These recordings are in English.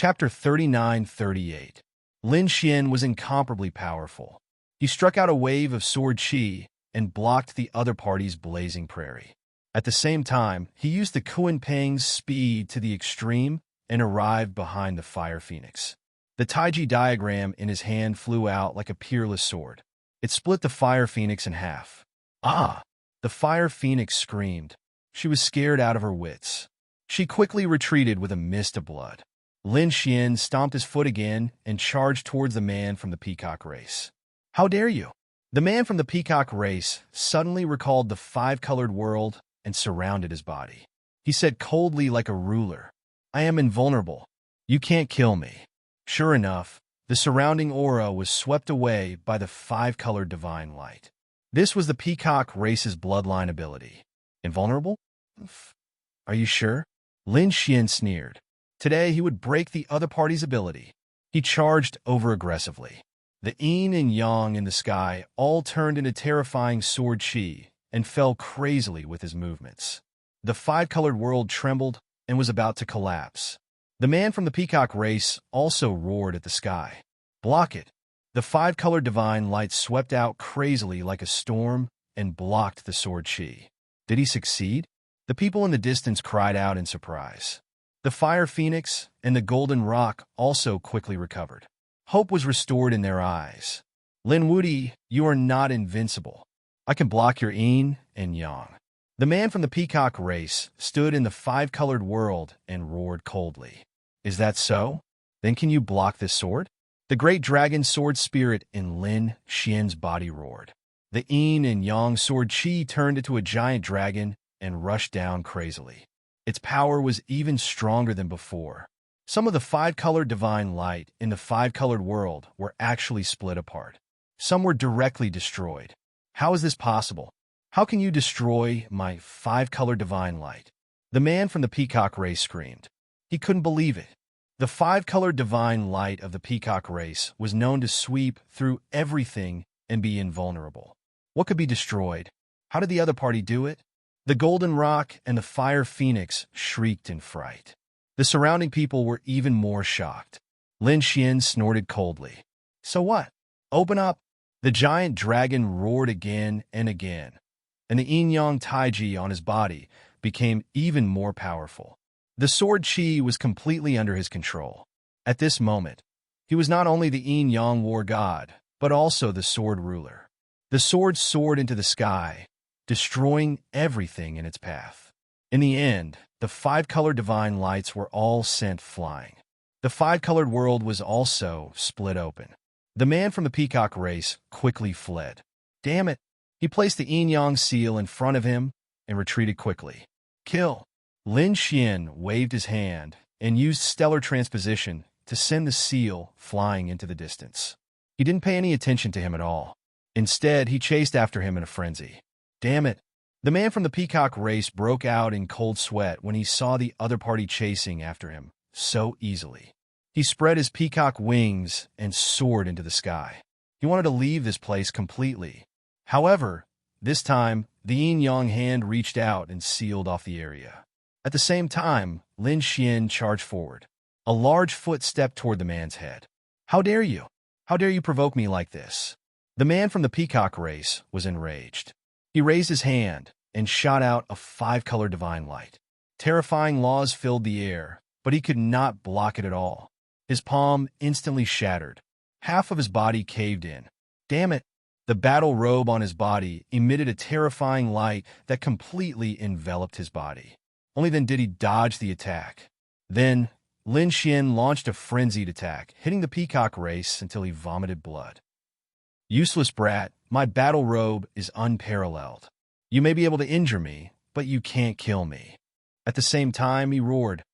Chapter 39-38. Lin Xian was incomparably powerful. He struck out a wave of sword qi and blocked the other party's blazing prairie. At the same time, he used the Kunpeng's speed to the extreme and arrived behind the fire phoenix. The Taiji diagram in his hand flew out like a peerless sword. It split the fire phoenix in half. Ah! The fire phoenix screamed. She was scared out of her wits. She quickly retreated with a mist of blood. Lin Xian stomped his foot again and charged towards the man from the peacock race. How dare you? The man from the peacock race suddenly recalled the five-colored world and surrounded his body. He said coldly like a ruler, I am invulnerable. You can't kill me. Sure enough, the surrounding aura was swept away by the five-colored divine light. This was the peacock race's bloodline ability. Invulnerable? Are you sure? Lin Xian sneered. Today he would break the other party's ability. He charged over-aggressively. The yin and yang in the sky all turned into terrifying sword qi and fell crazily with his movements. The five-colored world trembled and was about to collapse. The man from the peacock race also roared at the sky. Block it! The five-colored divine light swept out crazily like a storm and blocked the sword qi. Did he succeed? The people in the distance cried out in surprise. The fire phoenix and the golden rock also quickly recovered. Hope was restored in their eyes. Lin Wudi, you are not invincible. I can block your yin and yang. The man from the peacock race stood in the five-colored world and roared coldly. Is that so? Then can you block this sword? The great dragon sword spirit in Lin Xian's body roared. The yin and yang sword qi turned into a giant dragon and rushed down crazily. Its power was even stronger than before. Some of the five-colored divine light in the five-colored world were actually split apart. Some were directly destroyed. How is this possible? How can you destroy my five-colored divine light? The man from the peacock race screamed. He couldn't believe it. The five-colored divine light of the peacock race was known to sweep through everything and be invulnerable. What could be destroyed? How did the other party do it? The golden rock and the fire phoenix shrieked in fright. The surrounding people were even more shocked. Lin Xian snorted coldly. So what? Open up! The giant dragon roared again and again, and the yin-yang taiji on his body became even more powerful. The sword qi was completely under his control. At this moment, he was not only the yin-yang war god, but also the sword ruler. The sword soared into the sky, destroying everything in its path. In the end, the five-colored divine lights were all sent flying. The five-colored world was also split open. The man from the peacock race quickly fled. Damn it! He placed the yin-yang seal in front of him and retreated quickly. Kill! Lin Xian waved his hand and used stellar transposition to send the seal flying into the distance. He didn't pay any attention to him at all. Instead, he chased after him in a frenzy. Damn it! The man from the peacock race broke out in cold sweat when he saw the other party chasing after him so easily. He spread his peacock wings and soared into the sky. He wanted to leave this place completely. However, this time, the yin-yang hand reached out and sealed off the area. At the same time, Lin Xian charged forward. A large foot stepped toward the man's head. How dare you? How dare you provoke me like this? The man from the peacock race was enraged. He raised his hand and shot out a five-colored divine light. Terrifying laws filled the air, but he could not block it at all. His palm instantly shattered. Half of his body caved in. Damn it! The battle robe on his body emitted a terrifying light that completely enveloped his body. Only then did he dodge the attack. Then, Lin Xian launched a frenzied attack, hitting the peacock race until he vomited blood. Useless brat, my battle robe is unparalleled. You may be able to injure me, but you can't kill me. At the same time, he roared,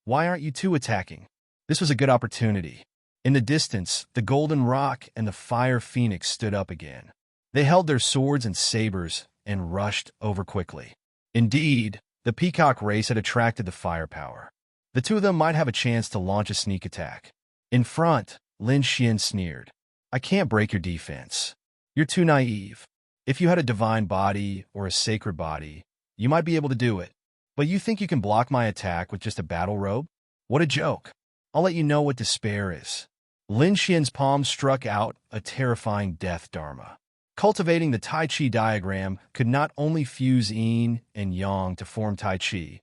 Why aren't you two attacking? This was a good opportunity. In the distance, the golden rock and the fire phoenix stood up again. They held their swords and sabers and rushed over quickly. Indeed, the peacock race had attracted the firepower. The two of them might have a chance to launch a sneak attack. In front, Lin Xian sneered. I can't break your defense. You're too naive. If you had a divine body or a sacred body, you might be able to do it. But you think you can block my attack with just a battle robe? What a joke. I'll let you know what despair is. Lin Xian's palm struck out a terrifying death dharma. Cultivating the Tai Chi diagram could not only fuse yin and yang to form Tai Chi,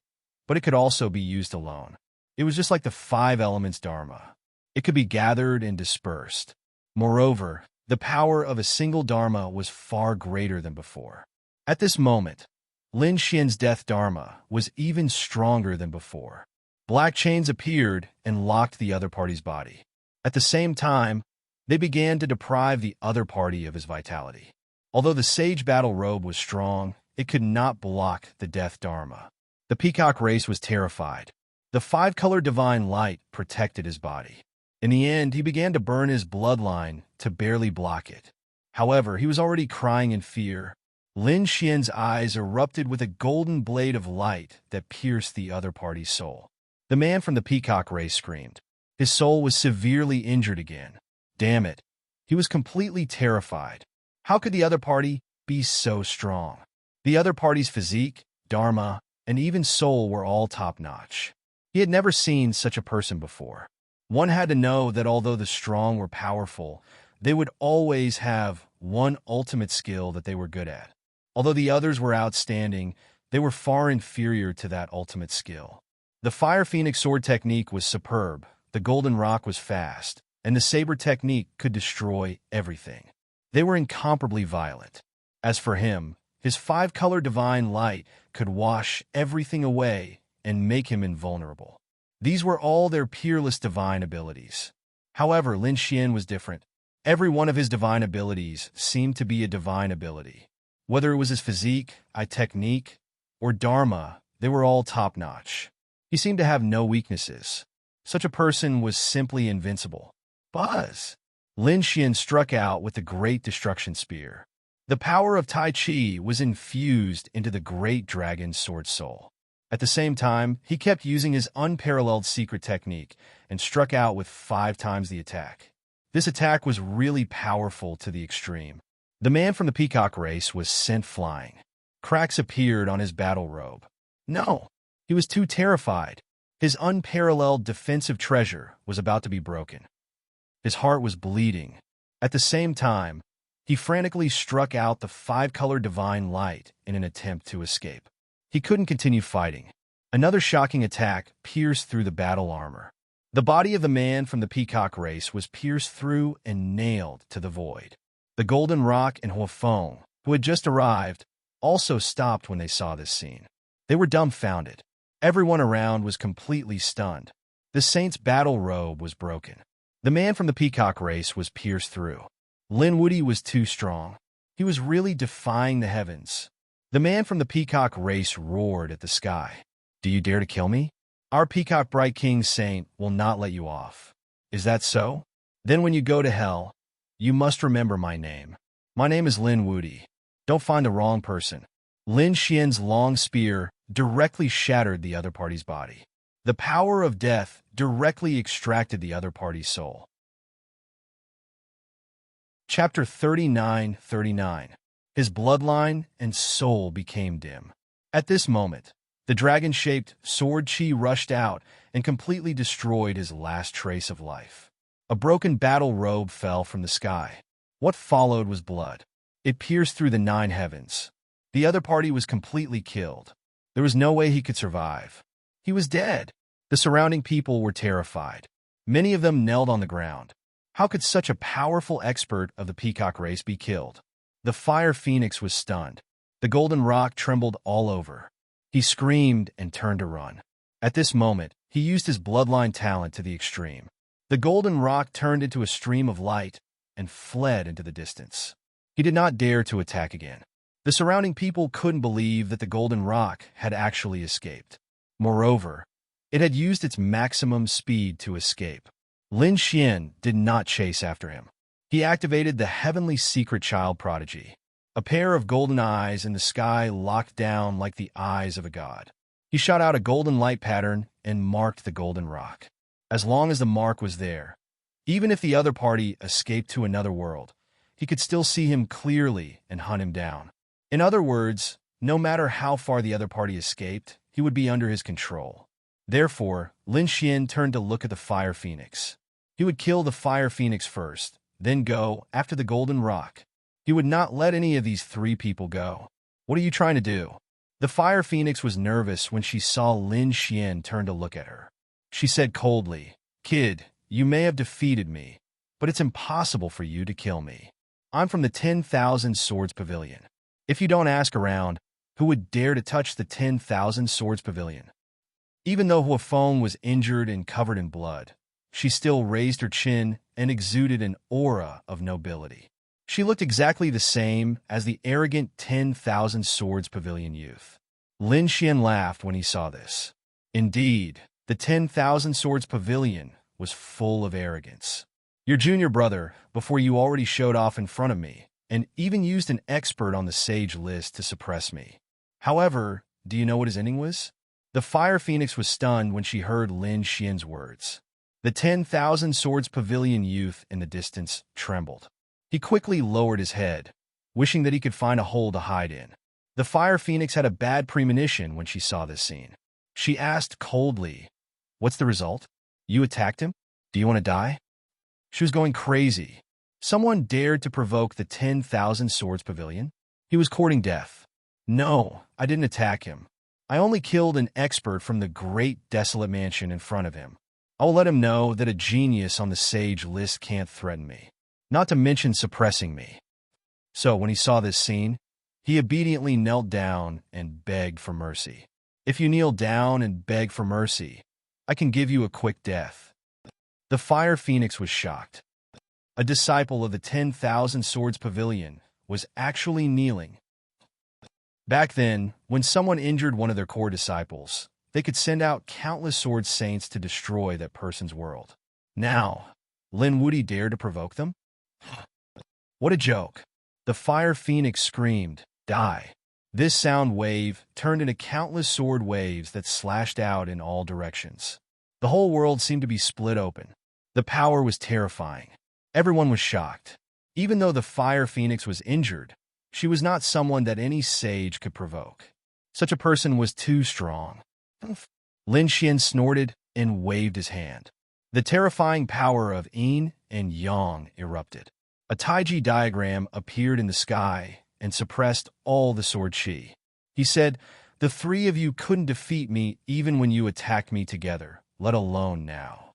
but it could also be used alone. It was just like the five elements dharma. It could be gathered and dispersed. Moreover, the power of a single dharma was far greater than before. At this moment, Lin Xian's death dharma was even stronger than before. Black chains appeared and locked the other party's body. At the same time, they began to deprive the other party of his vitality. Although the sage battle robe was strong, it could not block the death dharma. The peacock race was terrified. The five-color divine light protected his body. In the end, he began to burn his bloodline to barely block it. However, he was already crying in fear. Lin Xian's eyes erupted with a golden blade of light that pierced the other party's soul. The man from the peacock race screamed. His soul was severely injured again. Damn it. He was completely terrified. How could the other party be so strong? The other party's physique, dharma, and even soul were all top-notch. He had never seen such a person before. One had to know that although the strong were powerful, they would always have one ultimate skill that they were good at. Although the others were outstanding, they were far inferior to that ultimate skill. The Fire Phoenix sword technique was superb, the Golden Rock was fast, and the saber technique could destroy everything. They were incomparably violent. As for him, his five-color divine light could wash everything away and make him invulnerable. These were all their peerless divine abilities. However, Lin Xian was different. Every one of his divine abilities seemed to be a divine ability. Whether it was his physique, technique, or dharma, they were all top-notch. He seemed to have no weaknesses. Such a person was simply invincible. Buzz! Lin Xian struck out with the Great Destruction Spear. The power of Tai Chi was infused into the Great Dragon's sword soul. At the same time, he kept using his unparalleled secret technique and struck out with 5 times the attack. This attack was really powerful to the extreme. The man from the peacock race was sent flying. Cracks appeared on his battle robe. No, he was too terrified. His unparalleled defensive treasure was about to be broken. His heart was bleeding. At the same time, he frantically struck out the 5-color divine light in an attempt to escape. He couldn't continue fighting. Another shocking attack pierced through the battle armor. The body of the man from the peacock race was pierced through and nailed to the void. The Golden Rock and Huafeng, who had just arrived, also stopped when they saw this scene. They were dumbfounded. Everyone around was completely stunned. The saint's battle robe was broken. The man from the peacock race was pierced through. Lin Wuti was too strong. He was really defying the heavens. The man from the peacock race roared at the sky. Do you dare to kill me? Our peacock bright king saint will not let you off. Is that so? Then when you go to hell, you must remember my name. My name is Lin Wuti. Don't find the wrong person. Lin Xian's long spear directly shattered the other party's body. The power of death directly extracted the other party's soul. Chapter 39:39. His bloodline and soul became dim. At this moment, the dragon-shaped sword chi rushed out and completely destroyed his last trace of life. A broken battle robe fell from the sky. What followed was blood. It pierced through the 9 heavens. The other party was completely killed. There was no way he could survive. He was dead. The surrounding people were terrified. Many of them knelt on the ground. How could such a powerful expert of the peacock race be killed? The Fire Phoenix was stunned. The Golden Rock trembled all over. He screamed and turned to run. At this moment, he used his bloodline talent to the extreme. The Golden Rock turned into a stream of light and fled into the distance. He did not dare to attack again. The surrounding people couldn't believe that the Golden Rock had actually escaped. Moreover, it had used its maximum speed to escape. Lin Xian did not chase after him. He activated the heavenly secret child prodigy. A pair of golden eyes in the sky locked down like the eyes of a god. He shot out a golden light pattern and marked the Golden Rock. As long as the mark was there, even if the other party escaped to another world, he could still see him clearly and hunt him down. In other words, no matter how far the other party escaped, he would be under his control. Therefore, Lin Xian turned to look at the fire phoenix. He would kill the fire phoenix first, then go after the golden rock. He would not let any of these three people go. What are you trying to do? The fire phoenix was nervous when she saw Lin Xian turn to look at her. She said coldly, "Kid, you may have defeated me, but it's impossible for you to kill me. I'm from the 10,000 Swords Pavilion. If you don't ask around, who would dare to touch the 10,000 Swords Pavilion?" Even though Huafeng was injured and covered in blood, she still raised her chin and exuded an aura of nobility. She looked exactly the same as the arrogant 10,000 Swords Pavilion youth. Lin Xian laughed when he saw this. Indeed, the 10,000 Swords Pavilion was full of arrogance. Your junior brother, before you already showed off in front of me, and even used an expert on the sage list to suppress me. However, do you know what his ending was? The fire phoenix was stunned when she heard Lin Xian's words. The 10,000 Swords Pavilion youth in the distance trembled. He quickly lowered his head, wishing that he could find a hole to hide in. The fire phoenix had a bad premonition when she saw this scene. She asked coldly, "What's the result? You attacked him? Do you want to die?" She was going crazy. Someone dared to provoke the 10,000 Swords Pavilion? He was courting death. No, I didn't attack him. I only killed an expert from the great desolate mansion in front of him. I will let him know that a genius on the sage list can't threaten me, not to mention suppressing me. So when he saw this scene, he obediently knelt down and begged for mercy. If you kneel down and beg for mercy, I can give you a quick death. The fire phoenix was shocked. A disciple of the 10,000 Swords Pavilion was actually kneeling. Back then, when someone injured one of their core disciples, they could send out countless sword saints to destroy that person's world. Now, Lin Wuti dared to provoke them? What a joke. The fire phoenix screamed, "Die." This sound wave turned into countless sword waves that slashed out in all directions. The whole world seemed to be split open. The power was terrifying. Everyone was shocked. Even though the fire phoenix was injured, she was not someone that any sage could provoke. Such a person was too strong. Lin Xian snorted and waved his hand. The terrifying power of yin and yang erupted. A taiji diagram appeared in the sky and suppressed all the sword chi. He said, "The three of you couldn't defeat me even when you attacked me together, let alone now.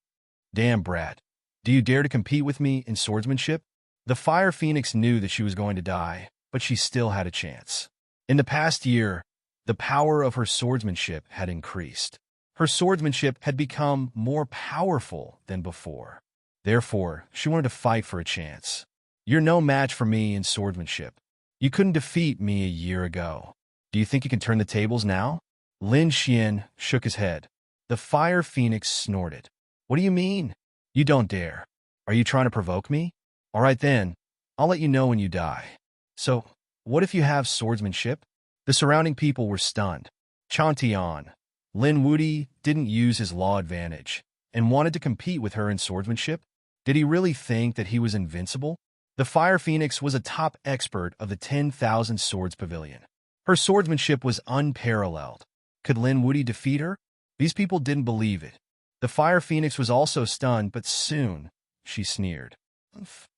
Damn, brat. Do you dare to compete with me in swordsmanship?" The fire phoenix knew that she was going to die, but she still had a chance. In the past year, the power of her swordsmanship had increased. Her swordsmanship had become more powerful than before. Therefore, she wanted to fight for a chance. You're no match for me in swordsmanship. You couldn't defeat me a year ago. Do you think you can turn the tables now? Lin Xian shook his head. The fire phoenix snorted. What do you mean? You don't dare. Are you trying to provoke me? All right then, I'll let you know when you die. So, what if you have swordsmanship? The surrounding people were stunned. Chantian, Lin Wuti didn't use his law advantage and wanted to compete with her in swordsmanship? Did he really think that he was invincible? The fire phoenix was a top expert of the 10,000 Swords Pavilion. Her swordsmanship was unparalleled. Could Lin Wuti defeat her? These people didn't believe it. The fire phoenix was also stunned, but soon she sneered.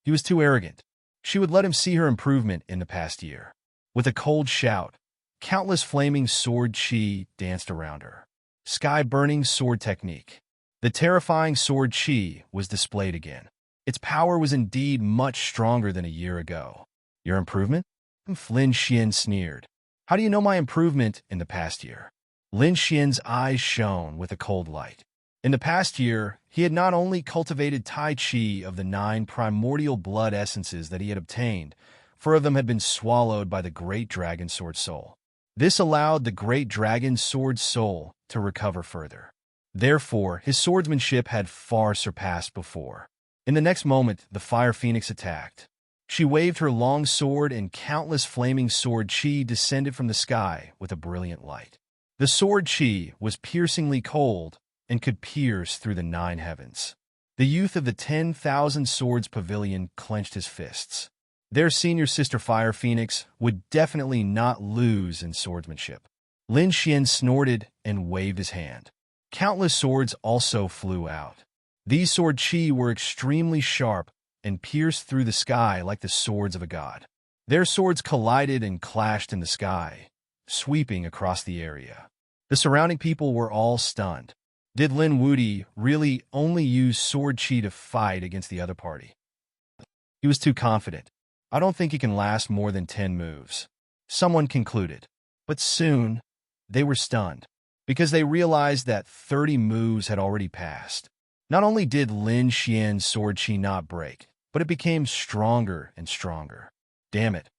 He was too arrogant. She would let him see her improvement in the past year. With a cold shout, countless flaming sword chi danced around her. Sky-burning sword technique. The terrifying sword chi was displayed again. Its power was indeed much stronger than a year ago. Your improvement? Lin Xian sneered. How do you know my improvement in the past year? Lin Xian's eyes shone with a cold light. In the past year, he had not only cultivated Tai Chi of the 9 primordial blood essences that he had obtained, 4 of them had been swallowed by the Great Dragon Sword Soul. This allowed the Great Dragon Sword Soul to recover further. Therefore, his swordsmanship had far surpassed before. In the next moment, the fire phoenix attacked. She waved her long sword and countless flaming sword chi descended from the sky with a brilliant light. The sword chi was piercingly cold and could pierce through the 9 heavens. The youth of the 10,000 Swords Pavilion clenched his fists. Their senior sister Fire Phoenix would definitely not lose in swordsmanship. Lin Xian snorted and waved his hand. Countless swords also flew out. These sword chi were extremely sharp and pierced through the sky like the swords of a god. Their swords collided and clashed in the sky, sweeping across the area. The surrounding people were all stunned. Did Lin Wudi really only use sword chi to fight against the other party? He was too confident. I don't think he can last more than 10 moves. Someone concluded. But soon, they were stunned, because they realized that 30 moves had already passed. Not only did Lin Xian's sword chi not break, but it became stronger and stronger. Damn it.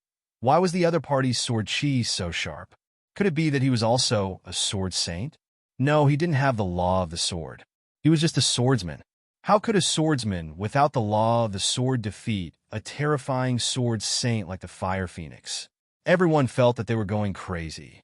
Why was the other party's sword chi so sharp? Could it be that he was also a sword saint? No, he didn't have the law of the sword. He was just a swordsman. How could a swordsman without the law of the sword defeat a terrifying sword saint like the Fire Phoenix? Everyone felt that they were going crazy.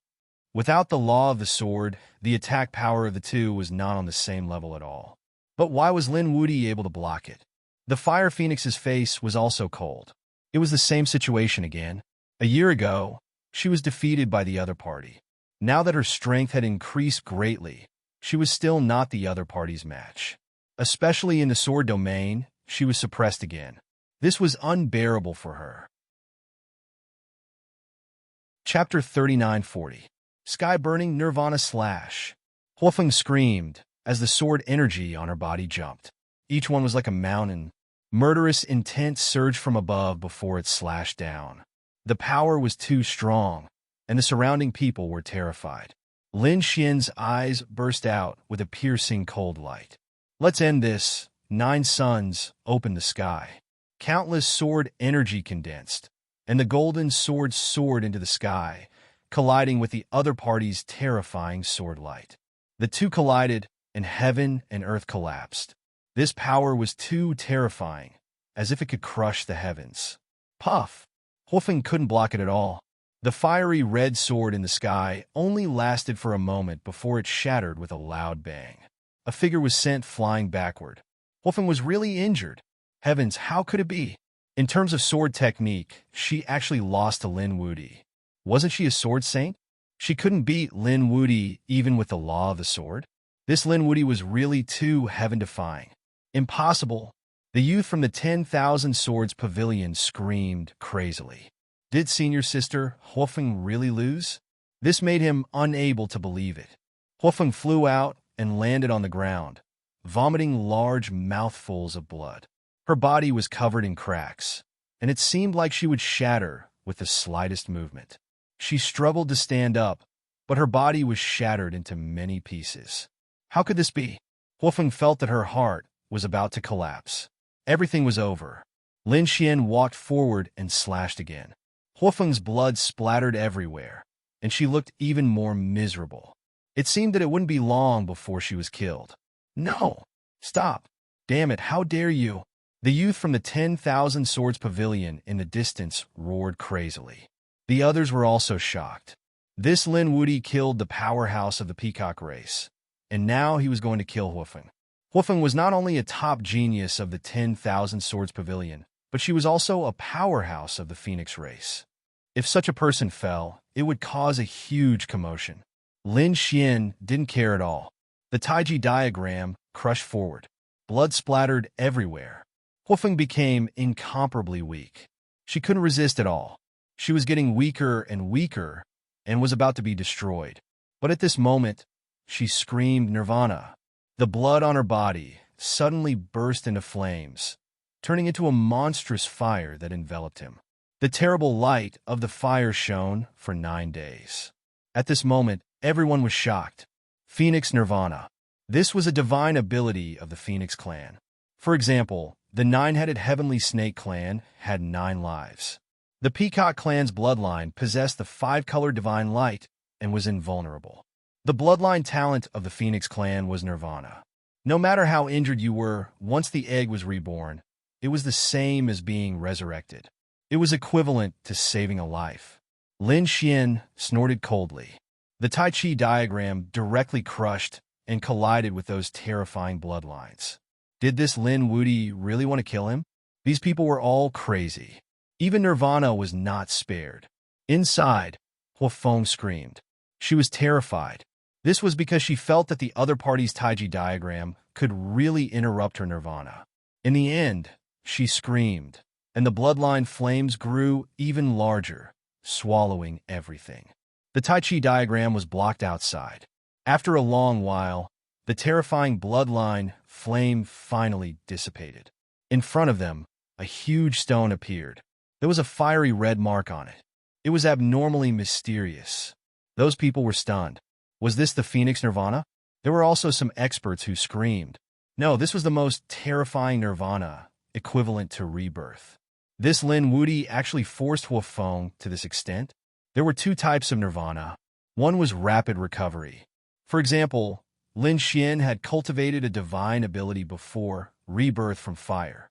Without the law of the sword, the attack power of the two was not on the same level at all. But why was Lin Wudi able to block it? The Fire Phoenix's face was also cold. It was the same situation again. A year ago, she was defeated by the other party. Now that her strength had increased greatly, she was still not the other party's match. Especially in the sword domain, she was suppressed again. This was unbearable for her. Chapter 3940. Sky-burning Nirvana Slash. Huofeng screamed as the sword energy on her body jumped. Each one was like a mountain. Murderous intent surged from above before it slashed down. The power was too strong, and the surrounding people were terrified. Lin Xian's eyes burst out with a piercing cold light. Let's end this. 9 suns opened the sky. Countless sword energy condensed, and the golden sword soared into the sky, colliding with the other party's terrifying sword light. The two collided, and heaven and earth collapsed. This power was too terrifying, as if it could crush the heavens. Puff! Huofeng couldn't block it at all. The fiery red sword in the sky only lasted for a moment before it shattered with a loud bang. A figure was sent flying backward. Huofeng was really injured. Heavens, how could it be? In terms of sword technique, she actually lost to Lin Wudi. Wasn't she a sword saint? She couldn't beat Lin Wudi even with the law of the sword. This Lin Wudi was really too heaven-defying. Impossible. The youth from the 10,000 Swords Pavilion screamed crazily. Did senior sister Huofeng really lose? This made him unable to believe it. Huofeng flew out and landed on the ground, vomiting large mouthfuls of blood. Her body was covered in cracks, and it seemed like she would shatter with the slightest movement. She struggled to stand up, but her body was shattered into many pieces. How could this be? Huofeng felt that her heart was about to collapse. Everything was over. Lin Xian walked forward and slashed again. Huofeng's blood splattered everywhere, and she looked even more miserable. It seemed that it wouldn't be long before she was killed. No! Stop! Damn it, how dare you! The youth from the 10,000 Swords Pavilion in the distance roared crazily. The others were also shocked. This Lin Wudi killed the powerhouse of the peacock race, and now he was going to kill Huofeng. Huofeng was not only a top genius of the 10,000 Swords Pavilion, but she was also a powerhouse of the phoenix race. If such a person fell, it would cause a huge commotion. Lin Xian didn't care at all. The Taiji diagram crushed forward. Blood splattered everywhere. Huofeng became incomparably weak. She couldn't resist at all. She was getting weaker and weaker and was about to be destroyed. But at this moment, she screamed Nirvana. The blood on her body suddenly burst into flames, turning into a monstrous fire that enveloped him. The terrible light of the fire shone for 9 days. At this moment, everyone was shocked. Phoenix Nirvana. This was a divine ability of the Phoenix clan. For example, the 9-headed Heavenly Snake clan had 9 lives. The Peacock clan's bloodline possessed the 5-color divine light and was invulnerable. The bloodline talent of the Phoenix clan was Nirvana. No matter how injured you were, once the egg was reborn, it was the same as being resurrected. It was equivalent to saving a life. Lin Xian snorted coldly. The Tai Chi diagram directly crushed and collided with those terrifying bloodlines. Did this Lin Wudi really want to kill him? These people were all crazy. Even Nirvana was not spared. Inside, Huofeng screamed. She was terrified. This was because she felt that the other party's Taiji diagram could really interrupt her nirvana. In the end, she screamed, and the bloodline flames grew even larger, swallowing everything. The Tai Chi diagram was blocked outside. After a long while, the terrifying bloodline flame finally dissipated. In front of them, a huge stone appeared. There was a fiery red mark on it. It was abnormally mysterious. Those people were stunned. Was this the Phoenix Nirvana? There were also some experts who screamed. No, this was the most terrifying Nirvana, equivalent to rebirth. This Lin Wudi actually forced Huafeng to this extent. There were two types of Nirvana. One was rapid recovery. For example, Lin Xian had cultivated a divine ability before rebirth from fire.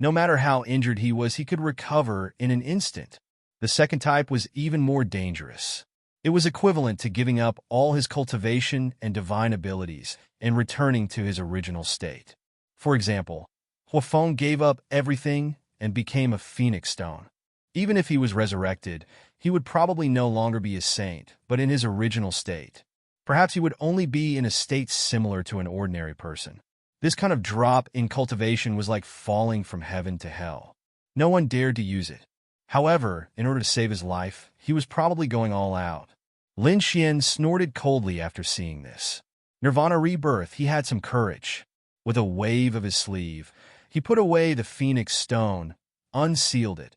No matter how injured he was, he could recover in an instant. The second type was even more dangerous. It was equivalent to giving up all his cultivation and divine abilities and returning to his original state. For example, Huafeng gave up everything and became a phoenix stone. Even if he was resurrected, he would probably no longer be a saint, but in his original state. Perhaps he would only be in a state similar to an ordinary person. This kind of drop in cultivation was like falling from heaven to hell. No one dared to use it. However, in order to save his life, he was probably going all out. Lin Xian snorted coldly after seeing this. Nirvana rebirth, he had some courage. With a wave of his sleeve, he put away the phoenix stone, unsealed it,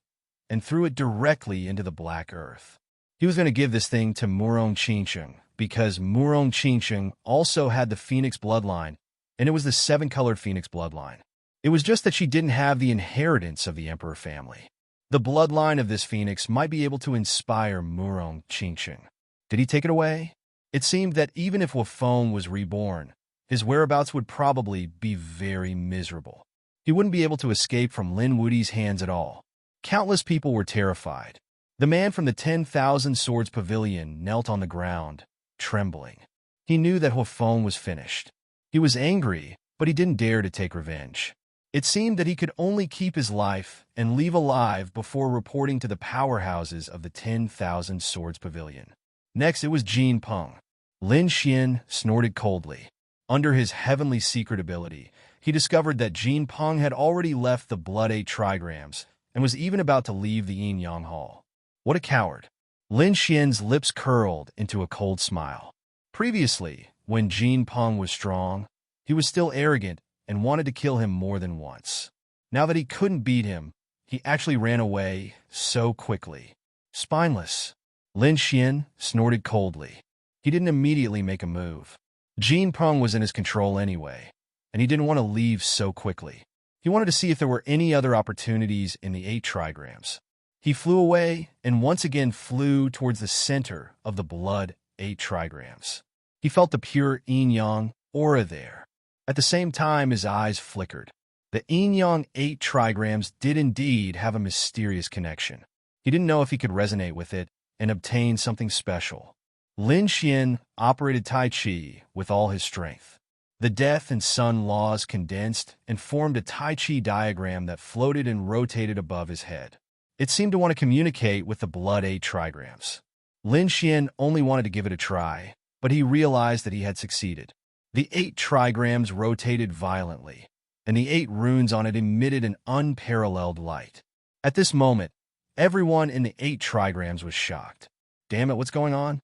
and threw it directly into the black earth. He was going to give this thing to Murong Qingsheng, because Murong Qingsheng also had the phoenix bloodline, and it was the seven-colored phoenix bloodline. It was just that she didn't have the inheritance of the emperor family. The bloodline of this phoenix might be able to inspire Murong Qingsheng. Did he take it away? It seemed that even if Huafeng was reborn, his whereabouts would probably be very miserable. He wouldn't be able to escape from Lin Wudi's hands at all. Countless people were terrified. The man from the 10,000 Swords Pavilion knelt on the ground, trembling. He knew that Huafeng was finished. He was angry, but he didn't dare to take revenge. It seemed that he could only keep his life and leave alive before reporting to the powerhouses of the 10,000 Swords Pavilion. Next, it was Jin Peng. Lin Xian snorted coldly. Under his heavenly secret ability, he discovered that Jin Peng had already left the Blood 8 trigrams and was even about to leave the Yin Yang Hall. What a coward. Lin Xian's lips curled into a cold smile. Previously, when Jin Peng was strong, he was still arrogant and wanted to kill him more than once. Now that he couldn't beat him, he actually ran away so quickly. Spineless. Lin Xian snorted coldly. He didn't immediately make a move. Jin Peng was in his control anyway, and he didn't want to leave so quickly. He wanted to see if there were any other opportunities in the 8 trigrams. He flew away and once again flew towards the center of the Blood 8 trigrams. He felt the pure yin-yang aura there. At the same time, his eyes flickered. The yin-yang 8 trigrams did indeed have a mysterious connection. He didn't know if he could resonate with it and obtain something special. Lin Xian operated Tai Chi with all his strength. The death and sun laws condensed and formed a Tai Chi diagram that floated and rotated above his head. It seemed to want to communicate with the Blood 8 trigrams. Lin Xian only wanted to give it a try, but he realized that he had succeeded. The 8 trigrams rotated violently, and the 8 runes on it emitted an unparalleled light. At this moment, everyone in the 8 trigrams was shocked. Damn it, what's going on?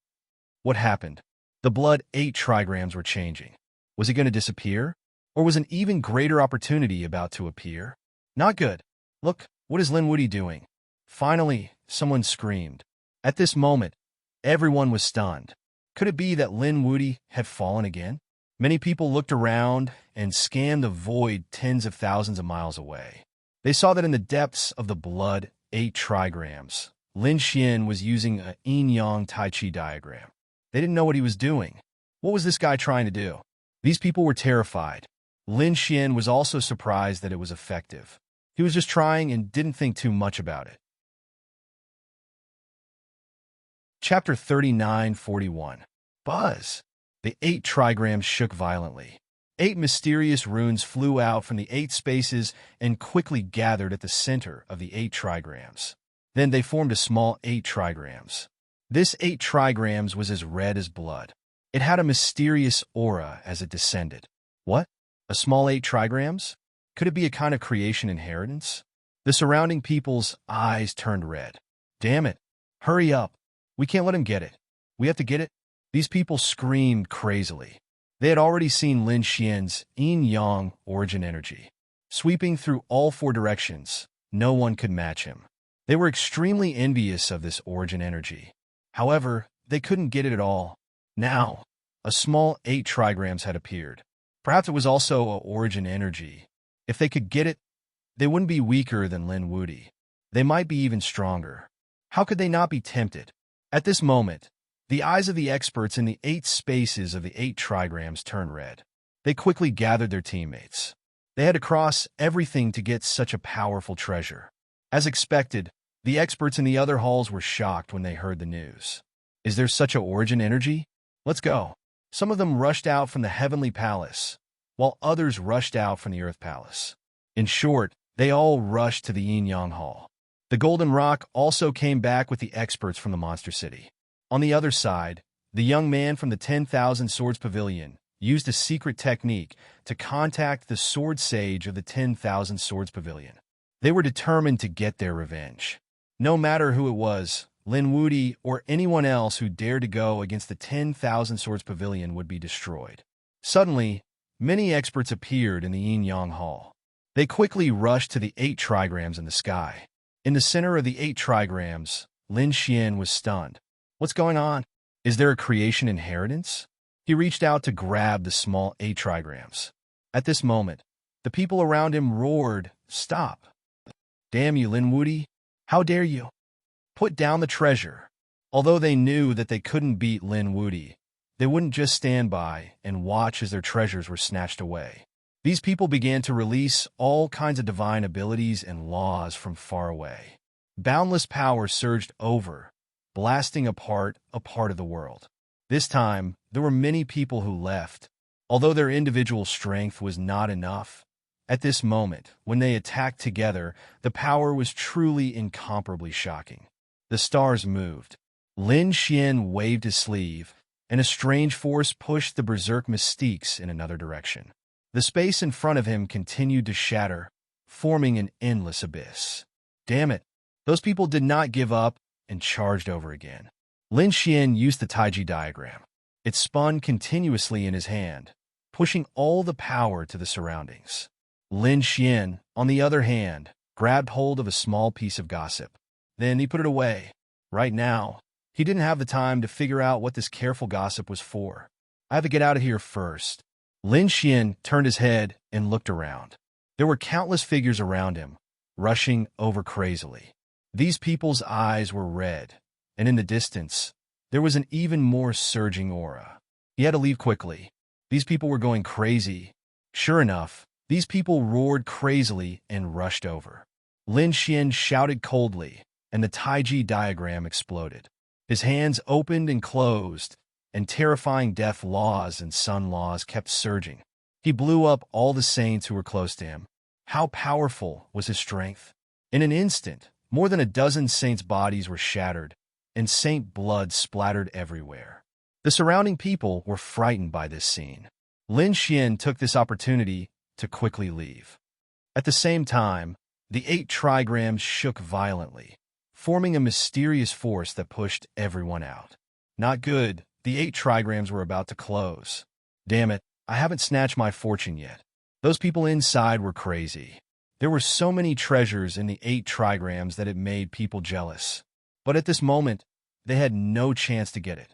What happened? The Blood 8 trigrams were changing. Was it going to disappear? Or was an even greater opportunity about to appear? Not good. Look, what is Lin Wudi doing? Finally, someone screamed. At this moment, everyone was stunned. Could it be that Lin Wudi had fallen again? Many people looked around and scanned the void tens of thousands of miles away. They saw that in the depths of the Blood 8 trigrams, Lin Xian was using a yin-yang Tai Chi diagram. They didn't know what he was doing. What was this guy trying to do? These people were terrified. Lin Xian was also surprised that it was effective. He was just trying and didn't think too much about it. Chapter 39:41. Buzz. The 8 trigrams shook violently. 8 mysterious runes flew out from the 8 spaces and quickly gathered at the center of the 8 trigrams. Then they formed a small 8 trigrams. This 8 trigrams was as red as blood. It had a mysterious aura as it descended. What? A small 8 trigrams? Could it be a kind of creation inheritance? The surrounding people's eyes turned red. Damn it. Hurry up. We can't let him get it. We have to get it. These people screamed crazily. They had already seen Lin Xian's yin-yang origin energy. Sweeping through all 4 directions, no one could match him. They were extremely envious of this origin energy. However, they couldn't get it at all. Now, a small 8 trigrams had appeared. Perhaps it was also a origin energy. If they could get it, they wouldn't be weaker than Lin Wudi. They might be even stronger. How could they not be tempted? At this moment, the eyes of the experts in the 8 spaces of the 8 trigrams turned red. They quickly gathered their teammates. They had to cross everything to get such a powerful treasure. As expected, the experts in the other halls were shocked when they heard the news. Is there such a origin energy? Let's go. Some of them rushed out from the Heavenly Palace, while others rushed out from the Earth Palace. In short, they all rushed to the Yin-Yang Hall. The Golden Rock also came back with the experts from the Monster City. On the other side, the young man from the 10,000 Swords Pavilion used a secret technique to contact the Sword Sage of the 10,000 Swords Pavilion. They were determined to get their revenge. No matter who it was, Lin Wudi or anyone else who dared to go against the 10,000 Swords Pavilion would be destroyed. Suddenly, many experts appeared in the Yin-Yang Hall. They quickly rushed to the 8 trigrams in the sky. In the center of the 8 trigrams, Lin Xian was stunned. What's going on? Is there a creation inheritance? He reached out to grab the small 8 trigrams. At this moment, the people around him roared, "Stop! Damn you, Lin Wudi! How dare you? Put down the treasure!" Although they knew that they couldn't beat Lin Wudi, they wouldn't just stand by and watch as their treasures were snatched away. These people began to release all kinds of divine abilities and laws from far away. Boundless power surged over, blasting apart a part of the world. This time, there were many people who left. Although their individual strength was not enough, at this moment, when they attacked together, the power was truly incomparably shocking. The stars moved. Lin Xian waved his sleeve, and a strange force pushed the berserk mystiques in another direction. The space in front of him continued to shatter, forming an endless abyss. Damn it! Those people did not give up and charged over again. Lin Xian used the Taiji diagram. It spun continuously in his hand, pushing all the power to the surroundings. Lin Xian, on the other hand, grabbed hold of a small piece of gossip. Then he put it away. Right now, he didn't have the time to figure out what this careful gossip was for. I have to get out of here first. Lin Xian turned his head and looked around. There were countless figures around him, rushing over crazily. These people's eyes were red, and in the distance, there was an even more surging aura. He had to leave quickly. These people were going crazy. Sure enough, these people roared crazily and rushed over. Lin Xian shouted coldly, and the Taiji diagram exploded. His hands opened and closed, and terrifying death laws and sun laws kept surging. He blew up all the saints who were close to him. How powerful was his strength? In an instant, more than a dozen saints' bodies were shattered, and saint blood splattered everywhere. The surrounding people were frightened by this scene. Lin Xian took this opportunity to quickly leave. At the same time, the 8 trigrams shook violently, forming a mysterious force that pushed everyone out. Not good, the 8 trigrams were about to close. Damn it, I haven't snatched my fortune yet. Those people inside were crazy. There were so many treasures in the 8 trigrams that it made people jealous. But at this moment, they had no chance to get it.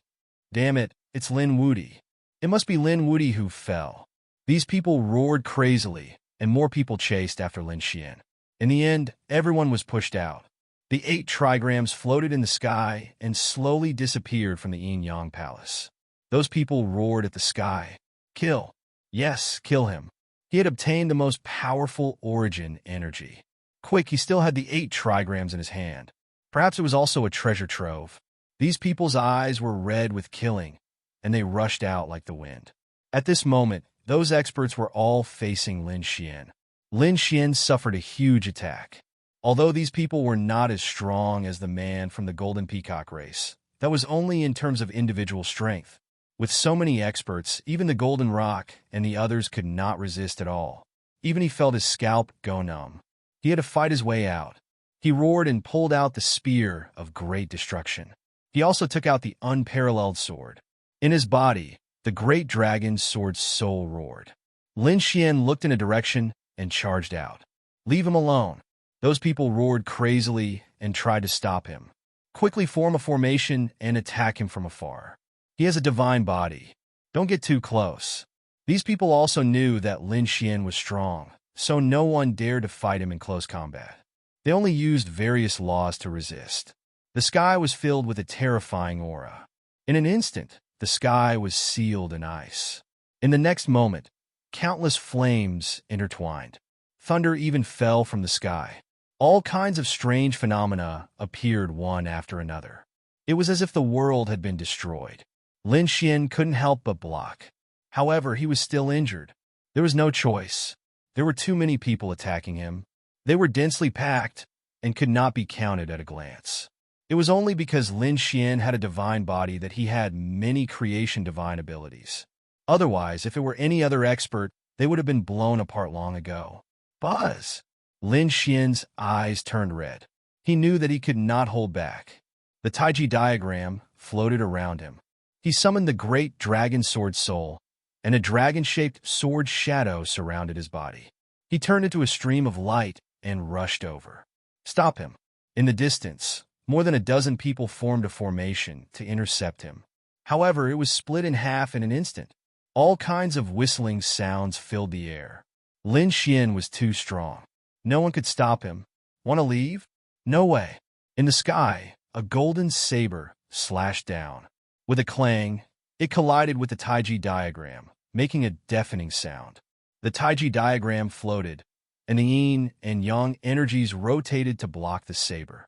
Damn it, it's Lin Wudi. It must be Lin Wudi who fell. These people roared crazily, and more people chased after Lin Xian. In the end, everyone was pushed out. The 8 trigrams floated in the sky and slowly disappeared from the Yin-Yang Palace. Those people roared at the sky. Kill. Yes, kill him. He had obtained the most powerful origin energy. Quick, he still had the 8 trigrams in his hand. Perhaps it was also a treasure trove. These people's eyes were red with killing, and they rushed out like the wind. At this moment, those experts were all facing Lin Xian. Lin Xian suffered a huge attack. Although these people were not as strong as the man from the Golden Peacock race, that was only in terms of individual strength. With so many experts, even the Golden Rock and the others could not resist at all. Even he felt his scalp go numb. He had to fight his way out. He roared and pulled out the spear of great destruction. He also took out the unparalleled sword. In his body, the great dragon's sword soul roared. Lin Xian looked in a direction and charged out. Leave him alone. Those people roared crazily and tried to stop him. Quickly form a formation and attack him from afar. He has a divine body. Don't get too close. These people also knew that Lin Xian was strong, so no one dared to fight him in close combat. They only used various laws to resist. The sky was filled with a terrifying aura. In an instant, the sky was sealed in ice. In the next moment, countless flames intertwined. Thunder even fell from the sky. All kinds of strange phenomena appeared one after another. It was as if the world had been destroyed. Lin Xian couldn't help but block. However, he was still injured. There was no choice. There were too many people attacking him. They were densely packed and could not be counted at a glance. It was only because Lin Xian had a divine body that he had many creation divine abilities. Otherwise, if it were any other expert, they would have been blown apart long ago. Buzz! Lin Xian's eyes turned red. He knew that he could not hold back. The Taiji diagram floated around him. He summoned the great dragon sword soul, and a dragon-shaped sword shadow surrounded his body. He turned into a stream of light and rushed over. Stop him. In the distance, more than a dozen people formed a formation to intercept him. However, it was split in half in an instant. All kinds of whistling sounds filled the air. Lin Xian was too strong. No one could stop him. Want to leave? No way. In the sky, a golden saber slashed down. With a clang, it collided with the Taiji diagram, making a deafening sound. The Taiji diagram floated, and the yin and yang energies rotated to block the saber.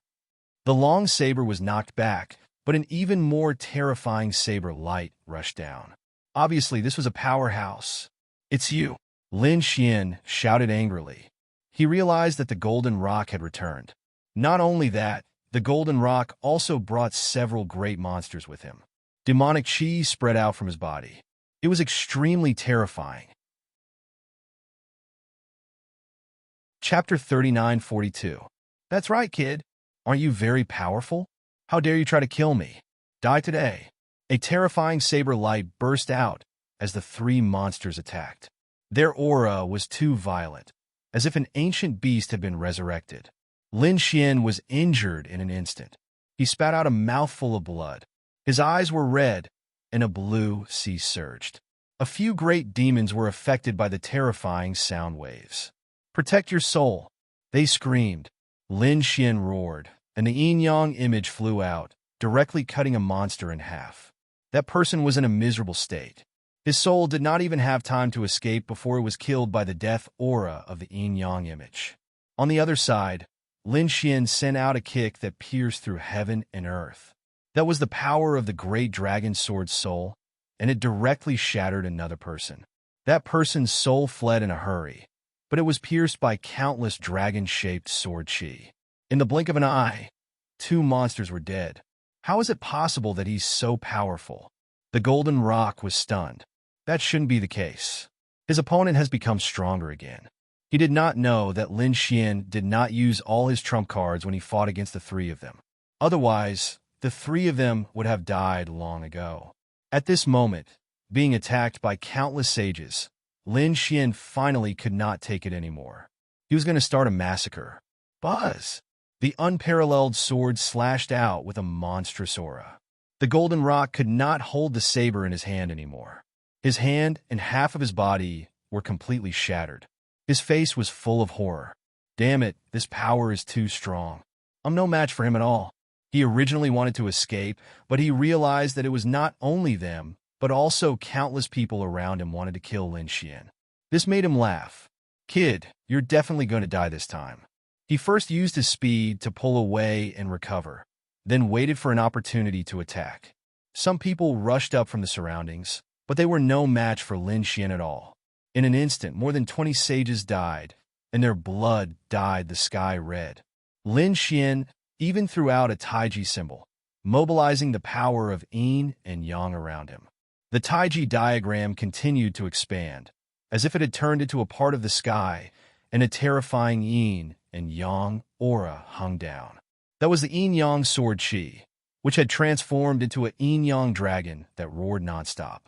The long saber was knocked back, but an even more terrifying saber light rushed down. Obviously, this was a powerhouse. It's you, Lin Xian shouted angrily. He realized that the Golden Rock had returned. Not only that, the Golden Rock also brought several great monsters with him. Demonic chi spread out from his body. It was extremely terrifying. Chapter 3942. That's right, kid. Aren't you very powerful? How dare you try to kill me? Die today. A terrifying saber light burst out as the three monsters attacked. Their aura was too violent, as if an ancient beast had been resurrected. Lin Xian was injured in an instant. He spat out a mouthful of blood. His eyes were red, and a blue sea surged. A few great demons were affected by the terrifying sound waves. Protect your soul, they screamed. Lin Xian roared, and the yin-yang image flew out, directly cutting a monster in half. That person was in a miserable state. His soul did not even have time to escape before it was killed by the death aura of the yin-yang image. On the other side, Lin Xian sent out a kick that pierced through heaven and earth. That was the power of the great dragon sword soul, and it directly shattered another person. That person's soul fled in a hurry, but it was pierced by countless dragon-shaped sword chi. In the blink of an eye, two monsters were dead. How is it possible that he's so powerful? The Golden Rock was stunned. That shouldn't be the case. His opponent has become stronger again. He did not know that Lin Xian did not use all his trump cards when he fought against the three of them. Otherwise, the three of them would have died long ago. At this moment, being attacked by countless sages, Lin Xian finally could not take it anymore. He was going to start a massacre. Buzz! The unparalleled sword slashed out with a monstrous aura. The Golden Rock could not hold the saber in his hand anymore. His hand and half of his body were completely shattered. His face was full of horror. Damn it, this power is too strong. I'm no match for him at all. He originally wanted to escape, but he realized that it was not only them, but also countless people around him wanted to kill Lin Xian. This made him laugh. Kid, you're definitely going to die this time. He first used his speed to pull away and recover, then waited for an opportunity to attack. Some people rushed up from the surroundings, but they were no match for Lin Xian at all. In an instant, more than 20 sages died, and their blood dyed the sky red. Lin Xian even threw out a Taiji symbol, mobilizing the power of yin and yang around him. The Taiji diagram continued to expand, as if it had turned into a part of the sky, and a terrifying yin and yang aura hung down. That was the yin-yang sword chi, which had transformed into a yin-yang dragon that roared nonstop.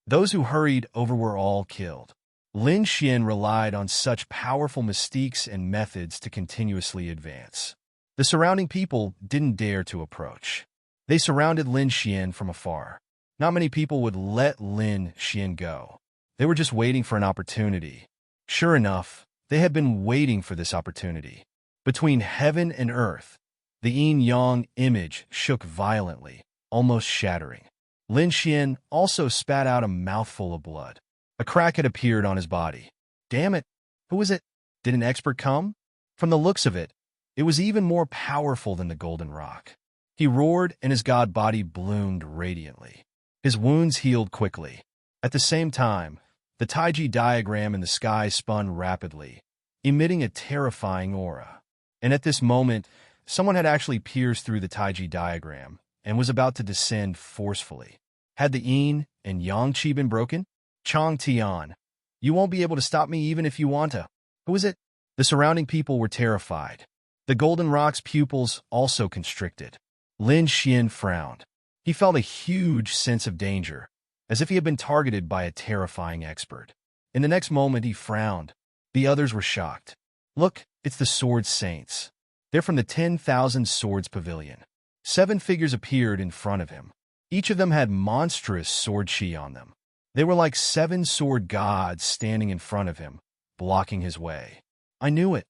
Those who hurried over were all killed. Lin Xian relied on such powerful mystiques and methods to continuously advance. The surrounding people didn't dare to approach. They surrounded Lin Xian from afar. Not many people would let Lin Xian go. They were just waiting for an opportunity. Sure enough, they had been waiting for this opportunity. Between heaven and earth, the yin-yang image shook violently, almost shattering. Lin Xian also spat out a mouthful of blood. A crack had appeared on his body. Damn it! Who was it? Did an expert come? From the looks of it, it was even more powerful than the golden rock. He roared and his god body bloomed radiantly. His wounds healed quickly. At the same time, the Taiji diagram in the sky spun rapidly, emitting a terrifying aura. And at this moment, someone had actually pierced through the Taiji diagram and was about to descend forcefully. Had the yin and yang chi been broken? Chang Tian, you won't be able to stop me even if you want to. Who is it? The surrounding people were terrified. The golden rock's pupils also constricted. Lin Xian frowned. He felt a huge sense of danger, as if he had been targeted by a terrifying expert. In the next moment, he frowned. The others were shocked. Look, it's the Sword Saints. They're from the 10,000 Swords Pavilion. 7 figures appeared in front of him. Each of them had monstrous sword chi on them. They were like 7 sword gods standing in front of him, blocking his way. I knew it.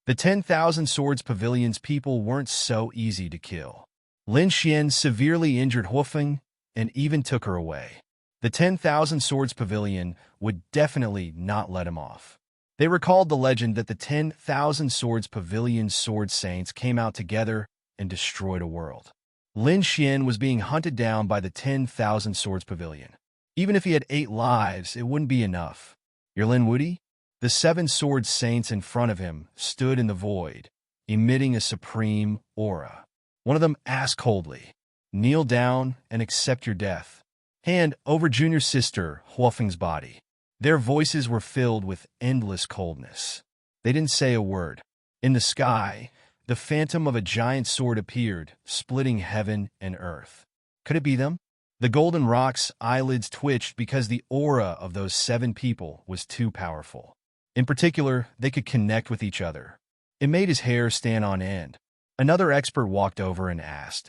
The 10,000 Swords Pavilion's people weren't so easy to kill. Lin Xian severely injured Huofeng and even took her away. The 10,000 Swords Pavilion would definitely not let him off. They recalled the legend that the 10,000 Swords Pavilion sword saints came out together and destroyed a world. Lin Xian was being hunted down by the 10,000 Swords Pavilion. Even if he had 8 lives, it wouldn't be enough. You're Lin Wuti? The 7 sword saints in front of him stood in the void, emitting a supreme aura. One of them asked coldly, "Kneel down and accept your death." Hand over junior sister Huofeng's body. Their voices were filled with endless coldness. They didn't say a word. In the sky, the phantom of a giant sword appeared, splitting heaven and earth. Could it be them? The golden rock's eyelids twitched because the aura of those 7 people was too powerful. In particular, they could connect with each other. It made his hair stand on end. Another expert walked over and asked,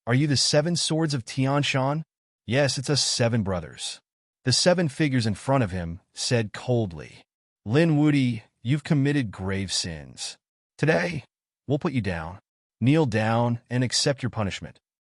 "Are you the 7 swords of Tianshan?" "Yes, it's us 7 brothers." The 7 figures in front of him said coldly, "Lin Wuti, you've committed grave sins. Today, we'll put you down. Kneel down and accept your punishment."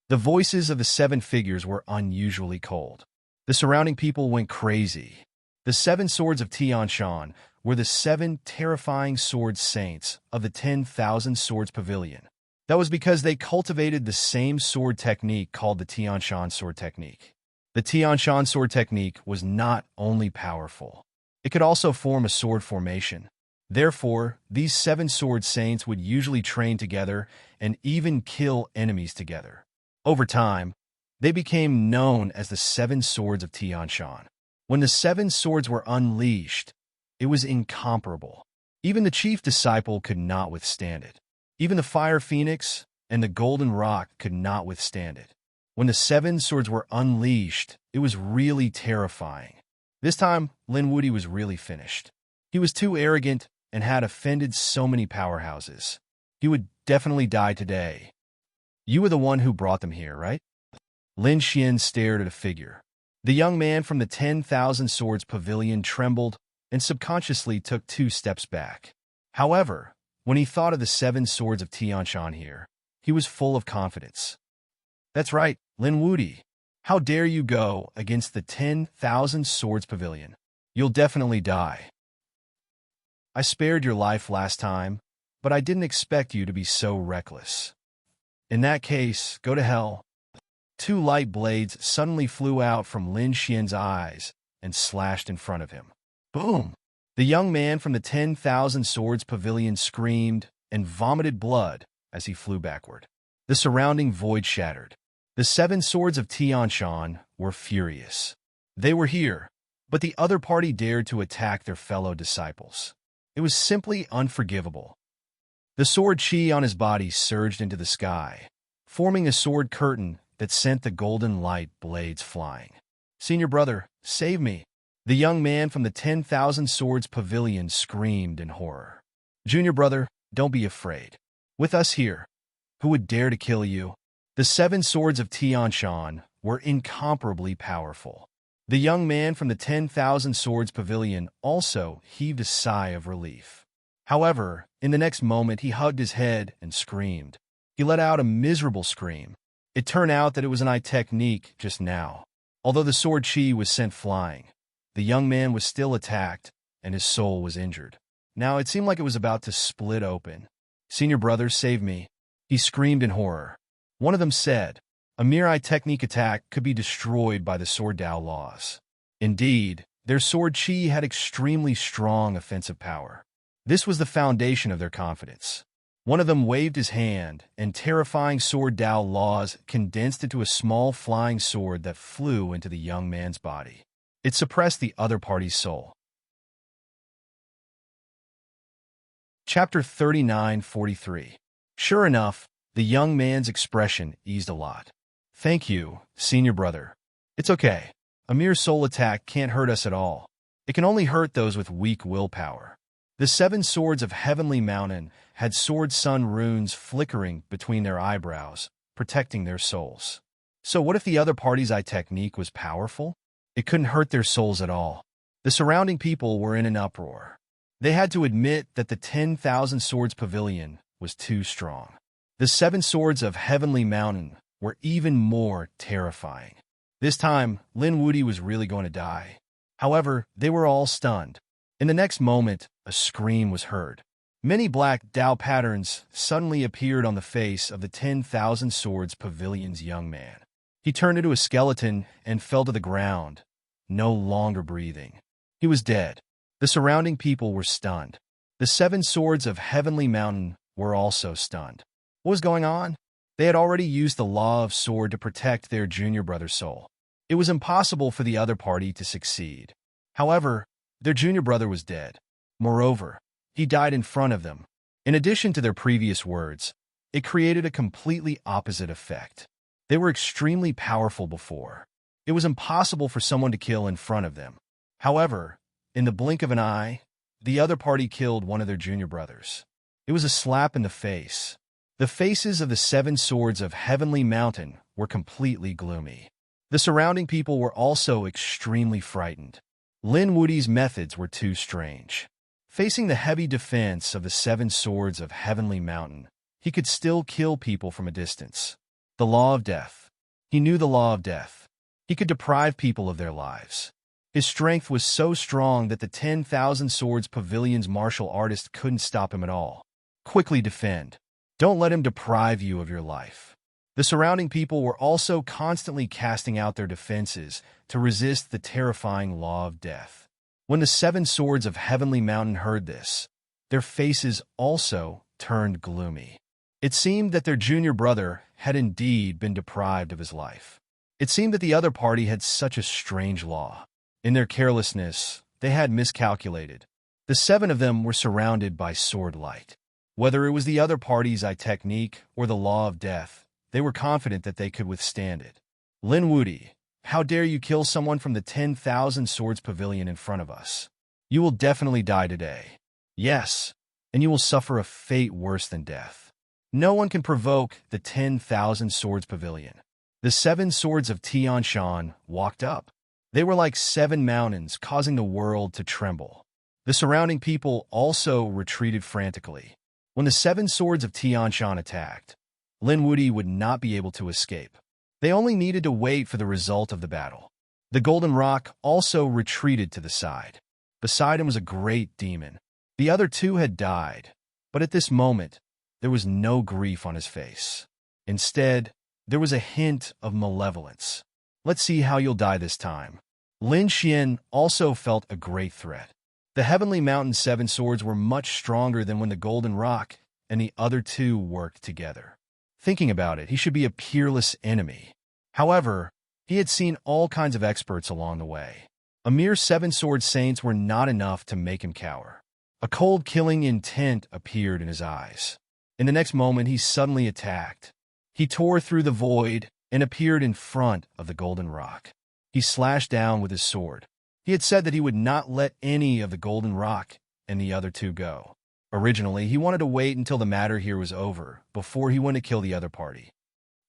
The voices of the 7 figures were unusually cold. The surrounding people went crazy. The 7 swords of Tianshan were the 7 terrifying sword saints of the 10,000 Swords Pavilion. That was because they cultivated the same sword technique called the Tianshan sword technique. The Tianshan sword technique was not only powerful, it could also form a sword formation. Therefore, these 7 sword saints would usually train together and even kill enemies together. Over time, they became known as the 7 swords of Tianshan. When the 7 swords were unleashed, it was incomparable. Even the chief disciple could not withstand it. Even the fire phoenix and the golden rock could not withstand it. When the 7 swords were unleashed, it was really terrifying. This time, Lin Wuti was really finished. He was too arrogant and had offended so many powerhouses. He would definitely die today. You were the one who brought them here, right? Lin Xian stared at a figure. The young man from the 10,000 Swords Pavilion trembled and subconsciously took 2 steps back. However, when he thought of the 7 swords of Tianshan here, he was full of confidence. That's right, Lin Wuti. How dare you go against the 10,000 Swords Pavilion? You'll definitely die. I spared your life last time, but I didn't expect you to be so reckless. In that case, go to hell. 2 light blades suddenly flew out from Lin Xian's eyes and slashed in front of him. Boom! The young man from the 10,000 Swords Pavilion screamed and vomited blood as he flew backward. The surrounding void shattered. The 7 swords of Tianshan were furious. They were here, but the other party dared to attack their fellow disciples. It was simply unforgivable. The sword chi on his body surged into the sky, forming a sword curtain that sent the golden light blades flying. "Senior brother, save me!" The young man from the 10,000 Swords Pavilion screamed in horror. "Junior brother, don't be afraid. With us here, who would dare to kill you?" The 7 swords of Tianshan were incomparably powerful. The young man from the 10,000 Swords Pavilion also heaved a sigh of relief. However, in the next moment he hugged his head and screamed. He let out a miserable scream. It turned out that it was an eye technique just now. Although the sword chi was sent flying, the young man was still attacked, and his soul was injured. Now it seemed like it was about to split open. "Senior brother, save me!" He screamed in horror. One of them said, "A mere eye technique attack could be destroyed by the Sword Dao laws." Indeed, their sword chi had extremely strong offensive power. This was the foundation of their confidence. One of them waved his hand, and terrifying Sword Dao laws condensed into a small flying sword that flew into the young man's body. It suppressed the other party's soul. Chapter 39:43. Sure enough, the young man's expression eased a lot. "Thank you, senior brother. It's okay. A mere soul attack can't hurt us at all. It can only hurt those with weak willpower." The 7 swords of Heavenly Mountain had sword sun runes flickering between their eyebrows, protecting their souls. So what if the other party's eye technique was powerful? It couldn't hurt their souls at all. The surrounding people were in an uproar. They had to admit that the 10,000 Swords Pavilion was too strong. The 7 swords of Heavenly Mountain were even more terrifying. This time, Lin Wudi was really going to die. However, they were all stunned. In the next moment, a scream was heard. Many black Dao patterns suddenly appeared on the face of the 10,000 Swords Pavilion's young man. He turned into a skeleton and fell to the ground, no longer breathing. He was dead. The surrounding people were stunned. The 7 swords of Heavenly Mountain were also stunned. What was going on? They had already used the law of sword to protect their junior brother's soul. It was impossible for the other party to succeed. However, their junior brother was dead. Moreover, he died in front of them. In addition to their previous words, it created a completely opposite effect. They were extremely powerful before. It was impossible for someone to kill in front of them. However, in the blink of an eye, the other party killed one of their junior brothers. It was a slap in the face. The faces of the 7 swords of Heavenly Mountain were completely gloomy. The surrounding people were also extremely frightened. Lin Wudi's methods were too strange. Facing the heavy defense of the 7 swords of Heavenly Mountain, he could still kill people from a distance. The law of death. He knew the law of death. He could deprive people of their lives. His strength was so strong that the 10,000 Swords Pavilion's martial artist couldn't stop him at all. Quickly defend. Don't let him deprive you of your life. The surrounding people were also constantly casting out their defenses to resist the terrifying law of death. When the 7 swords of Heavenly Mountain heard this, their faces also turned gloomy. It seemed that their junior brother had indeed been deprived of his life. It seemed that the other party had such a strange law. In their carelessness, they had miscalculated. The 7 of them were surrounded by sword light. Whether it was the other party's eye technique or the law of death, they were confident that they could withstand it. "Lin Wudi, how dare you kill someone from the 10,000 Swords Pavilion in front of us? You will definitely die today. Yes, and you will suffer a fate worse than death. No one can provoke the 10,000 Swords Pavilion." The 7 swords of Tianshan walked up. They were like 7 mountains, causing the world to tremble. The surrounding people also retreated frantically. When the 7 swords of Tianshan attacked, Lin Wudi would not be able to escape. They only needed to wait for the result of the battle. The Golden Rock also retreated to the side. Beside him was a great demon. The other 2 had died, but at this moment, there was no grief on his face. Instead, there was a hint of malevolence. "Let's see how you'll die this time." Lin Xian also felt a great threat. The Heavenly Mountain 7 swords were much stronger than when the Golden Rock and the other 2 worked together. Thinking about it, he should be a peerless enemy. However, He had seen all kinds of experts along the way. A mere 7-sword saints were not enough to make him cower. A cold, killing intent appeared in his eyes. In the next moment, he suddenly attacked. He tore through the void and appeared in front of the golden rock. He slashed down with his sword. He had said that he would not let any of the golden rock and the other two go. Originally, he wanted to wait until the matter here was over before he went to kill the other party.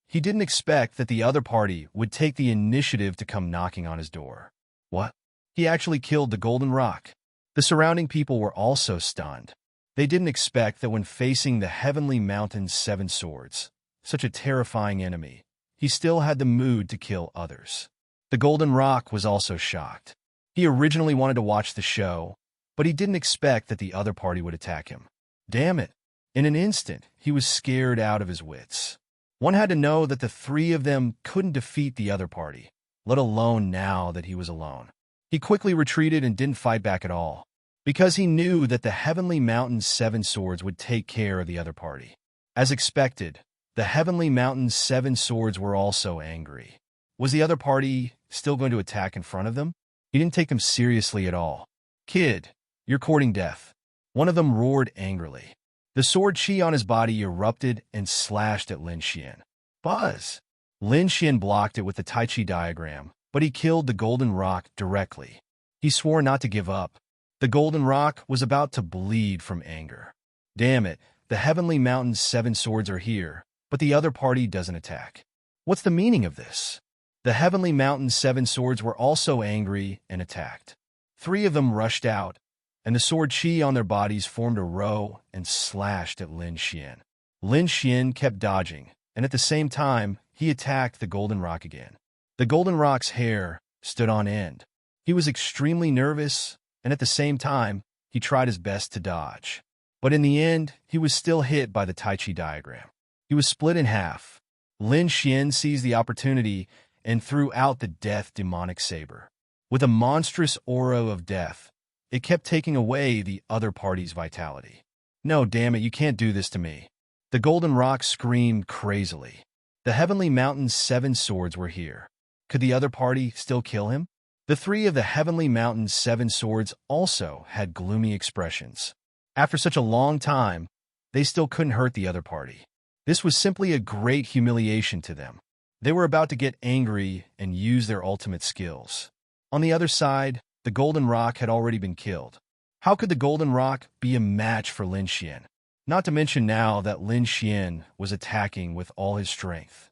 He didn't expect that the other party would take the initiative to come knocking on his door. What? He actually killed the golden rock. The surrounding people were also stunned. They didn't expect that when facing the heavenly mountain's 7 swords, such a terrifying enemy, he still had the mood to kill others. The golden rock was also shocked. He originally wanted to watch the show, but he didn't expect that the other party would attack him. Damn it! In an instant, he was scared out of his wits. One had to know that the 3 of them couldn't defeat the other party, let alone now that he was alone. He quickly retreated and didn't fight back at all, because he knew that the Heavenly Mountain's 7 swords would take care of the other party. As expected, the Heavenly Mountain's 7 swords were also angry. Was the other party still going to attack in front of them? He didn't take them seriously at all. "Kid, you're courting death," one of them roared angrily. The sword chi on his body erupted and slashed at Lin Xian. Buzz! Lin Xian blocked it with the Tai Chi diagram, but he killed the golden rock directly. He swore not to give up. The golden rock was about to bleed from anger. Damn it, the Heavenly Mountain's 7 swords are here, but the other party doesn't attack. What's the meaning of this? The Heavenly Mountain's 7 swords were also angry and attacked. 3 of them rushed out, and the sword chi on their bodies formed a row and slashed at Lin Xian. Lin Xian kept dodging, and at the same time, he attacked the golden rock again. The golden rock's hair stood on end. He was extremely nervous, and at the same time, he tried his best to dodge. But in the end, he was still hit by the Tai Chi diagram. He was split in half. Lin Xian seized the opportunity and threw out the death demonic saber. With a monstrous aura of death, it kept taking away the other party's vitality. "No, damn it, you can't do this to me." The golden rock screamed crazily. The Heavenly Mountain's 7 swords were here. Could the other party still kill him? The 3 of the Heavenly Mountain's 7 swords also had gloomy expressions. After such a long time, they still couldn't hurt the other party. This was simply a great humiliation to them. They were about to get angry and use their ultimate skills. On the other side, the golden rock had already been killed. How could the golden rock be a match for Lin Xian? Not to mention now that Lin Xian was attacking with all his strength.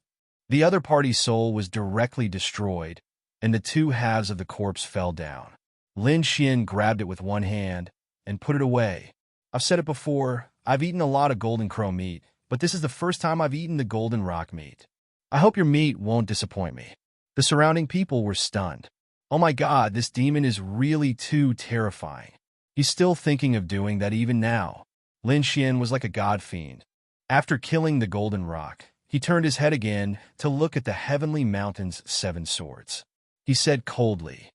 The other party's soul was directly destroyed, and the 2 halves of the corpse fell down. Lin Xian grabbed it with one hand and put it away. I've said it before, I've eaten a lot of golden crow meat, but this is the first time I've eaten the golden rock meat. I hope your meat won't disappoint me. The surrounding people were stunned. Oh my God, this demon is really too terrifying. He's still thinking of doing that even now. Lin Xian was like a god fiend. After killing the golden rock, he turned his head again to look at the Heavenly Mountain's 7 swords. He said coldly,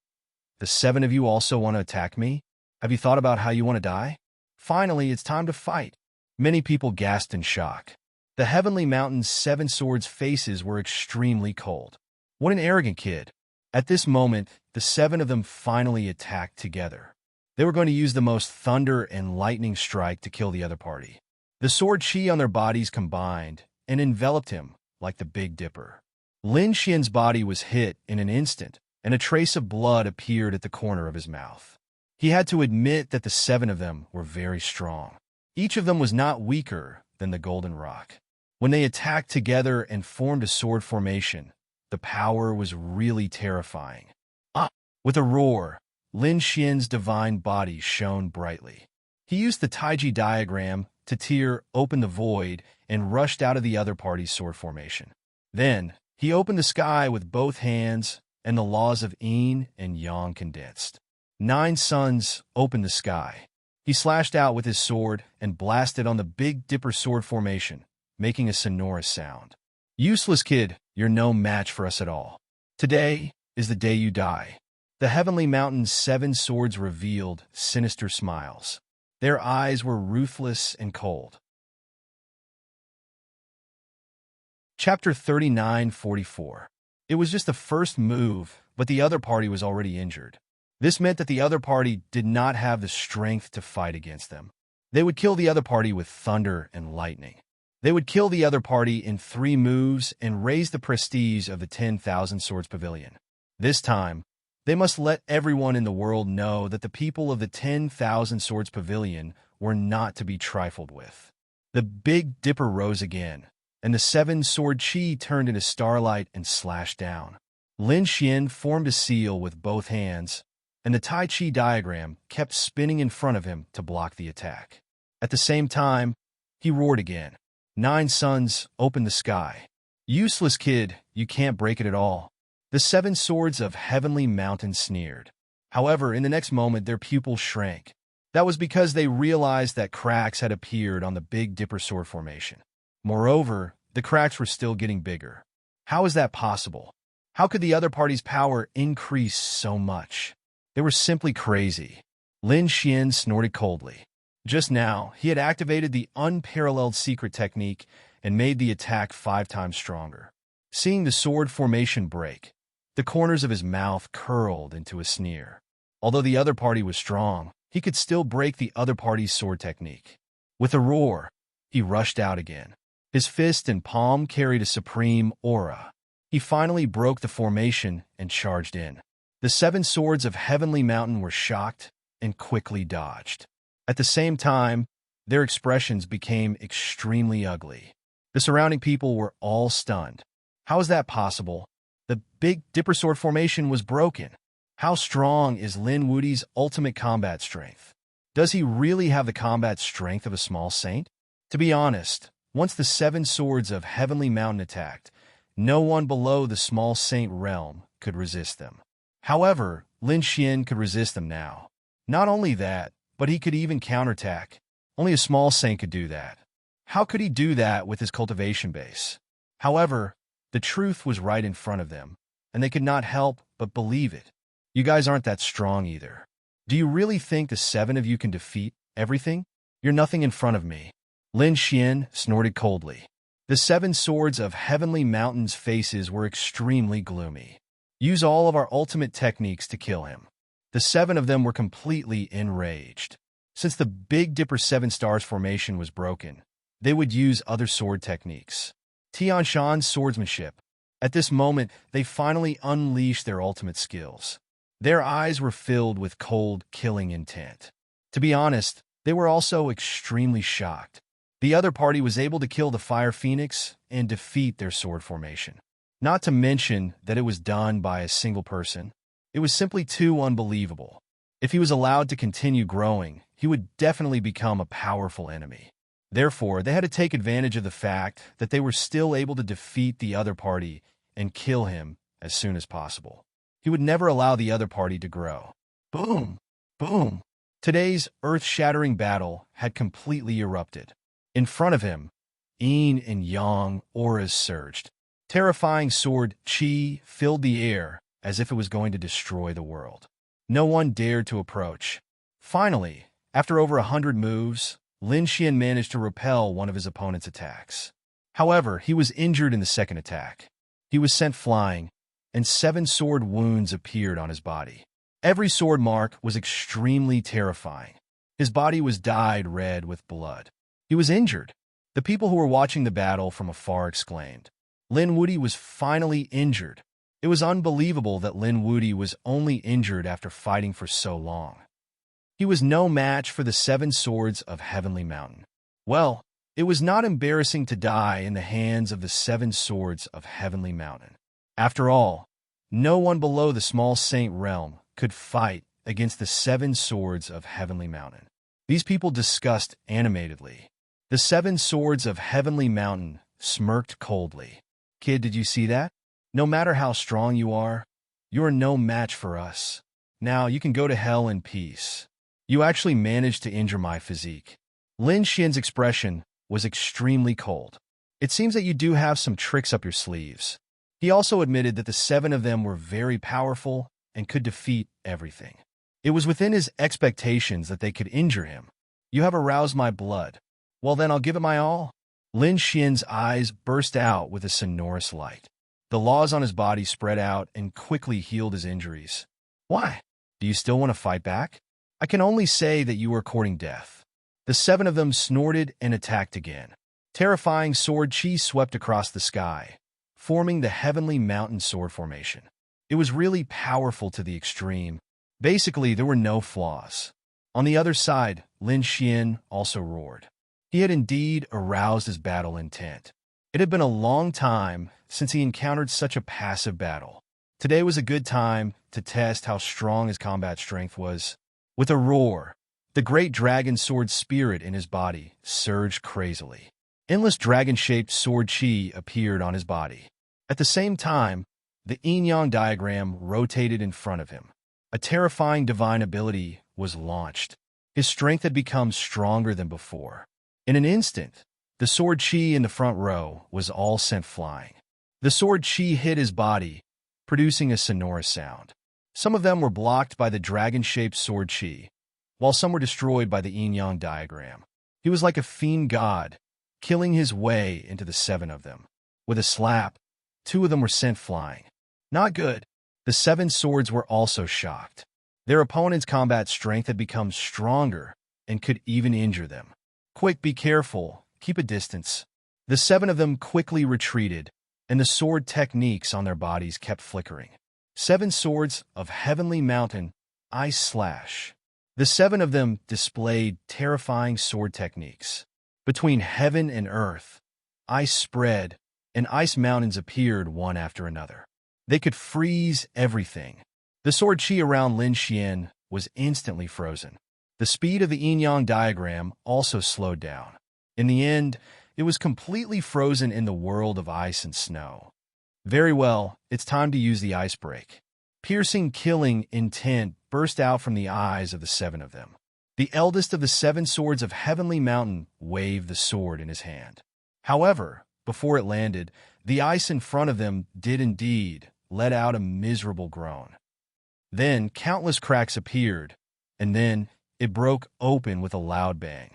"The 7 of you also want to attack me? Have you thought about how you want to die? Finally, it's time to fight." Many people gasped in shock. The Heavenly Mountain's 7 swords' faces were extremely cold. What an arrogant kid. At this moment, the 7 of them finally attacked together. They were going to use the most thunder and lightning strike to kill the other party. The sword chi on their bodies combined and enveloped him like the Big Dipper. Lin Xian's body was hit in an instant, and a trace of blood appeared at the corner of his mouth. He had to admit that the 7 of them were very strong. Each of them was not weaker than the golden rock. When they attacked together and formed a sword formation, the power was really terrifying. With a roar, Lin Xian's divine body shone brightly. He used the Taiji diagram to tear open the void and rushed out of the other party's sword formation. Then, he opened the sky with both hands, and the laws of yin and yang condensed. 9 suns opened the sky. He slashed out with his sword and blasted on the Big Dipper sword formation, making a sonorous sound. "Useless kid, you're no match for us at all. Today is the day you die." The Heavenly Mountain's 7 swords revealed sinister smiles. Their eyes were ruthless and cold. Chapter 39:44. It was just the first move, but the other party was already injured. This meant that the other party did not have the strength to fight against them. They would kill the other party with thunder and lightning. They would kill the other party in 3 moves and raise the prestige of the 10,000 Swords Pavilion. This time, they must let everyone in the world know that the people of the 10,000 Swords Pavilion were not to be trifled with. The Big Dipper rose again, and the 7-sword chi turned into starlight and slashed down. Lin Xian formed a seal with both hands, and the Tai Chi diagram kept spinning in front of him to block the attack. At the same time, he roared again. 9 suns, open the sky. Useless kid, you can't break it at all. The 7 swords of Heavenly Mountain sneered. However, in the next moment, their pupils shrank. That was because they realized that cracks had appeared on the Big Dipper sword formation. Moreover, the cracks were still getting bigger. How is that possible? How could the other party's power increase so much? They were simply crazy. Lin Xian snorted coldly. Just now, he had activated the unparalleled secret technique and made the attack 5 times stronger. Seeing the sword formation break, the corners of his mouth curled into a sneer. Although the other party was strong, he could still break the other party's sword technique. With a roar, he rushed out again. His fist and palm carried a supreme aura. He finally broke the formation and charged in. The 7 swords of Heavenly Mountain were shocked and quickly dodged. At the same time, their expressions became extremely ugly. The surrounding people were all stunned. How is that possible? The Big Dipper sword formation was broken. How strong is Lin Wudi's ultimate combat strength? Does he really have the combat strength of a small saint? To be honest, once the 7 swords of Heavenly Mountain attacked, no one below the small saint realm could resist them. However, Lin Xian could resist them now. Not only that, but he could even counterattack. Only a small saint could do that. How could he do that with his cultivation base? However, the truth was right in front of them, and they could not help but believe it. You guys aren't that strong either. Do you really think the 7 of you can defeat everything? You're nothing in front of me. Lin Xian snorted coldly. The 7 swords of Heavenly Mountain's faces were extremely gloomy. Use all of our ultimate techniques to kill him. The 7 of them were completely enraged. Since the Big Dipper 7 stars formation was broken, they would use other sword techniques. Tianshan's swordsmanship. At this moment, they finally unleashed their ultimate skills. Their eyes were filled with cold, killing intent. To be honest, they were also extremely shocked. The other party was able to kill the Fire Phoenix and defeat their sword formation. Not to mention that it was done by a single person. It was simply too unbelievable. If he was allowed to continue growing, he would definitely become a powerful enemy. Therefore, they had to take advantage of the fact that they were still able to defeat the other party and kill him as soon as possible. He would never allow the other party to grow. Boom! Boom! Today's earth-shattering battle had completely erupted. In front of him, yin and yang auras surged. Terrifying sword chi filled the air as if it was going to destroy the world. No one dared to approach. Finally, after over 100 moves, Lin Xian managed to repel one of his opponent's attacks. However, he was injured in the second attack. He was sent flying, and 7 sword wounds appeared on his body. Every sword mark was extremely terrifying. His body was dyed red with blood. He was injured. The people who were watching the battle from afar exclaimed, Lin Wudi was finally injured. It was unbelievable that Lin Wudi was only injured after fighting for so long. He was no match for the 7 swords of Heavenly Mountain. Well, it was not embarrassing to die in the hands of the 7 swords of Heavenly Mountain. After all, no one below the small saint realm could fight against the 7 swords of Heavenly Mountain. These people discussed animatedly. The 7 swords of Heavenly Mountain smirked coldly. Kid, did you see that? No matter how strong you are no match for us. Now you can go to hell in peace. You actually managed to injure my physique. Lin Xian's expression was extremely cold. It seems that you do have some tricks up your sleeves. He also admitted that the 7 of them were very powerful and could defeat everything. It was within his expectations that they could injure him. You have aroused my blood. Well then, I'll give it my all. Lin Xian's eyes burst out with a sonorous light. The laws on his body spread out and quickly healed his injuries. Why? Do you still want to fight back? I can only say that you are courting death. The 7 of them snorted and attacked again. Terrifying sword chi swept across the sky, forming the heavenly mountain sword formation. It was really powerful to the extreme. Basically, there were no flaws. On the other side, Lin Xian also roared. He had indeed aroused his battle intent. It had been a long time since he encountered such a passive battle. Today was a good time to test how strong his combat strength was. With a roar, the great dragon sword spirit in his body surged crazily. Endless dragon-shaped sword chi appeared on his body. At the same time, the yin-yang diagram rotated in front of him. A terrifying divine ability was launched. His strength had become stronger than before. In an instant, the sword chi in the front row was all sent flying. The sword chi hit his body, producing a sonorous sound. Some of them were blocked by the dragon-shaped sword chi, while some were destroyed by the yin-yang diagram. He was like a fiend god, killing his way into the 7 of them. With a slap, 2 of them were sent flying. Not good. The 7 swords were also shocked. Their opponent's combat strength had become stronger and could even injure them. Quick, be careful. Keep a distance. The 7 of them quickly retreated, and the sword techniques on their bodies kept flickering. 7 swords of heavenly mountain, ice slash. The 7 of them displayed terrifying sword techniques. Between heaven and earth, ice spread, and ice mountains appeared one after another. They could freeze everything. The sword chi around Lin Xian was instantly frozen. The speed of the yin-yang diagram also slowed down. In the end, it was completely frozen in the world of ice and snow. Very well, it's time to use the ice break. Piercing, killing intent burst out from the eyes of the 7 of them. The eldest of the 7 swords of Heavenly Mountain waved the sword in his hand. However, before it landed, the ice in front of them did indeed let out a miserable groan. Then countless cracks appeared, and then it broke open with a loud bang.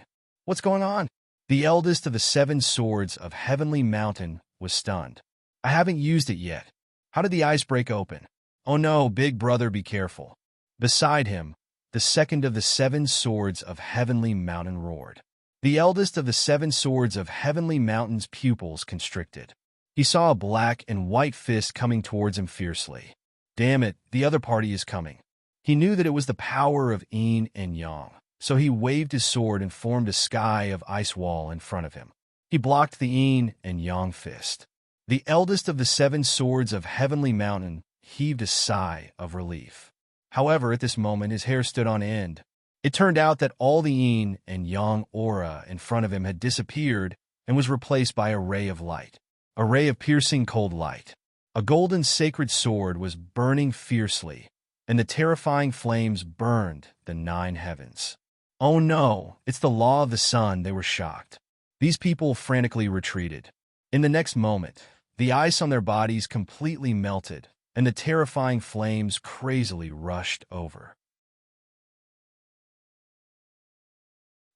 What's going on? The eldest of the 7 swords of Heavenly Mountain was stunned. I haven't used it yet. How did the ice break open? Oh no, big brother, be careful. Beside him, the second of the 7 swords of Heavenly Mountain roared. The eldest of the 7 swords of Heavenly Mountain's pupils constricted. He saw a black and white fist coming towards him fiercely. Damn it, the other party is coming. He knew that it was the power of yin and yang, so he waved his sword and formed a sky of ice wall in front of him. He blocked the yin and yang fist. The eldest of the 7 swords of Heavenly Mountain heaved a sigh of relief. However, at this moment, his hair stood on end. It turned out that all the yin and yang aura in front of him had disappeared and was replaced by a ray of light, a ray of piercing cold light. A golden sacred sword was burning fiercely, and the terrifying flames burned the 9 heavens. Oh no, it's the law of the sun, they were shocked. These people frantically retreated. In the next moment, the ice on their bodies completely melted, and the terrifying flames crazily rushed over.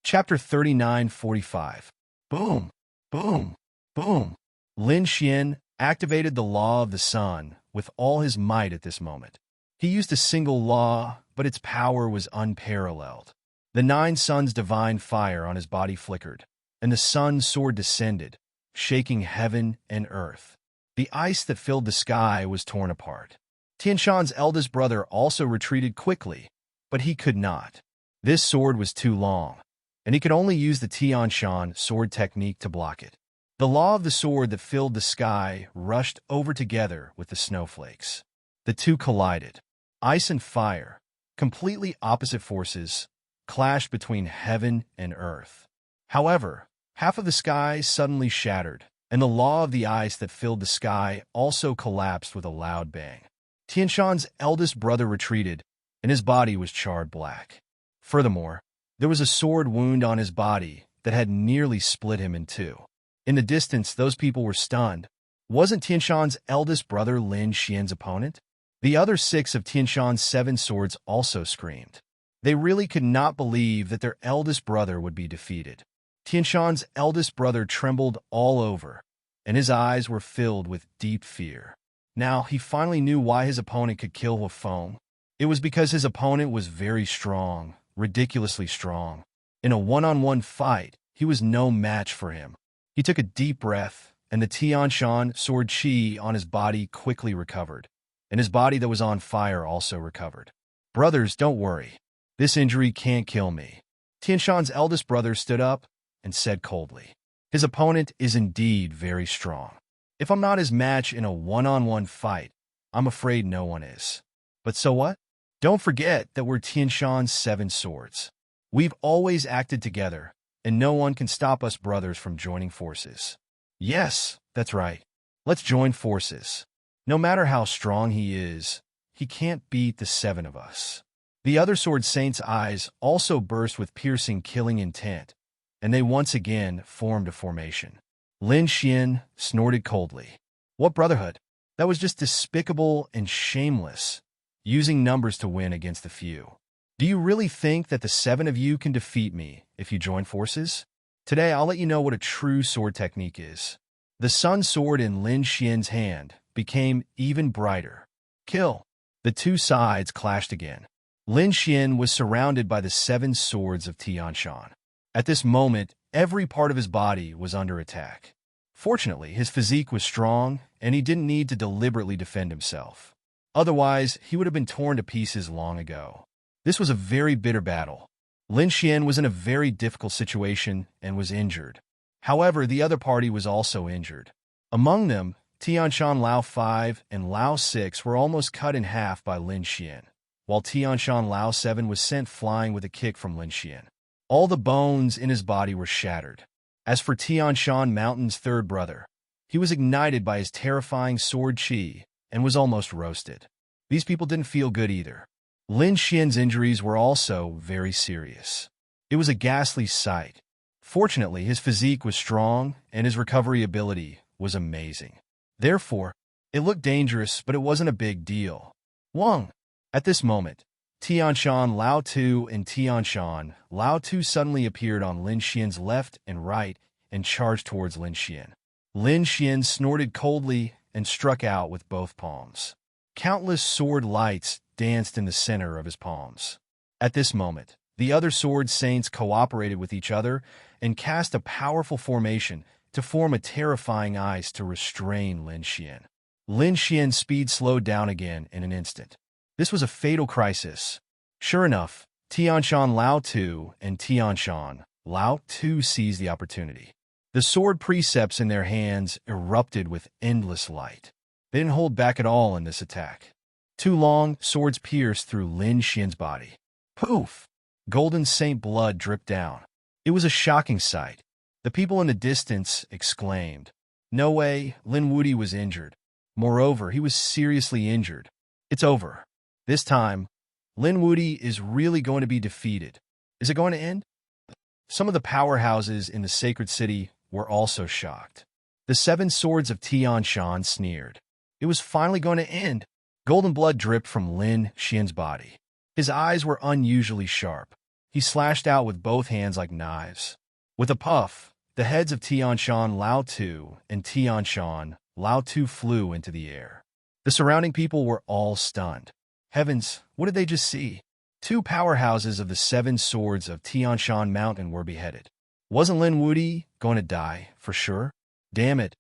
Chapter 39:45. Boom, boom, boom. Lin Xian activated the law of the sun with all his might at this moment. He used a single law, but its power was unparalleled. The 9 suns' divine fire on his body flickered, and the sun sword descended, shaking heaven and earth. The ice that filled the sky was torn apart. Tianshan's eldest brother also retreated quickly, but he could not. This sword was too long, and he could only use the Tianshan sword technique to block it. The law of the sword that filled the sky rushed over together with the snowflakes. The two collided. Ice and fire, completely opposite forces, clashed between heaven and earth. However, half of the sky suddenly shattered, and the law of the ice that filled the sky also collapsed with a loud bang. Tianshan's eldest brother retreated, and his body was charred black. Furthermore, there was a sword wound on his body that had nearly split him in two. In the distance, those people were stunned. Wasn't Tianshan's eldest brother Lin Xian's opponent? The other 6 of Tianshan's 7 swords also screamed. They really could not believe that their eldest brother would be defeated. Tianshan's eldest brother trembled all over, and his eyes were filled with deep fear. Now, he finally knew why his opponent could kill with foam. It was because his opponent was very strong, ridiculously strong. In a one-on-one fight, he was no match for him. He took a deep breath, and the Tianshan sword chi on his body quickly recovered, and his body that was on fire also recovered. Brothers, don't worry. This injury can't kill me. Tianshan's eldest brother stood up and said coldly. His opponent is indeed very strong. If I'm not his match in a one-on-one fight, I'm afraid no one is. But so what? Don't forget that we're Tianshan's 7 swords. We've always acted together, and no one can stop us brothers from joining forces. Yes, that's right. Let's join forces. No matter how strong he is, he can't beat the 7 of us. The other sword saint's eyes also burst with piercing killing intent, and they once again formed a formation. Lin Xian snorted coldly. What brotherhood? That was just despicable and shameless, using numbers to win against the few. Do you really think that the 7 of you can defeat me if you join forces? Today, I'll let you know what a true sword technique is. The sun sword in Lin Xian's hand became even brighter. Kill! The two sides clashed again. Lin Xian was surrounded by the 7 swords of Tianshan. At this moment, every part of his body was under attack. Fortunately, his physique was strong, and he didn't need to deliberately defend himself. Otherwise, he would have been torn to pieces long ago. This was a very bitter battle. Lin Xian was in a very difficult situation and was injured. However, the other party was also injured. Among them, Tianshan Lao 5 and Lao 6 were almost cut in half by Lin Xian, while Tianshan Lao 7 was sent flying with a kick from Lin Xian. All the bones in his body were shattered. As for Tianshan Mountain's third brother, he was ignited by his terrifying sword chi and was almost roasted. These people didn't feel good either. Lin Xian's injuries were also very serious. It was a ghastly sight. Fortunately, his physique was strong and his recovery ability was amazing. Therefore, it looked dangerous, but it wasn't a big deal. Wang! At this moment, Tianshan Lao 2 and Tianshan Lao 2 suddenly appeared on Lin Xian's left and right and charged towards Lin Xian. Lin Xian snorted coldly and struck out with both palms. Countless sword lights danced in the center of his palms. At this moment, the other sword saints cooperated with each other and cast a powerful formation to form a terrifying ice to restrain Lin Xian. Lin Xian's speed slowed down again in an instant. This was a fatal crisis. Sure enough, Tianshan Lao 2 and Tianshan Lao 2 seized the opportunity. The sword precepts in their hands erupted with endless light. They didn't hold back at all in this attack. 2 long swords pierced through Lin Xian's body. Poof! Golden saint blood dripped down. It was a shocking sight. The people in the distance exclaimed. No way, Lin Wudi was injured. Moreover, he was seriously injured. It's over. This time, Lin Wudi is really going to be defeated. Is it going to end? Some of the powerhouses in the sacred city were also shocked. The 7 swords of Tianshan sneered. It was finally going to end. Golden blood dripped from Lin Xian's body. His eyes were unusually sharp. He slashed out with both hands like knives. With a puff, the heads of Tianshan Lao 2 and Tianshan Lao 2 flew into the air. The surrounding people were all stunned. Heavens, what did they just see? 2 powerhouses of the 7 swords of Tianshan Mountain were beheaded. Wasn't Lin Wudi going to die, for sure? Damn it.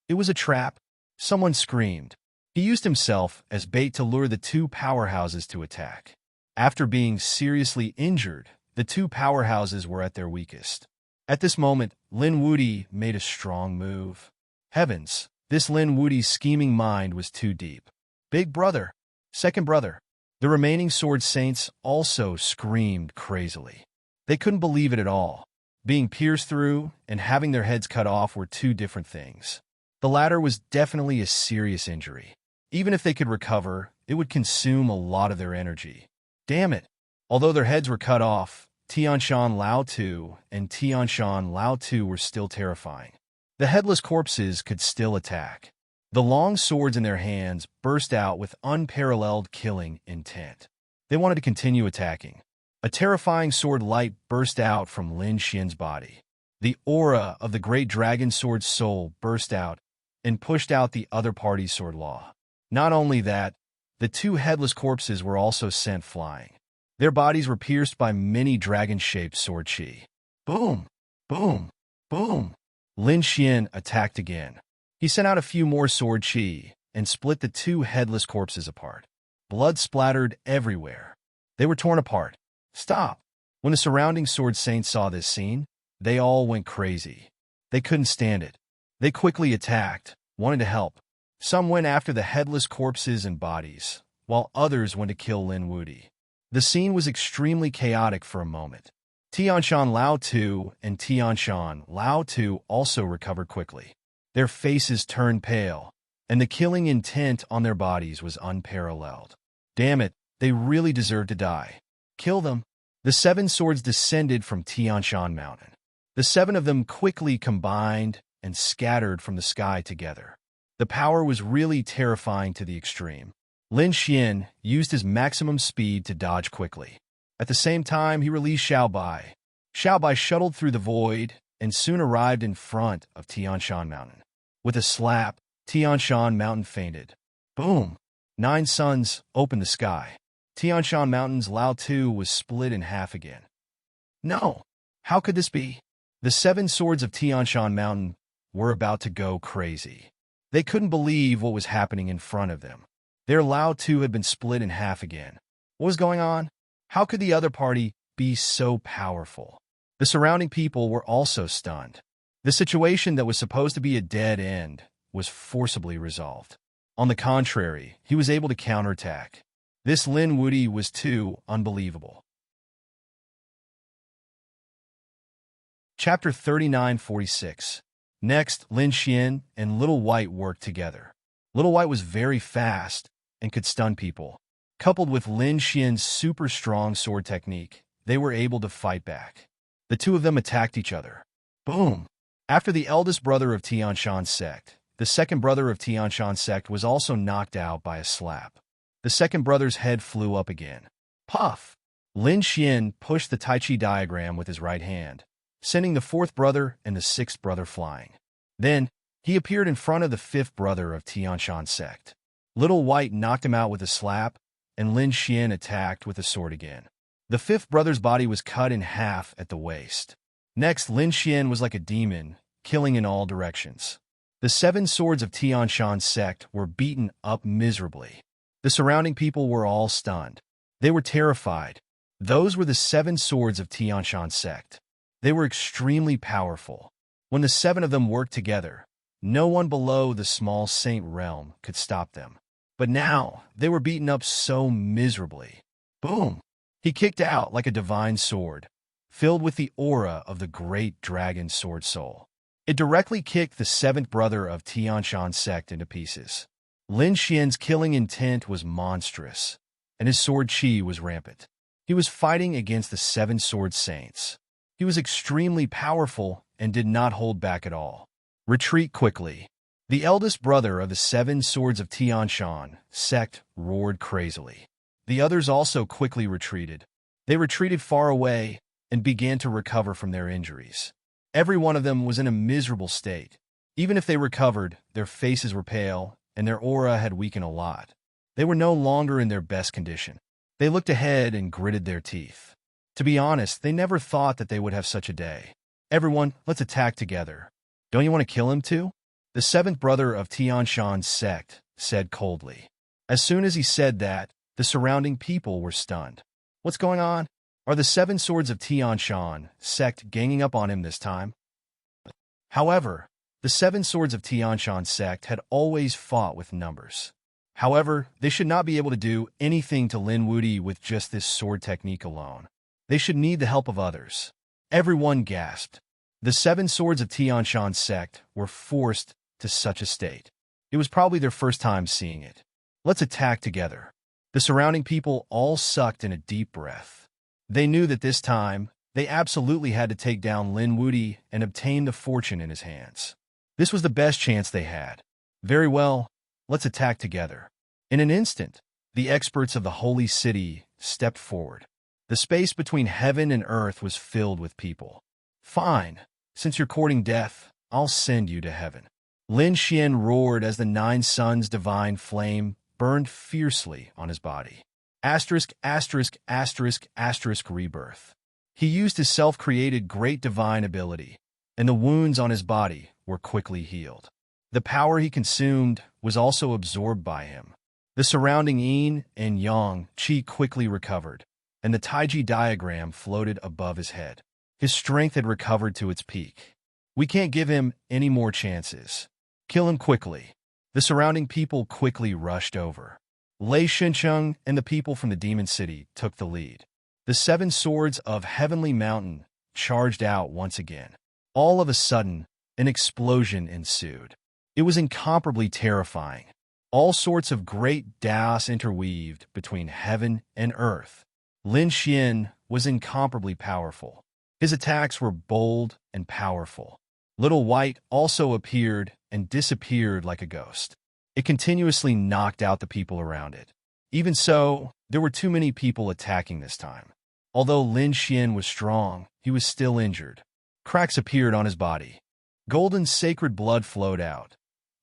It was a trap. Someone screamed. He used himself as bait to lure the 2 powerhouses to attack. After being seriously injured, the 2 powerhouses were at their weakest. At this moment, Lin Wudi made a strong move. Heavens, this Lin Wudi's scheming mind was too deep. Big brother, second brother. The remaining sword saints also screamed crazily. They couldn't believe it at all. Being pierced through and having their heads cut off were 2 different things. The latter was definitely a serious injury. Even if they could recover, it would consume a lot of their energy. Damn it! Although their heads were cut off, Tianshan Lao 2 and Tianshan Lao 2 were still terrifying. The headless corpses could still attack. The long swords in their hands burst out with unparalleled killing intent. They wanted to continue attacking. A terrifying sword light burst out from Lin Xian's body. The aura of the great dragon sword soul burst out and pushed out the other party's sword law. Not only that, the two headless corpses were also sent flying. Their bodies were pierced by many dragon-shaped sword chi. Boom! Boom! Boom! Lin Xian attacked again. He sent out a few more sword chi and split the two headless corpses apart. Blood splattered everywhere. They were torn apart. Stop! When the surrounding sword saints saw this scene, they all went crazy. They couldn't stand it. They quickly attacked, wanting to help. Some went after the headless corpses and bodies, while others went to kill Lin Wuti. The scene was extremely chaotic for a moment. Tianshan Lao Tu and Tianshan Lao Tu also recovered quickly. Their faces turned pale, and the killing intent on their bodies was unparalleled. Damn it, they really deserved to die. Kill them. The 7 swords descended from Tianshan Mountain. The 7 of them quickly combined and scattered from the sky together. The power was really terrifying to the extreme. Lin Xian used his maximum speed to dodge quickly. At the same time, he released Xiaobai. Xiaobai shuttled through the void and soon arrived in front of Tianshan Mountain. With a slap, Tianshan Mountain fainted. Boom! 9 suns opened the sky. Tianshan Mountain's Lao Tu was split in half again. No! How could this be? The 7 swords of Tianshan Mountain were about to go crazy. They couldn't believe what was happening in front of them. Their Lao Tu had been split in half again. What was going on? How could the other party be so powerful? The surrounding people were also stunned. The situation that was supposed to be a dead end was forcibly resolved. On the contrary, he was able to counterattack. This Lin Wuti was too unbelievable. Chapter 3946. Next, Lin Xian and Little White worked together. Little White was very fast and could stun people. Coupled with Lin Xian's super strong sword technique, they were able to fight back. The two of them attacked each other. Boom! After the eldest brother of Tianshan sect, the second brother of Tianshan sect was also knocked out by a slap. The second brother's head flew up again. Puff! Lin Xian pushed the Tai Chi diagram with his right hand, sending the fourth brother and the sixth brother flying. Then, he appeared in front of the fifth brother of Tianshan sect. Little White knocked him out with a slap, and Lin Xian attacked with a sword again. The fifth brother's body was cut in half at the waist. Next, Lin Xian was like a demon, killing in all directions. The 7 swords of Tianshan sect were beaten up miserably. The surrounding people were all stunned. They were terrified. Those were the 7 swords of Tianshan sect. They were extremely powerful. When the 7 of them worked together, no one below the small saint realm could stop them. But now, they were beaten up so miserably. Boom! He kicked out like a divine sword, filled with the aura of the great dragon sword soul. It directly kicked the 7th brother of Tianshan sect into pieces. Lin Xian's killing intent was monstrous, and his sword chi was rampant. He was fighting against the 7 sword saints. He was extremely powerful and did not hold back at all. Retreat quickly. The eldest brother of the 7 swords of Tianshan sect roared crazily. The others also quickly retreated. They retreated far away and began to recover from their injuries. Every one of them was in a miserable state. Even if they recovered, their faces were pale and their aura had weakened a lot. They were no longer in their best condition. They looked ahead and gritted their teeth. To be honest, they never thought that they would have such a day. Everyone, let's attack together. Don't you want to kill him too? The 7th brother of Tianshan's sect said coldly. As soon as he said that, the surrounding people were stunned. What's going on? Are the 7 swords of Tianshan sect ganging up on him this time? However, the 7 swords of Tianshan sect had always fought with numbers. However, they should not be able to do anything to Lin Wuti with just this sword technique alone. They should need the help of others. Everyone gasped. The 7 swords of Tianshan sect were forced to such a state. It was probably their first time seeing it. Let's attack together. The surrounding people all sucked in a deep breath. They knew that this time, they absolutely had to take down Lin Wuti and obtain the fortune in his hands. This was the best chance they had. Very well, let's attack together. In an instant, the experts of the holy city stepped forward. The space between heaven and earth was filled with people. Fine, since you're courting death, I'll send you to heaven. Lin Xian roared as the nine suns' divine flame burned fiercely on his body. Asterisk, asterisk, asterisk, asterisk rebirth. He used his self-created great divine ability, and the wounds on his body were quickly healed. The power he consumed was also absorbed by him. The surrounding yin and yang qi quickly recovered, and the Taiji diagram floated above his head. His strength had recovered to its peak. We can't give him any more chances. Kill him quickly. The surrounding people quickly rushed over. Lei Shincheng and the people from the Demon City took the lead. The seven swords of Heavenly Mountain charged out once again. All of a sudden, an explosion ensued. It was incomparably terrifying. All sorts of great Daos interweaved between heaven and earth. Lin Xian was incomparably powerful. His attacks were bold and powerful. Little White also appeared and disappeared like a ghost. It continuously knocked out the people around it. Even so, there were too many people attacking this time. Although Lin Xian was strong, he was still injured. Cracks appeared on his body. Golden sacred blood flowed out,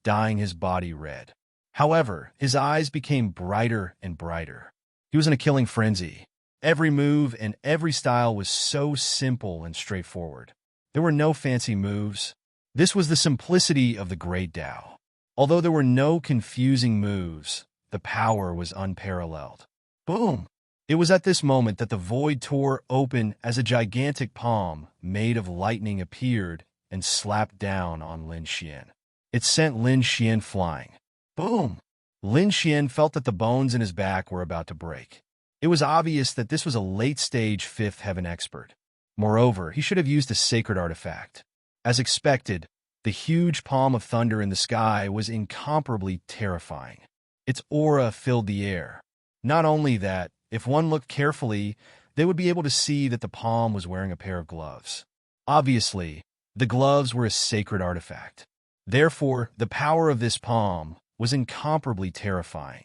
dyeing his body red. However, his eyes became brighter and brighter. He was in a killing frenzy. Every move and every style was so simple and straightforward. There were no fancy moves. This was the simplicity of the Great Tao. Although there were no confusing moves, the power was unparalleled. Boom! It was at this moment that the void tore open as a gigantic palm made of lightning appeared and slapped down on Lin Xian. It sent Lin Xian flying. Boom! Lin Xian felt that the bones in his back were about to break. It was obvious that this was a late-stage fifth heaven expert. Moreover, he should have used a sacred artifact. As expected, the huge palm of thunder in the sky was incomparably terrifying. Its aura filled the air. Not only that, if one looked carefully, they would be able to see that the palm was wearing a pair of gloves. Obviously, the gloves were a sacred artifact. Therefore, the power of this palm was incomparably terrifying.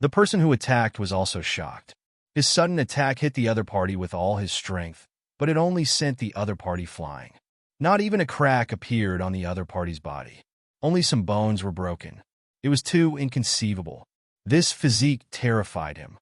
The person who attacked was also shocked. His sudden attack hit the other party with all his strength, but it only sent the other party flying. Not even a crack appeared on the other party's body. Only some bones were broken. It was too inconceivable. This physique terrified him.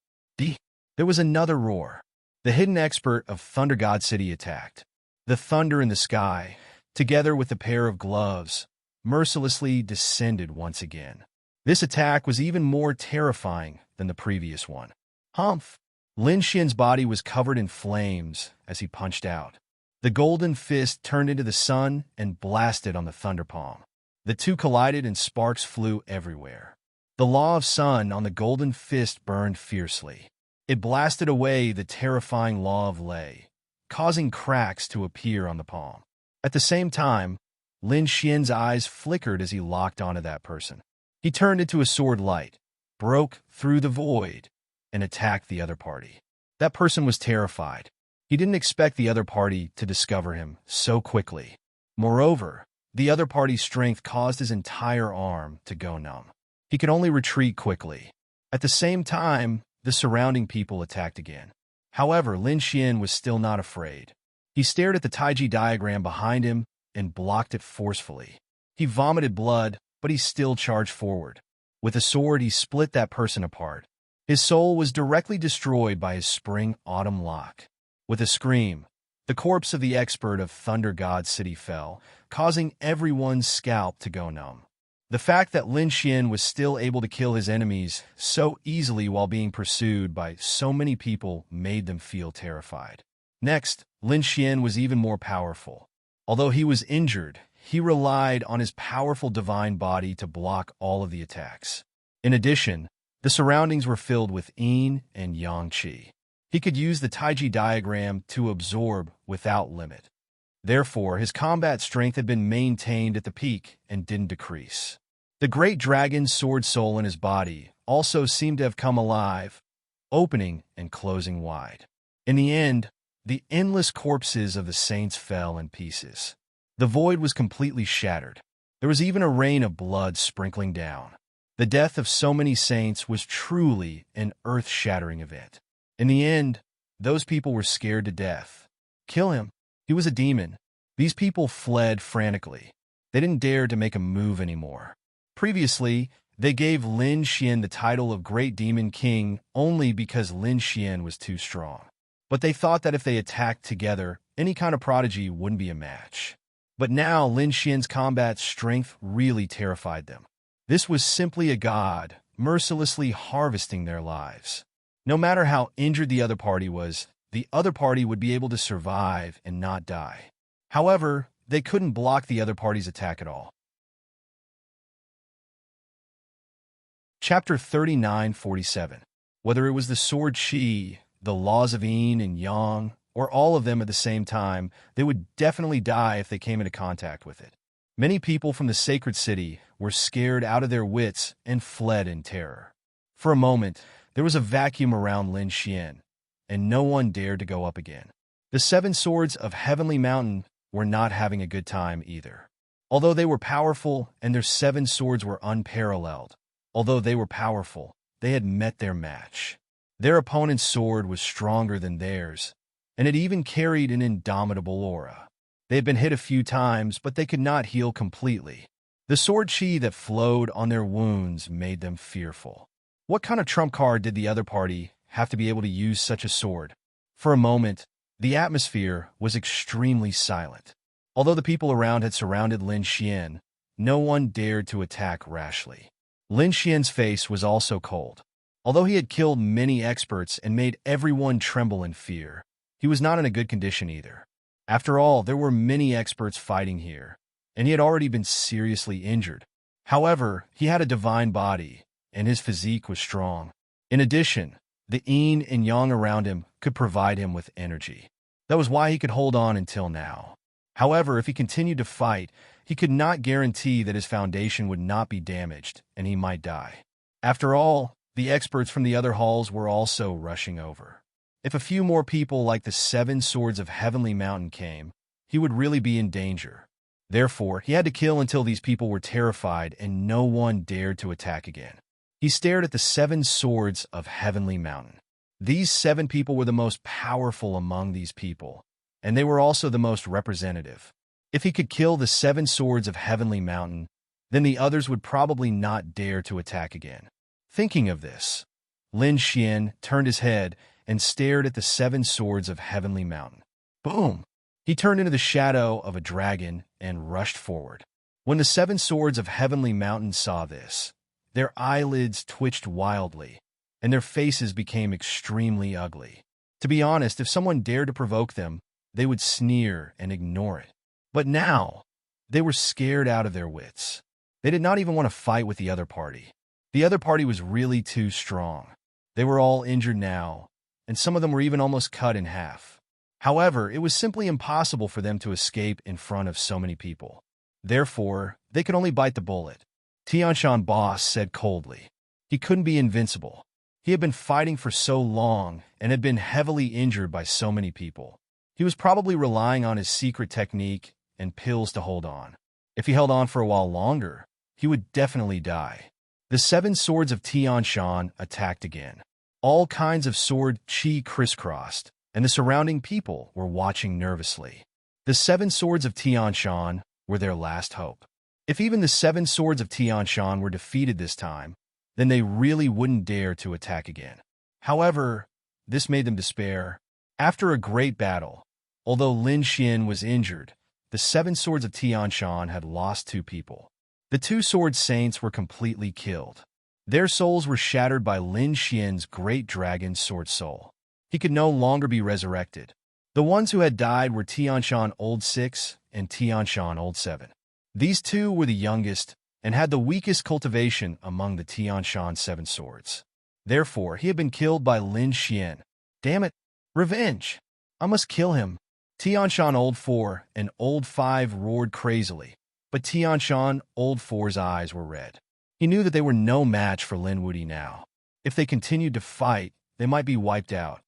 There was another roar. The hidden expert of Thunder God City attacked. The thunder in the sky, together with a pair of gloves, mercilessly descended once again. This attack was even more terrifying than the previous one. Humph! Lin Xian's body was covered in flames as he punched out. The golden fist turned into the sun and blasted on the thunder palm. The two collided and sparks flew everywhere. The law of sun on the golden fist burned fiercely. It blasted away the terrifying law of lei, causing cracks to appear on the palm. At the same time, Lin Xian's eyes flickered as he locked onto that person. He turned into a sword light, broke through the void, and attacked the other party. That person was terrified. He didn't expect the other party to discover him so quickly. Moreover, the other party's strength caused his entire arm to go numb. He could only retreat quickly. At the same time, the surrounding people attacked again. However, Lin Xian was still not afraid. He stared at the Taiji diagram behind him and blocked it forcefully. He vomited blood, but he still charged forward. With a sword, he split that person apart. His soul was directly destroyed by his spring autumn lock. With a scream, the corpse of the expert of Thunder God City fell, causing everyone's scalp to go numb. The fact that Lin Xian was still able to kill his enemies so easily while being pursued by so many people made them feel terrified. Next, Lin Xian was even more powerful. Although he was injured, he relied on his powerful divine body to block all of the attacks. In addition, the surroundings were filled with yin and yang qi. He could use the Taiji diagram to absorb without limit. Therefore, his combat strength had been maintained at the peak and didn't decrease. The great dragon's sword soul in his body also seemed to have come alive, opening and closing wide. In the end, the endless corpses of the saints fell in pieces. The void was completely shattered. There was even a rain of blood sprinkling down. The death of so many saints was truly an earth-shattering event. In the end, those people were scared to death. Kill him. He was a demon. These people fled frantically. They didn't dare to make a move anymore. Previously, they gave Lin Xian the title of Great Demon King only because Lin Xian was too strong. But they thought that if they attacked together, any kind of prodigy wouldn't be a match. But now Lin Xian's combat strength really terrified them. This was simply a god, mercilessly harvesting their lives. No matter how injured the other party was, the other party would be able to survive and not die. However, they couldn't block the other party's attack at all. Chapter 39:47. Whether it was the sword Qi, the laws of yin and yang, or all of them at the same time, they would definitely die if they came into contact with it. Many people from the sacred city were scared out of their wits and fled in terror. For a moment, there was a vacuum around Lin Xian, and no one dared to go up again. The seven swords of Heavenly Mountain were not having a good time either. Although they were powerful and their seven swords were unparalleled, they had met their match. Their opponent's sword was stronger than theirs, and it even carried an indomitable aura. They had been hit a few times, but they could not heal completely. The sword Qi that flowed on their wounds made them fearful. What kind of trump card did the other party have to be able to use such a sword? For a moment, the atmosphere was extremely silent. Although the people around had surrounded Lin Xian, no one dared to attack rashly. Lin Xian's face was also cold. Although he had killed many experts and made everyone tremble in fear, he was not in a good condition either. After all, there were many experts fighting here, and he had already been seriously injured. However, he had a divine body, and his physique was strong. In addition, the yin and yang around him could provide him with energy. That was why he could hold on until now. However, if he continued to fight, he could not guarantee that his foundation would not be damaged, and he might die. After all, the experts from the other halls were also rushing over. If a few more people like the seven swords of Heavenly Mountain came, he would really be in danger. Therefore, he had to kill until these people were terrified and no one dared to attack again. He stared at the seven swords of Heavenly Mountain. These seven people were the most powerful among these people, and they were also the most representative. If he could kill the seven swords of Heavenly Mountain, then the others would probably not dare to attack again. Thinking of this, Lin Xian turned his head and stared at the seven swords of Heavenly Mountain. Boom! He turned into the shadow of a dragon and rushed forward. When the seven swords of Heavenly Mountain saw this, their eyelids twitched wildly, and their faces became extremely ugly. To be honest, if someone dared to provoke them, they would sneer and ignore it. But now, they were scared out of their wits. They did not even want to fight with the other party. The other party was really too strong. They were all injured now, and some of them were even almost cut in half. However, it was simply impossible for them to escape in front of so many people. Therefore, they could only bite the bullet. Tianshan Boss said coldly. He couldn't be invincible. He had been fighting for so long and had been heavily injured by so many people. He was probably relying on his secret technique and pills to hold on. If he held on for a while longer, he would definitely die. The seven swords of Tianshan attacked again. All kinds of sword Qi crisscrossed, and the surrounding people were watching nervously. The seven swords of Tianshan were their last hope. If even the seven swords of Tianshan were defeated this time, then they really wouldn't dare to attack again. However, this made them despair. After a great battle, although Lin Xian was injured, the seven swords of Tianshan had lost two people. The two sword saints were completely killed. Their souls were shattered by Lin Xian's great dragon sword soul. He could no longer be resurrected. The ones who had died were Tianshan Old 6 and Tianshan Old 7. These two were the youngest and had the weakest cultivation among the Tianshan seven swords. Therefore, he had been killed by Lin Xian. Damn it! Revenge! I must kill him. Tianshan Old 4 and Old 5 roared crazily, but Tianshan Old 4's eyes were red. He knew that they were no match for Lin Wuti now. If they continued to fight, they might be wiped out.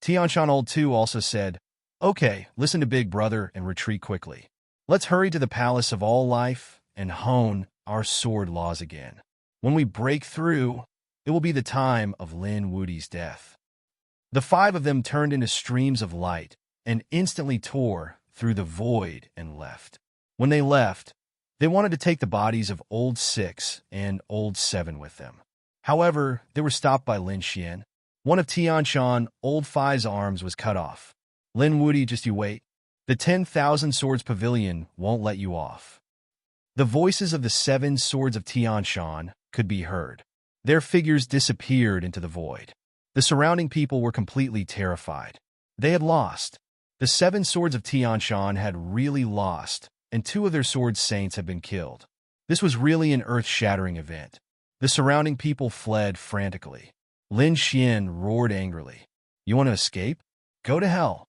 Tianshan Old 2 also said, "Okay, listen to Big Brother and retreat quickly. Let's hurry to the Palace of All Life and hone our sword laws again. When we break through, it will be the time of Lin Wuti's death." The five of them turned into streams of light and instantly tore through the void and left. When they left, They wanted to take the bodies of Old 6 and Old 7 with them. However, they were stopped by Lin Xian. One of Tianshan, Old 5's arms was cut off. Lin Wuti, just you wait. The 10,000 Swords Pavilion won't let you off. The voices of the 7 swords of Tianshan could be heard. Their figures disappeared into the void. The surrounding people were completely terrified. They had lost. The 7 swords of Tianshan had really lost, and 2 of their sword saints had been killed. This was really an earth-shattering event. The surrounding people fled frantically. Lin Xian roared angrily. You want to escape? Go to hell.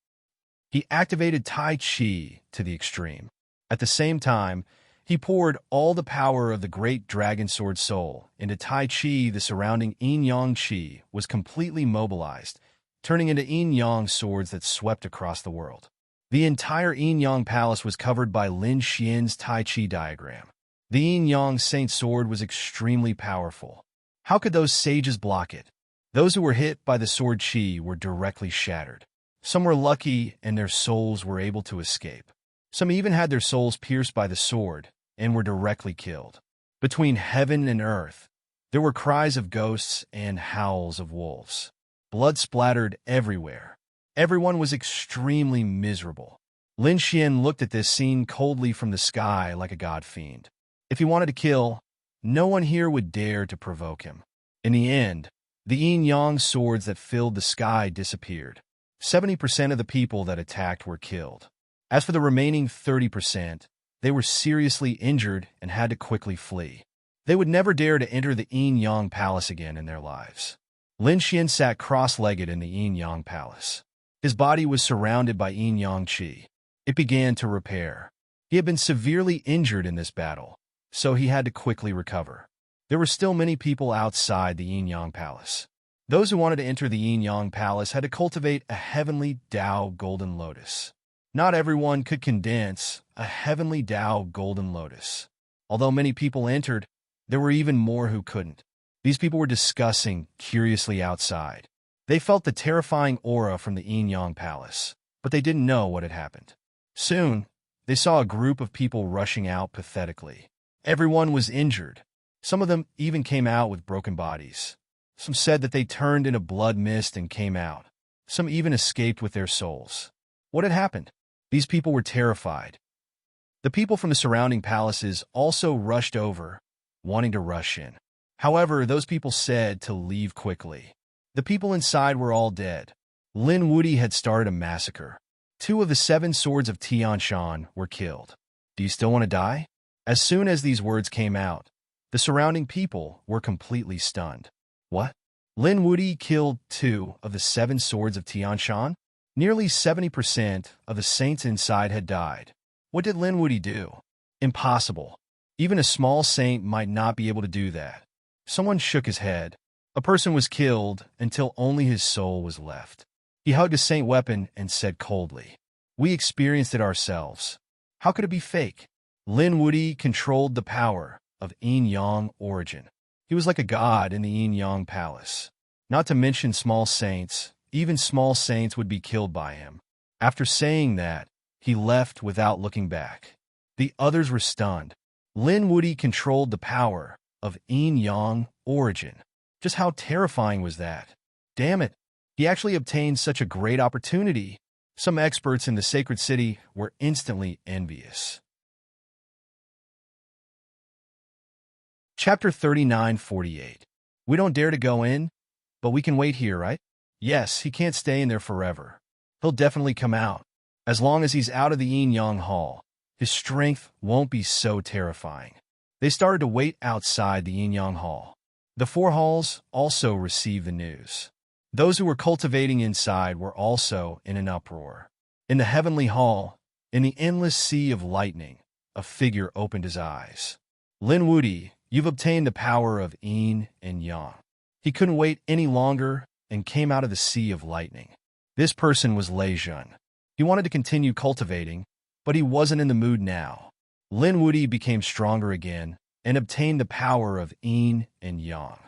He activated Tai Chi to the extreme. At the same time, he poured all the power of the great dragon sword soul into Tai Chi. The surrounding yin-yang Qi was completely mobilized, turning into yin-yang swords that swept across the world. The entire yin-yang palace was covered by Lin Xian's Tai Chi diagram. The yin-yang saint sword was extremely powerful. How could those sages block it? Those who were hit by the sword Qi were directly shattered. Some were lucky and their souls were able to escape. Some even had their souls pierced by the sword and were directly killed. Between heaven and earth, there were cries of ghosts and howls of wolves. Blood splattered everywhere. Everyone was extremely miserable. Lin Xian looked at this scene coldly from the sky like a god fiend. If he wanted to kill, no one here would dare to provoke him. In the end, the yin-yang swords that filled the sky disappeared. 70% of the people that attacked were killed. As for the remaining 30%, they were seriously injured and had to quickly flee. They would never dare to enter the yin-yang palace again in their lives. Lin Xian sat cross-legged in the yin-yang palace. His body was surrounded by yin-yang qi. It began to repair. He had been severely injured in this battle, so he had to quickly recover. There were still many people outside the yin-yang palace. Those who wanted to enter the yin-yang palace had to cultivate a heavenly Tao golden lotus. Not everyone could condense a heavenly Tao golden lotus. Although many people entered, there were even more who couldn't. These people were discussing curiously outside. They felt the terrifying aura from the yin-yang palace, but they didn't know what had happened. Soon, they saw a group of people rushing out pathetically. Everyone was injured. Some of them even came out with broken bodies. Some said that they turned into blood mist and came out. Some even escaped with their souls. What had happened? These people were terrified. The people from the surrounding palaces also rushed over, wanting to rush in. However, those people said to leave quickly. The people inside were all dead. Lin Wuti had started a massacre. 2 of the 7 swords of Tianshan were killed. Do you still want to die? As soon as these words came out, the surrounding people were completely stunned. What? Lin Wuti killed 2 of the 7 swords of Tianshan? Nearly 70% of the saints inside had died. What did Lin Wuti do? Impossible. Even a small saint might not be able to do that. Someone shook his head. A person was killed until only his soul was left. He hugged a saint weapon and said coldly, "We experienced it ourselves. How could it be fake?" Lin Wuti controlled the power of yin-yang origin. He was like a god in the yin-yang palace. Not to mention small saints, even small saints would be killed by him. After saying that, he left without looking back. The others were stunned. Lin Wuti controlled the power of yin-yang origin. Just how terrifying was that? Damn it, he actually obtained such a great opportunity. Some experts in the sacred city were instantly envious. Chapter 39:48. We don't dare to go in, but we can wait here, right? Yes, he can't stay in there forever. He'll definitely come out. As long as he's out of the yin-yang hall, his strength won't be so terrifying. They started to wait outside the yin-yang hall. The 4 halls also received the news. Those who were cultivating inside were also in an uproar. In the heavenly hall, in the endless sea of lightning, a figure opened his eyes. Lin Wuti, you've obtained the power of yin and yang. He couldn't wait any longer and came out of the sea of lightning. This person was Lei Jun. He wanted to continue cultivating, but he wasn't in the mood now. Lin Wuti became stronger again and obtained the power of yin and yang.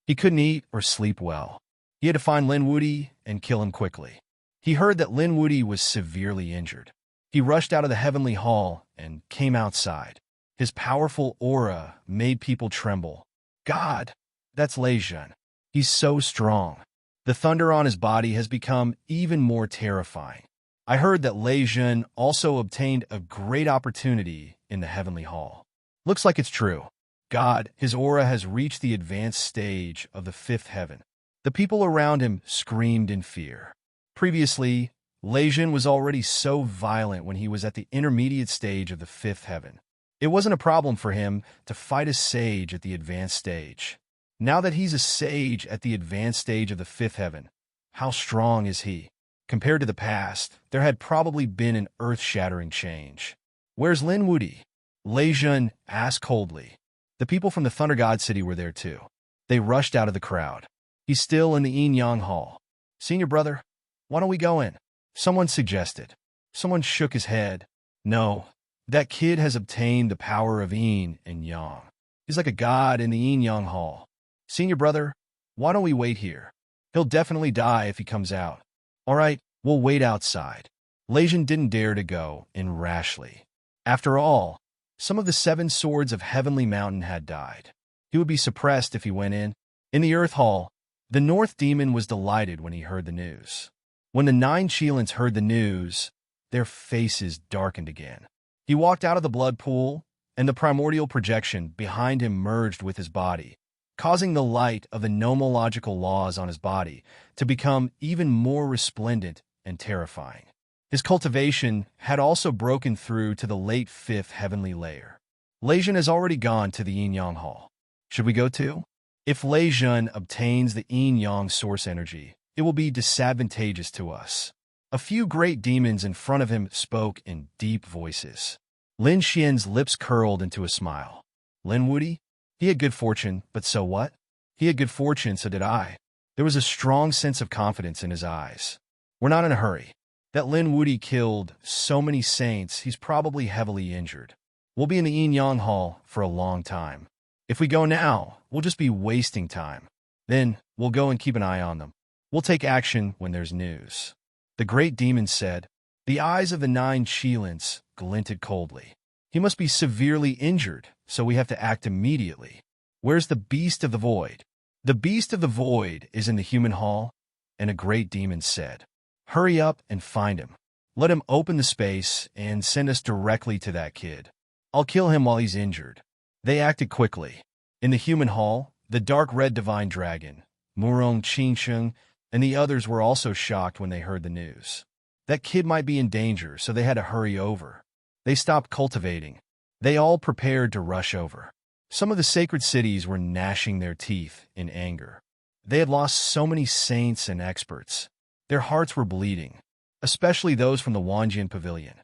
He couldn't eat or sleep well. He had to find Lin Wuti and kill him quickly. He heard that Lin Wuti was severely injured. He rushed out of the heavenly hall and came outside. His powerful aura made people tremble. God, that's Lei Jun. He's so strong. The thunder on his body has become even more terrifying. I heard that Lei Jun also obtained a great opportunity in the Heavenly Hall. Looks like it's true. God, his aura has reached the advanced stage of the fifth heaven. The people around him screamed in fear. Previously, Lei Jun was already so violent when he was at the intermediate stage of the fifth heaven. It wasn't a problem for him to fight a sage at the advanced stage. Now that he's a sage at the advanced stage of the fifth heaven, how strong is he? Compared to the past, there had probably been an earth-shattering change. Where's Lin Wudi? Lei Jun asked coldly. The people from the Thunder God City were there too. They rushed out of the crowd. He's still in the Yin Yang Hall. Senior brother, why don't we go in? Someone suggested. Someone shook his head. No, that kid has obtained the power of Yin and Yang. He's like a god in the Yin Yang Hall. Senior brother, why don't we wait here? He'll definitely die if he comes out. All right, we'll wait outside. Lei Jun didn't dare to go in rashly. After all, some of the 7 swords of Heavenly Mountain had died. He would be suppressed if he went in. In the Earth Hall, the North Demon was delighted when he heard the news. When the 9 Cheelans heard the news, their faces darkened again. He walked out of the blood pool, and the primordial projection behind him merged with his body, causing the light of the nomological laws on his body to become even more resplendent and terrifying. His cultivation had also broken through to the late 5th heavenly layer. Lei Jun has already gone to the Yin-Yang Hall. Should we go too? If Lei Jun obtains the Yin-Yang source energy, it will be disadvantageous to us. A few great demons in front of him spoke in deep voices. Lin Xian's lips curled into a smile. Lin Wudi? He had good fortune, but so what? He had good fortune, so did I. There was a strong sense of confidence in his eyes. We're not in a hurry. That Lin Wudi killed so many saints, he's probably heavily injured. We'll be in the Yin-Yang Hall for a long time. If we go now, we'll just be wasting time. Then, we'll go and keep an eye on them. We'll take action when there's news. The great demon said. The eyes of the 9 Cheelans glinted coldly. He must be severely injured, so we have to act immediately. Where's the Beast of the Void? The Beast of the Void is in the human hall, and a great demon said. Hurry up and find him. Let him open the space and send us directly to that kid. I'll kill him while he's injured. They acted quickly. In the human hall, the dark red divine dragon, Murong Qingsheng, and the others were also shocked when they heard the news. That kid might be in danger, so they had to hurry over. They stopped cultivating. They all prepared to rush over. Some of the sacred cities were gnashing their teeth in anger. They had lost so many saints and experts. Their hearts were bleeding, especially those from the Wanjian Pavilion.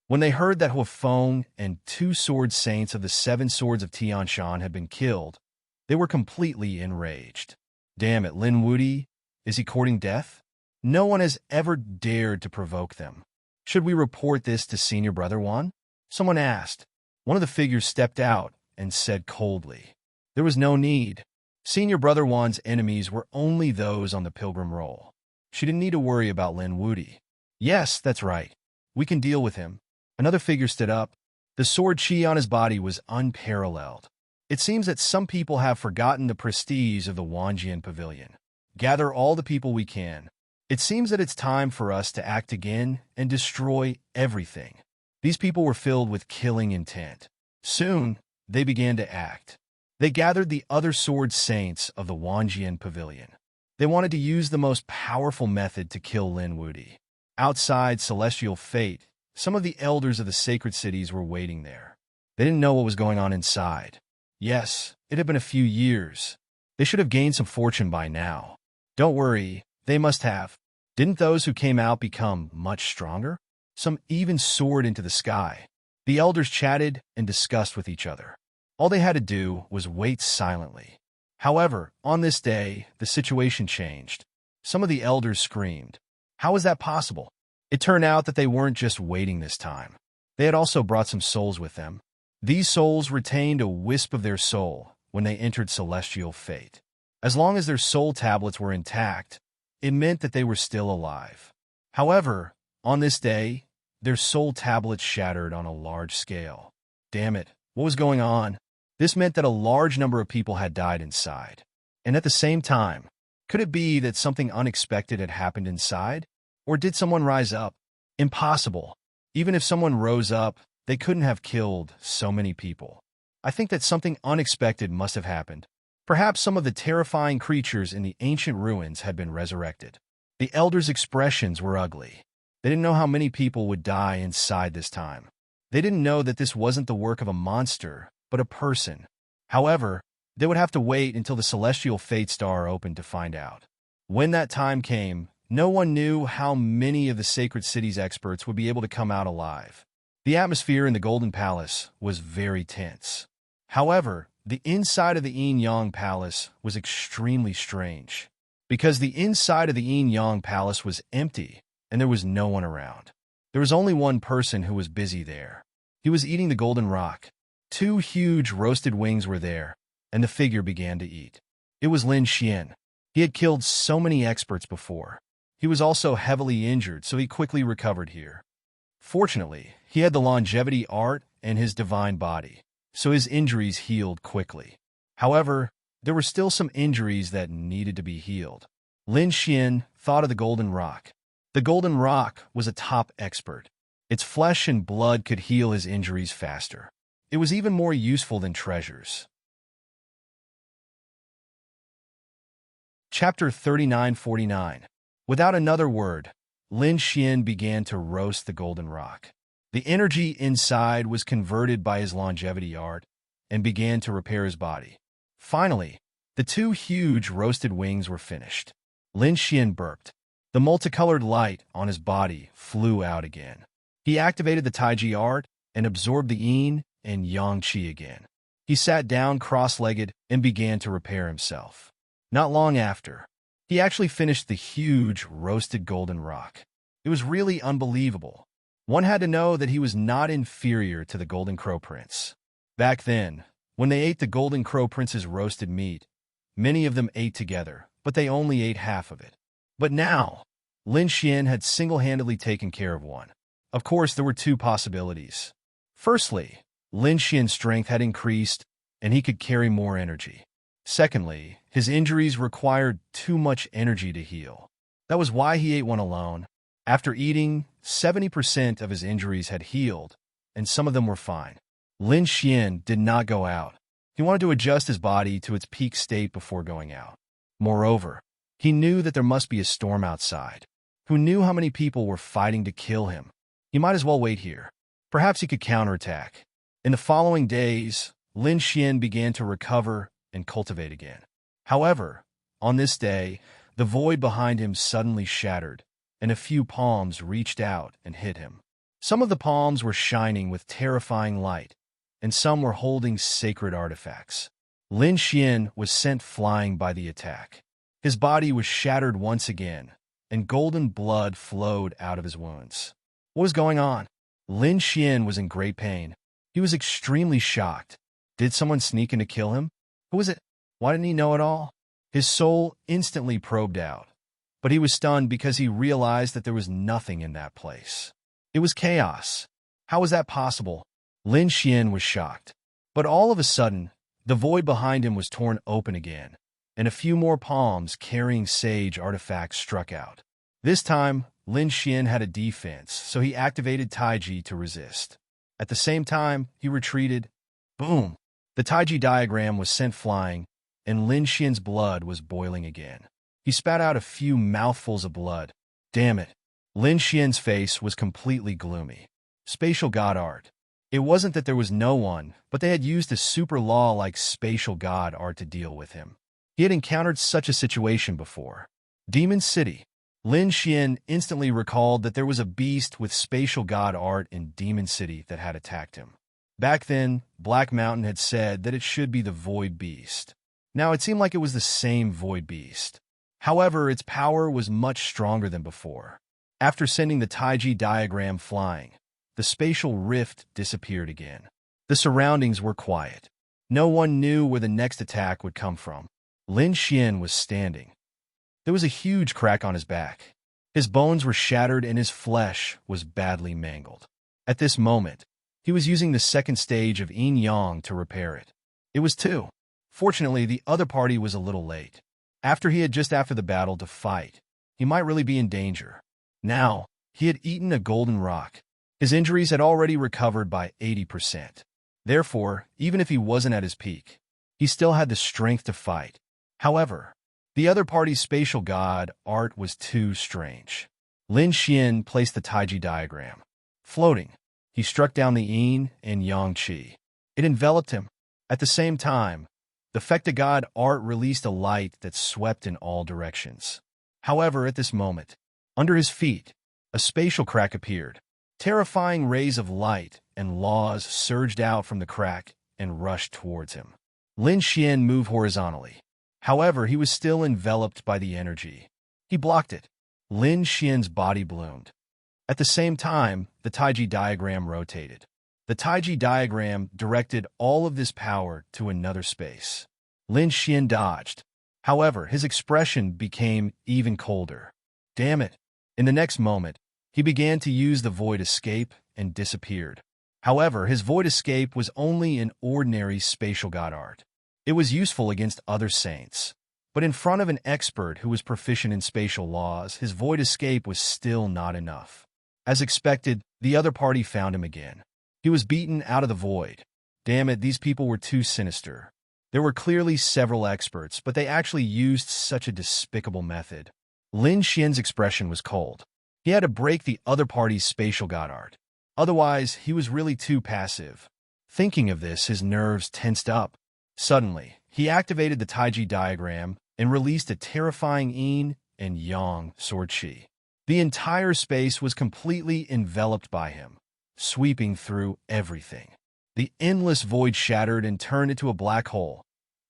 When they heard that Huafeng and 2 sword saints of the 7 swords of Tianshan had been killed, they were completely enraged. Damn it, Lin Wudi, is he courting death? No one has ever dared to provoke them. Should we report this to Senior Brother Wan? Someone asked. One of the figures stepped out and said coldly. There was no need. Senior Brother Wan's enemies were only those on the pilgrim roll. She didn't need to worry about Lin Wudi. Yes, that's right. We can deal with him. Another figure stood up. The sword chi on his body was unparalleled. It seems that some people have forgotten the prestige of the Wanjian Pavilion. Gather all the people we can. It seems that it's time for us to act again and destroy everything. These people were filled with killing intent. Soon, they began to act. They gathered the other sword saints of the Wanjian Pavilion. They wanted to use the most powerful method to kill Lin Wudi. Outside Celestial Fate, some of the elders of the sacred cities were waiting there. They didn't know what was going on inside. Yes, it had been a few years. They should have gained some fortune by now. Don't worry, they must have. Didn't those who came out become much stronger? Some even soared into the sky. The elders chatted and discussed with each other. All they had to do was wait silently. However, on this day, the situation changed. Some of the elders screamed. How was that possible? It turned out that they weren't just waiting this time. They had also brought some souls with them. These souls retained a wisp of their soul when they entered Celestial Fate. As long as their soul tablets were intact, it meant that they were still alive. However, on this day, their soul tablets shattered on a large scale. Damn it, What was going on? This meant that a large number of people had died inside. And at the same time, could it be that something unexpected had happened inside? Or did someone rise up? Impossible. Even if someone rose up, they couldn't have killed so many people. I think that something unexpected must have happened. Perhaps some of the terrifying creatures in the ancient ruins had been resurrected. The elders' expressions were ugly. They didn't know how many people would die inside this time. They didn't know that this wasn't the work of a monster, but a person. However, they would have to wait until the celestial fate star opened to find out. When that time came, no one knew how many of the sacred city's experts would be able to come out alive. The atmosphere in the Golden Palace was very tense. However, the inside of the Yin-Yang Palace was extremely strange, because the inside of the Yin-Yang Palace was empty and there was no one around. There was only one person who was busy there. He was eating the golden rock. 2 huge roasted wings were there, and the figure began to eat. It was Lin Xian. He had killed so many experts before. He was also heavily injured, so he quickly recovered here. Fortunately, he had the longevity art and his divine body, so his injuries healed quickly. However, there were still some injuries that needed to be healed. Lin Xian thought of the golden rock. The golden rock was a top expert. Its flesh and blood could heal his injuries faster. It was even more useful than treasures. Chapter 39-49. Without another word, Lin Xian began to roast the golden rock. The energy inside was converted by his longevity art and began to repair his body. Finally, the 2 huge roasted wings were finished. Lin Xian burped. The multicolored light on his body flew out again. He activated the Taiji art and absorbed the yin and yang qi again. He sat down cross-legged and began to repair himself. Not long after, he actually finished the huge roasted golden rock. It was really unbelievable. One had to know that he was not inferior to the Golden Crow Prince. Back then, when they ate the Golden Crow Prince's roasted meat, many of them ate together, but they only ate half of it. But now, Lin Xian had single-handedly taken care of one. Of course, there were 2 possibilities. Firstly, Lin Xian's strength had increased, and he could carry more energy. Secondly, his injuries required too much energy to heal. That was why he ate one alone. After eating, 70% of his injuries had healed, and some of them were fine. Lin Xian did not go out. He wanted to adjust his body to its peak state before going out. Moreover, he knew that there must be a storm outside. Who knew how many people were fighting to kill him? He might as well wait here. Perhaps he could counterattack. In the following days, Lin Xian began to recover and cultivate again. However, on this day, the void behind him suddenly shattered, and a few palms reached out and hit him. Some of the palms were shining with terrifying light, and some were holding sacred artifacts. Lin Xian was sent flying by the attack. His body was shattered once again, and golden blood flowed out of his wounds. What was going on? Lin Xian was in great pain. He was extremely shocked. Did someone sneak in to kill him? Who was it? Why didn't he know it all? His soul instantly probed out, but he was stunned because he realized that there was nothing in that place. It was chaos. How was that possible? Lin Xian was shocked. But all of a sudden, the void behind him was torn open again, and a few more palms carrying sage artifacts struck out. This time, Lin Xian had a defense, so he activated Taiji to resist. At the same time, he retreated. Boom! The Taiji diagram was sent flying, and Lin Xian's blood was boiling again. He spat out a few mouthfuls of blood. Damn it! Lin Xian's face was completely gloomy. Spatial God art. It wasn't that there was no one, but they had used a super law like spatial God art to deal with him. He had encountered such a situation before. Demon City. Lin Xian instantly recalled that there was a beast with spatial god art in Demon City that had attacked him. Back then, Black Mountain had said that it should be the Void Beast. Now it seemed like it was the same Void Beast. However, its power was much stronger than before. After sending the Taiji diagram flying, the spatial rift disappeared again. The surroundings were quiet. No one knew where the next attack would come from. Lin Xian was standing. There was a huge crack on his back. His bones were shattered and his flesh was badly mangled. At this moment, He was using the second stage of yin-yang to repair it. It was 2. Fortunately, the other party was a little late. After the battle to fight, he might really be in danger. Now, he had eaten a golden rock. His injuries had already recovered by 80%. Therefore, even if he wasn't at his peak, he still had the strength to fight. However, the other party's spatial god art was too strange. Lin Xian placed the Taiji diagram. Floating, he struck down the yin and yang qi. It enveloped him. At the same time, the Fecta god art released a light that swept in all directions. However, at this moment, under his feet, a spatial crack appeared. Terrifying rays of light and laws surged out from the crack and rushed towards him. Lin Xian moved horizontally. However, he was still enveloped by the energy. He blocked it. Lin Xian's body bloomed. At the same time, the Taiji diagram rotated. The Taiji diagram directed all of this power to another space. Lin Xian dodged. However, his expression became even colder. Damn it! In the next moment, he began to use the void escape and disappeared. However, his void escape was only an ordinary spatial god art. It was useful against other saints. But in front of an expert who was proficient in spatial laws, his void escape was still not enough. As expected, the other party found him again. He was beaten out of the void. Damn it, these people were too sinister. There were clearly several experts, but they actually used such a despicable method. Lin Xian's expression was cold. He had to break the other party's spatial god art. Otherwise, he was really too passive. Thinking of this, his nerves tensed up. Suddenly, he activated the Taiji diagram and released a terrifying yin and yang sword qi. The entire space was completely enveloped by him, sweeping through everything. The endless void shattered and turned into a black hole,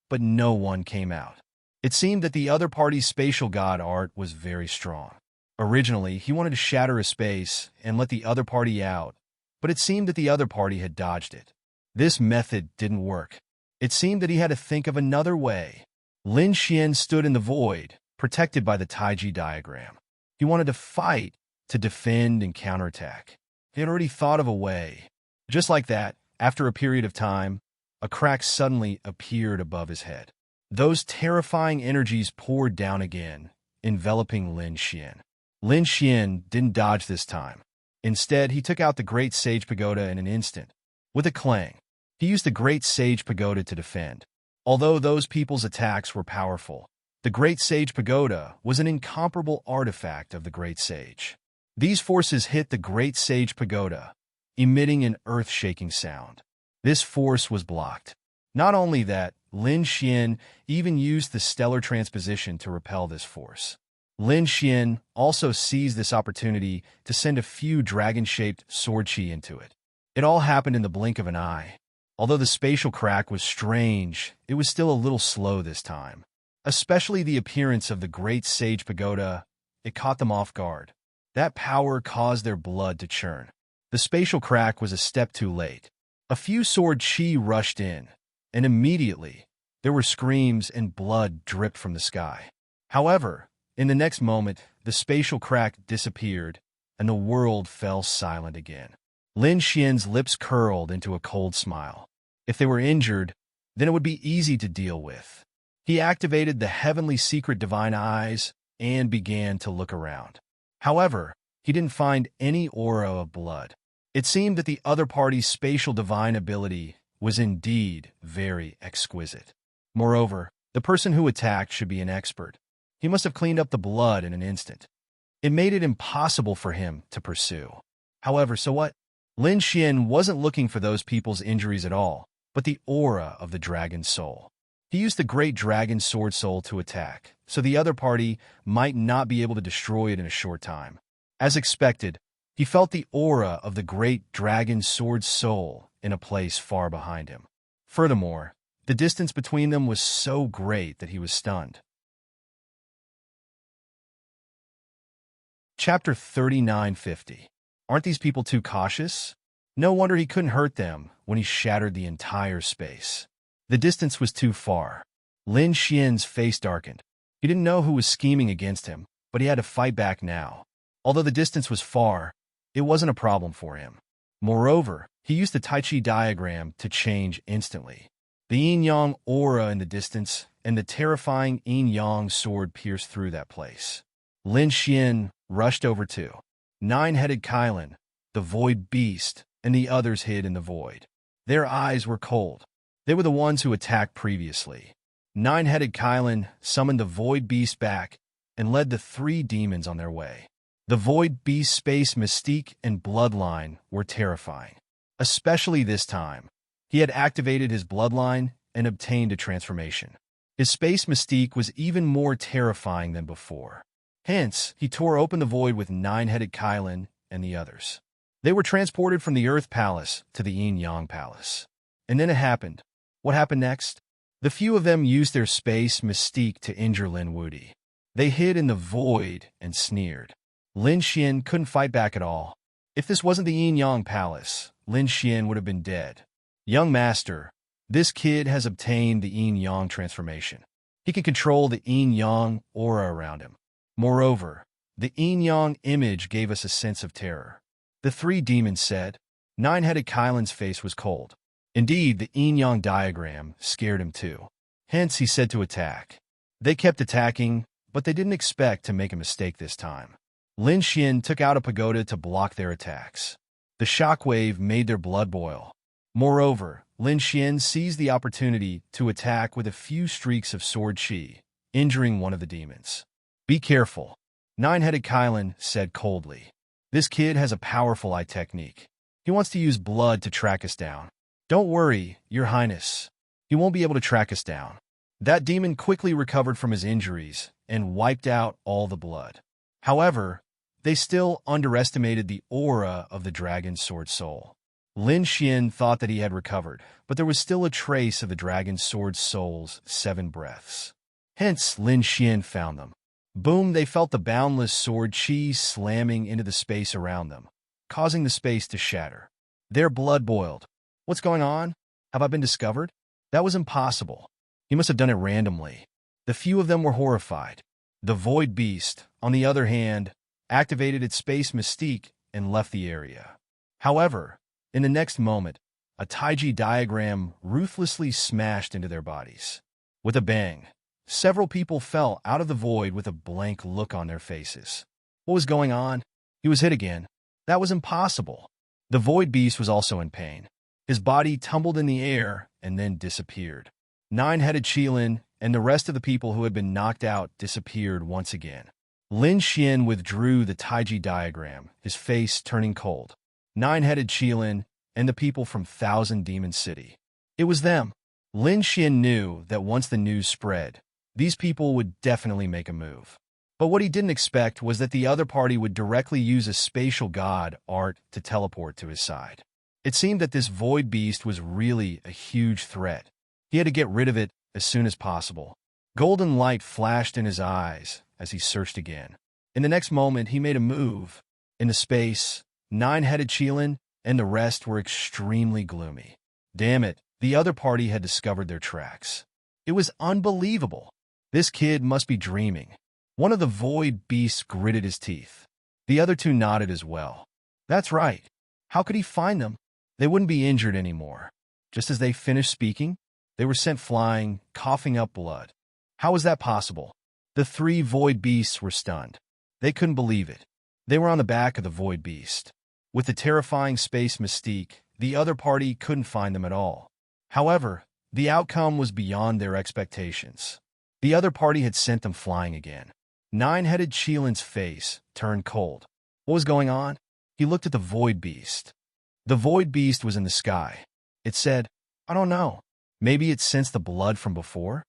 but no one came out. It seemed that the other party's spatial god art was very strong. Originally, he wanted to shatter a space and let the other party out, but it seemed that the other party had dodged it. This method didn't work. It seemed that he had to think of another way. Lin Xian stood in the void, protected by the Taiji diagram. He wanted to fight, to defend and counterattack. He had already thought of a way. Just like that, after a period of time, a crack suddenly appeared above his head. Those terrifying energies poured down again, enveloping Lin Xian. Lin Xian didn't dodge this time. Instead, he took out the Great Sage Pagoda in an instant. With a clang, he used the Great Sage Pagoda to defend. Although those people's attacks were powerful, the Great Sage Pagoda was an incomparable artifact of the Great Sage. These forces hit the Great Sage Pagoda, emitting an earth-shaking sound. This force was blocked. Not only that, Lin Xian even used the stellar transposition to repel this force. Lin Xian also seized this opportunity to send a few dragon-shaped sword qi into it. It all happened in the blink of an eye. Although the spatial crack was strange, it was still a little slow this time. Especially the appearance of the Great Sage Pagoda, it caught them off guard. That power caused their blood to churn. The spatial crack was a step too late. A few sword qi rushed in, and immediately, there were screams and blood dripped from the sky. However, in the next moment, the spatial crack disappeared, and the world fell silent again. Lin Xian's lips curled into a cold smile. If they were injured, then it would be easy to deal with. He activated the heavenly secret divine eyes and began to look around. However, he didn't find any aura of blood. It seemed that the other party's spatial divine ability was indeed very exquisite. Moreover, the person who attacked should be an expert. He must have cleaned up the blood in an instant. It made it impossible for him to pursue. However, so what? Lin Xian wasn't looking for those people's injuries at all, but the aura of the dragon soul. He used the great dragon sword soul to attack, so the other party might not be able to destroy it in a short time. As expected, he felt the aura of the great dragon sword soul in a place far behind him. Furthermore, the distance between them was so great that he was stunned. Chapter 3950. Aren't these people too cautious? No wonder he couldn't hurt them when he shattered the entire space. The distance was too far. Lin Xian's face darkened. He didn't know who was scheming against him, but he had to fight back now. Although the distance was far, it wasn't a problem for him. Moreover, He used the Tai Chi diagram to change instantly. The yin-yang aura in the distance and the terrifying yin-yang sword pierced through that place. Lin Xian rushed over to Nine-Headed Kylan, the void beast, and the others hid in the void. Their eyes were cold. They were the ones who attacked previously. Nine-Headed Kylan summoned the void beast back and led the three demons on their way. The void beast's space mystique and bloodline were terrifying. Especially this time. He had activated his bloodline and obtained a transformation. His space mystique was even more terrifying than before. Hence, he tore open the void with Nine-Headed Kylan and the others. They were transported from the Earth Palace to the Yin-Yang Palace. And then it happened. What happened next? The few of them used their space mystique to injure Lin Wudi. They hid in the void and sneered. Lin Xian couldn't fight back at all. If this wasn't the Yin-Yang Palace, Lin Xian would have been dead. Young master, this kid has obtained the yin-yang transformation. He can control the yin-yang aura around him. Moreover, the yin-yang image gave us a sense of terror. The three demons said. Nine-Headed Kylan's face was cold. Indeed, the yin-yang diagram scared him too. Hence, he said to attack. They kept attacking, but they didn't expect to make a mistake this time. Lin Xian took out a pagoda to block their attacks. The shockwave made their blood boil. Moreover, Lin Xian seized the opportunity to attack with a few streaks of sword chi, injuring one of the demons. Be careful, Nine-Headed Kylan said coldly. This kid has a powerful eye technique. He wants to use blood to track us down. Don't worry, Your Highness. He won't be able to track us down. That demon quickly recovered from his injuries and wiped out all the blood. However, they still underestimated the aura of the dragon's sword soul. Lin Xian thought that he had recovered, but there was still a trace of the dragon's sword soul's 7 breaths. Hence, Lin Xian found them. Boom, they felt the boundless sword chi slamming into the space around them, causing the space to shatter. Their blood boiled. What's going on? Have I been discovered? That was impossible. He must have done it randomly. The few of them were horrified. The void beast, on the other hand, activated its space mystique and left the area. However, in the next moment, a taiji diagram ruthlessly smashed into their bodies. With a bang, several people fell out of the void with a blank look on their faces. What was going on? He was hit again. That was impossible. The void beast was also in pain. His body tumbled in the air and then disappeared. Nine-Headed Qilin and the rest of the people who had been knocked out disappeared once again. Lin Xian withdrew the taiji diagram, his face turning cold. Nine-Headed Qilin and the people from Thousand Demon City. It was them. Lin Xian knew that once the news spread, these people would definitely make a move. But what he didn't expect was that the other party would directly use a spatial god art to teleport to his side. It seemed that this void beast was really a huge threat. He had to get rid of it as soon as possible. Golden light flashed in his eyes as he searched again. In the next moment, he made a move. In the space, Nine-Headed Qilin and the rest were extremely gloomy. Damn it, the other party had discovered their tracks. It was unbelievable. This kid must be dreaming. One of the void beasts gritted his teeth. The other two nodded as well. That's right. How could he find them? They wouldn't be injured anymore. Just as they finished speaking, they were sent flying, coughing up blood. How was that possible? The three void beasts were stunned. They couldn't believe it. They were on the back of the void beast. With the terrifying space mystique, the other party couldn't find them at all. However, the outcome was beyond their expectations. The other party had sent them flying again. Nine-Headed Qilin's face turned cold. What was going on? He looked at the void beast. The void beast was in the sky. It said, I don't know. Maybe it sensed the blood from before?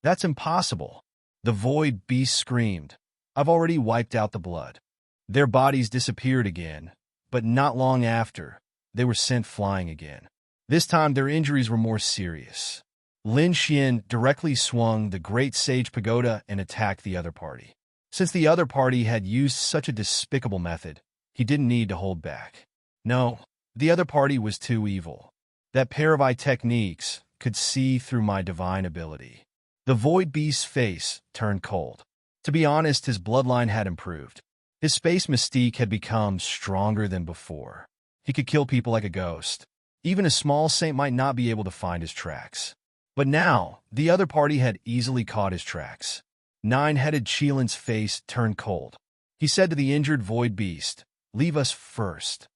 That's impossible. The void beast screamed. I've already wiped out the blood. Their bodies disappeared again, but not long after, they were sent flying again. This time, their injuries were more serious. Lin Xian directly swung the Great Sage Pagoda and attacked the other party. Since the other party had used such a despicable method, he didn't need to hold back. No, the other party was too evil. That pair of eye techniques could see through my divine ability. The void beast's face turned cold. To be honest, his bloodline had improved. His space mystique had become stronger than before. He could kill people like a ghost. Even a small saint might not be able to find his tracks. But now, the other party had easily caught his tracks. Nine-headed Cheelin's face turned cold. He said to the injured void beast, "Leave us first.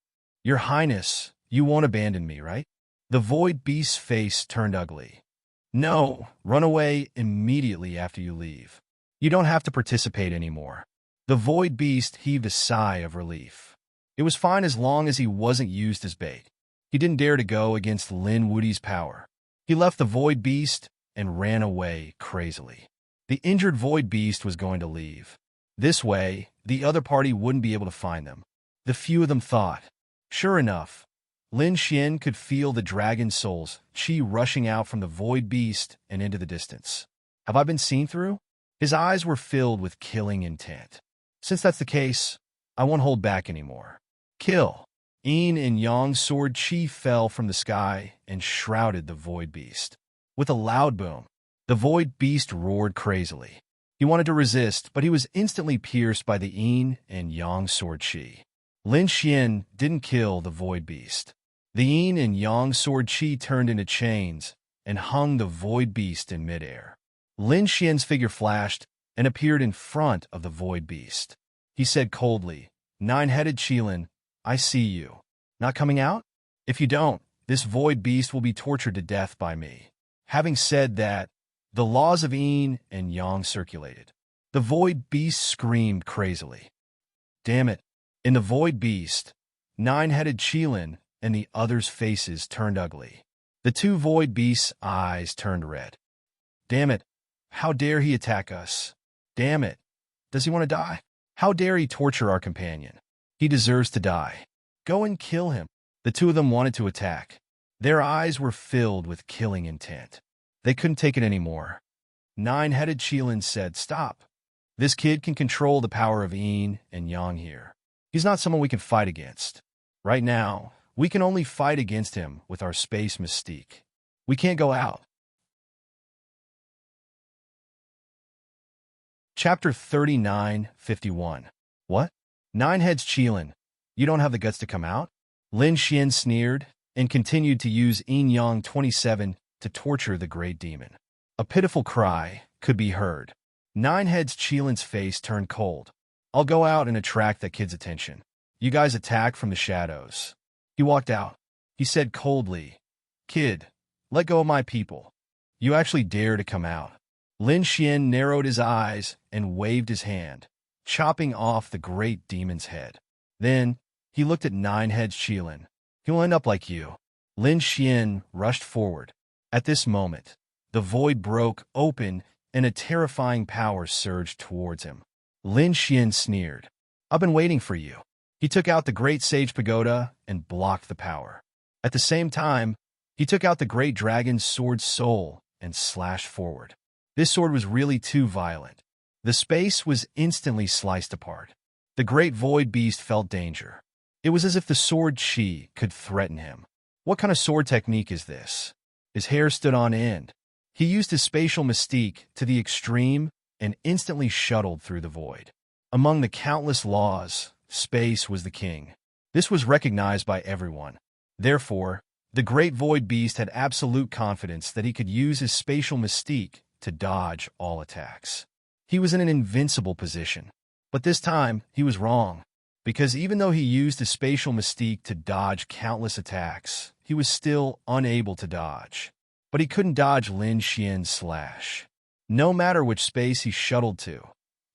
Your Highness, you won't abandon me, right?" The void beast's face turned ugly. "No, run away immediately after you leave. You don't have to participate anymore." The void beast heaved a sigh of relief. It was fine as long as he wasn't used as bait. He didn't dare to go against Lin Woody's power. He left the void beast and ran away crazily. The injured void beast was going to leave. This way, the other party wouldn't be able to find them. The few of them thought. Sure enough, Lin Xian could feel the dragon soul's chi rushing out from the void beast and into the distance. Have I been seen through? His eyes were filled with killing intent. Since that's the case, I won't hold back anymore. Kill. Yin and Yang's sword chi fell from the sky and shrouded the void beast. With a loud boom, the void beast roared crazily. He wanted to resist, but he was instantly pierced by the Yin and Yang sword chi. Lin Xian didn't kill the void beast. The Yin and Yang sword chi turned into chains and hung the void beast in midair. Lin Xian's figure flashed and appeared in front of the void beast. He said coldly, "Nine-headed Cheelin, I see you. Not coming out? If you don't, this void beast will be tortured to death by me." Having said that, the laws of Yin and Yang circulated. The void beast screamed crazily. Damn it. In the void beast, Nine-headed Cheelin and the others' faces turned ugly. The two void beasts' eyes turned red. Damn it. How dare he attack us? Damn it. Does he want to die? How dare he torture our companion? He deserves to die. Go and kill him. The two of them wanted to attack. Their eyes were filled with killing intent. They couldn't take it anymore. Nine-headed Cheelin said, "Stop. This kid can control the power of Yin and Yang here. He's not someone we can fight against. Right now, we can only fight against him with our space mystique. We can't go out." Chapter 39:51. What? Nineheads Cheelin, you don't have the guts to come out? Lin Xian sneered and continued to use Yin Yang 27 to torture the great demon. A pitiful cry could be heard. Nineheads Cheelin's face turned cold. "I'll go out and attract that kid's attention. You guys attack from the shadows." He walked out. He said coldly, "Kid, let go of my people. You actually dare to come out." Lin Xian narrowed his eyes and waved his hand, chopping off the great demon's head. Then, he looked at Nineheads Cheelin. "He'll end up like you." Lin Xian rushed forward. At this moment, the void broke open and a terrifying power surged towards him. Lin Xian sneered. "I've been waiting for you." He took out the Great Sage Pagoda and blocked the power. At the same time, he took out the Great Dragon's sword soul and slashed forward. This sword was really too violent. The space was instantly sliced apart. The great void beast felt danger. It was as if the sword chi could threaten him. What kind of sword technique is this? His hair stood on end. He used his spatial mystique to the extreme and instantly shuttled through the void. Among the countless laws, space was the king. This was recognized by everyone. Therefore, the great void beast had absolute confidence that he could use his spatial mystique to dodge all attacks. He was in an invincible position. But this time, he was wrong. Because even though he used his spatial mystique to dodge countless attacks, he was still unable to dodge. But he couldn't dodge Lin Xian's slash. No matter which space he shuttled to,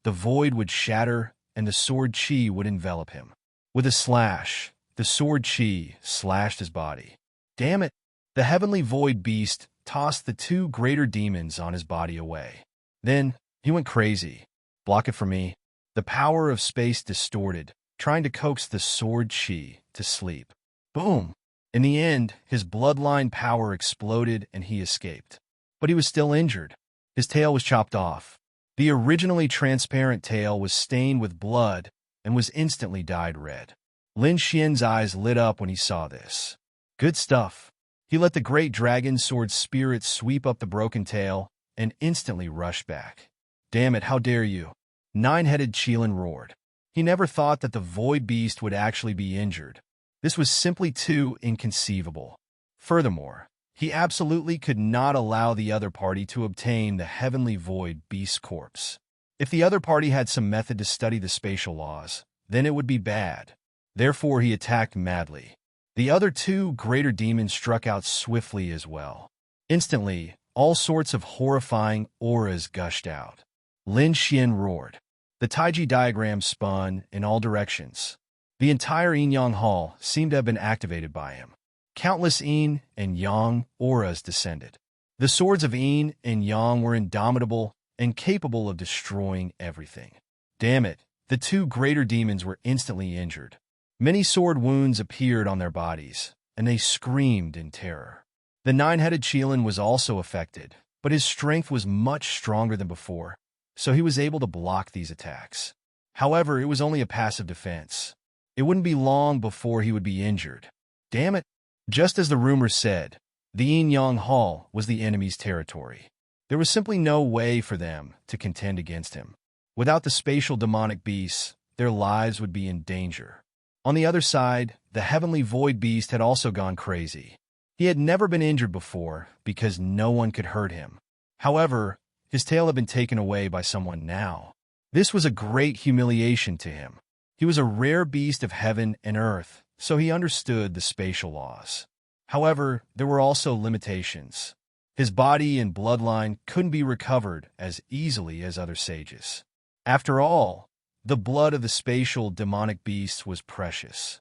the void would shatter and the sword chi would envelop him. With a slash, the sword chi slashed his body. Damn it! The heavenly void beast tossed the two greater demons on his body away. Then, he went crazy. "Block it for me." The power of space distorted, trying to coax the sword chi to sleep. Boom! In the end, his bloodline power exploded and he escaped. But he was still injured. His tail was chopped off. The originally transparent tail was stained with blood and was instantly dyed red. Lin Xian's eyes lit up when he saw this. Good stuff. He let the great dragon sword spirit sweep up the broken tail and instantly rushed back. "Damn it, how dare you!" Nine-headed Cheelin roared. He never thought that the void beast would actually be injured. This was simply too inconceivable. Furthermore, he absolutely could not allow the other party to obtain the heavenly void beast corpse. If the other party had some method to study the spatial laws, then it would be bad. Therefore, he attacked madly. The other two greater demons struck out swiftly as well. Instantly, all sorts of horrifying auras gushed out. Lin Xian roared. The Taiji diagram spun in all directions. The entire yin-yang hall seemed to have been activated by him. Countless yin and yang auras descended. The swords of yin and yang were indomitable and capable of destroying everything. Damn it, the two greater demons were instantly injured. Many sword wounds appeared on their bodies, and they screamed in terror. The nine-headed Qilin was also affected, but his strength was much stronger than before, so he was able to block these attacks. However, it was only a passive defense. It wouldn't be long before he would be injured. Damn it! Just as the rumors said, the Yin-Yang Hall was the enemy's territory. There was simply no way for them to contend against him. Without the spatial demonic beasts, their lives would be in danger. On the other side, the heavenly void beast had also gone crazy. He had never been injured before because no one could hurt him. However, his tail had been taken away by someone now. This was a great humiliation to him. He was a rare beast of heaven and earth, so he understood the spatial laws. However, there were also limitations. His body and bloodline couldn't be recovered as easily as other sages. After all, the blood of the spatial demonic beast was precious.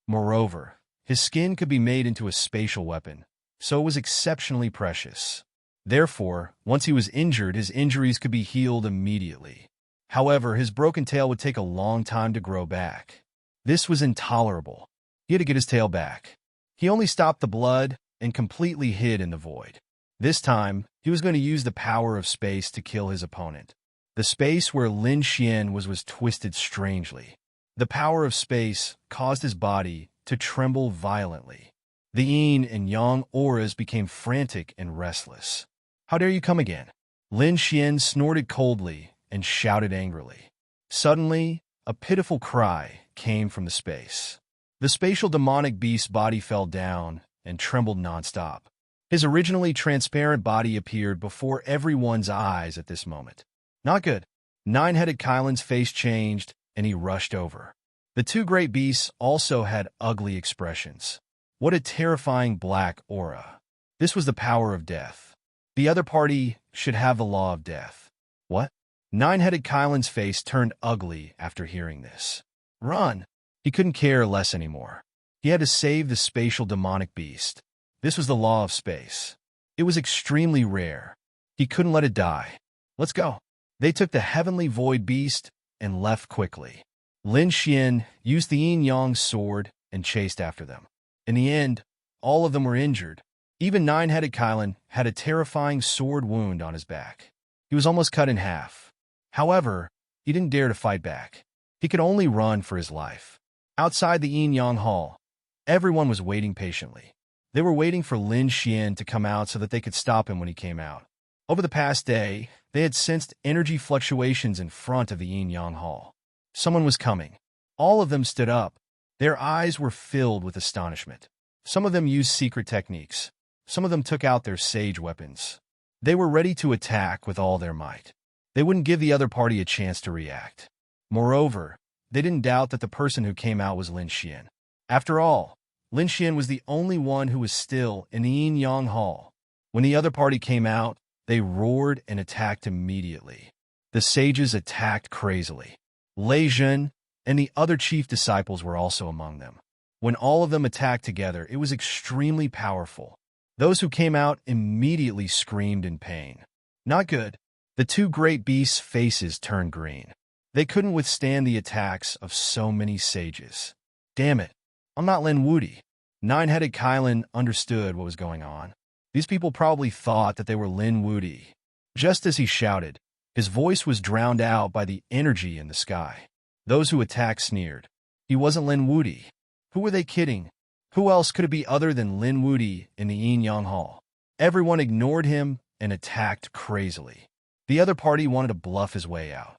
Moreover, his skin could be made into a spatial weapon, so it was exceptionally precious. Therefore, once he was injured, his injuries could be healed immediately. However, his broken tail would take a long time to grow back. This was intolerable. He had to get his tail back. He only stopped the blood and completely hid in the void. This time, he was going to use the power of space to kill his opponent. The space where Lin Xian was twisted strangely. The power of space caused his body to tremble violently. The yin and yang auras became frantic and restless. How dare you come again? Lin Xian snorted coldly and shouted angrily. Suddenly, a pitiful cry came from the space. The spatial demonic beast's body fell down and trembled nonstop. His originally transparent body appeared before everyone's eyes at this moment. Not good. Nine-headed Kylan's face changed, and he rushed over. The two great beasts also had ugly expressions. What a terrifying black aura. This was the power of death. The other party should have the law of death. What? Nine-headed Kylan's face turned ugly after hearing this. Run! He couldn't care less anymore. He had to save the spatial demonic beast. This was the law of space. It was extremely rare. He couldn't let it die. Let's go. They took the heavenly void beast and left quickly. Lin Xian used the yin-yang sword and chased after them. In the end, all of them were injured. Even nine-headed Kylan had a terrifying sword wound on his back. He was almost cut in half. However, he didn't dare to fight back. He could only run for his life. Outside the yin-yang hall, everyone was waiting patiently. They were waiting for Lin Xian to come out so that they could stop him when he came out. Over the past day, they had sensed energy fluctuations in front of the yin-yang hall. Someone was coming. All of them stood up. Their eyes were filled with astonishment. Some of them used secret techniques. Some of them took out their sage weapons. They were ready to attack with all their might. They wouldn't give the other party a chance to react. Moreover, they didn't doubt that the person who came out was Lin Xian. After all, Lin Xian was the only one who was still in the yin-yang hall. When the other party came out, they roared and attacked immediately. The sages attacked crazily. Lei Zhen and the other chief disciples were also among them. When all of them attacked together, it was extremely powerful. Those who came out immediately screamed in pain. Not good. The two great beasts' faces turned green. They couldn't withstand the attacks of so many sages. Damn it, I'm not Lin Wudi. Nine-headed Kylan understood what was going on. These people probably thought that they were Lin Wudi. Just as he shouted, his voice was drowned out by the energy in the sky. Those who attacked sneered. He wasn't Lin Wudi. Who were they kidding? Who else could it be other than Lin Wudi in the yin-yang hall? Everyone ignored him and attacked crazily. The other party wanted to bluff his way out.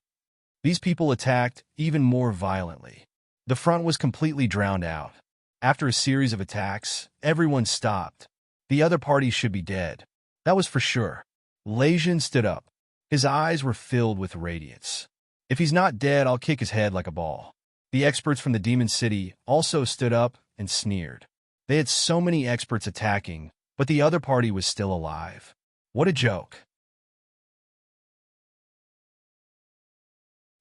These people attacked even more violently. The front was completely drowned out. After a series of attacks, everyone stopped. The other party should be dead. That was for sure. Legion stood up. His eyes were filled with radiance. If he's not dead, I'll kick his head like a ball. The experts from the Demon City also stood up and sneered. They had so many experts attacking, but the other party was still alive. What a joke.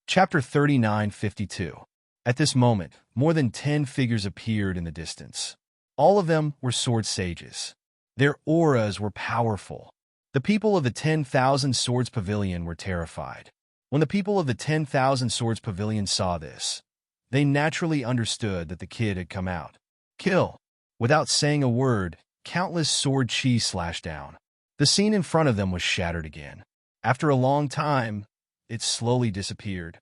Chapter 39:52. At this moment, more than 10 figures appeared in the distance. All of them were sword sages. Their auras were powerful. The people of the 10,000 Swords Pavilion were terrified. When the people of the 10,000 Swords Pavilion saw this, they naturally understood that the kid had come out. Kill! Without saying a word, countless sword chi slashed down. The scene in front of them was shattered again. After a long time, it slowly disappeared.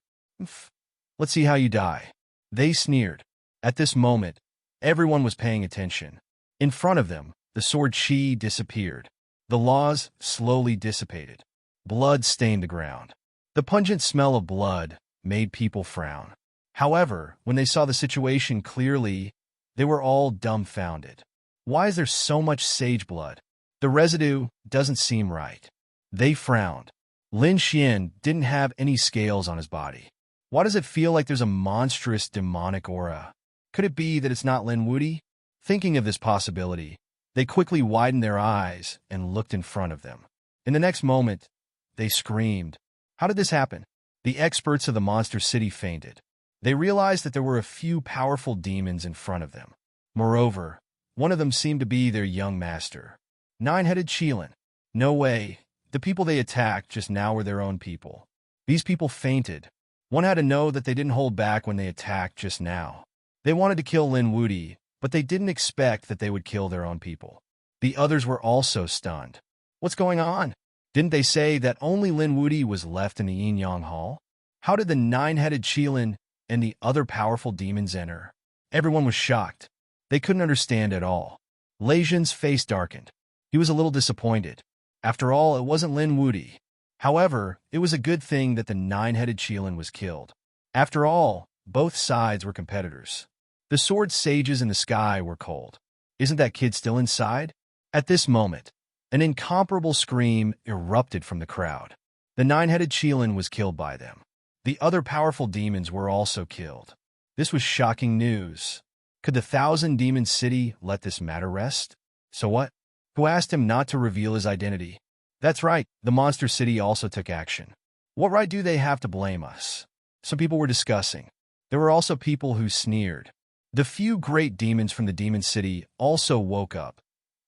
Let's see how you die. They sneered. At this moment, everyone was paying attention. In front of them, the sword chi disappeared. The laws slowly dissipated. Blood stained the ground. The pungent smell of blood made people frown. However, when they saw the situation clearly, they were all dumbfounded. Why is there so much sage blood? The residue doesn't seem right. They frowned. Lin Xian didn't have any scales on his body. Why does it feel like there's a monstrous demonic aura? Could it be that it's not Lin Wuti? Thinking of this possibility, they quickly widened their eyes and looked in front of them. In the next moment, they screamed. How did this happen? The experts of the Monster City fainted. They realized that there were a few powerful demons in front of them. Moreover, one of them seemed to be their young master. Nine-headed Qilin. No way. The people they attacked just now were their own people. These people fainted. One had to know that they didn't hold back when they attacked just now. They wanted to kill Lin Wuti, but they didn't expect that they would kill their own people. The others were also stunned. What's going on? Didn't they say that only Lin Wuti was left in the Yin Yang Hall? How did the nine-headed Qilin and the other powerful demons enter? Everyone was shocked. They couldn't understand at all. Legian's face darkened. He was a little disappointed. After all, it wasn't Lin Wuti. However, it was a good thing that the nine-headed Qilin was killed. After all, both sides were competitors. The sword sages in the sky were cold. Isn't that kid still inside? At this moment, an incomparable scream erupted from the crowd. The nine-headed Qilin was killed by them. The other powerful demons were also killed. This was shocking news. Could the 1,000-demon city let this matter rest? So what? Who asked him not to reveal his identity? That's right, the Monster City also took action. What right do they have to blame us? Some people were discussing. There were also people who sneered. The few great demons from the Demon City also woke up,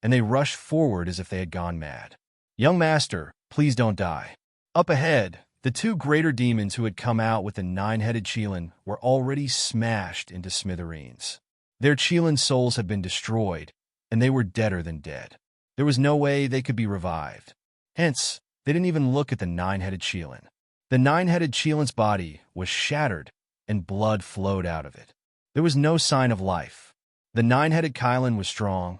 and they rushed forward as if they had gone mad. Young Master, please don't die. Up ahead, the two greater demons who had come out with the nine-headed Qilin were already smashed into smithereens. Their Qilin souls had been destroyed, and they were deader than dead. There was no way they could be revived. Hence, they didn't even look at the nine-headed Qilin. The nine-headed Qilin's body was shattered, and blood flowed out of it. There was no sign of life. The nine-headed Qilin was strong,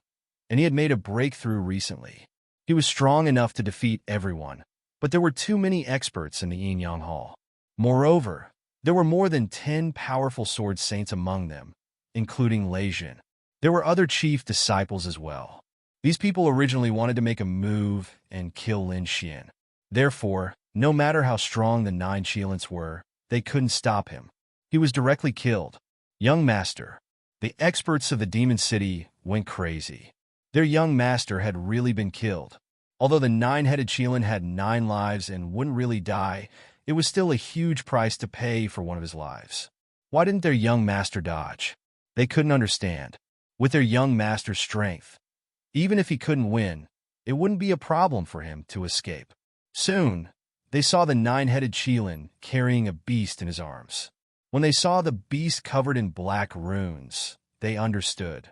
and he had made a breakthrough recently. He was strong enough to defeat everyone, but there were too many experts in the Yin Yang Hall. Moreover, there were more than 10 powerful sword saints among them, including Legion. There were other chief disciples as well. These people originally wanted to make a move and kill Lin Xian. Therefore, no matter how strong the 9 Qilins were, they couldn't stop him. He was directly killed. Young Master. The experts of the Demon City went crazy. Their young master had really been killed. Although the nine-headed Qilin had 9 lives and wouldn't really die, it was still a huge price to pay for one of his lives. Why didn't their young master dodge? They couldn't understand. With their young master's strength, even if he couldn't win, it wouldn't be a problem for him to escape. Soon, they saw the nine-headed Qilin carrying a beast in his arms. When they saw the beast covered in black runes, they understood.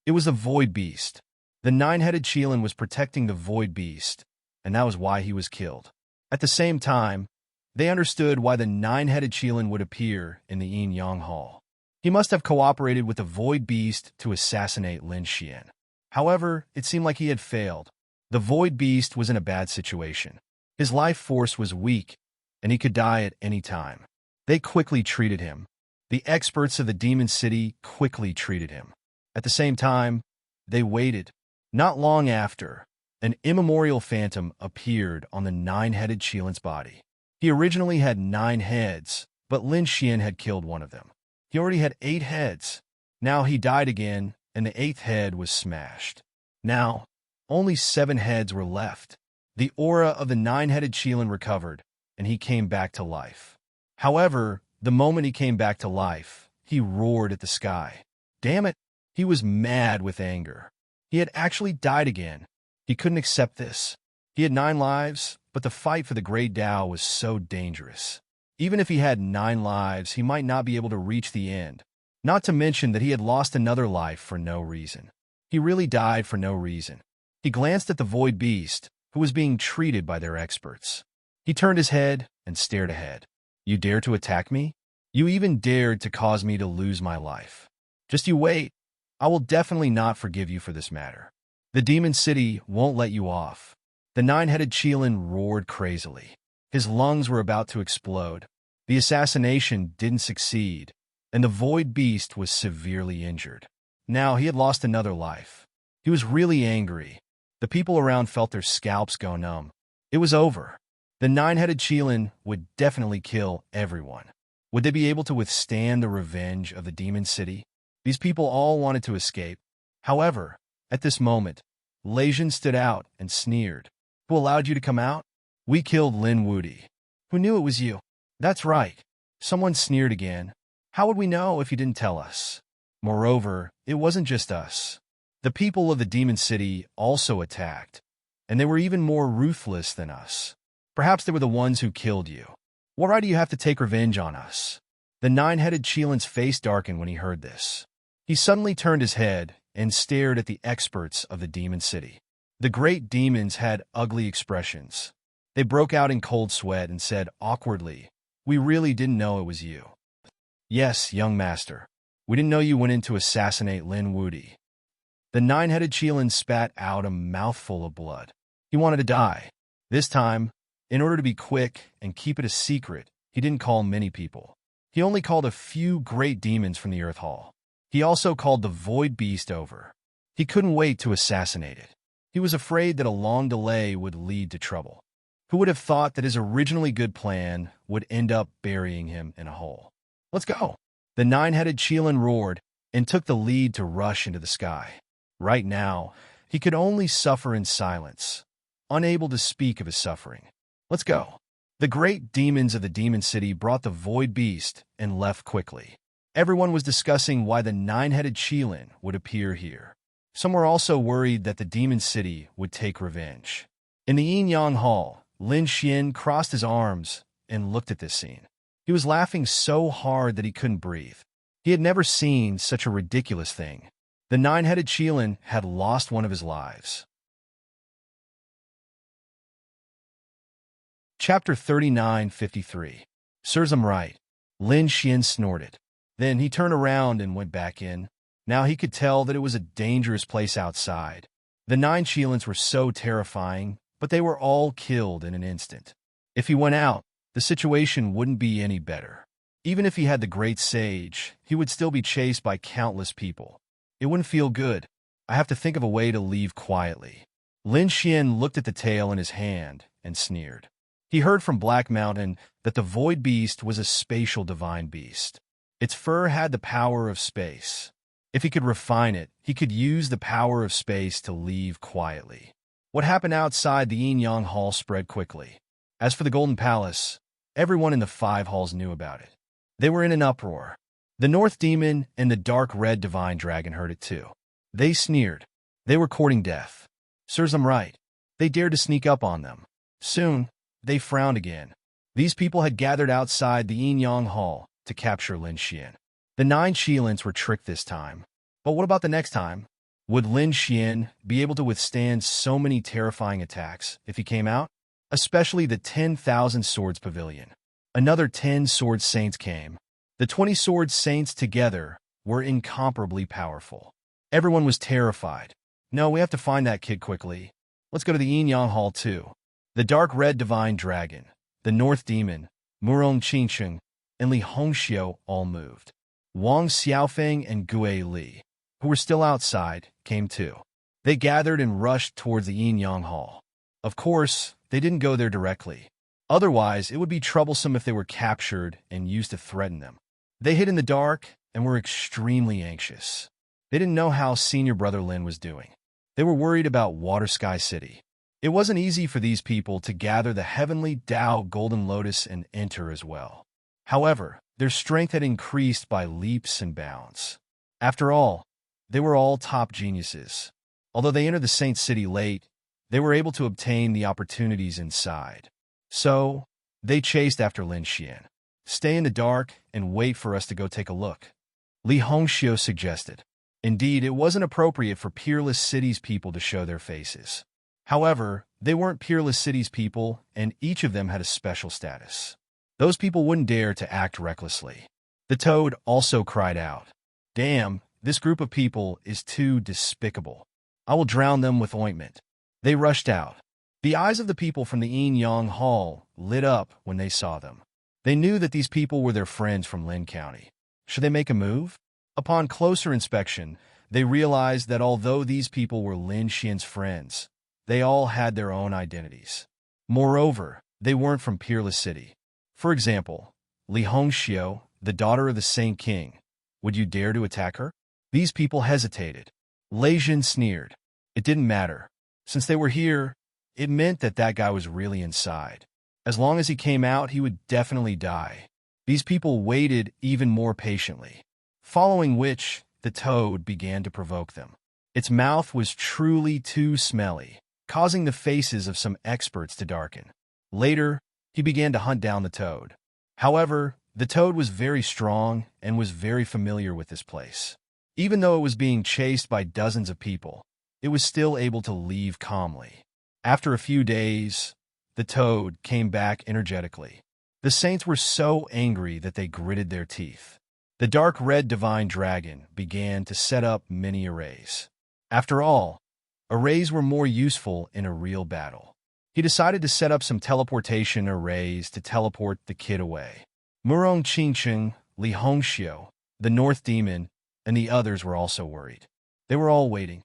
It was a void beast. The nine-headed Qilin was protecting the void beast, and that was why he was killed. At the same time, they understood why the nine-headed Qilin would appear in the Yin Yang Hall. He must have cooperated with the void beast to assassinate Lin Xian. However, it seemed like he had failed. The void beast was in a bad situation. His life force was weak, and he could die at any time. They quickly treated him. The experts of the Demon City quickly treated him. At the same time, they waited. Not long after, an immemorial phantom appeared on the nine-headed Qilin's body. He originally had 9 heads, but Lin Xian had killed one of them. He already had 8 heads. Now he died again, and the 8th head was smashed. Now, only 7 heads were left. The aura of the 9-headed Qilin recovered, and he came back to life. However, the moment he came back to life, he roared at the sky. Damn it! He was mad with anger. He had actually died again. He couldn't accept this. He had 9 lives, but the fight for the Great Tao was so dangerous. Even if he had 9 lives, he might not be able to reach the end. Not to mention that he had lost another life for no reason. He really died for no reason. He glanced at the void beast, who was being treated by their experts. He turned his head and stared ahead. You dare to attack me? You even dared to cause me to lose my life. Just you wait. I will definitely not forgive you for this matter. The demon city won't let you off. The 9-headed Qilin roared crazily. His lungs were about to explode. The assassination didn't succeed, and the void beast was severely injured. Now he had lost another life. He was really angry. The people around felt their scalps go numb. It was over. The 9-headed Qilin would definitely kill everyone. Would they be able to withstand the revenge of the demon city? These people all wanted to escape. However, at this moment, Leijin stood out and sneered. Who allowed you to come out? We killed Lin Wudi. Who knew it was you? That's right. Someone sneered again. How would we know if you didn't tell us? Moreover, it wasn't just us. The people of the demon city also attacked, and they were even more ruthless than us. Perhaps they were the ones who killed you. What right do you have to take revenge on us? The 9-headed Qilin's face darkened when he heard this. He suddenly turned his head and stared at the experts of the demon city. The great demons had ugly expressions. They broke out in cold sweat and said awkwardly, We really didn't know it was you. Yes, young master. We didn't know you went in to assassinate Lin Wudi. The 9-headed Qilin spat out a mouthful of blood. He wanted to die. This time, in order to be quick and keep it a secret, he didn't call many people. He only called a few great demons from the Earth Hall. He also called the Void Beast over. He couldn't wait to assassinate it. He was afraid that a long delay would lead to trouble. Who would have thought that his originally good plan would end up burying him in a hole? Let's go. The 9-headed Qilin roared and took the lead to rush into the sky. Right now, he could only suffer in silence, unable to speak of his suffering. Let's go. The great demons of the demon city brought the void beast and left quickly. Everyone was discussing why the 9-headed Qilin would appear here. Some were also worried that the demon city would take revenge. In the yin-yang hall, Lin Xian crossed his arms and looked at this scene. He was laughing so hard that he couldn't breathe. He had never seen such a ridiculous thing. The 9-headed Qilin had lost one of his lives. Chapter 39:53. Serves him right. Lin Xian snorted. Then he turned around and went back in. Now he could tell that it was a dangerous place outside. The 9 Qilins were so terrifying, but they were all killed in an instant. If he went out, the situation wouldn't be any better. Even if he had the great sage, he would still be chased by countless people. It wouldn't feel good. I have to think of a way to leave quietly. Lin Xian looked at the tail in his hand and sneered. He heard from Black Mountain that the Void Beast was a spatial divine beast. Its fur had the power of space. If he could refine it, he could use the power of space to leave quietly. What happened outside the yin-yang hall spread quickly. As for the Golden Palace, everyone in the 5 halls knew about it. They were in an uproar. The North Demon and the Dark Red Divine Dragon heard it too. They sneered. They were courting death. Serves them right. They dared to sneak up on them. Soon, they frowned again. These people had gathered outside the yin-yang hall to capture Lin Xian. The 9 Qilins were tricked this time. But what about the next time? Would Lin Xian be able to withstand so many terrifying attacks if he came out? Especially the 10,000 Swords Pavilion. Another 10 Sword Saints came. The 20 Sword Saints together were incomparably powerful. Everyone was terrified. No, we have to find that kid quickly. Let's go to the yin-yang hall too. The Dark Red Divine Dragon, the North Demon, Murong Qingsheng, and Li Hongxiu all moved. Wang Xiaofeng and Gue Li, who were still outside, came too. They gathered and rushed towards the Yin-Yang Hall. Of course, they didn't go there directly. Otherwise, it would be troublesome if they were captured and used to threaten them. They hid in the dark and were extremely anxious. They didn't know how senior brother Lin was doing. They were worried about Water Sky City. It wasn't easy for these people to gather the heavenly Tao Golden Lotus and enter as well. However, their strength had increased by leaps and bounds. After all, they were all top geniuses. Although they entered the Saint City late, they were able to obtain the opportunities inside. So, they chased after Lin Xian. Stay in the dark and wait for us to go take a look, Li Hongxiu suggested. Indeed, it wasn't appropriate for Peerless City's people to show their faces. However, they weren't Peerless City's people, and each of them had a special status. Those people wouldn't dare to act recklessly. The toad also cried out, "Damn, this group of people is too despicable. I will drown them with ointment." They rushed out. The eyes of the people from the Yin-Yang Hall lit up when they saw them. They knew that these people were their friends from Lin County. Should they make a move? Upon closer inspection, they realized that although these people were Lin Xian's friends, they all had their own identities. Moreover, they weren't from Peerless City. For example, Li Hongxiu, the daughter of the Saint King. Would you dare to attack her? These people hesitated. Lei Jin sneered. It didn't matter. Since they were here, it meant that that guy was really inside. As long as he came out, he would definitely die. These people waited even more patiently. Following which, the toad began to provoke them. Its mouth was truly too smelly, causing the faces of some experts to darken. Later, he began to hunt down the toad. However, the toad was very strong and was very familiar with this place. Even though it was being chased by dozens of people, it was still able to leave calmly. After a few days, the toad came back energetically. The saints were so angry that they gritted their teeth. The dark red divine dragon began to set up many arrays. After all, arrays were more useful in a real battle. He decided to set up some teleportation arrays to teleport the kid away. Murong Qingcheng, Li Hongxiu, the North Demon, and the others were also worried. They were all waiting.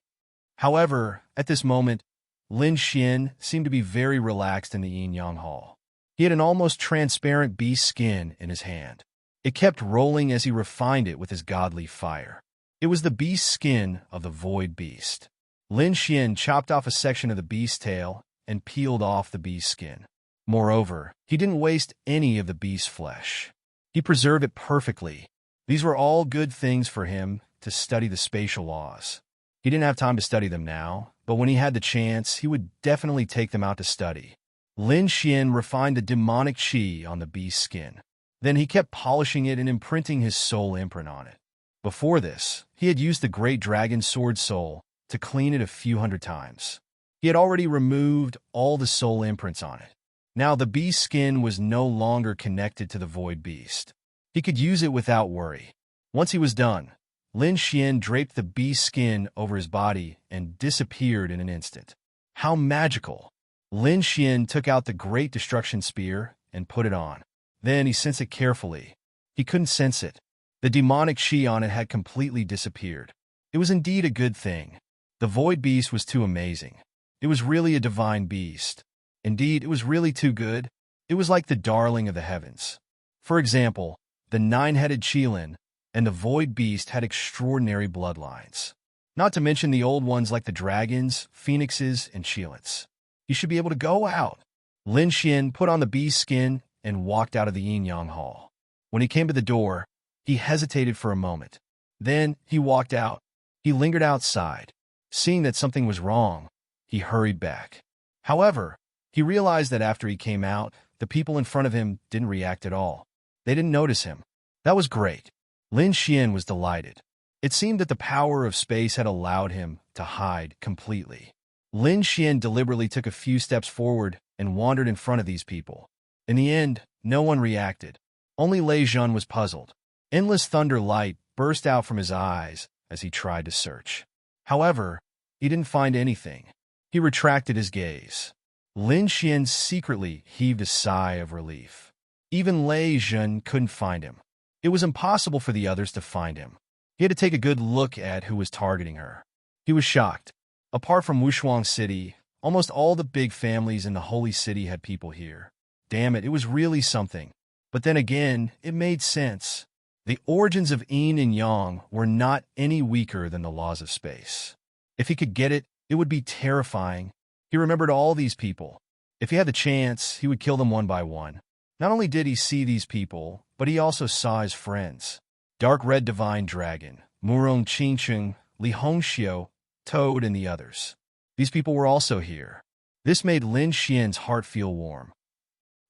However, at this moment, Lin Xian seemed to be very relaxed in the Yin-Yang Hall. He had an almost transparent beast skin in his hand. It kept rolling as he refined it with his godly fire. It was the beast skin of the Void Beast. Lin Xian chopped off a section of the beast's tail and peeled off the beast's skin. Moreover, he didn't waste any of the beast's flesh. He preserved it perfectly. These were all good things for him to study the spatial laws. He didn't have time to study them now, but when he had the chance, he would definitely take them out to study. Lin Xian refined the demonic qi on the beast's skin. Then he kept polishing it and imprinting his soul imprint on it. Before this, he had used the great dragon sword soul to clean it a few hundred times. He had already removed all the soul imprints on it. Now the beast's skin was no longer connected to the void beast. He could use it without worry. Once he was done, Lin Xian draped the beast's skin over his body and disappeared in an instant. How magical! Lin Xian took out the Great Destruction Spear and put it on. Then he sensed it carefully. He couldn't sense it. The demonic qi on it had completely disappeared. It was indeed a good thing. The void beast was too amazing. It was really a divine beast. Indeed, it was really too good. It was like the darling of the heavens. For example, the nine-headed Qilin and the void beast had extraordinary bloodlines. Not to mention the old ones like the dragons, phoenixes, and Qilins. He should be able to go out. Lin Xian put on the beast's skin and walked out of the Yin-Yang Hall. When he came to the door, he hesitated for a moment. Then he walked out. He lingered outside. Seeing that something was wrong, he hurried back. However, he realized that after he came out, the people in front of him didn't react at all. They didn't notice him. That was great. Lin Xian was delighted. It seemed that the power of space had allowed him to hide completely. Lin Xian deliberately took a few steps forward and wandered in front of these people. In the end, no one reacted. Only Lei Jun was puzzled. Endless thunder light burst out from his eyes as he tried to search. However, he didn't find anything. He retracted his gaze. Lin Xian secretly heaved a sigh of relief. Even Lei Jun couldn't find him. It was impossible for the others to find him. He had to take a good look at who was targeting her. He was shocked. Apart from Wushuang City, almost all the big families in the Holy City had people here. Damn it was really something. But then again, it made sense. The origins of yin and yang were not any weaker than the laws of space. If he could get it, it would be terrifying. He remembered all these people. If he had the chance, he would kill them one by one. Not only did he see these people, but he also saw his friends. Dark Red Divine Dragon, Murong Qingcheng, Li Hongxiu, Toad, and the others. These people were also here. This made Lin Xian's heart feel warm.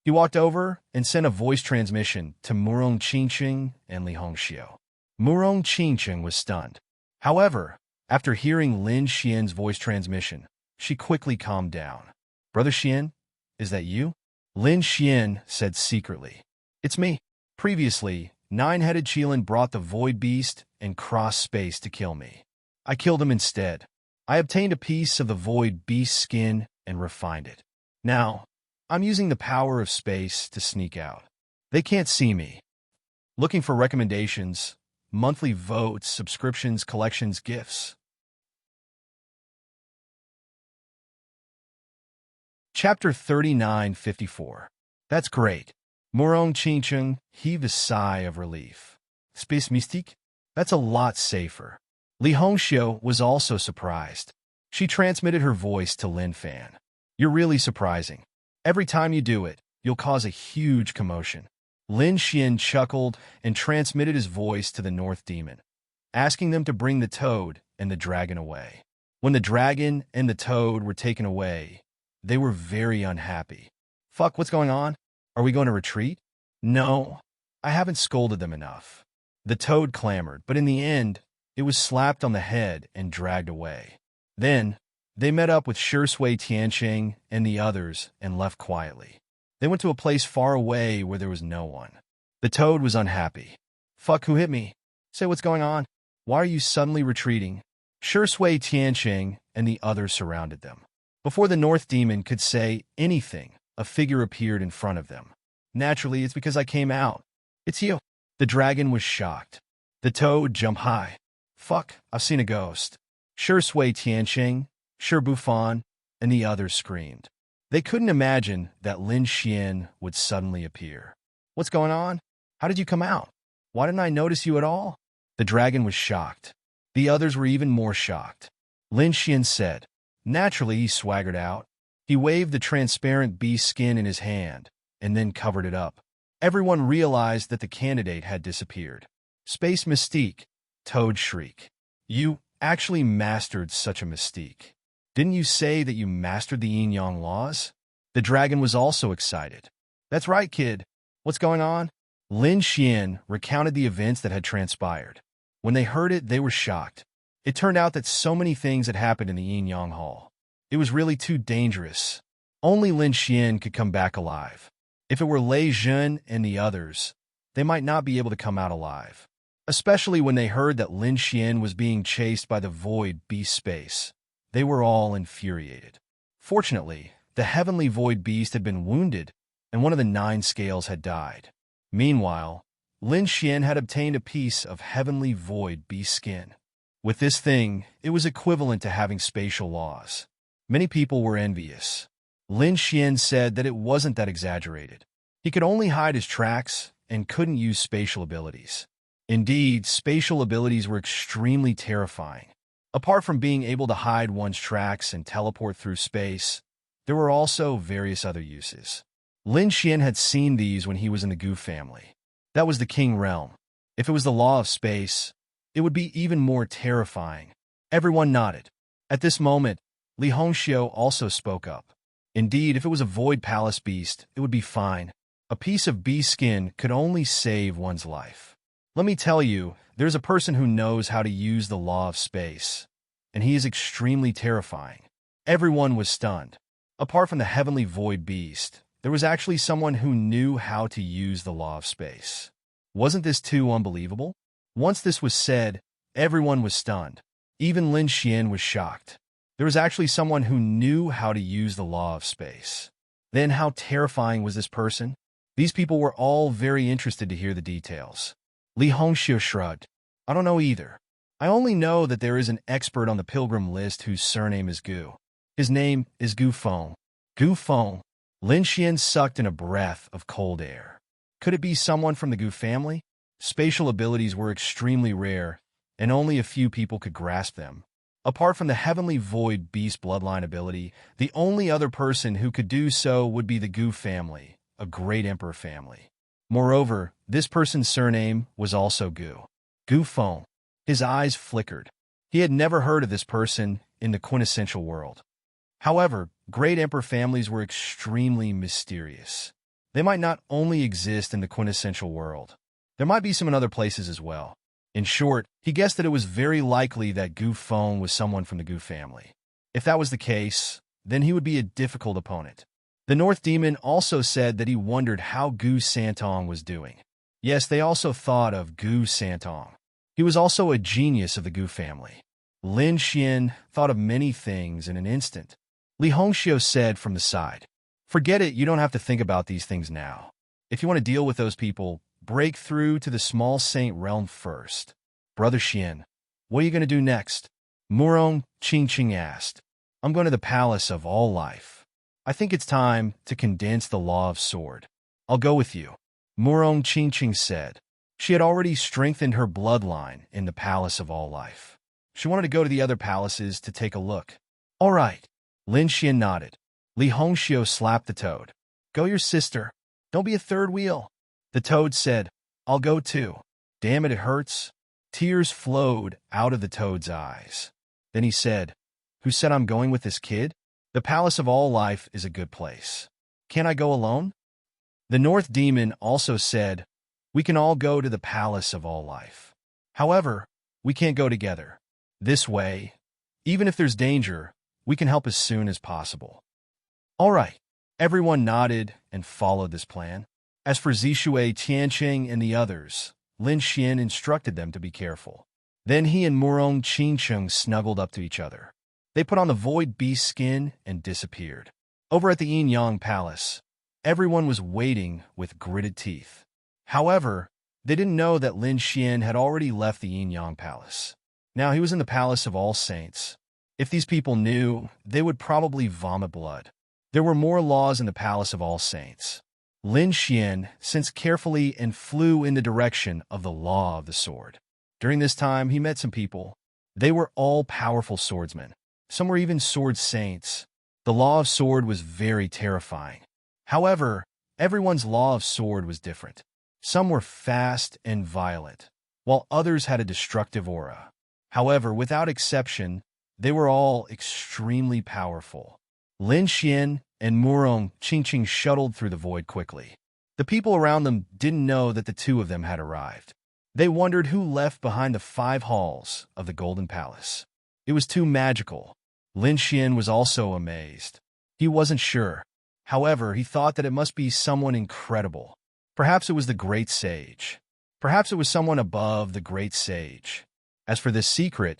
He walked over and sent a voice transmission to Murong Qingcheng and Li Hongxiu. Murong Qingcheng was stunned. However, after hearing Lin Xian's voice transmission, she quickly calmed down. "Brother Xian, is that you?" Lin Xian said secretly. "It's me." Previously, Nine-Headed Qilin brought the Void Beast and crossed space to kill me. I killed him instead. I obtained a piece of the Void Beast's skin and refined it. Now, I'm using the power of space to sneak out. They can't see me. Looking for recommendations, monthly votes, subscriptions, collections, gifts. Chapter 3954. That's great. Murong Qingcheng heaved a sigh of relief. Space Mystique? That's a lot safer. Li Hongxiu was also surprised. She transmitted her voice to Lin Fan. "You're really surprising. Every time you do it, you'll cause a huge commotion." Lin Xian chuckled and transmitted his voice to the North Demon, asking them to bring the toad and the dragon away. When the dragon and the toad were taken away, they were very unhappy. "Fuck, what's going on? Are we going to retreat?" "No, I haven't scolded them enough." The toad clamored, but in the end, it was slapped on the head and dragged away. Then, they met up with Shui Tianqing and the others and left quietly. They went to a place far away where there was no one. The toad was unhappy. "Fuck, who hit me? Say what's going on. Why are you suddenly retreating?" Shui Tianqing and the others surrounded them. Before the North Demon could say anything, a figure appeared in front of them. "Naturally, it's because I came out. It's you." The dragon was shocked. The toad jumped high. "Fuck, I've seen a ghost." Shui Tianqing, Shi Bufan, and the others screamed. They couldn't imagine that Lin Xian would suddenly appear. "What's going on? How did you come out? Why didn't I notice you at all?" The dragon was shocked. The others were even more shocked. Lin Xian said. Naturally, he swaggered out. He waved the transparent beast skin in his hand, and then covered it up. Everyone realized that the candidate had disappeared. "Space Mystique," Toad shrieked. "You actually mastered such a mystique. Didn't you say that you mastered the yin-yang laws?" The dragon was also excited. "That's right, kid. What's going on?" Lin Xian recounted the events that had transpired. When they heard it, they were shocked. It turned out that so many things had happened in the yin-yang hall. It was really too dangerous. Only Lin Xian could come back alive. If it were Lei Jun and the others, they might not be able to come out alive. Especially when they heard that Lin Xian was being chased by the Void Beast space. They were all infuriated. Fortunately, the Heavenly Void Beast had been wounded, and one of the 9 scales had died. Meanwhile, Lin Xian had obtained a piece of Heavenly Void Beast skin. With this thing, it was equivalent to having spatial laws. Many people were envious. Lin Xian said that it wasn't that exaggerated. He could only hide his tracks and couldn't use spatial abilities. Indeed, spatial abilities were extremely terrifying. Apart from being able to hide one's tracks and teleport through space, there were also various other uses. Lin Xian had seen these when he was in the Gu family. That was the King Realm. If it was the law of space, it would be even more terrifying. Everyone nodded. At this moment, Li Hongxiu also spoke up. Indeed, if it was a Void Palace beast, it would be fine. A piece of beast skin could only save one's life. Let me tell you, there's a person who knows how to use the law of space, and he is extremely terrifying. Everyone was stunned. Apart from the Heavenly Void Beast, there was actually someone who knew how to use the law of space. Wasn't this too unbelievable? Once this was said, everyone was stunned. Even Lin Xian was shocked. There was actually someone who knew how to use the law of space. Then how terrifying was this person? These people were all very interested to hear the details. Li Hongxiu shrugged. I don't know either. I only know that there is an expert on the pilgrim list whose surname is Gu. His name is Gu Feng. Gu Feng. Lin Xian sucked in a breath of cold air. Could it be someone from the Gu family? Spatial abilities were extremely rare, and only a few people could grasp them. Apart from the Heavenly Void Beast bloodline ability, the only other person who could do so would be the Gu family, a great emperor family. Moreover, this person's surname was also Gu. Gu Feng. His eyes flickered. He had never heard of this person in the quintessential world. However, great emperor families were extremely mysterious. They might not only exist in the quintessential world. There might be some in other places as well. In short, he guessed that it was very likely that Gu Feng was someone from the Gu family. If that was the case, then he would be a difficult opponent. The North Demon also said that he wondered how Gu Santong was doing. Yes, they also thought of Gu Santong. He was also a genius of the Gu family. Lin Xian thought of many things in an instant. Li Hongxiu said from the side, "Forget it, you don't have to think about these things now. If you want to deal with those people, break through to the small saint realm first." "Brother Xian, what are you going to do next?" Murong Qingqing asked. "I'm going to the Palace of All Life. I think it's time to condense the Law of Sword. I'll go with you," Murong Qingqing said. She had already strengthened her bloodline in the Palace of All Life. She wanted to go to the other palaces to take a look. "All right." Lin Xian nodded. Li Hongxiu slapped the toad. "Go your sister. Don't be a third wheel." The toad said, "I'll go too." "Damn it, it hurts." Tears flowed out of the toad's eyes. Then he said, "Who said I'm going with this kid? The Palace of All Life is a good place. Can't I go alone?" The North Demon also said, "We can all go to the Palace of All Life. However, we can't go together. This way, even if there's danger, we can help as soon as possible." All right. Everyone nodded and followed this plan. As for Zishui, Tianqing, and the others, Lin Xian instructed them to be careful. Then he and Murong Qingqing snuggled up to each other. They put on the void beast skin and disappeared. Over at the Yin Yang Palace, everyone was waiting with gritted teeth. However, they didn't know that Lin Xian had already left the Yin Yang Palace. Now he was in the Palace of All Saints. If these people knew, they would probably vomit blood. There were more laws in the Palace of All Saints. Lin Xian sensed carefully and flew in the direction of the Law of the Sword. During this time, he met some people. They were all powerful swordsmen. Some were even sword saints. The Law of Sword was very terrifying. However, everyone's Law of Sword was different. Some were fast and violent, while others had a destructive aura. However, without exception, they were all extremely powerful. Lin Xian and Murong Qingqing shuttled through the void quickly. The people around them didn't know that the two of them had arrived. They wondered who left behind the 5 halls of the Golden Palace. It was too magical. Lin Xian was also amazed. He wasn't sure. However, he thought that it must be someone incredible. Perhaps it was the Great Sage. Perhaps it was someone above the Great Sage. As for this secret,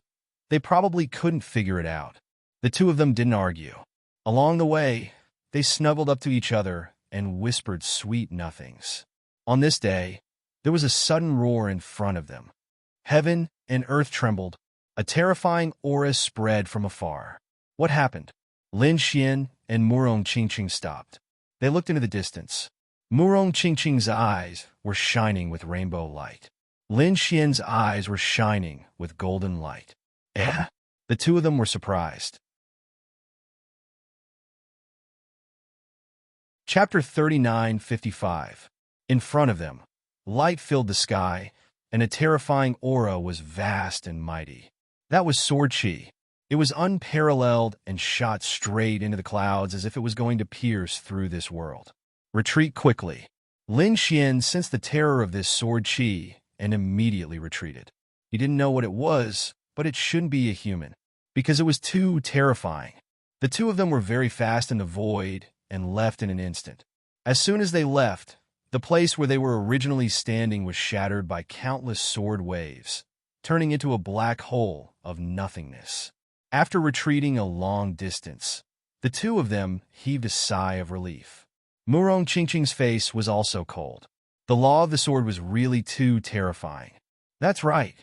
they probably couldn't figure it out. The two of them didn't argue. Along the way, they snuggled up to each other and whispered sweet nothings. On this day, there was a sudden roar in front of them. Heaven and earth trembled. A terrifying aura spread from afar. What happened? Lin Xian and Murong Qingqing stopped. They looked into the distance. Murong Qingqing's eyes were shining with rainbow light. Lin Xian's eyes were shining with golden light. The two of them were surprised. Chapter 39:55. In front of them, light filled the sky, and a terrifying aura was vast and mighty. That was sword chi. It was unparalleled and shot straight into the clouds as if it was going to pierce through this world. Retreat quickly. Lin Xian sensed the terror of this sword chi and immediately retreated. He didn't know what it was, but it shouldn't be a human, because it was too terrifying. The two of them were very fast in the void and left in an instant. As soon as they left, the place where they were originally standing was shattered by countless sword waves, turning into a black hole of nothingness. After retreating a long distance, the two of them heaved a sigh of relief. Murong Qingqing's face was also cold. The Law of the Sword was really too terrifying. That's right.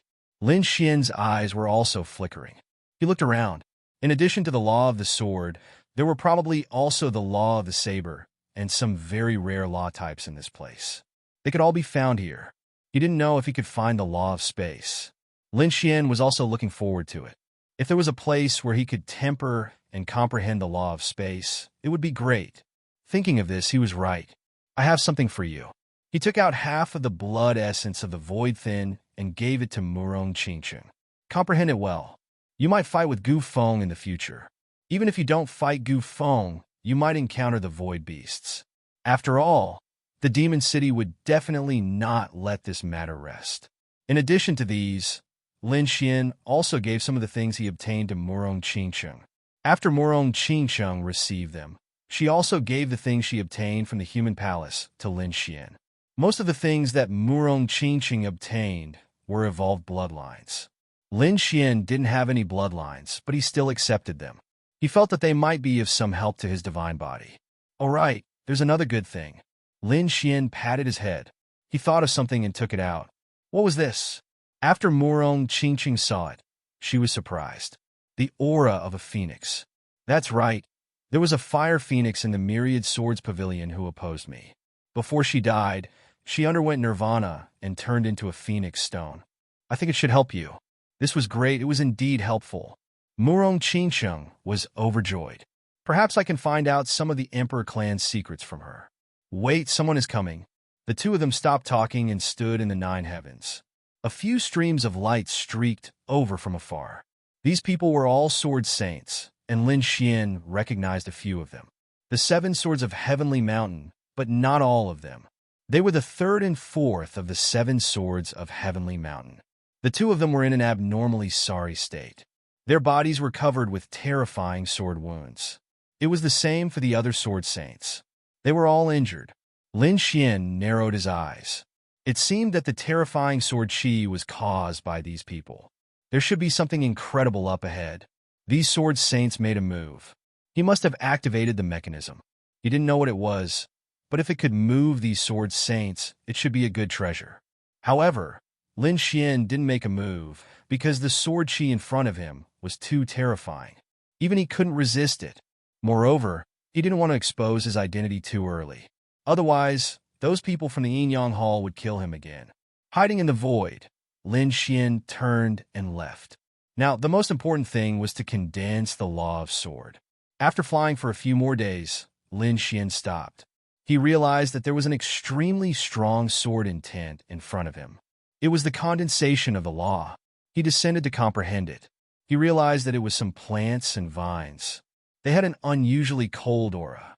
Lin Xian's eyes were also flickering. He looked around. In addition to the law of the sword, there were probably also the law of the saber and some very rare law types in this place. They could all be found here. He didn't know if he could find the law of space. Lin Xian was also looking forward to it. If there was a place where he could temper and comprehend the law of space, it would be great. Thinking of this, he was right. I have something for you. He took out half of the blood essence of the void thin and gave it to Murong Qingcheng. Comprehend it well. You might fight with Gu Feng in the future. Even if you don't fight Gu Feng, you might encounter the void beasts. After all, the demon city would definitely not let this matter rest. In addition to these, Lin Xian also gave some of the things he obtained to Murong Qingcheng. After Murong Qingcheng received them, she also gave the things she obtained from the human palace to Lin Xian. Most of the things that Murong Qingcheng obtained were evolved bloodlines. Lin Xian didn't have any bloodlines, but he still accepted them. He felt that they might be of some help to his divine body. All right, there's another good thing. Lin Xian patted his head. He thought of something and took it out. What was this? After Murong Qingcheng saw it, she was surprised. The aura of a phoenix. That's right. There was a fire phoenix in the Myriad Swords Pavilion who opposed me. Before she died, she underwent nirvana and turned into a phoenix stone. I think it should help you. This was great. It was indeed helpful. Murong Qingcheng was overjoyed. Perhaps I can find out some of the Emperor clan's secrets from her. Wait, someone is coming. The two of them stopped talking and stood in the nine heavens. A few streams of light streaked over from afar. These people were all sword saints, and Lin Xian recognized a few of them. The 7 swords of Heavenly Mountain, but not all of them. They were the 3rd and 4th of the 7 swords of Heavenly Mountain. The 2 of them were in an abnormally sorry state. Their bodies were covered with terrifying sword wounds. It was the same for the other sword saints. They were all injured. Lin Xian narrowed his eyes. It seemed that the terrifying sword chi was caused by these people. There should be something incredible up ahead. These sword saints made a move. He must have activated the mechanism. He didn't know what it was, but if it could move these sword saints, it should be a good treasure. However, Lin Xian didn't make a move because the sword chi in front of him was too terrifying. Even he couldn't resist it. Moreover, he didn't want to expose his identity too early. Otherwise, those people from the Yin-Yang Hall would kill him again. Hiding in the void, Lin Xian turned and left. Now, the most important thing was to condense the law of sword. After flying for a few more days, Lin Xian stopped. He realized that there was an extremely strong sword intent in front of him. It was the condensation of the law. He descended to comprehend it. He realized that it was some plants and vines. They had an unusually cold aura.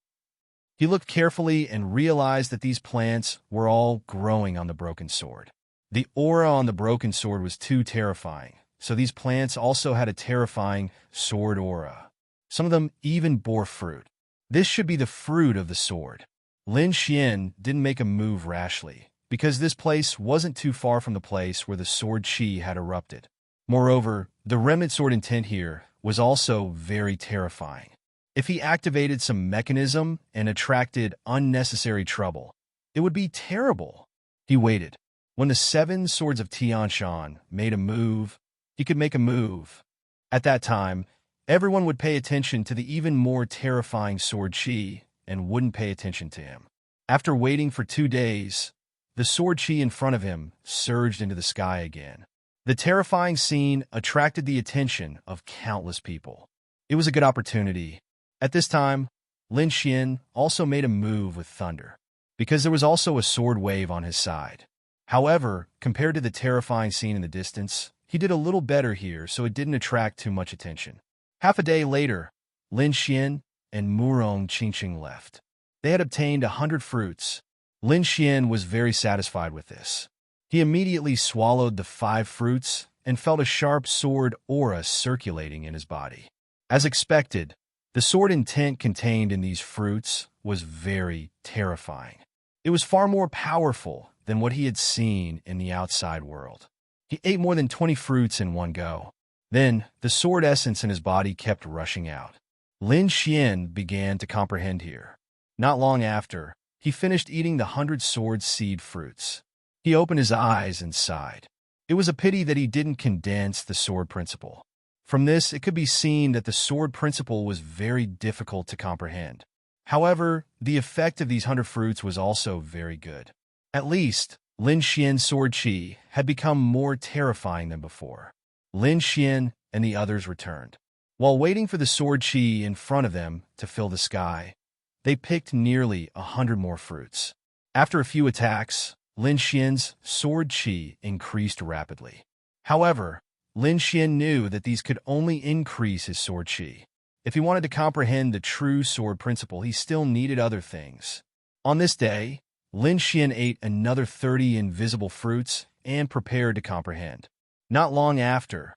He looked carefully and realized that these plants were all growing on the broken sword. The aura on the broken sword was too terrifying, so these plants also had a terrifying sword aura. Some of them even bore fruit. This should be the fruit of the sword. Lin Xian didn't make a move rashly, because this place wasn't too far from the place where the sword chi had erupted. Moreover, the remnant sword intent here was also very terrifying. If he activated some mechanism and attracted unnecessary trouble, it would be terrible. He waited. When the 7 swords of Tianshan made a move, he could make a move. At that time, everyone would pay attention to the even more terrifying sword chi and wouldn't pay attention to him. After waiting for 2 days, the sword chi in front of him surged into the sky again. The terrifying scene attracted the attention of countless people. It was a good opportunity. At this time, Lin Xian also made a move with thunder, because there was also a sword wave on his side. However, compared to the terrifying scene in the distance, he did a little better here, so it didn't attract too much attention. Half a day later, Lin Xian and Murong Qingcheng left. They had obtained 100 fruits. Lin Xian was very satisfied with this. He immediately swallowed the 5 fruits and felt a sharp sword aura circulating in his body. As expected, the sword intent contained in these fruits was very terrifying. It was far more powerful than what he had seen in the outside world. He ate more than 20 fruits in one go. Then, the sword essence in his body kept rushing out. Lin Xian began to comprehend here. Not long after, he finished eating the 100 sword seed fruits. He opened his eyes and sighed. It was a pity that he didn't condense the sword principle. From this, it could be seen that the sword principle was very difficult to comprehend. However, the effect of these 100 fruits was also very good. At least, Lin Xian's sword qi had become more terrifying than before. Lin Xian and the others returned. While waiting for the sword qi in front of them to fill the sky, they picked nearly 100 more fruits. After a few attacks, Lin Xian's sword qi increased rapidly. However, Lin Xian knew that these could only increase his sword qi. If he wanted to comprehend the true sword principle, he still needed other things. On this day, Lin Xian ate another 30 invisible fruits and prepared to comprehend. Not long after,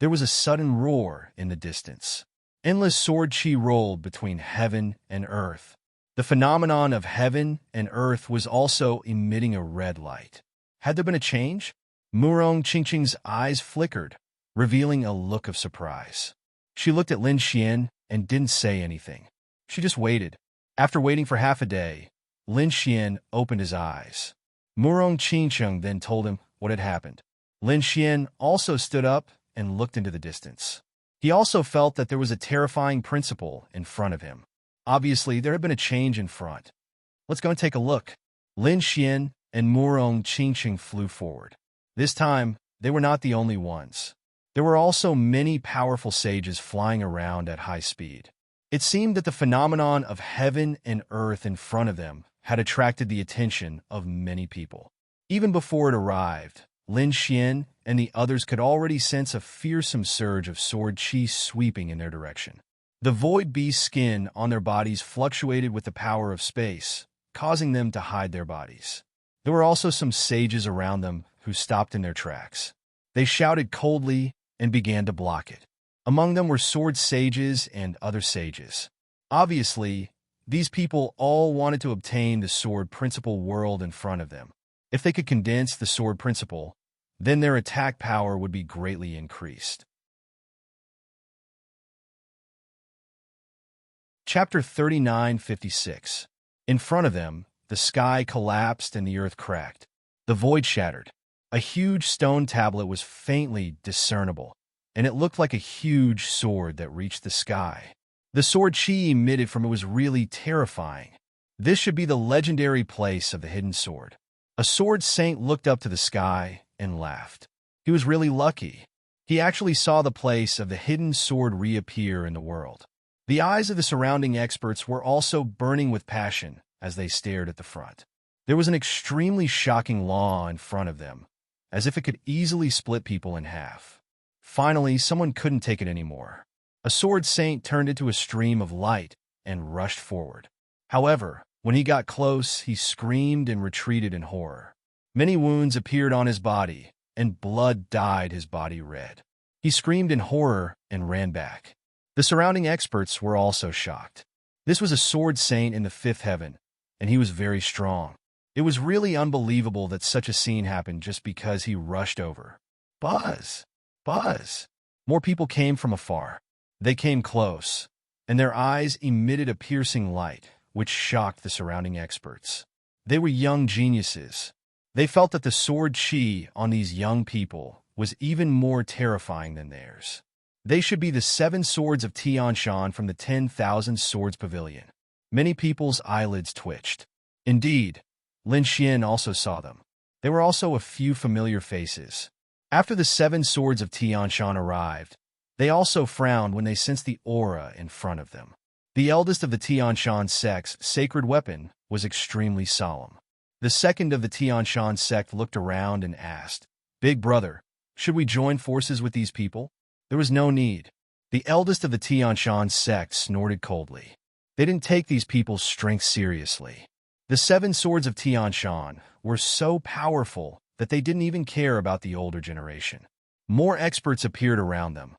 there was a sudden roar in the distance. Endless sword qi rolled between heaven and earth. The phenomenon of heaven and earth was also emitting a red light. Had there been a change? Murong Qingqing's eyes flickered, revealing a look of surprise. She looked at Lin Xian and didn't say anything. She just waited. After waiting for half a day, Lin Xian opened his eyes. Murong Qingqing then told him what had happened. Lin Xian also stood up and looked into the distance. He also felt that there was a terrifying principle in front of him. Obviously, there had been a change in front. Let's go and take a look. Lin Xian and Murong Qingqing flew forward. This time, they were not the only ones. There were also many powerful sages flying around at high speed. It seemed that the phenomenon of heaven and earth in front of them had attracted the attention of many people. Even before it arrived, Lin Xian and the others could already sense a fearsome surge of sword qi sweeping in their direction. The void beast skin on their bodies fluctuated with the power of space, causing them to hide their bodies. There were also some sages around them who stopped in their tracks. They shouted coldly and began to block it. Among them were sword sages and other sages. Obviously, these people all wanted to obtain the sword principle world in front of them. If they could condense the sword principle, then their attack power would be greatly increased. Chapter 39:56. In front of them, the sky collapsed and the earth cracked. The void shattered. A huge stone tablet was faintly discernible, and it looked like a huge sword that reached the sky. The sword qi emitted from it was really terrifying. This should be the legendary place of the hidden sword. A sword saint looked up to the sky and laughed. He was really lucky. He actually saw the place of the hidden sword reappear in the world. The eyes of the surrounding experts were also burning with passion as they stared at the front. There was an extremely shocking law in front of them, as if it could easily split people in half. Finally, someone couldn't take it anymore. A sword saint turned into a stream of light and rushed forward. However, when he got close, he screamed and retreated in horror. Many wounds appeared on his body, and blood dyed his body red. He screamed in horror and ran back. The surrounding experts were also shocked. This was a sword saint in the fifth heaven, and he was very strong. It was really unbelievable that such a scene happened just because he rushed over. Buzz! Buzz! More people came from afar. They came close, and their eyes emitted a piercing light, which shocked the surrounding experts. They were young geniuses. They felt that the sword qi on these young people was even more terrifying than theirs. They should be the 7 swords of Tianshan from the 10,000 Swords Pavilion. Many people's eyelids twitched. Indeed, Lin Xian also saw them. There were also a few familiar faces. After the 7 swords of Tianshan arrived, they also frowned when they sensed the aura in front of them. The eldest of the Tianshan sect's sacred weapon was extremely solemn. The second of the Tianshan sect looked around and asked, "Big brother, should we join forces with these people?" There was no need. The eldest of the Tianshan sect snorted coldly. They didn't take these people's strength seriously. The 7 swords of Tianshan were so powerful that they didn't even care about the older generation. More experts appeared around them,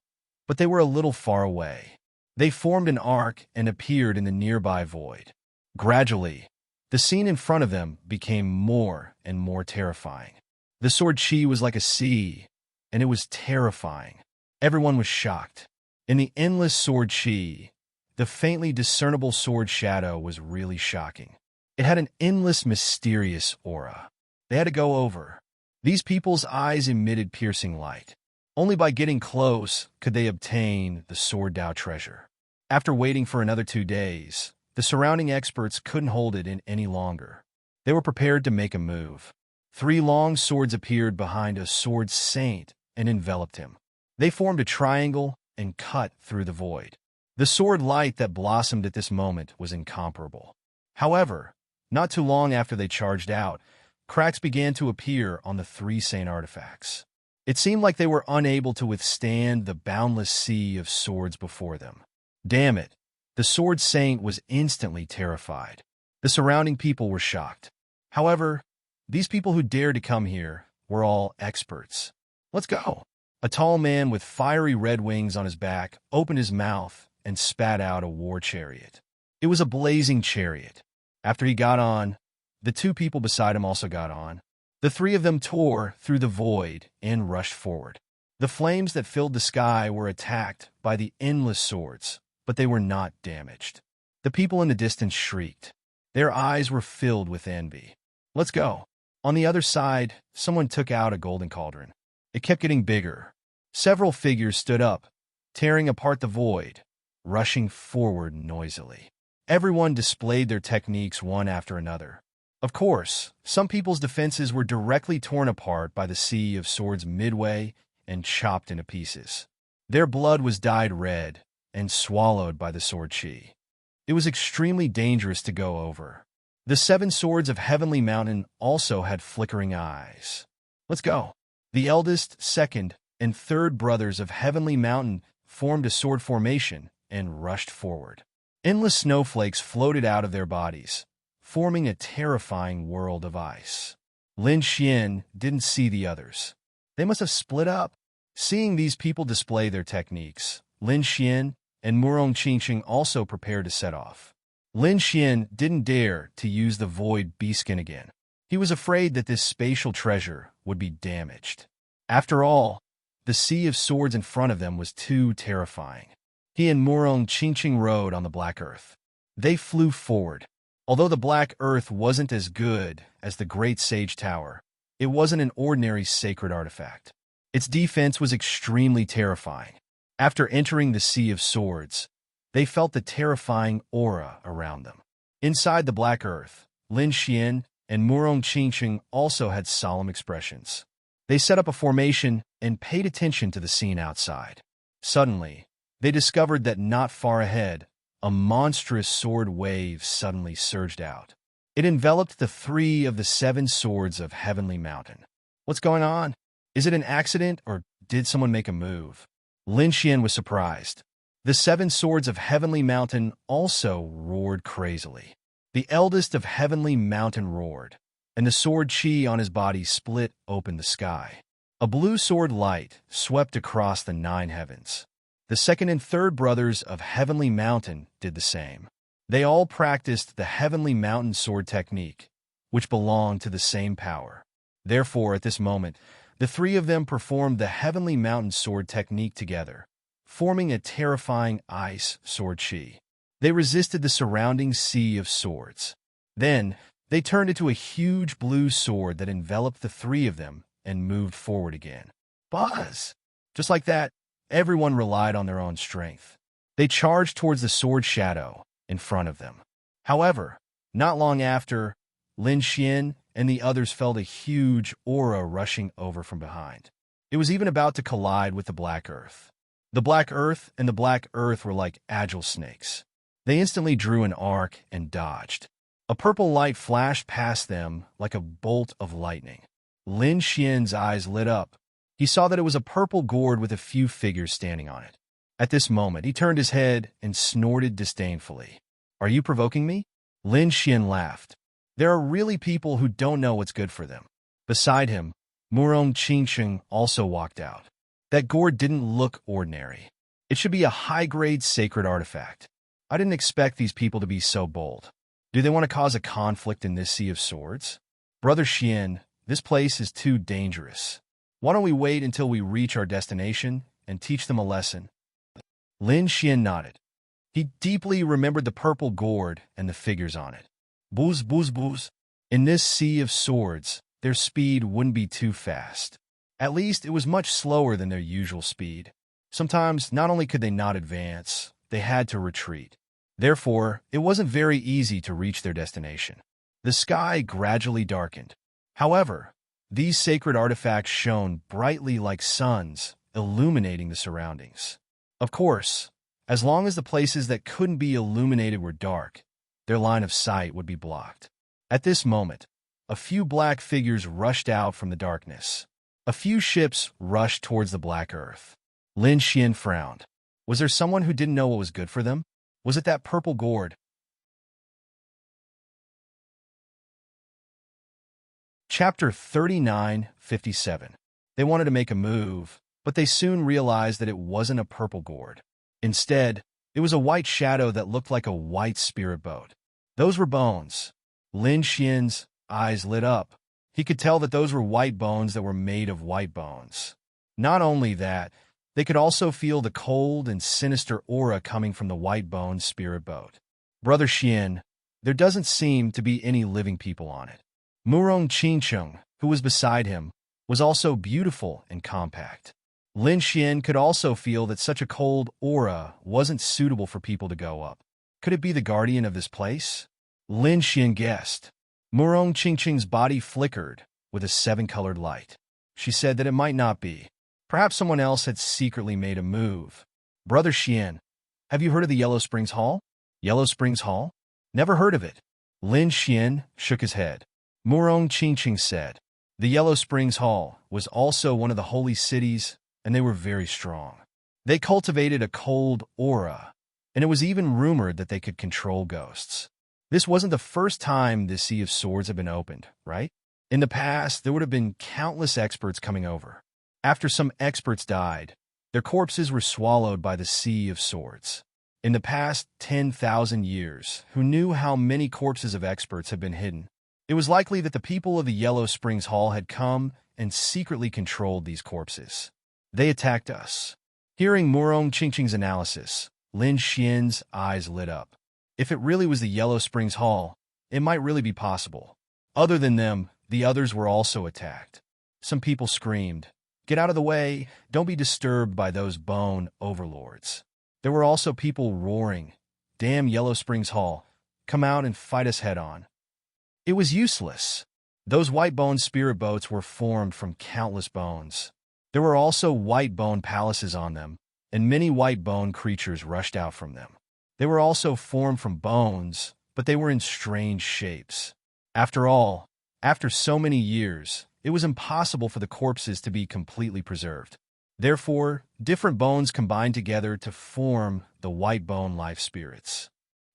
but they were a little far away. They formed an arc and appeared in the nearby void. Gradually, the scene in front of them became more and more terrifying. The sword qi was like a sea, and it was terrifying. Everyone was shocked. In the endless sword qi, the faintly discernible sword shadow was really shocking. It had an endless, mysterious aura. They had to go over. These people's eyes emitted piercing light. Only by getting close could they obtain the Sword Dao treasure. After waiting for another 2 days, the surrounding experts couldn't hold it in any longer. They were prepared to make a move. 3 long swords appeared behind a sword saint and enveloped him. They formed a triangle and cut through the void. The sword light that blossomed at this moment was incomparable. However, not too long after they charged out, cracks began to appear on the 3 saint artifacts. It seemed like they were unable to withstand the boundless sea of swords before them. Damn it! The sword saint was instantly terrified. The surrounding people were shocked. However, these people who dared to come here were all experts. Let's go! A tall man with fiery red wings on his back opened his mouth and spat out a war chariot. It was a blazing chariot. After he got on, the 2 people beside him also got on. The 3 of them tore through the void and rushed forward. The flames that filled the sky were attacked by the endless swords, but they were not damaged. The people in the distance shrieked. Their eyes were filled with envy. Let's go. On the other side, someone took out a golden cauldron. It kept getting bigger. Several figures stood up, tearing apart the void, rushing forward noisily. Everyone displayed their techniques one after another. Of course, some people's defenses were directly torn apart by the sea of swords midway and chopped into pieces. Their blood was dyed red and swallowed by the sword chi. It was extremely dangerous to go over. The 7 swords of Heavenly Mountain also had flickering eyes. Let's go. The eldest, second, and third brothers of Heavenly Mountain formed a sword formation and rushed forward. Endless snowflakes floated out of their bodies, forming a terrifying world of ice. Lin Xian didn't see the others. They must have split up. Seeing these people display their techniques, Lin Xian and Murong Qingqing also prepared to set off. Lin Xian didn't dare to use the void beastskin again. He was afraid that this spatial treasure would be damaged. After all, the sea of swords in front of them was too terrifying. He and Murong Qingqing rode on the black earth. They flew forward. Although the Black Earth wasn't as good as the Great Sage Tower, it wasn't an ordinary sacred artifact. Its defense was extremely terrifying. After entering the Sea of Swords, they felt the terrifying aura around them. Inside the Black Earth, Lin Xian and Murong Qingqing also had solemn expressions. They set up a formation and paid attention to the scene outside. Suddenly, they discovered that not far ahead, a monstrous sword wave suddenly surged out. It enveloped the 3 of the 7 swords of Heavenly Mountain. What's going on? Is it an accident, or did someone make a move? Lin Xian was surprised. The 7 swords of Heavenly Mountain also roared crazily. The eldest of Heavenly Mountain roared, and the sword chi on his body split open the sky. A blue sword light swept across the 9 heavens. The 2nd and 3rd brothers of Heavenly Mountain did the same. They all practiced the Heavenly Mountain sword technique, which belonged to the same power. Therefore, at this moment, the 3 of them performed the Heavenly Mountain sword technique together, forming a terrifying ice sword chi. They resisted the surrounding sea of swords. Then, they turned into a huge blue sword that enveloped the 3 of them and moved forward again. Buzz! Just like that, everyone relied on their own strength. They charged towards the sword shadow in front of them. However, not long after, Lin Xian and the others felt a huge aura rushing over from behind. It was even about to collide with the Black Earth. The Black Earth and the Black Earth were like agile snakes. They instantly drew an arc and dodged. A purple light flashed past them like a bolt of lightning. Lin Xian's eyes lit up. He saw that it was a purple gourd with a few figures standing on it. At this moment, he turned his head and snorted disdainfully. "Are you provoking me?" Lin Xian laughed. There are really people who don't know what's good for them. Beside him, Murong Qingqing also walked out. That gourd didn't look ordinary. It should be a high-grade sacred artifact. I didn't expect these people to be so bold. Do they want to cause a conflict in this sea of swords? Brother Xian, this place is too dangerous. Why don't we wait until we reach our destination and teach them a lesson? Lin Xian nodded. He deeply remembered the purple gourd and the figures on it. Booze, booze, booze. In this sea of swords, their speed wouldn't be too fast. At least it was much slower than their usual speed. Sometimes, not only could they not advance, they had to retreat. Therefore, it wasn't very easy to reach their destination. The sky gradually darkened. However, these sacred artifacts shone brightly like suns, illuminating the surroundings. Of course, as long as the places that couldn't be illuminated were dark, their line of sight would be blocked. At this moment, a few black figures rushed out from the darkness. A few ships rushed towards the black earth. Lin Xian frowned. Was there someone who didn't know what was good for them? Was it that purple gourd? Chapter 39:57. They wanted to make a move, but they soon realized that it wasn't a purple gourd. Instead, it was a white shadow that looked like a white spirit boat. Those were bones. Lin Xian's eyes lit up. He could tell that those were white bones that were made of white bones. Not only that, they could also feel the cold and sinister aura coming from the white bone spirit boat. Brother Xian, there doesn't seem to be any living people on it. Murong Qingcheng, who was beside him, was also beautiful and compact. Lin Xian could also feel that such a cold aura wasn't suitable for people to go up. Could it be the guardian of this place? Lin Xian guessed. Murong Qingcheng's body flickered with a seven-colored light. She said that it might not be. Perhaps someone else had secretly made a move. Brother Xian, have you heard of the Yellow Springs Hall? Yellow Springs Hall? Never heard of it. Lin Xian shook his head. Murong Qingcheng said, the Yellow Springs Hall was also one of the holy cities, and they were very strong. They cultivated a cold aura, and it was even rumored that they could control ghosts. This wasn't the first time this Sea of Swords had been opened, right? In the past, there would have been countless experts coming over. After some experts died, their corpses were swallowed by the Sea of Swords. In the past 10,000 years, who knew how many corpses of experts had been hidden? It was likely that the people of the Yellow Springs Hall had come and secretly controlled these corpses. They attacked us. Hearing Murong Qingcheng's analysis, Lin Xian's eyes lit up. If it really was the Yellow Springs Hall, it might really be possible. Other than them, the others were also attacked. Some people screamed, "Get out of the way! Don't be disturbed by those bone overlords." There were also people roaring, "Damn Yellow Springs Hall! Come out and fight us head-on." It was useless. Those white bone spirit boats were formed from countless bones. There were also white bone palaces on them, and many white bone creatures rushed out from them. They were also formed from bones, but they were in strange shapes. After all, after so many years, it was impossible for the corpses to be completely preserved. Therefore, different bones combined together to form the white bone life spirits.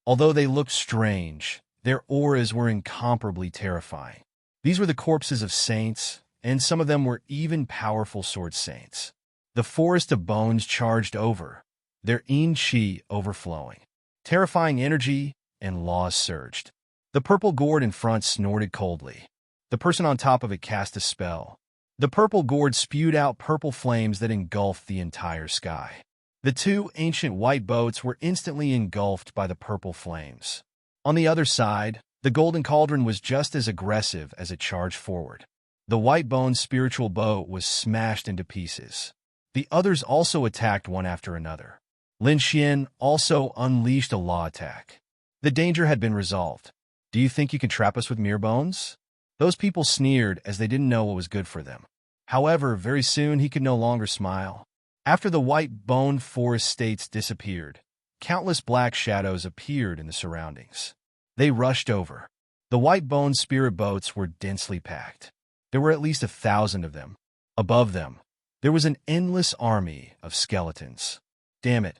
Although they looked strange, their auras were incomparably terrifying. These were the corpses of saints, and some of them were even powerful sword saints. The forest of bones charged over, their yin qi overflowing. Terrifying energy and laws surged. The purple gourd in front snorted coldly. The person on top of it cast a spell. The purple gourd spewed out purple flames that engulfed the entire sky. The two ancient white boats were instantly engulfed by the purple flames. On the other side, the golden cauldron was just as aggressive as it charged forward. The white bone spiritual boat was smashed into pieces. The others also attacked one after another. Lin Xian also unleashed a law attack. The danger had been resolved. Do you think you can trap us with mere bones? Those people sneered as they didn't know what was good for them. However, very soon he could no longer smile. After the white bone forest states disappeared, countless black shadows appeared in the surroundings. They rushed over. The white bone spirit boats were densely packed. There were at least 1,000 of them. Above them, there was an endless army of skeletons. Damn it.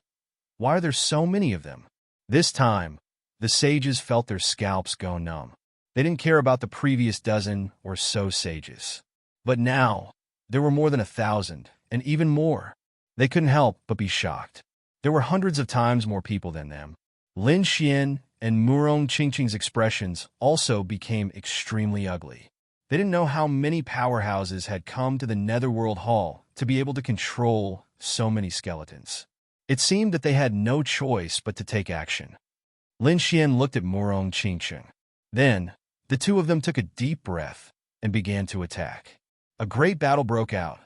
Why are there so many of them? This time, the sages felt their scalps go numb. They didn't care about the previous dozen or so sages. But now, there were more than 1,000, and even more. They couldn't help but be shocked. There were hundreds of times more people than them. Lin Xian and Murong Qingcheng's expressions also became extremely ugly. They didn't know how many powerhouses had come to the Netherworld Hall to be able to control so many skeletons. It seemed that they had no choice but to take action. Lin Xian looked at Murong Qingcheng. Then, the two of them took a deep breath and began to attack. A great battle broke out.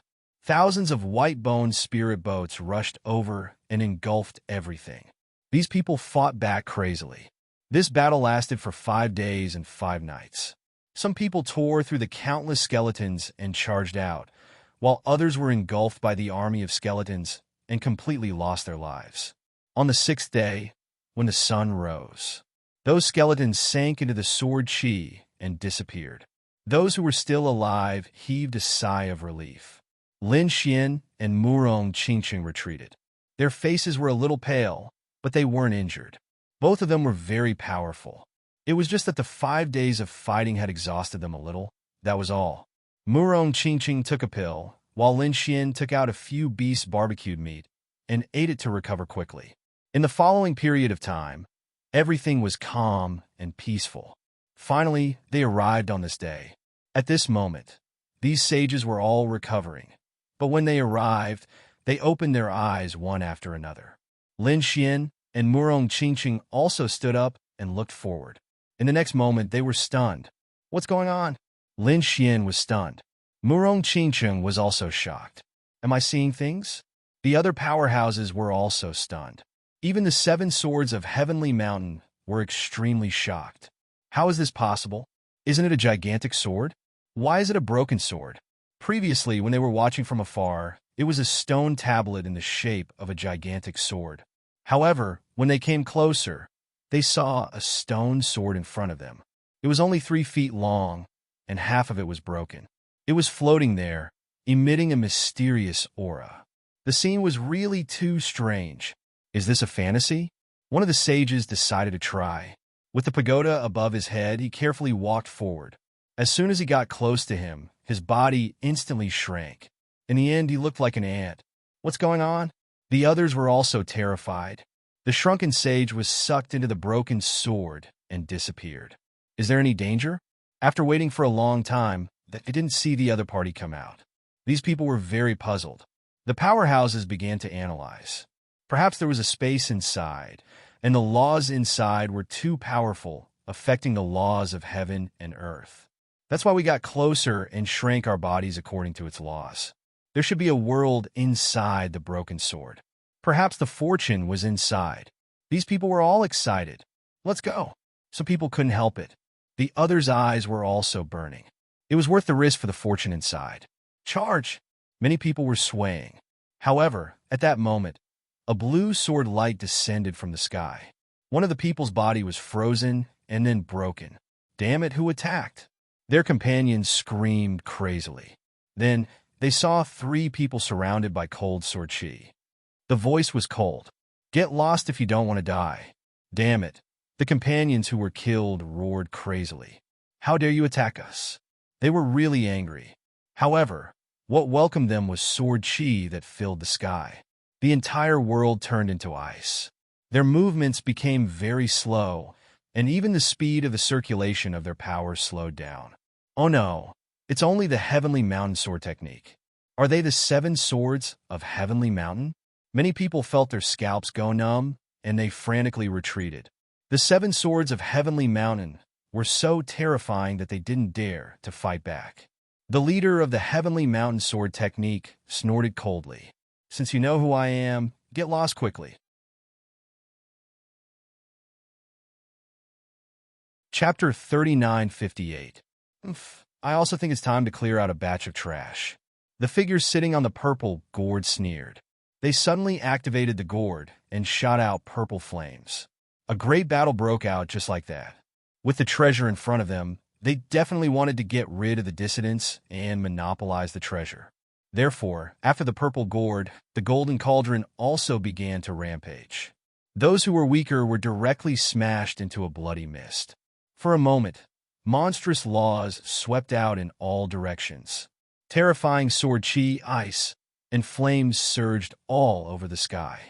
Thousands of white-boned spirit boats rushed over and engulfed everything. These people fought back crazily. This battle lasted for 5 days and 5 nights. Some people tore through the countless skeletons and charged out, while others were engulfed by the army of skeletons and completely lost their lives. On the 6th day, when the sun rose, those skeletons sank into the sword chi and disappeared. Those who were still alive heaved a sigh of relief. Lin Xian and Murong Qingqing retreated. Their faces were a little pale, but they weren't injured. Both of them were very powerful. It was just that the 5 days of fighting had exhausted them a little. That was all. Murong Qingqing took a pill, while Lin Xian took out a few beast barbecued meat and ate it to recover quickly. In the following period of time, everything was calm and peaceful. Finally, they arrived on this day. At this moment, these sages were all recovering. But when they arrived, they opened their eyes one after another. Lin Xian and Murong Qingqing also stood up and looked forward. In the next moment, they were stunned. What's going on? Lin Xian was stunned. Murong Qingqing was also shocked. Am I seeing things? The other powerhouses were also stunned. Even the 7 swords of Heavenly Mountain were extremely shocked. How is this possible? Isn't it a gigantic sword? Why is it a broken sword? Previously, when they were watching from afar, it was a stone tablet in the shape of a gigantic sword. However, when they came closer, they saw a stone sword in front of them. It was only 3 feet long, and half of it was broken. It was floating there, emitting a mysterious aura. The scene was really too strange. Is this a fantasy? One of the sages decided to try. With the pagoda above his head, he carefully walked forward. As soon as he got close to him, his body instantly shrank. In the end, he looked like an ant. What's going on? The others were also terrified. The shrunken sage was sucked into the broken sword and disappeared. Is there any danger? After waiting for a long time, they didn't see the other party come out. These people were very puzzled. The powerhouses began to analyze. Perhaps there was a space inside, and the laws inside were too powerful, affecting the laws of heaven and earth. That's why we got closer and shrank our bodies according to its laws. There should be a world inside the broken sword. Perhaps the fortune was inside. These people were all excited. Let's go. Some people couldn't help it. The others' eyes were also burning. It was worth the risk for the fortune inside. Charge! Many people were swaying. However, at that moment, a blue sword light descended from the sky. One of the people's body was frozen and then broken. Damn it, who attacked? Their companions screamed crazily. Then, they saw 3 people surrounded by cold sword chi. The voice was cold. Get lost if you don't want to die. Damn it. The companions who were killed roared crazily. How dare you attack us? They were really angry. However, what welcomed them was sword chi that filled the sky. The entire world turned into ice. Their movements became very slow, and even the speed of the circulation of their power slowed down. Oh no, it's only the Heavenly Mountain sword technique. Are they the 7 swords of Heavenly Mountain? Many people felt their scalps go numb, and they frantically retreated. The 7 swords of Heavenly Mountain were so terrifying that they didn't dare to fight back. The leader of the Heavenly Mountain sword technique snorted coldly. Since you know who I am, get lost quickly. Chapter 3958. I also think it's time to clear out a batch of trash. The figures sitting on the purple gourd sneered. They suddenly activated the gourd and shot out purple flames. A great battle broke out just like that. With the treasure in front of them, they definitely wanted to get rid of the dissidents and monopolize the treasure. Therefore, after the purple gourd, the golden cauldron also began to rampage. Those who were weaker were directly smashed into a bloody mist. For a moment, monstrous laws swept out in all directions. Terrifying sword chi, ice, and flames surged all over the sky.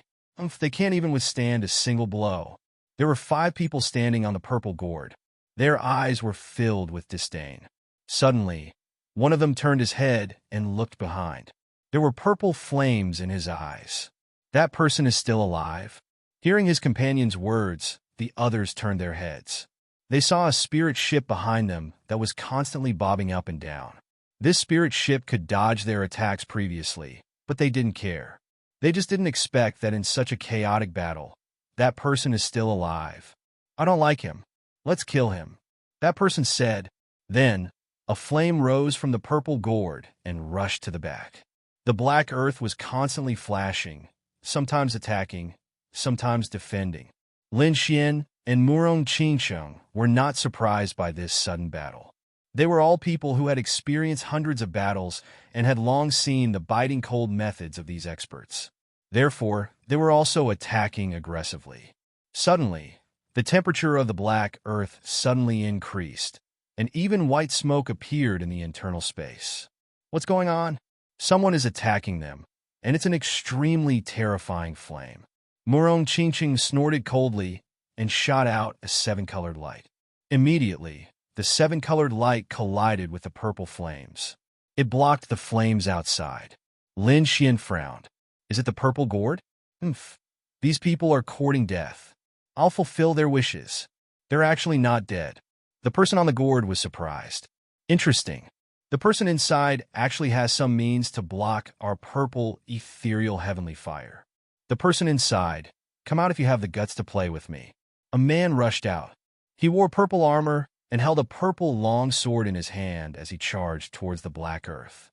They can't even withstand a single blow. There were 5 people standing on the purple gourd. Their eyes were filled with disdain. Suddenly, one of them turned his head and looked behind. There were purple flames in his eyes. That person is still alive. Hearing his companion's words, the others turned their heads. They saw a spirit ship behind them that was constantly bobbing up and down. This spirit ship could dodge their attacks previously, but they didn't care. They just didn't expect that in such a chaotic battle, that person is still alive. I don't like him. Let's kill him, that person said. Then, a flame rose from the purple gourd and rushed to the back. The black earth was constantly flashing, sometimes attacking, sometimes defending. Lin Xian and Murong Qingsheng were not surprised by this sudden battle. They were all people who had experienced hundreds of battles and had long seen the biting cold methods of these experts. Therefore, they were also attacking aggressively. Suddenly, the temperature of the black earth suddenly increased, and even white smoke appeared in the internal space. What's going on? Someone is attacking them, and it's an extremely terrifying flame. Murong Qingsheng snorted coldly and shot out a seven-colored light. Immediately, the seven-colored light collided with the purple flames. It blocked the flames outside. Lin Xian frowned. Is it the purple gourd? These people are courting death. I'll fulfill their wishes. They're actually not dead. The person on the gourd was surprised. Interesting. The person inside actually has some means to block our purple, ethereal heavenly fire. The person inside, come out if you have the guts to play with me. A man rushed out. He wore purple armor and held a purple long sword in his hand as he charged towards the black earth.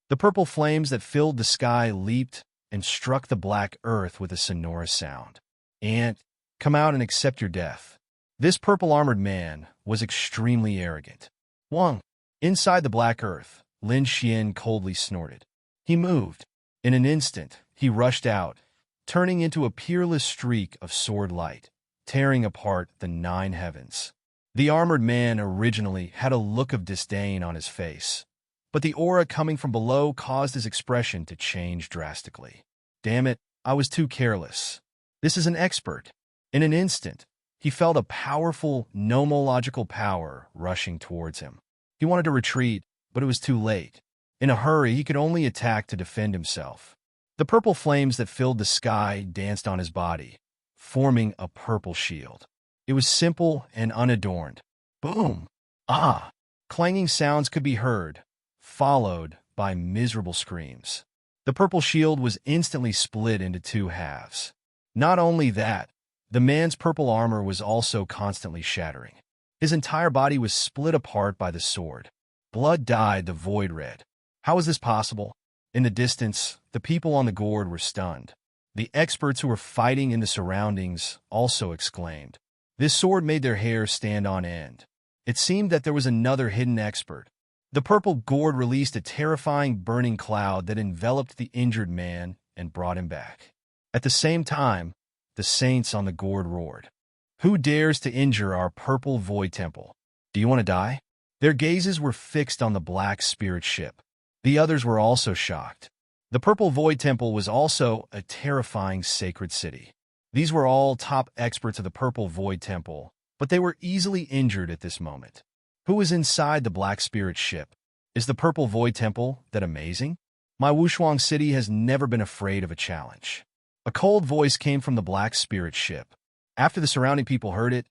The purple flames that filled the sky leaped and struck the black earth with a sonorous sound. "Ant, come out and accept your death." This purple-armored man was extremely arrogant. Wang. Inside the black earth, Lin Xian coldly snorted. He moved. In an instant, he rushed out, turning into a peerless streak of sword light, tearing apart the 9 heavens. The armored man originally had a look of disdain on his face, but the aura coming from below caused his expression to change drastically. Damn it, I was too careless. This is an expert. In an instant, he felt a powerful nomological power rushing towards him. He wanted to retreat, but it was too late. In a hurry, he could only attack to defend himself. The purple flames that filled the sky danced on his body, forming a purple shield. It was simple and unadorned. Boom! Ah! Clanging sounds could be heard, followed by miserable screams. The purple shield was instantly split into 2 halves. Not only that, the man's purple armor was also constantly shattering. His entire body was split apart by the sword. Blood dyed the void red. How was this possible? In the distance, the people on the gourd were stunned. The experts who were fighting in the surroundings also exclaimed. This sword made their hair stand on end. It seemed that there was another hidden expert. The purple gourd released a terrifying burning cloud that enveloped the injured man and brought him back. At the same time, the saints on the gourd roared. Who dares to injure our purple void temple? Do you want to die? Their gazes were fixed on the black spirit ship. The others were also shocked. The purple void temple was also a terrifying sacred city. These were all top experts of the purple void temple, but they were easily injured at this moment. Who is inside the black spirit ship? Is the purple void temple that amazing? My Wushuang city has never been afraid of a challenge. A cold voice came from the black spirit ship. After the surrounding people heard it,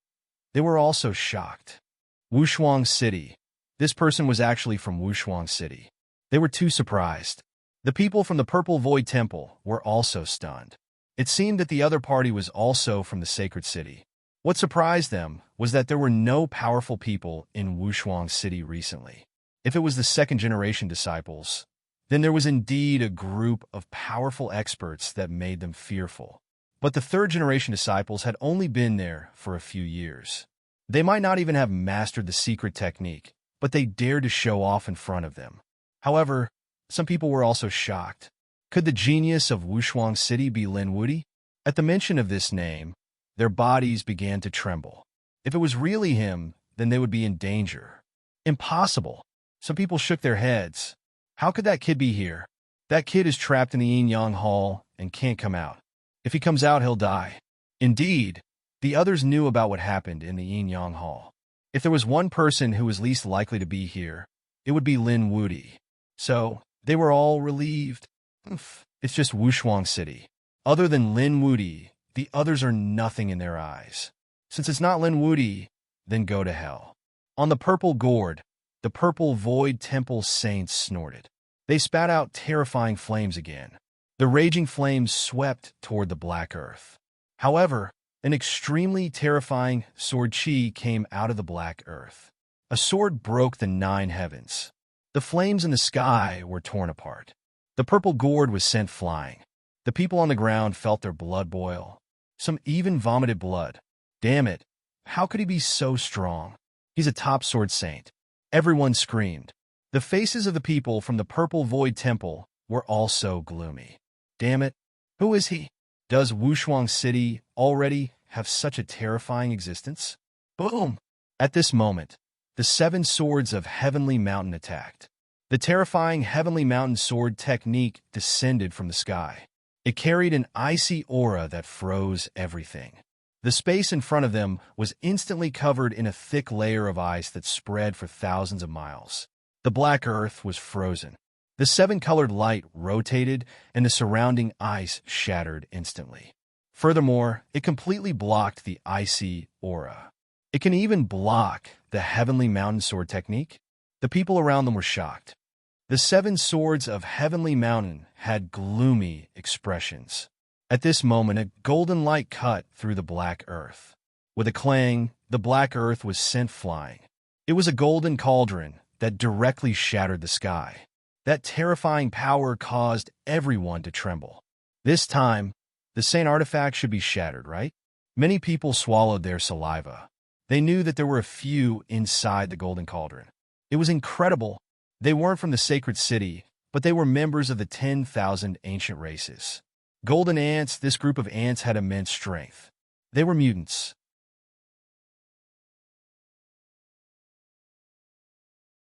they were also shocked. Wushuang City. This person was actually from Wushuang City. They were too surprised. The people from the Purple Void Temple were also stunned. It seemed that the other party was also from the Sacred City. What surprised them was that there were no powerful people in Wushuang City recently. If it was the second-generation disciples, then there was indeed a group of powerful experts that made them fearful. But the third-generation disciples had only been there for a few years. They might not even have mastered the secret technique, but they dared to show off in front of them. However, some people were also shocked. Could the genius of Wushuang City be Lin Wudi? At the mention of this name, their bodies began to tremble. If it was really him, then they would be in danger. Impossible. Some people shook their heads. How could that kid be here? That kid is trapped in the Yin-Yang Hall and can't come out. If he comes out, he'll die. Indeed, the others knew about what happened in the Yin-Yang Hall. If there was one person who was least likely to be here, it would be Lin Wudi. So, they were all relieved. It's just Wushuang City. Other than Lin Wudi, the others are nothing in their eyes. Since it's not Lin Wudi, then go to hell. On the purple gourd, the purple void temple saints snorted. They spat out terrifying flames again. The raging flames swept toward the black earth. However, an extremely terrifying sword chi came out of the black earth. A sword broke the 9 heavens. The flames in the sky were torn apart. The purple gourd was sent flying. The people on the ground felt their blood boil. Some even vomited blood. Damn it, how could he be so strong? He's a top sword saint. Everyone screamed. The faces of the people from the purple void temple were also gloomy. Damn it, who is he? Does Wushuang City already have such a terrifying existence? Boom! At this moment, the 7 swords of Heavenly Mountain attacked. The terrifying Heavenly Mountain sword technique descended from the sky. It carried an icy aura that froze everything. The space in front of them was instantly covered in a thick layer of ice that spread for thousands of miles. The black earth was frozen. The 7-colored light rotated, and the surrounding ice shattered instantly. Furthermore, it completely blocked the icy aura. It can even block the Heavenly Mountain sword technique. The people around them were shocked. The 7 swords of Heavenly Mountain had gloomy expressions. At this moment, a golden light cut through the black earth. With a clang, the black earth was sent flying. It was a golden cauldron that directly shattered the sky. That terrifying power caused everyone to tremble. This time, the saint artifact should be shattered, right? Many people swallowed their saliva. They knew that there were a few inside the golden cauldron. It was incredible. They weren't from the sacred city, but they were members of the 10,000 ancient races. Golden ants, this group of ants had immense strength. They were mutants.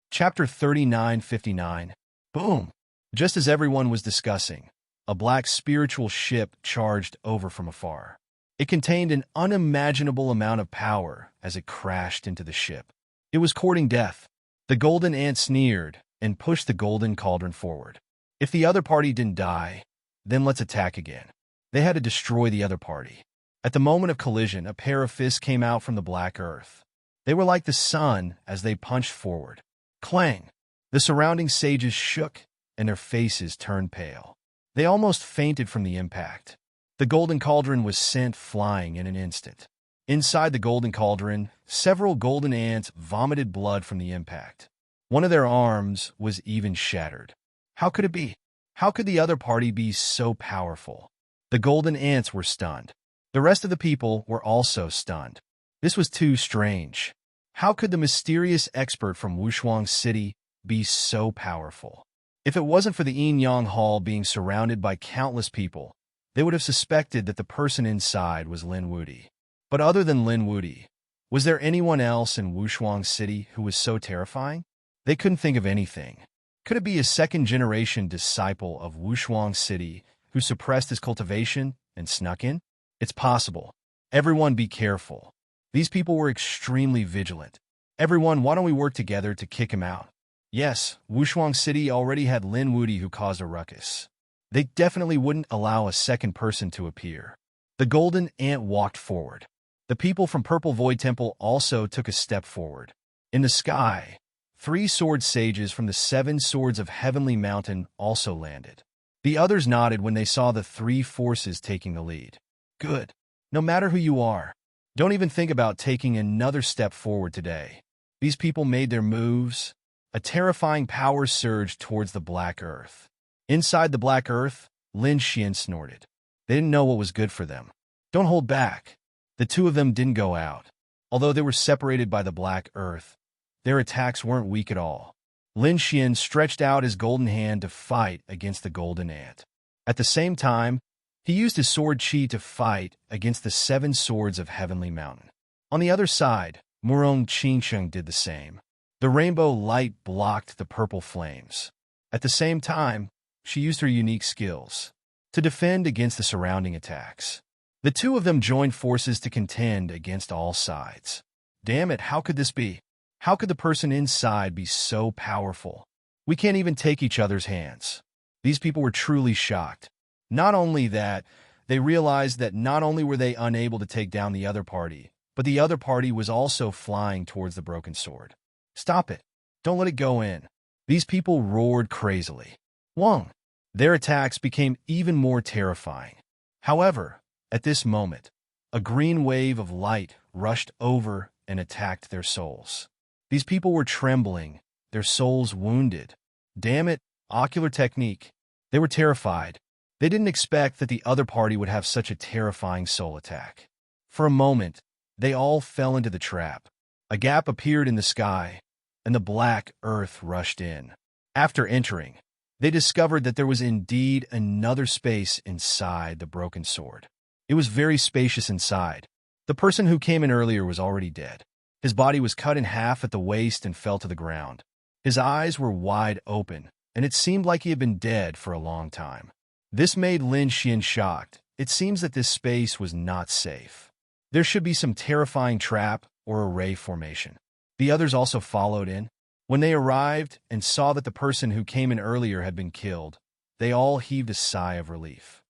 Chapter 39:59. Boom! Just as everyone was discussing, a black spiritual ship charged over from afar. It contained an unimaginable amount of power as it crashed into the ship. It was courting death. The golden ant sneered and pushed the golden cauldron forward. If the other party didn't die, then let's attack again. They had to destroy the other party. At the moment of collision, a pair of fists came out from the black earth. They were like the sun as they punched forward. Clang! The surrounding sages shook, and their faces turned pale. They almost fainted from the impact. The golden cauldron was sent flying in an instant. Inside the golden cauldron, several golden ants vomited blood from the impact. One of their arms was even shattered. How could it be? How could the other party be so powerful? The golden ants were stunned. The rest of the people were also stunned. This was too strange. How could the mysterious expert from Wushuang City be so powerful? If it wasn't for the Yin Yang Hall being surrounded by countless people, they would have suspected that the person inside was Lin Wudi. But other than Lin Wudi, was there anyone else in Wushuang City who was so terrifying? They couldn't think of anything. Could it be a second-generation disciple of Wushuang City who suppressed his cultivation and snuck in? It's possible. Everyone be careful. These people were extremely vigilant. Everyone, why don't we work together to kick him out? Yes, Wushuang City already had Lin Wudi who caused a ruckus. They definitely wouldn't allow a second person to appear. The golden ant walked forward. The people from Purple Void Temple also took a step forward. In the sky, 3 sword sages from the 7 swords of Heavenly Mountain also landed. The others nodded when they saw the 3 forces taking the lead. Good. No matter who you are, don't even think about taking another step forward today. These people made their moves. A terrifying power surged towards the Black Earth. Inside the Black Earth, Lin Xian snorted. They didn't know what was good for them. Don't hold back. The 2 of them didn't go out. Although they were separated by the Black Earth, their attacks weren't weak at all. Lin Xian stretched out his golden hand to fight against the golden ant. At the same time, he used his sword chi to fight against the 7 swords of Heavenly Mountain. On the other side, Murong Qingsheng did the same. The rainbow light blocked the purple flames. At the same time, she used her unique skills to defend against the surrounding attacks. The 2 of them joined forces to contend against all sides. Damn it, how could this be? How could the person inside be so powerful? We can't even take each other's hands. These people were truly shocked. Not only that, they realized that not only were they unable to take down the other party, but the other party was also flying towards the broken sword. "Stop it! Don't let it go in!" These people roared crazily. Wong! Their attacks became even more terrifying. However, at this moment, a green wave of light rushed over and attacked their souls. These people were trembling, their souls wounded. Damn it, ocular technique. They were terrified. They didn't expect that the other party would have such a terrifying soul attack. For a moment, they all fell into the trap. A gap appeared in the sky, and the black earth rushed in. After entering, they discovered that there was indeed another space inside the broken sword. It was very spacious inside. The person who came in earlier was already dead. His body was cut in half at the waist and fell to the ground. His eyes were wide open, and it seemed like he had been dead for a long time. This made Lin Xian shocked. It seems that this space was not safe. There should be some terrifying trap or array formation. The others also followed in. When they arrived and saw that the person who came in earlier had been killed, they all heaved a sigh of relief.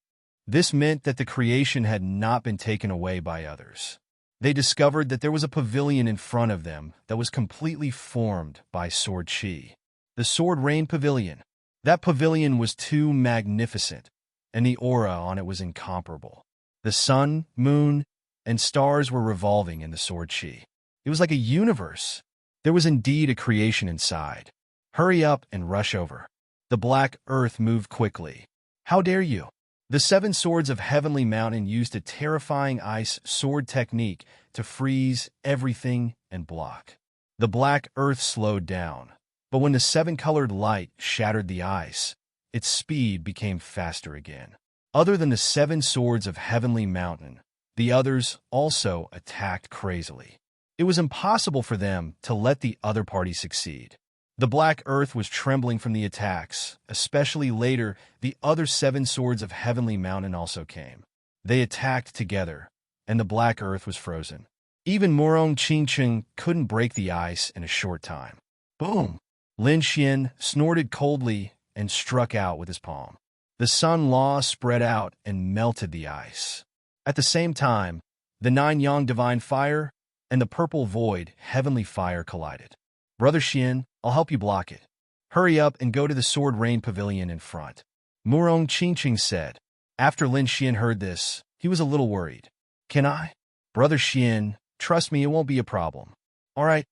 This meant that the creation had not been taken away by others. They discovered that there was a pavilion in front of them that was completely formed by sword chi. The Sword Rain Pavilion. That pavilion was too magnificent, and the aura on it was incomparable. The sun, moon, and stars were revolving in the sword chi. It was like a universe. There was indeed a creation inside. Hurry up and rush over. The black earth moved quickly. How dare you? The 7 swords of Heavenly Mountain used a terrifying ice sword technique to freeze everything and block. The black earth slowed down, but when the 7-colored light shattered the ice, its speed became faster again. Other than the 7 swords of Heavenly Mountain, the others also attacked crazily. It was impossible for them to let the other party succeed. The black earth was trembling from the attacks, especially later the other 7 swords of Heavenly Mountain also came. They attacked together, and the black earth was frozen. Even Murong Qingcheng couldn't break the ice in a short time. Boom! Lin Xian snorted coldly and struck out with his palm. The sun law spread out and melted the ice. At the same time, the 9 Yang Divine Fire and the Purple Void Heavenly Fire collided. Brother Xian, I'll help you block it. Hurry up and go to the Sword Rain Pavilion in front. Murong Qingcheng said. After Lin Xian heard this, he was a little worried. Can I? Brother Xian, trust me, it won't be a problem. All right,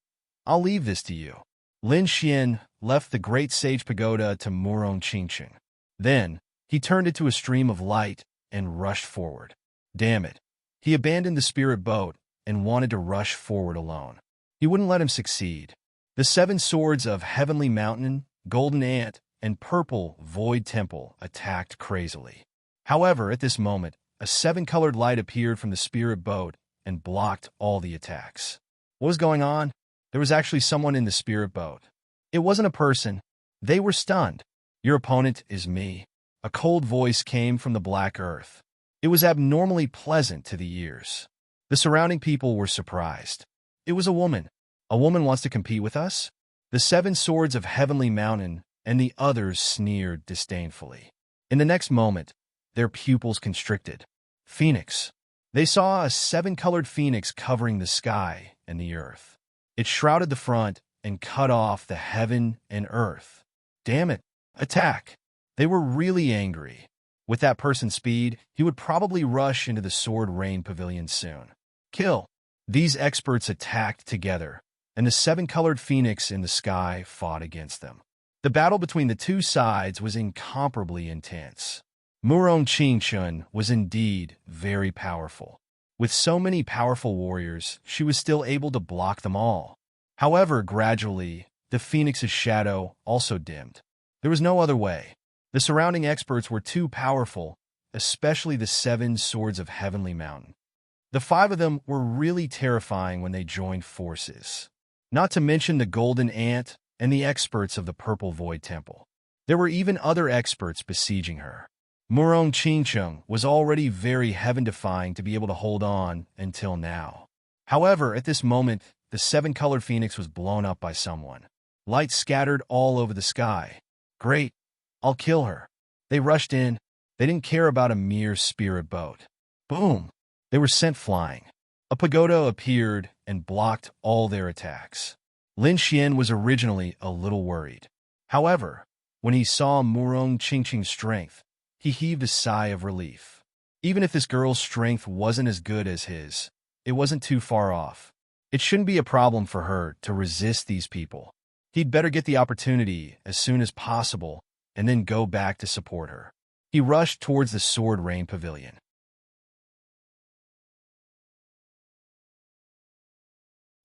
I'll leave this to you. Lin Xian left the Great Sage Pagoda to Murong Qingcheng. Then, he turned into a stream of light and rushed forward. Damn it. He abandoned the spirit boat and wanted to rush forward alone. He wouldn't let him succeed. The 7 swords of Heavenly Mountain, Golden Ant, and Purple Void Temple attacked crazily. However, at this moment, a 7-colored light appeared from the spirit boat and blocked all the attacks. What was going on? There was actually someone in the spirit boat. It wasn't a person. They were stunned. Your opponent is me. A cold voice came from the black earth. It was abnormally pleasant to the ears. The surrounding people were surprised. It was a woman. A woman wants to compete with us? The 7 swords of Heavenly Mountain and the others sneered disdainfully. In the next moment, their pupils constricted. Phoenix. They saw a 7-colored phoenix covering the sky and the earth. It shrouded the front and cut off the heaven and earth. Damn it! Attack! They were really angry. With that person's speed, he would probably rush into the Sword Rain Pavilion soon. Kill! These experts attacked together, and the 7-colored phoenix in the sky fought against them. The battle between the two sides was incomparably intense. Murong Qingchun was indeed very powerful. With so many powerful warriors, she was still able to block them all. However, gradually, the phoenix's shadow also dimmed. There was no other way. The surrounding experts were too powerful, especially the 7 swords of Heavenly Mountain. The 5 of them were really terrifying when they joined forces. Not to mention the Golden Ant and the experts of the Purple Void Temple. There were even other experts besieging her. Murong Qingcheng was already very heaven-defying to be able to hold on until now. However, at this moment, the 7-colored phoenix was blown up by someone. Light scattered all over the sky. Great! I'll kill her. They rushed in. They didn't care about a mere spirit boat. Boom! They were sent flying. A pagoda appeared and blocked all their attacks. Lin Xian was originally a little worried. However, when he saw Murong Qingqing's strength, he heaved a sigh of relief. Even if this girl's strength wasn't as good as his, it wasn't too far off. It shouldn't be a problem for her to resist these people. He'd better get the opportunity as soon as possible and then go back to support her. He rushed towards the Sword Rain Pavilion.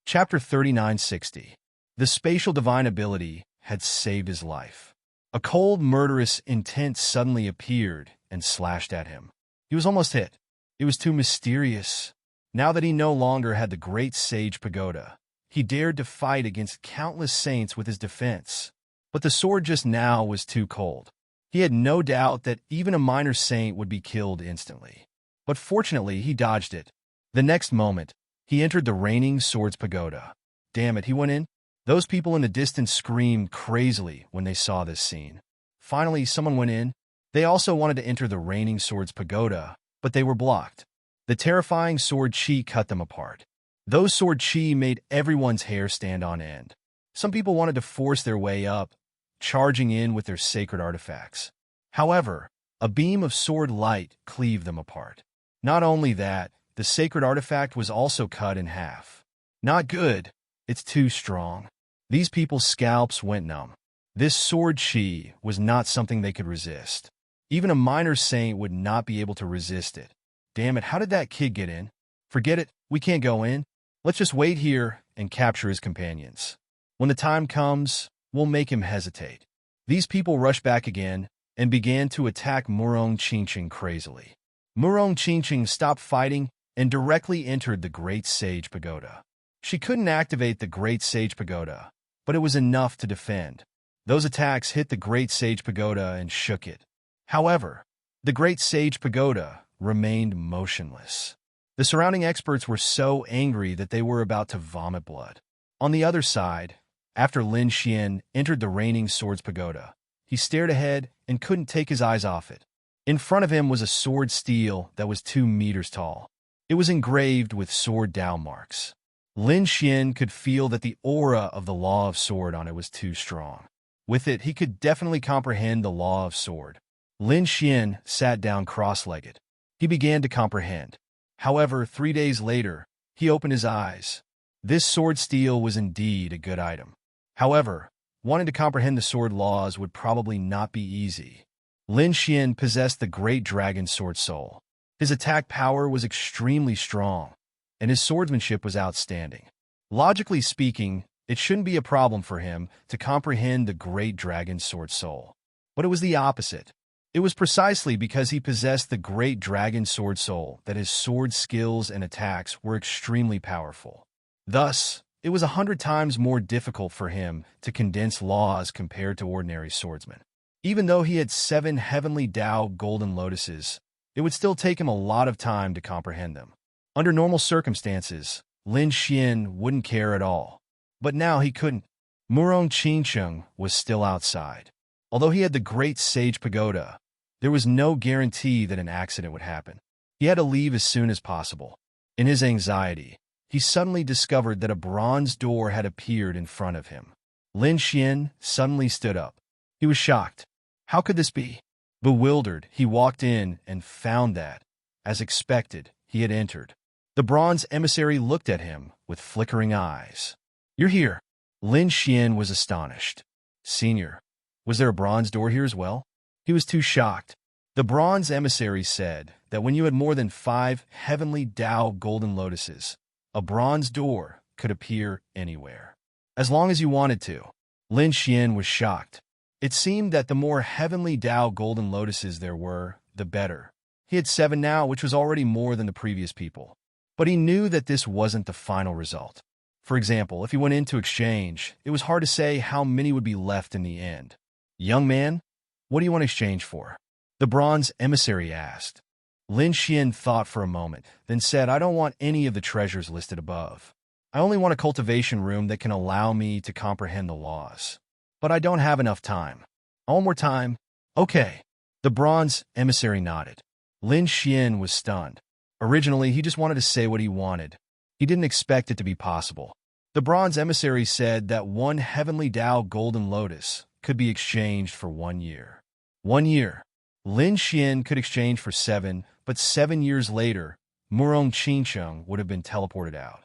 Chapter 3960. The spatial divine ability had saved his life. A cold, murderous intent suddenly appeared and slashed at him. He was almost hit. It was too mysterious. Now that he no longer had the great sage pagoda, he dared to fight against countless saints with his defense. But the sword just now was too cold. He had no doubt that even a minor saint would be killed instantly. But fortunately, he dodged it. The next moment, he entered the reigning swords pagoda. Damn it, he went in. Those people in the distance screamed crazily when they saw this scene. Finally, someone went in. They also wanted to enter the reigning swords pagoda, but they were blocked. The terrifying sword chi cut them apart. Those sword chi made everyone's hair stand on end. Some people wanted to force their way up, charging in with their sacred artifacts. However, a beam of sword light cleaved them apart. Not only that, the sacred artifact was also cut in half. Not good. It's too strong. These people's scalps went numb. This sword chi was not something they could resist. Even a minor saint would not be able to resist it. Damn it, how did that kid get in? Forget it, we can't go in. Let's just wait here and capture his companions. When the time comes, we'll make him hesitate. These people rushed back again and began to attack Murong Qingqing crazily. Murong Qingqing stopped fighting and directly entered the Great Sage Pagoda. She couldn't activate the Great Sage Pagoda, but it was enough to defend. Those attacks hit the Great Sage Pagoda and shook it. However, the Great Sage Pagoda remained motionless. The surrounding experts were so angry that they were about to vomit blood. On the other side, after Lin Xian entered the reigning swords pagoda, he stared ahead and couldn't take his eyes off it. In front of him was a sword stele that was 2 meters tall. It was engraved with sword Dao marks. Lin Xian could feel that the aura of the law of sword on it was too strong. With it, he could definitely comprehend the law of sword. Lin Xian sat down cross-legged. He began to comprehend. However, 3 days later, he opened his eyes. This sword stele was indeed a good item. However, wanting to comprehend the sword laws would probably not be easy. Lin Xian possessed the great dragon sword soul. His attack power was extremely strong, and his swordsmanship was outstanding. Logically speaking, it shouldn't be a problem for him to comprehend the great dragon sword soul. But it was the opposite. It was precisely because he possessed the great dragon sword soul that his sword skills and attacks were extremely powerful. Thus, it was 100 times more difficult for him to condense laws compared to ordinary swordsmen. Even though he had 7 heavenly Dao golden lotuses, it would still take him a lot of time to comprehend them. Under normal circumstances, Lin Xian wouldn't care at all. But now he couldn't. Murong Qingqing was still outside. Although he had the Great Sage Pagoda, there was no guarantee that an accident would happen. He had to leave as soon as possible. In his anxiety, he suddenly discovered that a bronze door had appeared in front of him. Lin Xian suddenly stood up. He was shocked. How could this be? Bewildered, he walked in and found that, as expected, he had entered. The bronze emissary looked at him with flickering eyes. "You're here." Lin Xian was astonished. "Senior, was there a bronze door here as well?" He was too shocked. The bronze emissary said that when you had more than 5 heavenly Dao golden lotuses, a bronze door could appear anywhere, as long as you wanted to. Lin Xian was shocked. It seemed that the more heavenly Dao golden lotuses there were, the better. He had 7 now, which was already more than the previous people. But he knew that this wasn't the final result. For example, if he went into exchange, it was hard to say how many would be left in the end. "Young man, what do you want to exchange for?" the bronze emissary asked. Lin Xian thought for a moment, then said, "I don't want any of the treasures listed above. I only want a cultivation room that can allow me to comprehend the laws. But I don't have enough time." "All more time?" "Okay." The bronze emissary nodded. Lin Xian was stunned. Originally, he just wanted to say what he wanted, He didn't expect it to be possible. The bronze emissary said that one heavenly Tao golden lotus could be exchanged for 1 year. 1 year. Lin Xian could exchange for 7, but 7 years later, Murong Qingcheng would have been teleported out.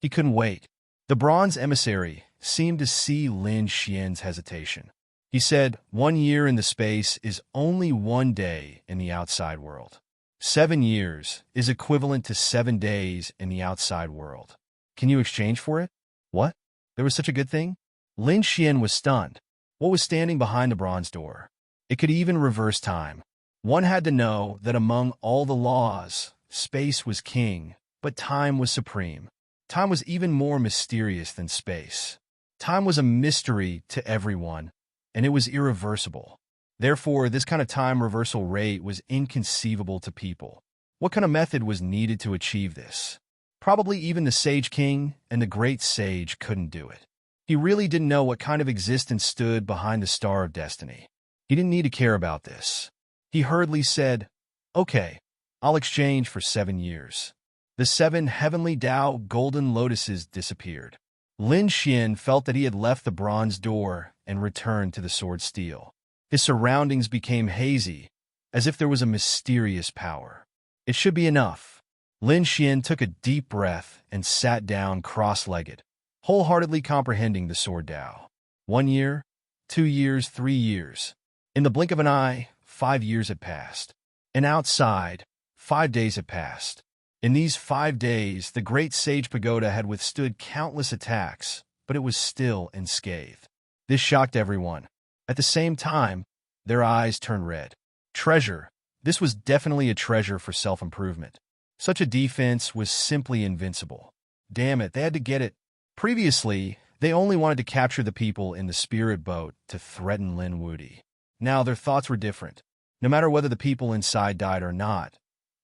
He couldn't wait. The bronze emissary seemed to see Lin Xian's hesitation. He said, 1 year in the space is only 1 day in the outside world. 7 years is equivalent to 7 days in the outside world. Can you exchange for it? What? There was such a good thing? Lin Xian was stunned. What was standing behind the bronze door? It could even reverse time. One had to know that among all the laws, space was king, but time was supreme. Time was even more mysterious than space. Time was a mystery to everyone, and it was irreversible. Therefore, this kind of time reversal rate was inconceivable to people. What kind of method was needed to achieve this? Probably even the Sage King and the Great Sage couldn't do it. He really didn't know what kind of existence stood behind the Star of Destiny. He didn't need to care about this. He hurriedly said, "Okay, I'll exchange for 7 years." The 7 heavenly Tao golden lotuses disappeared. Lin Xian felt that he had left the bronze door and returned to the sword steel. His surroundings became hazy, as if there was a mysterious power. It should be enough. Lin Xian took a deep breath and sat down cross-legged, wholeheartedly comprehending the sword Tao. 1 year, 2 years, 3 years. In the blink of an eye, 5 years had passed. And outside, 5 days had passed. In these 5 days, the Great Sage Pagoda had withstood countless attacks, but it was still unscathed. This shocked everyone. At the same time, their eyes turned red. Treasure. This was definitely a treasure for self-improvement. Such a defense was simply invincible. Damn it, they had to get it. Previously, they only wanted to capture the people in the spirit boat to threaten Lin Wudi. Now their thoughts were different. No matter whether the people inside died or not,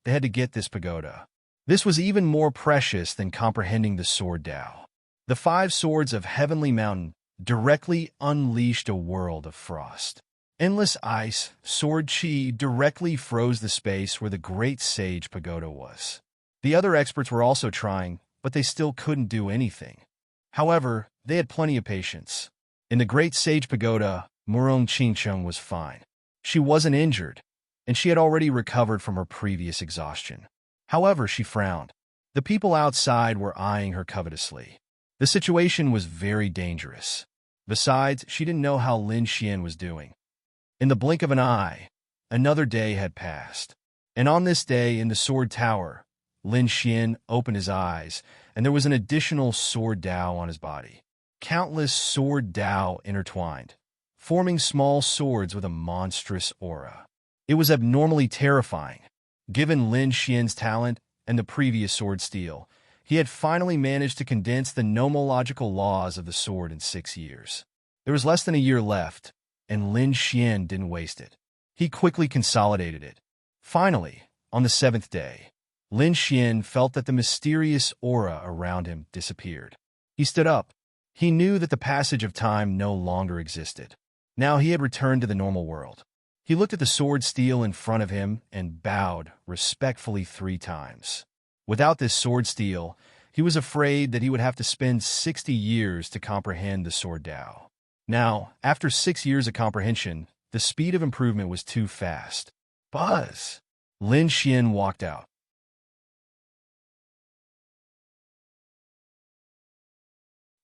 they had to get this pagoda. This was even more precious than comprehending the sword Tao. The 5 swords of Heavenly Mountain directly unleashed a world of frost. Endless ice, sword chi directly froze the space where the Great Sage Pagoda was. The other experts were also trying, but they still couldn't do anything. However, they had plenty of patience. In the Great Sage Pagoda, Murong Qingcheng was fine. She wasn't injured, and she had already recovered from her previous exhaustion. However, she frowned. The people outside were eyeing her covetously. The situation was very dangerous. Besides, she didn't know how Lin Xian was doing. In the blink of an eye, another day had passed. And on this day in the Sword Tower, Lin Xian opened his eyes, and there was an additional sword Tao on his body. Countless sword Tao intertwined, forming small swords with a monstrous aura. It was abnormally terrifying. Given Lin Xian's talent and the previous sword steel, he had finally managed to condense the nomological laws of the sword in 6 years. There was less than a year left, and Lin Xian didn't waste it. He quickly consolidated it. Finally, on the 7th day, Lin Xian felt that the mysterious aura around him disappeared. He stood up. He knew that the passage of time no longer existed. Now he had returned to the normal world. He looked at the sword steel in front of him and bowed respectfully 3 times. Without this sword steel, he was afraid that he would have to spend 60 years to comprehend the sword Tao. Now, after 6 years of comprehension, the speed of improvement was too fast. Buzz! Lin Xian walked out.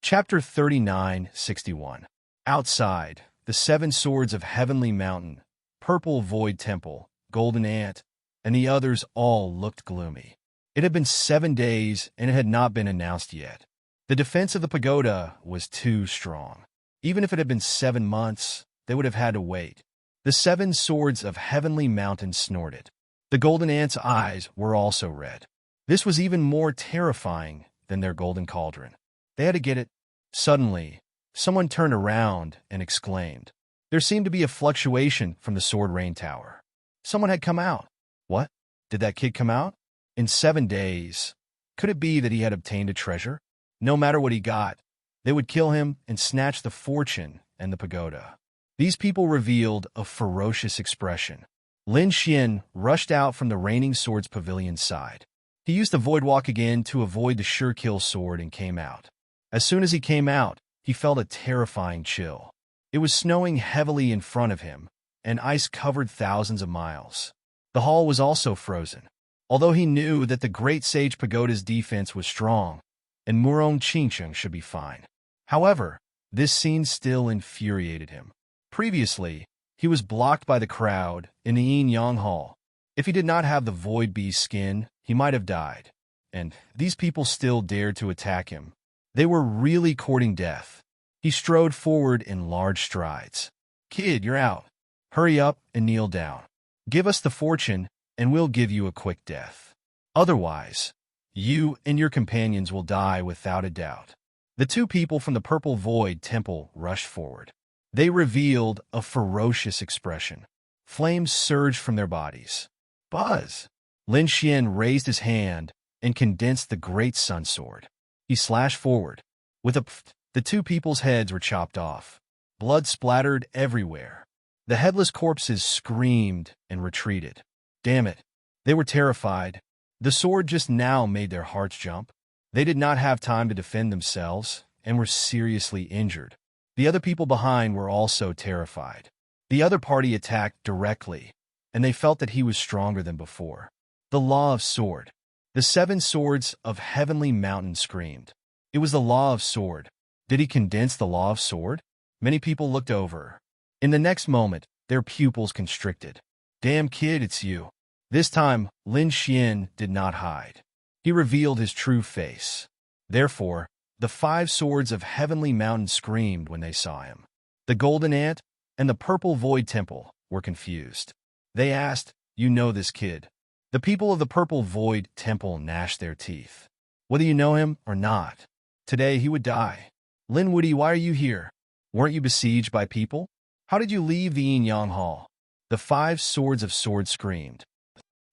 Chapter 39:61. Outside, the 7 swords of Heavenly Mountain, Purple Void Temple, Golden Ant, and the others all looked gloomy. It had been 7 days, and it had not been announced yet. The defense of the pagoda was too strong. Even if it had been 7 months, they would have had to wait. The 7 swords of Heavenly Mountain snorted. The Golden Ant's eyes were also red. This was even more terrifying than their golden cauldron. They had to get it. Suddenly, someone turned around and exclaimed. There seemed to be a fluctuation from the Sword Rain Tower. Someone had come out. What? Did that kid come out? In 7 days. Could it be that he had obtained a treasure? No matter what he got, they would kill him and snatch the fortune and the pagoda. These people revealed a ferocious expression. Lin Xian rushed out from the Reigning Swords Pavilion side. He used the void walk again to avoid the sure kill sword and came out. As soon as he came out, he felt a terrifying chill. It was snowing heavily in front of him, and ice covered thousands of miles. The hall was also frozen. Although he knew that the Great Sage Pagoda's defense was strong, and Murong Qingcheng should be fine. However, this scene still infuriated him. Previously, he was blocked by the crowd in the Yin Yang Hall. If he did not have the Void Beast skin, he might have died. And these people still dared to attack him. They were really courting death. He strode forward in large strides. "Kid, you're out. Hurry up and kneel down. Give us the fortune, and we'll give you a quick death. Otherwise, you and your companions will die without a doubt." The two people from the Purple Void Temple rushed forward. They revealed a ferocious expression. Flames surged from their bodies. "Buzz!" Lin Xian raised his hand and condensed the great sun sword. He slashed forward. With a pft, the two people's heads were chopped off. Blood splattered everywhere. The headless corpses screamed and retreated. Damn it. They were terrified. The sword just now made their hearts jump. They did not have time to defend themselves and were seriously injured. The other people behind were also terrified. The other party attacked directly, and they felt that he was stronger than before. The Law of Sword. The 7 swords of Heavenly Mountain screamed. It was the Law of Sword. Did he condense the Law of Sword? Many people looked over. In the next moment, their pupils constricted. "Damn kid, it's you." This time, Lin Xian did not hide. He revealed his true face. Therefore, the 5 swords of Heavenly Mountain screamed when they saw him. The Golden Ant and the Purple Void Temple were confused. They asked, "You know this kid?" The people of the Purple Void Temple gnashed their teeth. "Whether you know him or not, today he would die." "Lin Woody, why are you here? Weren't you besieged by people? How did you leave the Yin Yang Hall?" The 5 swords of swords screamed.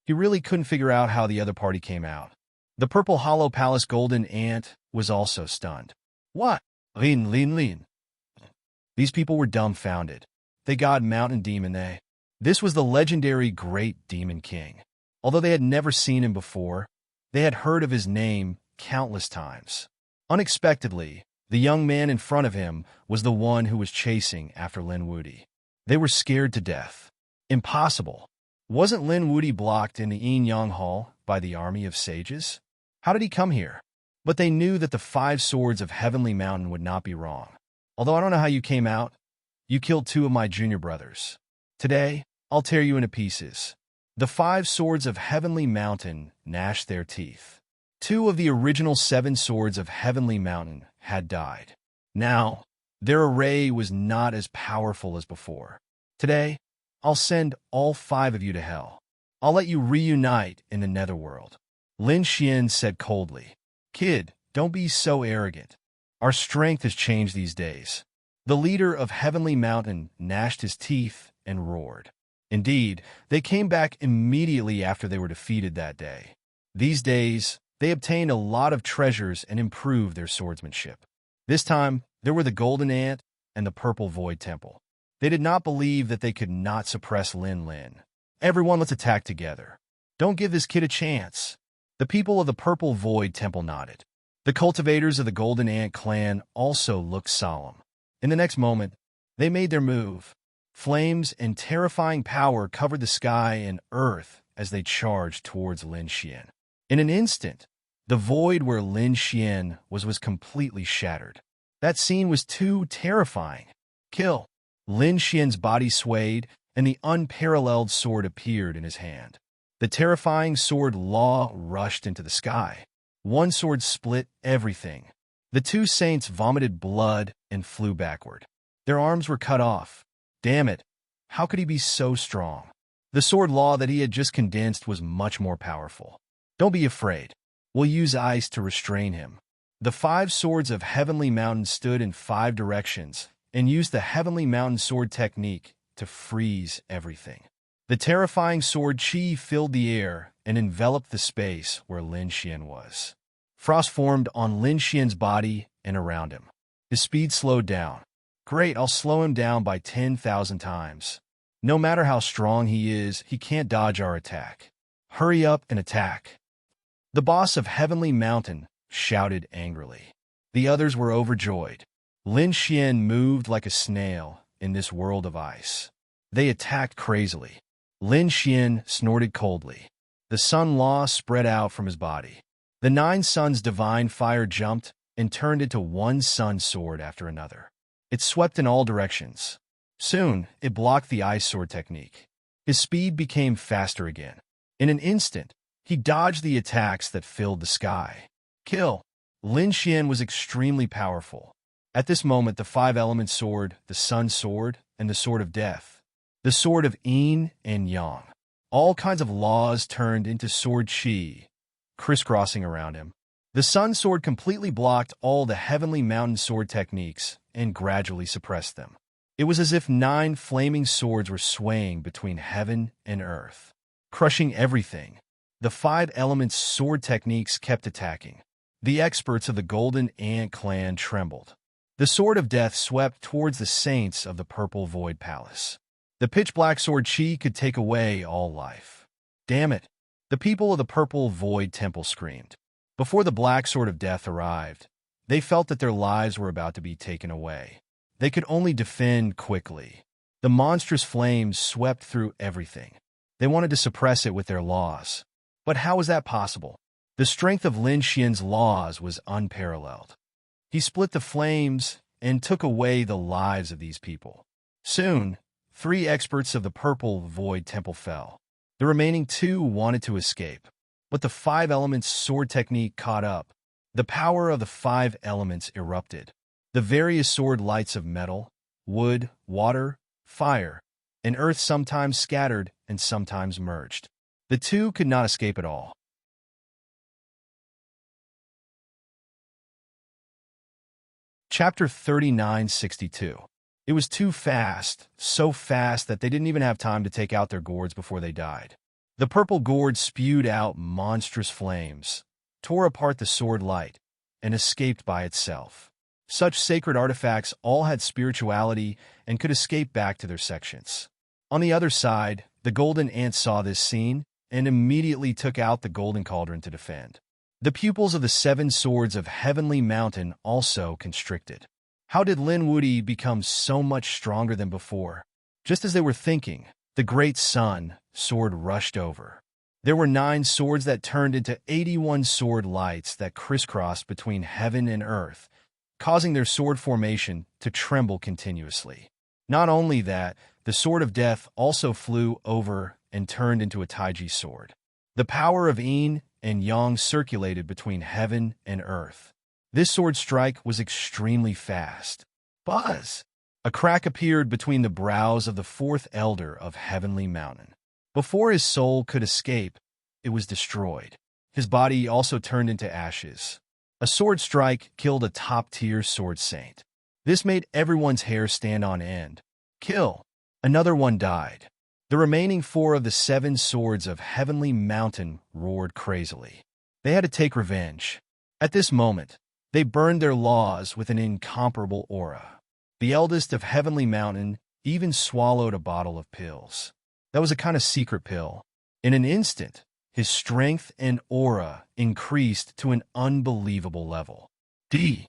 He really couldn't figure out how the other party came out. The Purple Hollow Palace Golden Ant was also stunned. "What? Lin. These people were dumbfounded. They God Mountain Demon they. This was the legendary Great Demon King. Although they had never seen him before, they had heard of his name countless times. Unexpectedly, the young man in front of him was the one who was chasing after Lin Woody. They were scared to death. Impossible. Wasn't Lin Woody blocked in the Yin Yang Hall by the army of sages? How did he come here? But they knew that the 5 swords of Heavenly Mountain would not be wrong. "Although I don't know how you came out, you killed 2 of my junior brothers. Today, I'll tear you into pieces." The 5 swords of Heavenly Mountain gnashed their teeth. 2 of the original 7 swords of Heavenly Mountain had died. Now, their array was not as powerful as before. "Today, I'll send all 5 of you to hell. I'll let you reunite in the netherworld." Lin Xian said coldly. "Kid, don't be so arrogant. Our strength has changed these days." The leader of Heavenly Mountain gnashed his teeth and roared. Indeed, they came back immediately after they were defeated that day. These days, they obtained a lot of treasures and improved their swordsmanship. This time, there were the Golden Ant and the Purple Void Temple. They did not believe that they could not suppress Lin. "Everyone, let's attack together. Don't give this kid a chance." The people of the Purple Void Temple nodded. The cultivators of the Golden Ant clan also looked solemn. In the next moment, they made their move. Flames and terrifying power covered the sky and earth as they charged towards Lin Xian. In an instant, the void where Lin Xian was completely shattered. That scene was too terrifying. "Kill!" Lin Xian's body swayed, and the unparalleled sword appeared in his hand. The terrifying sword Law rushed into the sky. One sword split everything. The 2 saints vomited blood and flew backward. Their arms were cut off. Damn it, how could he be so strong? The sword Law that he had just condensed was much more powerful. "Don't be afraid. We'll use ice to restrain him." The 5 swords of Heavenly Mountain stood in 5 directions and used the Heavenly Mountain sword technique to freeze everything. The terrifying sword Qi filled the air and enveloped the space where Lin Xian was. Frost formed on Lin Xian's body and around him. His speed slowed down. "Great, I'll slow him down by 10,000 times. No matter how strong he is, he can't dodge our attack. Hurry up and attack." The boss of Heavenly Mountain shouted angrily. The others were overjoyed. Lin Xian moved like a snail in this world of ice. They attacked crazily. Lin Xian snorted coldly. The sun law spread out from his body. The 9 suns' divine fire jumped and turned into one sun sword after another. It swept in all directions. Soon, it blocked the ice sword technique. His speed became faster again. In an instant, he dodged the attacks that filled the sky. Kill! Lin Xian was extremely powerful. At this moment, the 5-element sword, the sun sword, and the sword of death, the sword of yin and yang, all kinds of laws turned into sword qi, crisscrossing around him. The sun sword completely blocked all the Heavenly Mountain sword techniques and gradually suppressed them. It was as if 9 flaming swords were swaying between heaven and earth, crushing everything. The 5 elements sword techniques kept attacking. The experts of the Golden Ant clan trembled. The sword of death swept towards the saints of the Purple Void Palace. The pitch-black sword Qi could take away all life. Damn it! The people of the Purple Void Temple screamed. Before the black sword of death arrived, they felt that their lives were about to be taken away. They could only defend quickly. The monstrous flames swept through everything. They wanted to suppress it with their laws. But how was that possible? The strength of Lin Xian's laws was unparalleled. He split the flames and took away the lives of these people. Soon, 3 experts of the Purple Void Temple fell. The remaining 2 wanted to escape, but the 5 elements sword technique caught up. The power of the 5 elements erupted. The various sword lights of metal, wood, water, fire, and earth sometimes scattered and sometimes merged. The 2 could not escape at all. Chapter 3962. It was too fast, so fast that they didn't even have time to take out their gourds before they died. The purple gourd spewed out monstrous flames, tore apart the sword light, and escaped by itself. Such sacred artifacts all had spirituality and could escape back to their sections. On the other side, the Golden Ant saw this scene and immediately took out the Golden Cauldron to defend. The pupils of the 7 swords of Heavenly Mountain also constricted. How did Lin Wudi become so much stronger than before? Just as they were thinking, the great sun sword rushed over. There were 9 swords that turned into 81 sword lights that crisscrossed between heaven and earth, causing their sword formation to tremble continuously. Not only that, the sword of death also flew over and turned into a Taiji sword. The power of yin and yang circulated between heaven and earth. This sword strike was extremely fast. Buzz! A crack appeared between the brows of the 4th elder of Heavenly Mountain. Before his soul could escape, it was destroyed. His body also turned into ashes. A sword strike killed a top-tier sword saint. This made everyone's hair stand on end. Kill! Another one died. The remaining 4 of the 7 swords of Heavenly Mountain roared crazily. They had to take revenge. At this moment, they burned their laws with an incomparable aura. The eldest of Heavenly Mountain even swallowed a bottle of pills. That was a kind of secret pill. In an instant, his strength and aura increased to an unbelievable level. He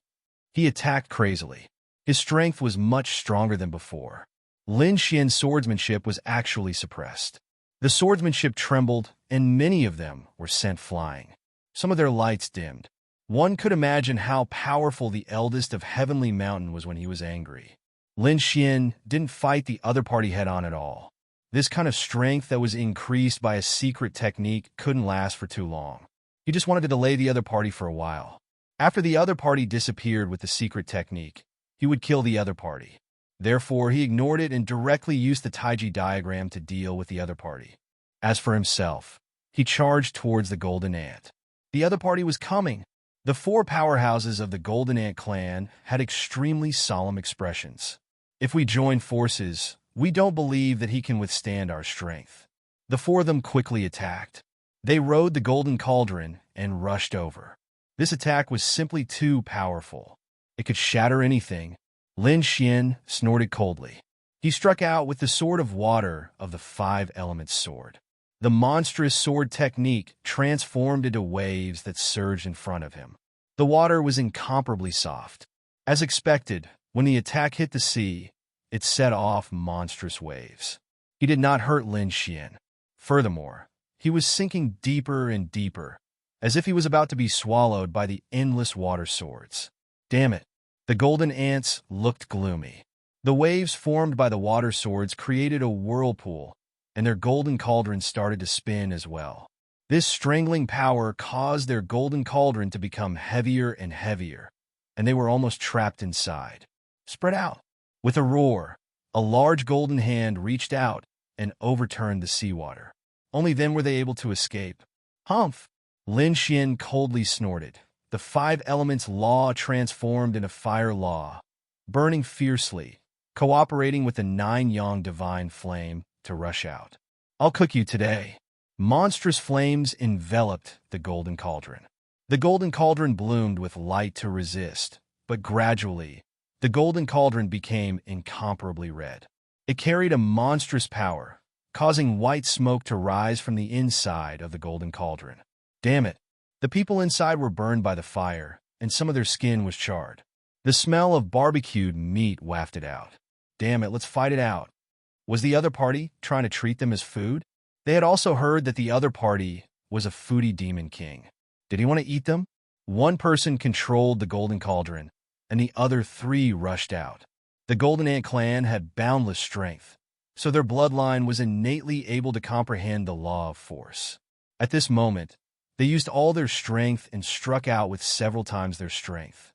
attacked crazily. His strength was much stronger than before. Lin Xian's swordsmanship was actually suppressed. The swordsmanship trembled, and many of them were sent flying. Some of their lights dimmed. One could imagine how powerful the eldest of Heavenly Mountain was when he was angry. Lin Xian didn't fight the other party head-on at all. This kind of strength that was increased by a secret technique couldn't last for too long. He just wanted to delay the other party for a while. After the other party disappeared with the secret technique, he would kill the other party. Therefore, he ignored it and directly used the Taiji diagram to deal with the other party. As for himself, he charged towards the Golden Ant. The other party was coming. The 4 powerhouses of the Golden Ant clan had extremely solemn expressions. If we join forces, we don't believe that he can withstand our strength. The 4 of them quickly attacked. They rode the Golden Cauldron and rushed over. This attack was simply too powerful. It could shatter anything. Lin Xian snorted coldly. He struck out with the sword of water of the 5 elements sword. The monstrous sword technique transformed into waves that surged in front of him. The water was incomparably soft. As expected, when the attack hit the sea, it set off monstrous waves. He did not hurt Lin Xian. Furthermore, he was sinking deeper and deeper, as if he was about to be swallowed by the endless water swords. Damn it! The golden ants looked gloomy. The waves formed by the water swords created a whirlpool, and their golden cauldron started to spin as well. This strangling power caused their golden cauldron to become heavier and heavier, and they were almost trapped inside. Spread out! With a roar, a large golden hand reached out and overturned the seawater. Only then were they able to escape. Humph! Lin Xian coldly snorted. The five elements law transformed into fire law, burning fiercely, cooperating with the nine yang divine flame to rush out. I'll cook you today. Monstrous flames enveloped the golden cauldron. The golden cauldron bloomed with light to resist, but gradually, the golden cauldron became incomparably red. It carried a monstrous power, causing white smoke to rise from the inside of the golden cauldron. Damn it! The people inside were burned by the fire, and some of their skin was charred. The smell of barbecued meat wafted out. Damn it, let's fight it out. Was the other party trying to treat them as food? They had also heard that the other party was a foodie demon king. Did he want to eat them? One person controlled the golden cauldron, and the other three rushed out. The Golden Ant clan had boundless strength, so their bloodline was innately able to comprehend the law of force. At this moment, they used all their strength and struck out with several times their strength.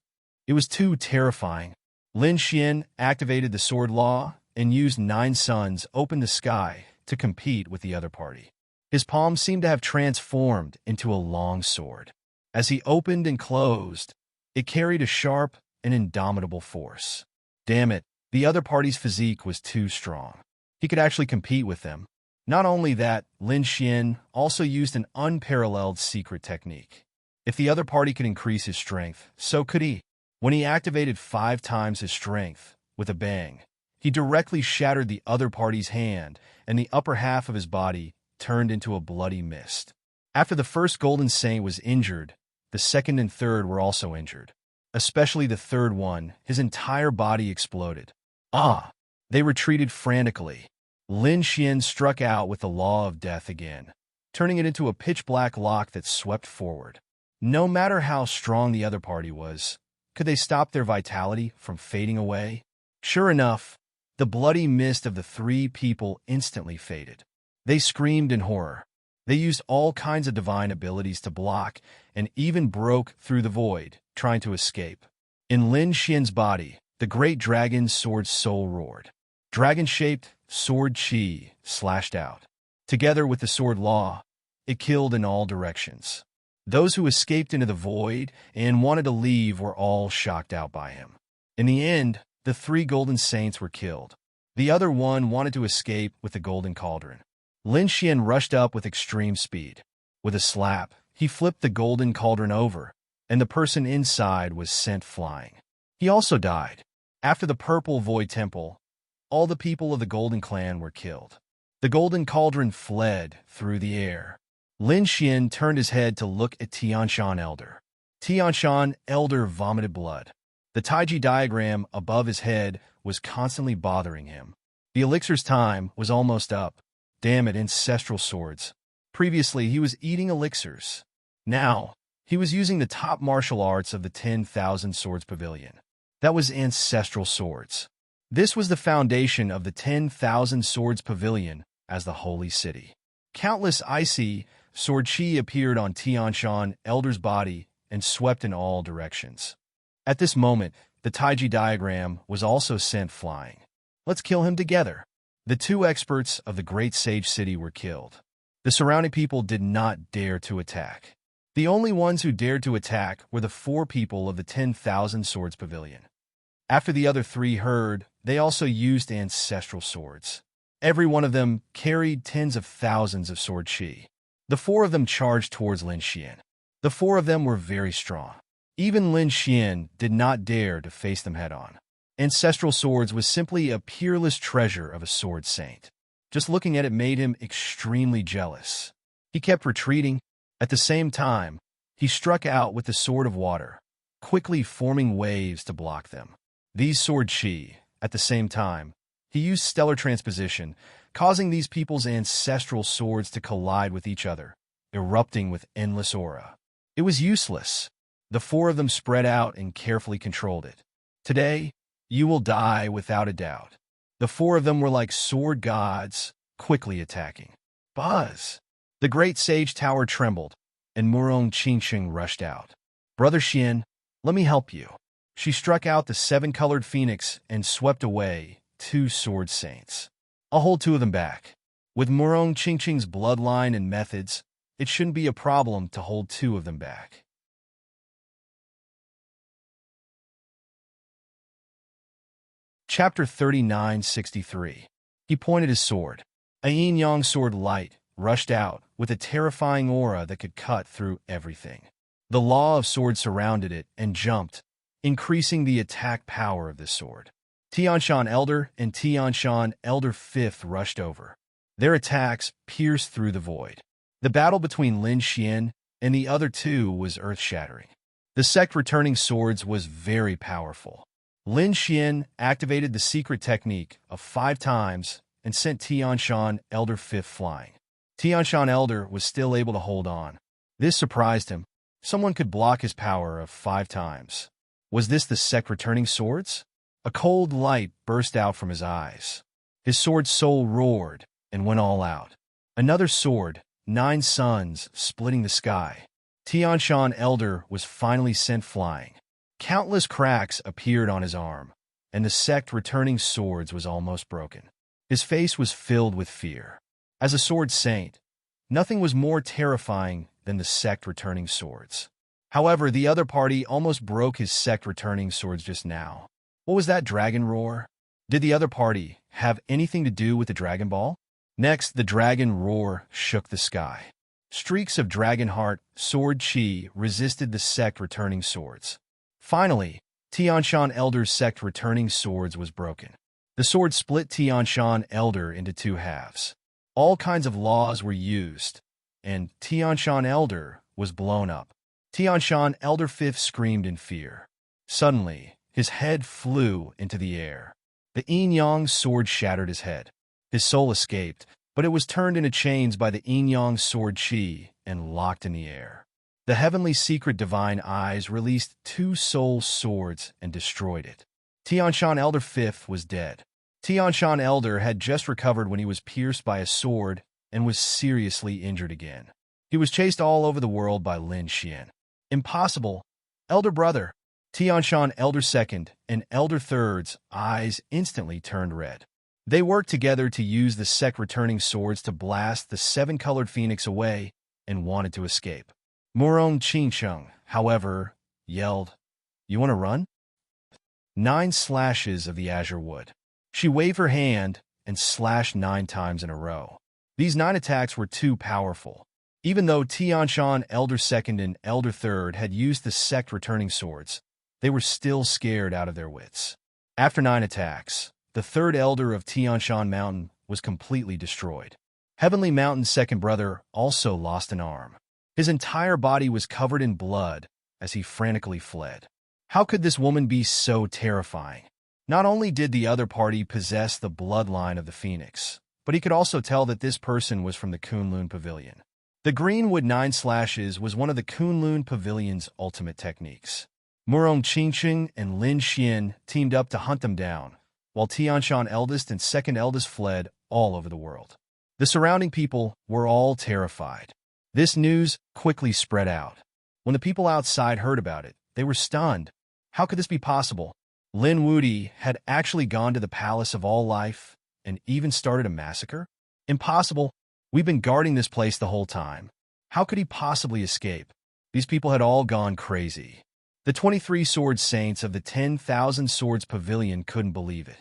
It was too terrifying. Lin Xian activated the sword law and used 9 suns open the sky to compete with the other party. His palm seemed to have transformed into a long sword. As he opened and closed, it carried a sharp and indomitable force. Damn it, the other party's physique was too strong. He could actually compete with them. Not only that, Lin Xian also used an unparalleled secret technique. If the other party could increase his strength, so could he. When he activated 5 times his strength, with a bang, he directly shattered the other party's hand, and the upper half of his body turned into a bloody mist. After the first Golden Saint was injured, the second and third were also injured. Especially the third one, his entire body exploded. Ah! They retreated frantically. Lin Xian struck out with the law of death again, turning it into a pitch-black lock that swept forward. No matter how strong the other party was, could they stop their vitality from fading away? Sure enough, the bloody mist of the 3 people instantly faded. They screamed in horror. They used all kinds of divine abilities to block and even broke through the void, trying to escape. In Lin Xian's body, the great dragon's sword soul roared. Dragon-shaped sword chi slashed out. Together with the sword law, it killed in all directions. Those who escaped into the void and wanted to leave were all shocked out by him. In the end, the 3 golden saints were killed. The other one wanted to escape with the golden cauldron. Lin Xian rushed up with extreme speed. With a slap, he flipped the golden cauldron over, and the person inside was sent flying. He also died. After the purple void temple, all the people of the Golden Clan were killed. The golden cauldron fled through the air. Lin Xian turned his head to look at Tianshan Elder. Tianshan Elder vomited blood. The Taiji diagram above his head was constantly bothering him. The elixir's time was almost up. Damn it, ancestral swords. Previously, he was eating elixirs. Now, he was using the top martial arts of the 10,000 Swords Pavilion. That was ancestral swords. This was the foundation of the 10,000 Swords Pavilion as the Holy City. Countless icy sword chi appeared on Tianshan Elder's body and swept in all directions. At this moment, the Taiji diagram was also sent flying. Let's kill him together. The 2 experts of the Great Sage City were killed. The surrounding people did not dare to attack. The only ones who dared to attack were the 4 people of the 10,000 Swords Pavilion. After the other 3 heard, they also used ancestral swords. Every one of them carried tens of thousands of sword chi. The 4 of them charged towards Lin Xian. The 4 of them were very strong. Even Lin Xian did not dare to face them head-on. Ancestral swords was simply a peerless treasure of a sword saint. Just looking at it made him extremely jealous. He kept retreating. At the same time, he struck out with the Sword of Water, quickly forming waves to block them. These Sword Chi, at the same time, he used stellar transposition, causing these people's ancestral swords to collide with each other, erupting with endless aura. It was useless. The four of them spread out and carefully controlled it. Today, you will die without a doubt. The four of them were like sword gods, quickly attacking. Buzz! The great sage tower trembled, and Murong Qingqing rushed out. Brother Xian, let me help you. She struck out the seven-colored phoenix and swept away two sword saints. I'll hold two of them back. With Murong Qingqing's bloodline and methods, it shouldn't be a problem to hold two of them back. Chapter 3963. He pointed his sword. A yin-yang sword light rushed out with a terrifying aura that could cut through everything. The law of sword surrounded it and jumped, increasing the attack power of this sword. Tianshan Elder and Tianshan Elder Fifth rushed over. Their attacks pierced through the void. The battle between Lin Xian and the other two was earth-shattering. The sect returning swords was very powerful. Lin Xian activated the secret technique of 5 times and sent Tianshan Elder Fifth flying. Tianshan Elder was still able to hold on. This surprised him. Someone could block his power of 5 times. Was this the sect returning swords? A cold light burst out from his eyes. His sword soul roared and went all out. Another sword, 9 suns, splitting the sky. Tianshan Elder was finally sent flying. Countless cracks appeared on his arm, and the sect returning swords was almost broken. His face was filled with fear. As a sword saint, nothing was more terrifying than the sect returning swords. However, the other party almost broke his sect returning swords just now. What was that dragon roar? Did the other party have anything to do with the Dragon Ball? Next, the dragon roar shook the sky. Streaks of dragon heart, sword chi resisted the sect returning swords. Finally, Tianshan Elder's sect returning swords was broken. The sword split Tianshan Elder into 2 halves. All kinds of laws were used, and Tianshan Elder was blown up. Tianshan Elder Fifth screamed in fear. Suddenly, his head flew into the air. The yin-yang sword shattered his head. His soul escaped, but it was turned into chains by the yin-yang sword chi and locked in the air. The heavenly secret divine eyes released 2 soul swords and destroyed it. Tianshan Elder Fifth was dead. Tianshan Elder had just recovered when he was pierced by a sword and was seriously injured again. He was chased all over the world by Lin Xian. Impossible! Elder Brother! Tianshan Elder Second and Elder Third's eyes instantly turned red. They worked together to use the sect returning swords to blast the 7-colored phoenix away and wanted to escape. Murong Qingqing, however, yelled, "You want to run?" 9 slashes of the azure wood. She waved her hand and slashed 9 times in a row. These 9 attacks were too powerful. Even though Tianshan Elder Second and Elder Third had used the sect returning swords, they were still scared out of their wits. After 9 attacks, the 3rd elder of Tianshan Mountain was completely destroyed. Heavenly Mountain's second brother also lost an arm. His entire body was covered in blood as he frantically fled. How could this woman be so terrifying? Not only did the other party possess the bloodline of the Phoenix, but he could also tell that this person was from the Kunlun Pavilion. The Greenwood 9 slashes was one of the Kunlun Pavilion's ultimate techniques. Murong Qingqing and Lin Xian teamed up to hunt them down, while Tianshan Eldest and Second Eldest fled all over the world. The surrounding people were all terrified. This news quickly spread out. When the people outside heard about it, they were stunned. How could this be possible? Lin Wudi had actually gone to the Palace of All Life and even started a massacre? Impossible. We've been guarding this place the whole time. How could he possibly escape? These people had all gone crazy. The 23 sword saints of the 10,000 Swords Pavilion couldn't believe it.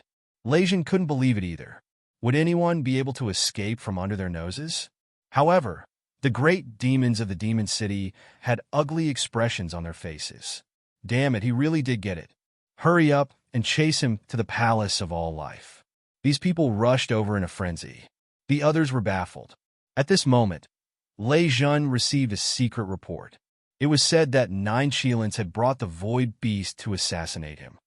Leijin couldn't believe it either. Would anyone be able to escape from under their noses? However, the great demons of the Demon City had ugly expressions on their faces. Damn it, he really did get it. Hurry up and chase him to the Palace of All Life. These people rushed over in a frenzy. The others were baffled. At this moment, Lei Jun received a secret report. It was said that 9 Qilins had brought the Void Beast to assassinate him.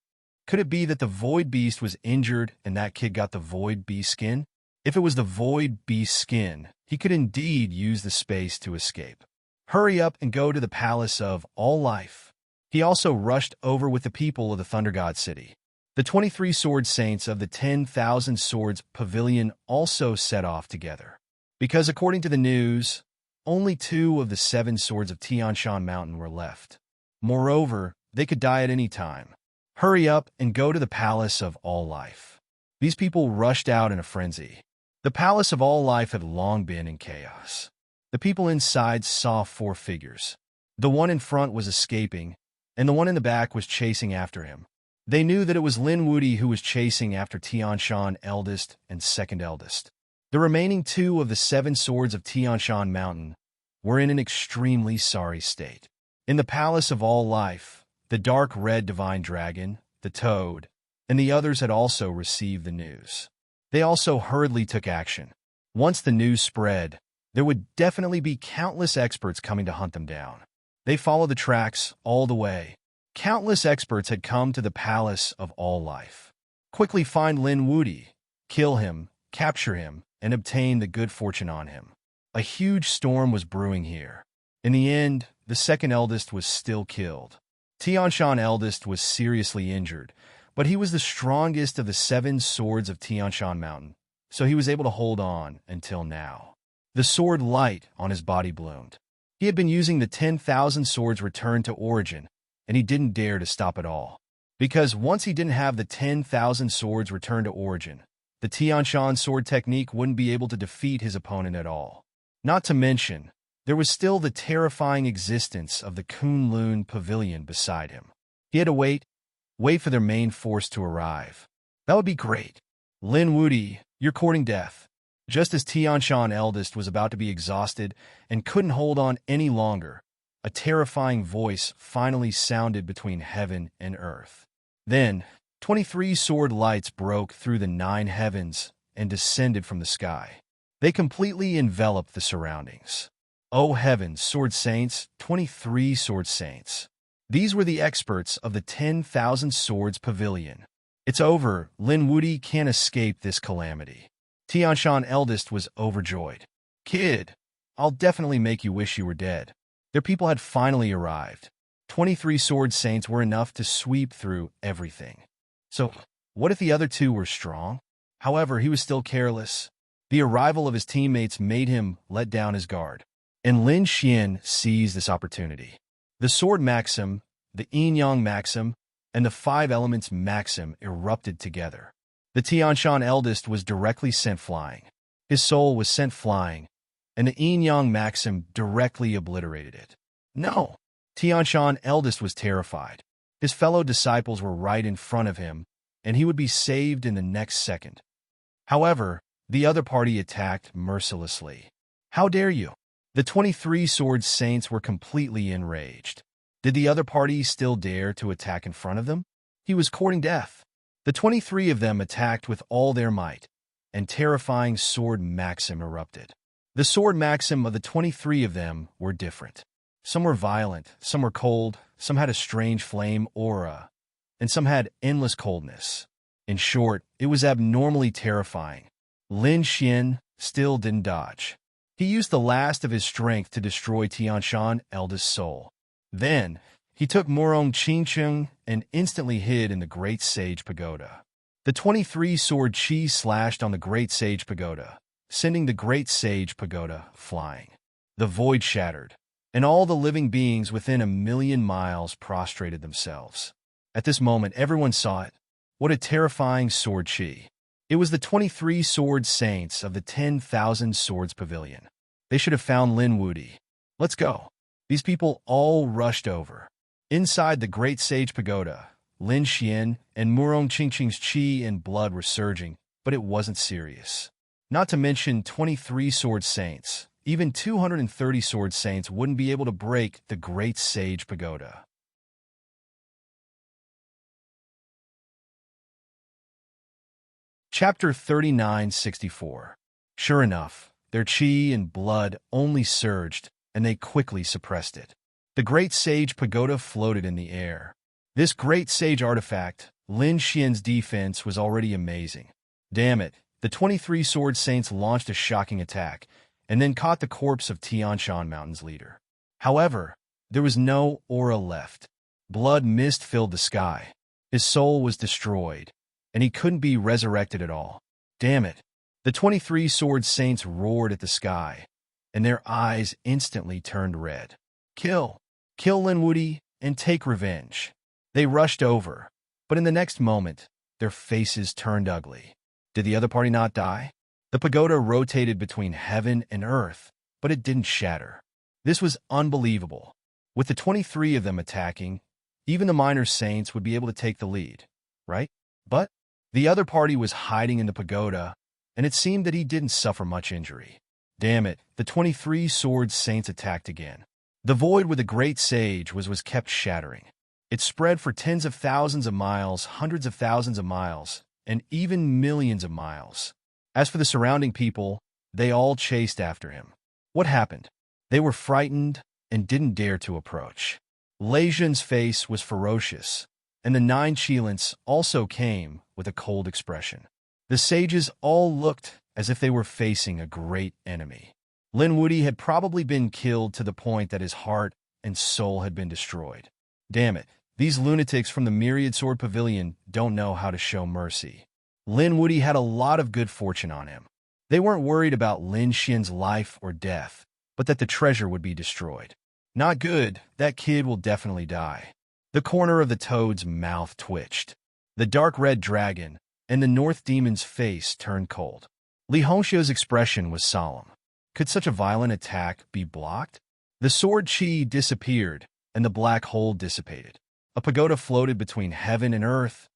Could it be that the Void Beast was injured and that kid got the Void Beast skin? If it was the Void Beast skin, he could indeed use the space to escape. Hurry up and go to the Palace of All Life. He also rushed over with the people of the Thunder God City. The 23 Sword Saints of the 10,000 Swords Pavilion also set off together. Because according to the news, only 2 of the 7 swords of Tianshan Mountain were left. Moreover, they could die at any time. Hurry up and go to the Palace of All Life. These people rushed out in a frenzy. The Palace of All Life had long been in chaos. The people inside saw 4 figures. The one in front was escaping, and the one in the back was chasing after him. They knew that it was Lin Wudi who was chasing after Tianshan eldest and second eldest. The remaining 2 of the 7 swords of Tianshan Mountain were in an extremely sorry state. In the Palace of All Life, the dark red divine dragon, the toad, and the others had also received the news. They also hurriedly took action. Once the news spread, there would definitely be countless experts coming to hunt them down. They followed the tracks all the way. Countless experts had come to the Palace of All Life. Quickly find Lin Wudi, kill him, capture him, and obtain the good fortune on him. A huge storm was brewing here. In the end, the second eldest was still killed. Tianshan eldest was seriously injured, but he was the strongest of the 7 swords of Tianshan Mountain, so he was able to hold on until now. The sword light on his body bloomed. He had been using the 10,000 swords returned to origin, and he didn't dare to stop at all. Because once he didn't have the 10,000 swords returned to origin, the Tianshan sword technique wouldn't be able to defeat his opponent at all. Not to mention, there was still the terrifying existence of the Kunlun Pavilion beside him. He had to wait for their main force to arrive. That would be great. Lin Wudi, you're courting death. Just as Tianshan eldest was about to be exhausted and couldn't hold on any longer, a terrifying voice finally sounded between heaven and earth. Then, 23 sword lights broke through the 9 heavens and descended from the sky. They completely enveloped the surroundings. O heavens, sword saints, 23 sword saints. These were the experts of the 10,000 swords pavilion. It's over. Lin Wudi can't escape this calamity. Tianshan eldest was overjoyed. Kid, I'll definitely make you wish you were dead. Their people had finally arrived. 23 sword saints were enough to sweep through everything. So, what if the other 2 were strong? However, he was still careless. The arrival of his teammates made him let down his guard. And Lin Xian seized this opportunity. The sword maxim, the yin-yang maxim, and the 5 elements maxim erupted together. The Tianshan eldest was directly sent flying. His soul was sent flying, and the yin-yang maxim directly obliterated it. No! Tianshan eldest was terrified. His fellow disciples were right in front of him, and he would be saved in the next second. However, the other party attacked mercilessly. How dare you? The 23 sword saints were completely enraged. Did the other party still dare to attack in front of them? He was courting death. The 23 of them attacked with all their might, and terrifying sword maxim erupted. The sword maxim of the 23 of them were different. Some were violent, some were cold, some had a strange flame aura, and some had endless coldness. In short, it was abnormally terrifying. Lin Xian still didn't dodge. He used the last of his strength to destroy Tianshan eldest soul. Then, he took Murong Qingcheng and instantly hid in the Great Sage Pagoda. The 23 sword chi slashed on the Great Sage Pagoda, sending the Great Sage Pagoda flying. The void shattered, and all the living beings within 1,000,000 miles prostrated themselves. At this moment, everyone saw it. What a terrifying sword chi. It was the 23 sword saints of the 10,000 swords pavilion. They should have found Lin Wudi. Let's go. These people all rushed over. Inside the Great Sage Pagoda, Lin Xian and Murong Qingqing's chi and blood were surging, but it wasn't serious. Not to mention 23 sword saints. Even 230 sword saints wouldn't be able to break the Great Sage Pagoda. Chapter 3964. Sure enough, their chi and blood only surged, and they quickly suppressed it. The Great Sage Pagoda floated in the air. This Great Sage artifact, Lin Xian's defense was already amazing. Damn it, the 23 Sword Saints launched a shocking attack, and then caught the corpse of Tianshan Mountain's leader. However, there was no aura left. Blood mist filled the sky. His soul was destroyed, and he couldn't be resurrected at all. Damn it. The 23 Sword Saints roared at the sky, and their eyes instantly turned red. Kill! Kill Lin Wuti and take revenge. They rushed over, but in the next moment, their faces turned ugly. Did the other party not die? The pagoda rotated between heaven and earth, but it didn't shatter. This was unbelievable. With the 23 of them attacking, even the minor saints would be able to take the lead, right? But the other party was hiding in the pagoda, and it seemed that he didn't suffer much injury. Damn it, the 23 sword saints attacked again. The void where the great sage was kept shattering. It spread for tens of thousands of miles, hundreds of thousands of miles, and even millions of miles. As for the surrounding people, they all chased after him. What happened? They were frightened and didn't dare to approach. Leijun's face was ferocious, and the 9 Qilins also came with a cold expression. The sages all looked as if they were facing a great enemy. Lin Wuti had probably been killed to the point that his heart and soul had been destroyed. Damn it, these lunatics from the Myriad Sword Pavilion don't know how to show mercy. Lin Wuti had a lot of good fortune on him. They weren't worried about Lin Xian's life or death, but that the treasure would be destroyed. Not good, that kid will definitely die. The corner of the toad's mouth twitched. The dark red dragon and the North Demon's face turned cold. Li Hongxiu's expression was solemn. Could such a violent attack be blocked? The sword chi disappeared, and the black hole dissipated. A pagoda floated between heaven and earth,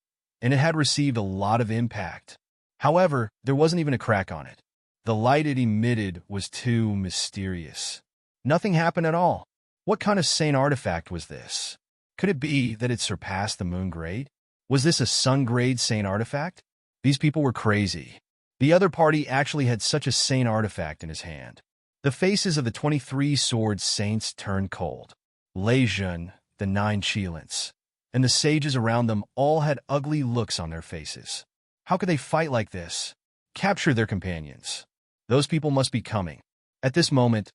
and it had received a lot of impact. However, there wasn't even a crack on it. The light it emitted was too mysterious. Nothing happened at all. What kind of saint artifact was this? Could it be that it surpassed the moon grade? Was this a sun-grade saint artifact? These people were crazy. The other party actually had such a saint artifact in his hand. The faces of the 23 sword saints turned cold. Leijun, the 9 Qilins, and the sages around them all had ugly looks on their faces. How could they fight like this? Capture their companions. Those people must be coming. At this moment,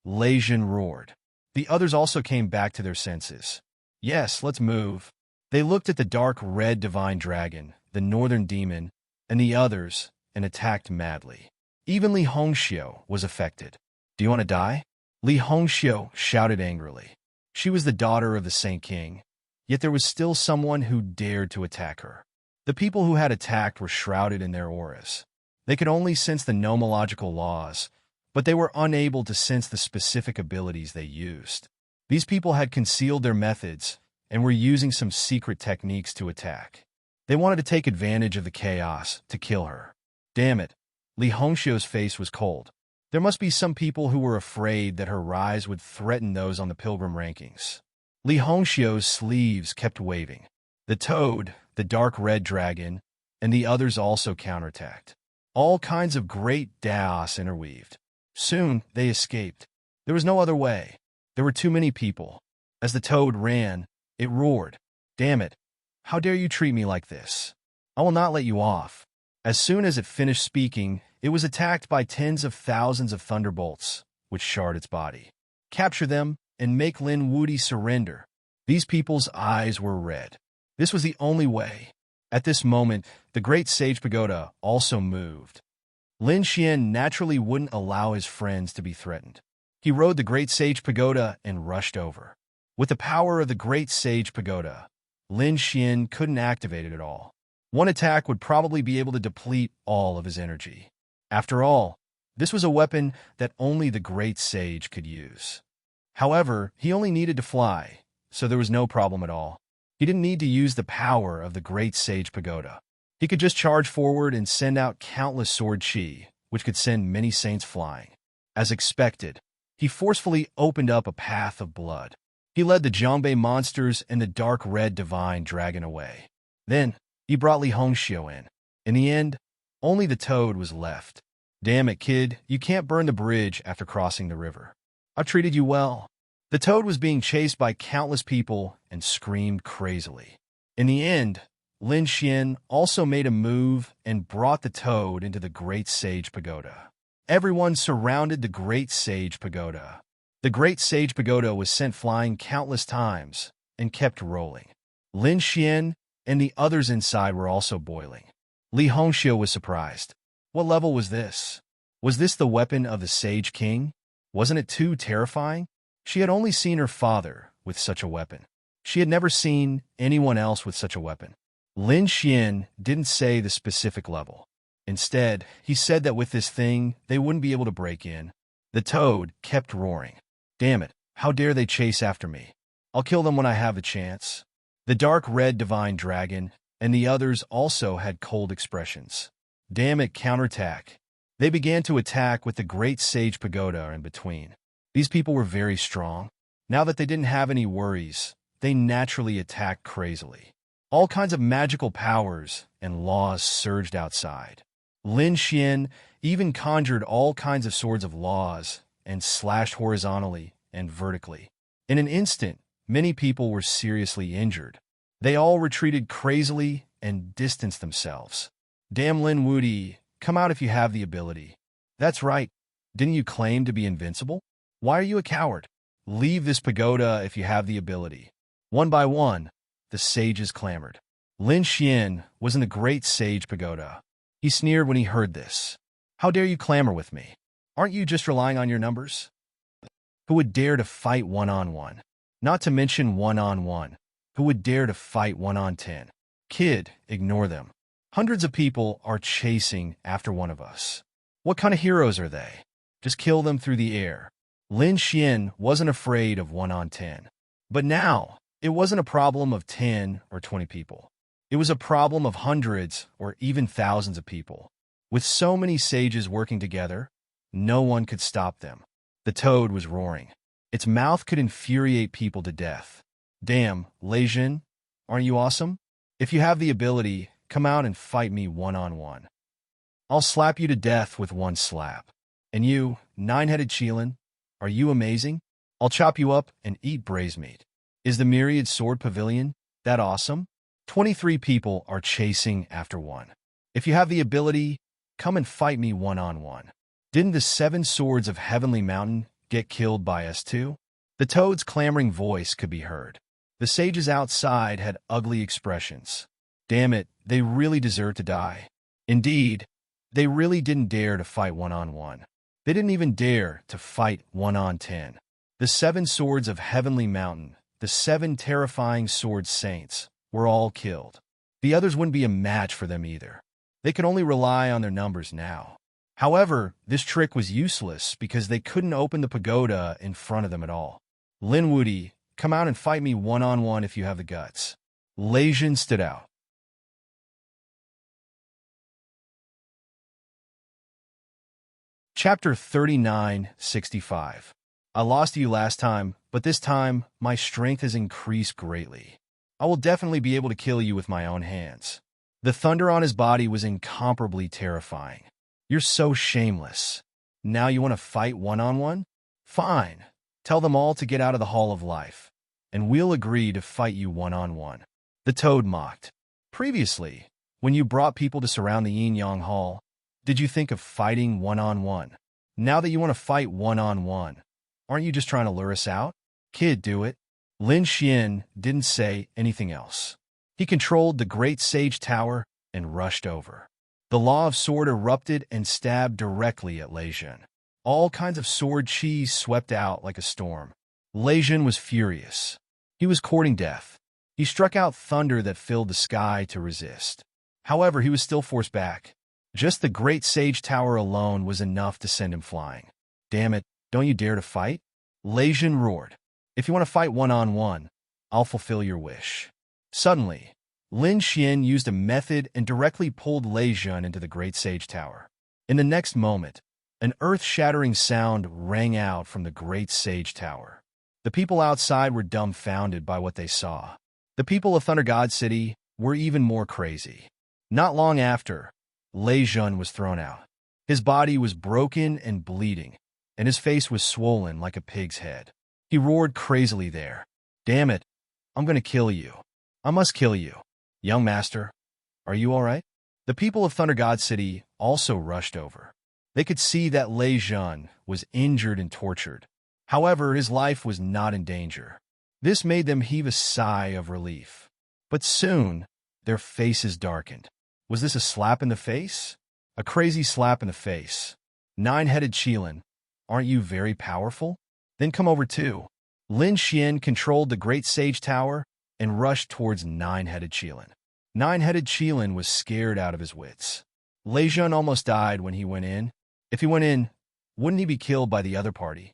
Leijun roared. The others also came back to their senses. Yes, let's move. They looked at the dark red divine dragon, the northern demon, and the others, and attacked madly. Even Li Hongxiu was affected. Do you want to die? Li Hongxiu shouted angrily. She was the daughter of the Saint King, yet there was still someone who dared to attack her. The people who had attacked were shrouded in their auras. They could only sense the nomological laws, but they were unable to sense the specific abilities they used. These people had concealed their methods and were using some secret techniques to attack. They wanted to take advantage of the chaos to kill her. Damn it, Li Hongxiu's face was cold. There must be some people who were afraid that her rise would threaten those on the pilgrim rankings. Li Hongxiu's sleeves kept waving. The toad, the dark red dragon, and the others also counterattacked. All kinds of great chaos interweaved. Soon, they escaped. There was no other way. There were too many people. As the toad ran, it roared. Damn it! How dare you treat me like this? I will not let you off. As soon as it finished speaking, it was attacked by tens of thousands of thunderbolts, which charred its body. Capture them and make Lin Wuti surrender. These people's eyes were red. This was the only way. At this moment, the great sage pagoda also moved. Lin Xian naturally wouldn't allow his friends to be threatened. He rode the great sage pagoda and rushed over. With the power of the great sage pagoda, Lin Xian couldn't activate it at all. One attack would probably be able to deplete all of his energy. After all, this was a weapon that only the great sage could use. However, he only needed to fly, so there was no problem at all. He didn't need to use the power of the great sage pagoda. He could just charge forward and send out countless sword chi, which could send many saints flying. As expected, he forcefully opened up a path of blood. He led the Jiangbei monsters and the dark red divine dragon away. Then, he brought Li Hongxiu in. In the end, only the toad was left. Damn it, kid, you can't burn the bridge after crossing the river. I've treated you well. The toad was being chased by countless people and screamed crazily. In the end, Lin Xian also made a move and brought the toad into the Great Sage Pagoda. Everyone surrounded the Great Sage Pagoda. The Great Sage Pagoda was sent flying countless times and kept rolling. Lin Xian and the others inside were also boiling. Li Hongxiu was surprised. What level was this? Was this the weapon of the Sage King? Wasn't it too terrifying? She had only seen her father with such a weapon. She had never seen anyone else with such a weapon. Lin Xian didn't say the specific level. Instead, he said that with this thing, they wouldn't be able to break in. The toad kept roaring. Damn it, how dare they chase after me? I'll kill them when I have the chance. The dark red divine dragon and the others also had cold expressions. Damn it, counterattack. They began to attack with the Great Sage Pagoda in between. These people were very strong. Now that they didn't have any worries, they naturally attacked crazily. All kinds of magical powers and laws surged outside. Lin Xian even conjured all kinds of swords of laws and slashed horizontally and vertically. In an instant, many people were seriously injured. They all retreated crazily and distanced themselves. Damn Lin Wudi, come out if you have the ability. That's right. Didn't you claim to be invincible? Why are you a coward? Leave this pagoda if you have the ability. One by one, the sages clamored. Lin Xian was in the Great Sage Pagoda. He sneered when he heard this. How dare you clamor with me? Aren't you just relying on your numbers? Who would dare to fight one-on-one? Not to mention one-on-one. Who would dare to fight 1-on-10? Kid, ignore them. Hundreds of people are chasing after one of us. What kind of heroes are they? Just kill them through the air. Lin Xian wasn't afraid of 1-on-10. But now, it wasn't a problem of 10 or 20 people. It was a problem of hundreds or even thousands of people. With so many sages working together, no one could stop them. The toad was roaring. Its mouth could infuriate people to death. Damn, Lei Jin, aren't you awesome? If you have the ability, come out and fight me one-on-one. I'll slap you to death with one slap. And you, nine-headed Qilin, are you amazing? I'll chop you up and eat braised meat. Is the Myriad Sword Pavilion that awesome? 23 people are chasing after one. If you have the ability, come and fight me one-on-one. Didn't the 7 swords of Heavenly Mountain get killed by us too? The toad's clamoring voice could be heard. The sages outside had ugly expressions. Damn it, they really deserve to die. Indeed, they really didn't dare to fight one-on-one. They didn't even dare to fight 1-on-10. The 7 swords of Heavenly Mountain, the 7 terrifying sword saints, were all killed. The others wouldn't be a match for them either. They could only rely on their numbers now. However, this trick was useless because they couldn't open the pagoda in front of them at all. Lin Wudi, come out and fight me one-on-one if you have the guts. Lei Jin stood out. Chapter 39:65. I lost to you last time, but this time my strength has increased greatly. I will definitely be able to kill you with my own hands. The thunder on his body was incomparably terrifying. You're so shameless. Now you want to fight one-on-one? Fine. Tell them all to get out of the Hall of Life, and we'll agree to fight you one-on-one. The toad mocked. Previously, when you brought people to surround the Yin-Yang Hall, did you think of fighting one-on-one? Now that you want to fight one-on-one, aren't you just trying to lure us out? Kid, do it. Lin Xian didn't say anything else. He controlled the Great Sage Tower and rushed over. The Law of Sword erupted and stabbed directly at Lei Jin. All kinds of sword chi swept out like a storm. Lei Jin was furious. He was courting death. He struck out thunder that filled the sky to resist. However, he was still forced back. Just the Great Sage Tower alone was enough to send him flying. Damn it, don't you dare to fight? Lei Jin roared. If you want to fight one-on-one, I'll fulfill your wish. Suddenly, Lin Xian used a method and directly pulled Lei Jin into the Great Sage Tower. In the next moment, an earth-shattering sound rang out from the Great Sage Tower. The people outside were dumbfounded by what they saw. The people of Thunder God City were even more crazy. Not long after, Lei Jin was thrown out. His body was broken and bleeding, and his face was swollen like a pig's head. He roared crazily there. "Damn it! I'm going to kill you. I must kill you. Young master, are you all right?" The people of Thunder God City also rushed over. They could see that Lei Jun was injured and tortured. However, his life was not in danger. This made them heave a sigh of relief. But soon, their faces darkened. Was this a slap in the face? A crazy slap in the face. Nine-headed Qilin, aren't you very powerful? Then come over too. Lin Xian controlled the Great Sage Tower and rushed towards Nine-headed Qilin. Nine-headed Qilin was scared out of his wits. Lei Jun almost died when he went in. If he went in, wouldn't he be killed by the other party?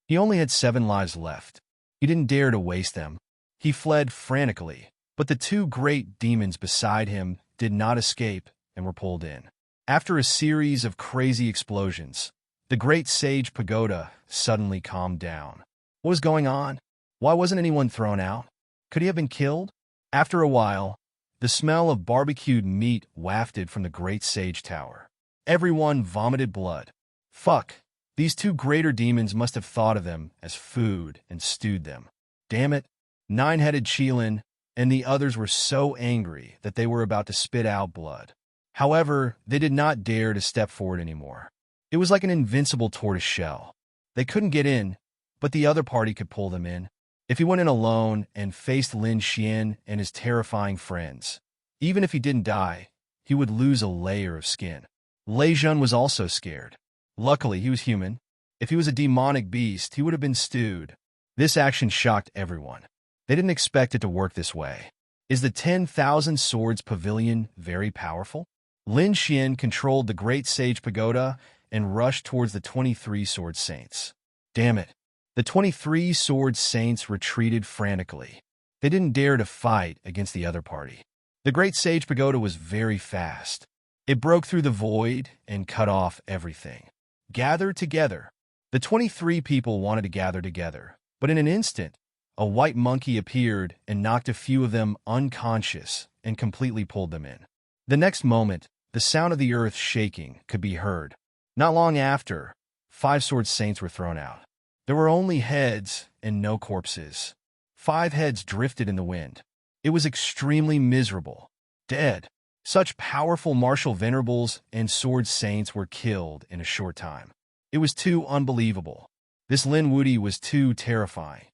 He only had 7 lives left. He didn't dare to waste them. He fled frantically, but the 2 great demons beside him did not escape and were pulled in. After a series of crazy explosions, the Great Sage Pagoda suddenly calmed down. What was going on? Why wasn't anyone thrown out? Could he have been killed? After a while, the smell of barbecued meat wafted from the Great Sage Tower. Everyone vomited blood. Fuck, these 2 greater demons must have thought of them as food and stewed them. Damn it, Nine-headed Qilin and the others were so angry that they were about to spit out blood. However, they did not dare to step forward anymore. It was like an invincible tortoise shell. They couldn't get in, but the other party could pull them in. If he went in alone and faced Lin Xian and his terrifying friends, even if he didn't die, he would lose a layer of skin. Lei Jun was also scared. Luckily, he was human. If he was a demonic beast, he would have been stewed. This action shocked everyone. They didn't expect it to work this way. Is the 10,000 Swords Pavilion very powerful? Lin Xian controlled the Great Sage Pagoda and rushed towards the 23 Sword Saints. Damn it. The 23 Sword Saints retreated frantically. They didn't dare to fight against the other party. The Great Sage Pagoda was very fast. It broke through the void and cut off everything. Gather together. The 23 people wanted to gather together, but in an instant, a white monkey appeared and knocked a few of them unconscious and completely pulled them in. The next moment, the sound of the earth shaking could be heard. Not long after, 5 Sword Saints were thrown out. There were only heads and no corpses. 5 heads drifted in the wind. It was extremely miserable. Dead. Such powerful martial venerables and sword saints were killed in a short time. It was too unbelievable. This Lin Wudi was too terrifying.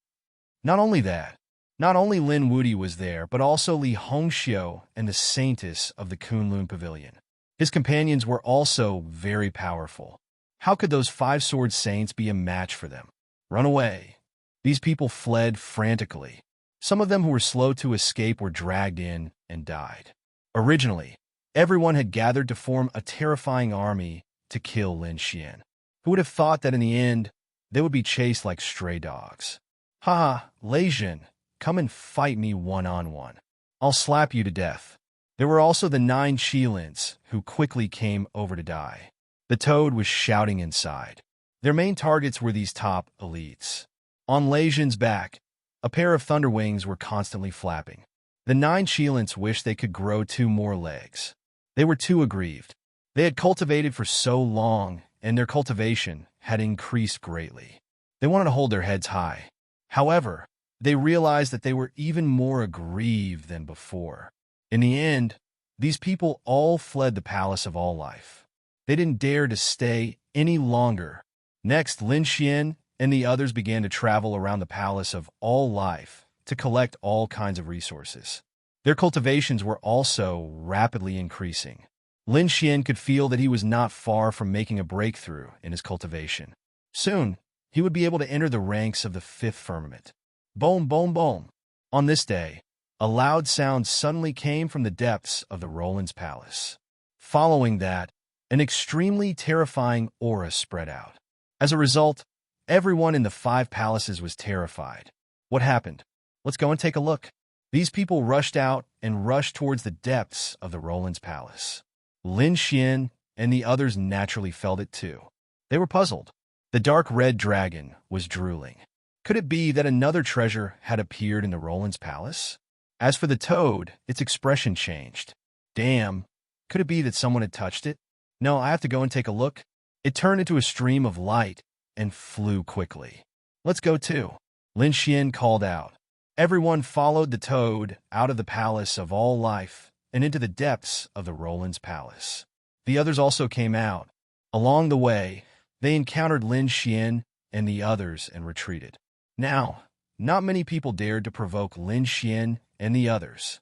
Not only that, not only Lin Wudi was there, but also Li Hongxiu and the Saintess of the Kunlun Pavilion. His companions were also very powerful. How could those 5 sword saints be a match for them? Run away. These people fled frantically. Some of them who were slow to escape were dragged in and died. Originally, everyone had gathered to form a terrifying army to kill Lin Xian. Who would have thought that in the end, they would be chased like stray dogs? Ha, Lei Jun, come and fight me one-on-one. I'll slap you to death. There were also the 9 Qilins, who quickly came over to die. The toad was shouting inside. Their main targets were these top elites. On Lei Jun's back, a pair of thunder wings were constantly flapping. The 9 Qilins wished they could grow 2 more legs. They were too aggrieved. They had cultivated for so long, and their cultivation had increased greatly. They wanted to hold their heads high. However, they realized that they were even more aggrieved than before. In the end, these people all fled the Palace of All Life. They didn't dare to stay any longer. Next, Lin Xian and the others began to travel around the Palace of All Life to collect all kinds of resources. Their cultivations were also rapidly increasing. Lin Xian could feel that he was not far from making a breakthrough in his cultivation. Soon, he would be able to enter the ranks of the 5th firmament. Boom, boom, boom. On this day, a loud sound suddenly came from the depths of the Roland's palace. Following that, an extremely terrifying aura spread out. As a result, everyone in the 5 palaces was terrified. What happened? Let's go and take a look. These people rushed out and rushed towards the depths of the Roland's palace. Lin Xian and the others naturally felt it too. They were puzzled. The dark red dragon was drooling. Could it be that another treasure had appeared in the Roland's palace? As for the toad, its expression changed. Damn, could it be that someone had touched it? No, I have to go and take a look. It turned into a stream of light and flew quickly. Let's go too, Lin Xian called out. Everyone followed the toad out of the palace of all life and into the depths of the Roland's palace. The others also came out. Along the way, they encountered Lin Xian and the others and retreated. Now, not many people dared to provoke Lin Xian and the others.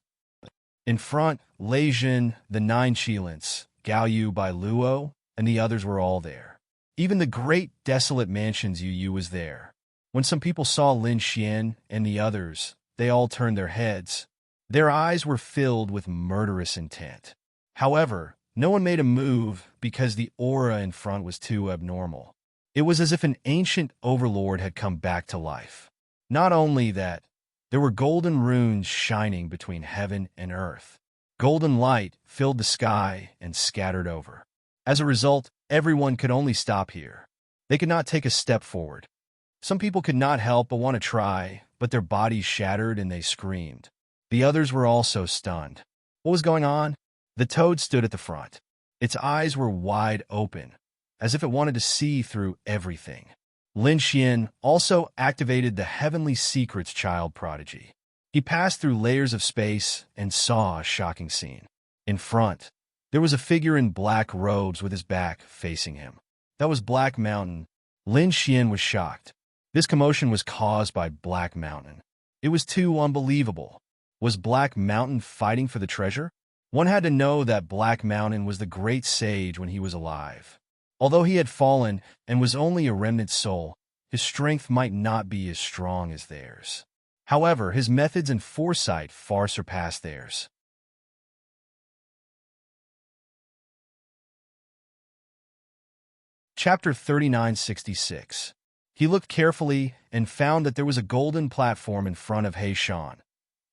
In front, Lei Jin, the 9 Qilins, Gao Yu by Luo, and the others were all there. Even the great desolate mansions Yu Yu was there. When some people saw Lin Xian and the others, they all turned their heads. Their eyes were filled with murderous intent. However, no one made a move because the aura in front was too abnormal. It was as if an ancient overlord had come back to life. Not only that, there were golden runes shining between heaven and earth. Golden light filled the sky and scattered over. As a result, everyone could only stop here. They could not take a step forward. Some people could not help but want to try, but their bodies shattered and they screamed. The others were also stunned. What was going on? The toad stood at the front. Its eyes were wide open, as if it wanted to see through everything. Lin Xian also activated the Heavenly Secrets child prodigy. He passed through layers of space and saw a shocking scene. In front, there was a figure in black robes with his back facing him. That was Black Mountain. Lin Xian was shocked. This commotion was caused by Black Mountain. It was too unbelievable. Was Black Mountain fighting for the treasure? One had to know that Black Mountain was the great sage when he was alive. Although he had fallen and was only a remnant soul, his strength might not be as strong as theirs. However, his methods and foresight far surpassed theirs. Chapter 3966. He looked carefully and found that there was a golden platform in front of He Shan,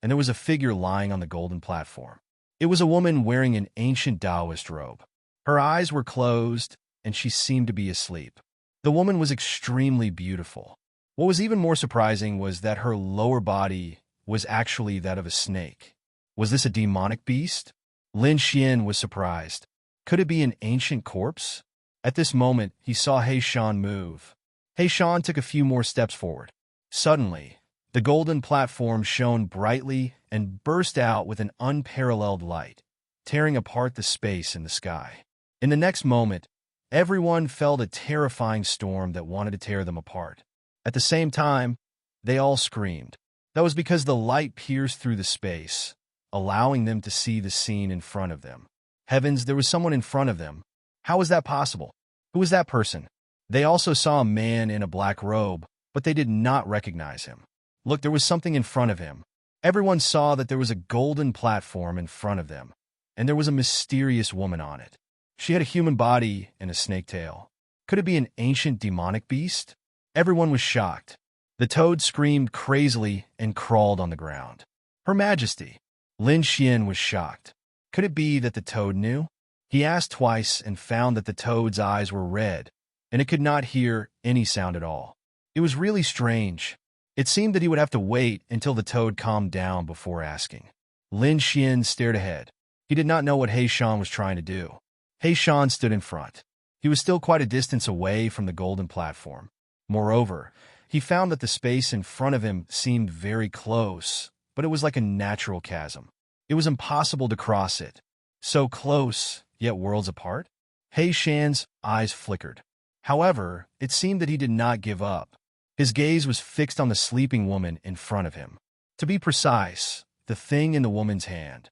and there was a figure lying on the golden platform. It was a woman wearing an ancient Taoist robe. Her eyes were closed, and she seemed to be asleep. The woman was extremely beautiful. What was even more surprising was that her lower body was actually that of a snake. Was this a demonic beast? Lin Xian was surprised. Could it be an ancient corpse? At this moment, he saw He Shan move. He Shan took a few more steps forward. Suddenly, the golden platform shone brightly and burst out with an unparalleled light, tearing apart the space in the sky. In the next moment, everyone felt a terrifying storm that wanted to tear them apart. At the same time, they all screamed. That was because the light pierced through the space, allowing them to see the scene in front of them. Heavens, there was someone in front of them. How was that possible? Who was that person? They also saw a man in a black robe, but they did not recognize him. Look, there was something in front of him. Everyone saw that there was a golden platform in front of them, and there was a mysterious woman on it. She had a human body and a snake tail. Could it be an ancient demonic beast? Everyone was shocked. The toad screamed crazily and crawled on the ground. Her Majesty. Lin Xian was shocked. Could it be that the toad knew? He asked twice and found that the toad's eyes were red, and it could not hear any sound at all. It was really strange. It seemed that he would have to wait until the toad calmed down before asking. Lin Xian stared ahead. He did not know what He Shan was trying to do. He Shan stood in front. He was still quite a distance away from the golden platform. Moreover, he found that the space in front of him seemed very close, but it was like a natural chasm. It was impossible to cross it. So close, yet worlds apart? He Shan's eyes flickered. However, it seemed that he did not give up. His gaze was fixed on the sleeping woman in front of him. To be precise, the thing in the woman's hand.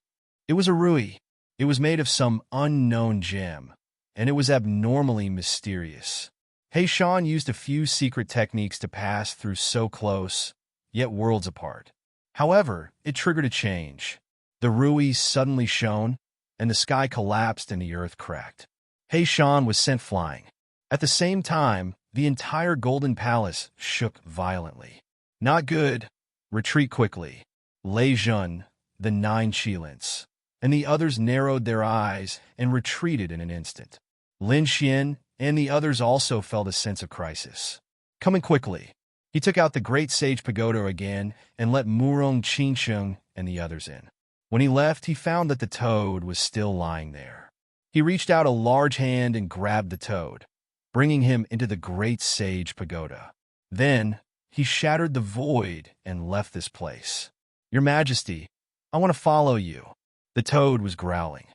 It was a rui. It was made of some unknown gem, and it was abnormally mysterious. He Shan used a few secret techniques to pass through so close, yet worlds apart. However, it triggered a change. The rui suddenly shone, and the sky collapsed and the earth cracked. He Shan was sent flying. At the same time, the entire golden palace shook violently. Not good. Retreat quickly. Lei Jun, the 9 Qilins, and the others narrowed their eyes and retreated in an instant. Lin Xian and the others also felt a sense of crisis. Coming quickly, he took out the great sage pagoda again and let Murong Qinsheng and the others in. When he left, he found that the toad was still lying there. He reached out a large hand and grabbed the toad, bringing him into the great sage pagoda. Then, he shattered the void and left this place. Your Majesty, I want to follow you. The toad was growling.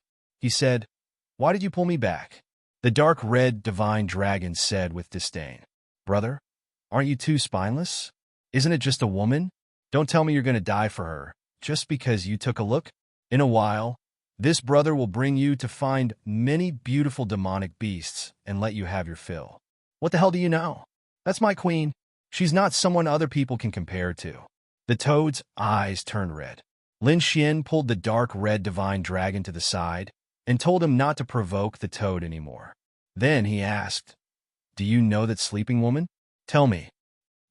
He said, Why did you pull me back? The dark red divine dragon said with disdain, Brother, aren't you too spineless? Isn't it just a woman? Don't tell me you're going to die for her, just because you took a look. In a while, this brother will bring you to find many beautiful demonic beasts and let you have your fill. What the hell do you know? That's my queen. She's not someone other people can compare to. The toad's eyes turned red. Lin Xian pulled the dark red divine dragon to the side and told him not to provoke the toad anymore. Then he asked, Do you know that sleeping woman? Tell me,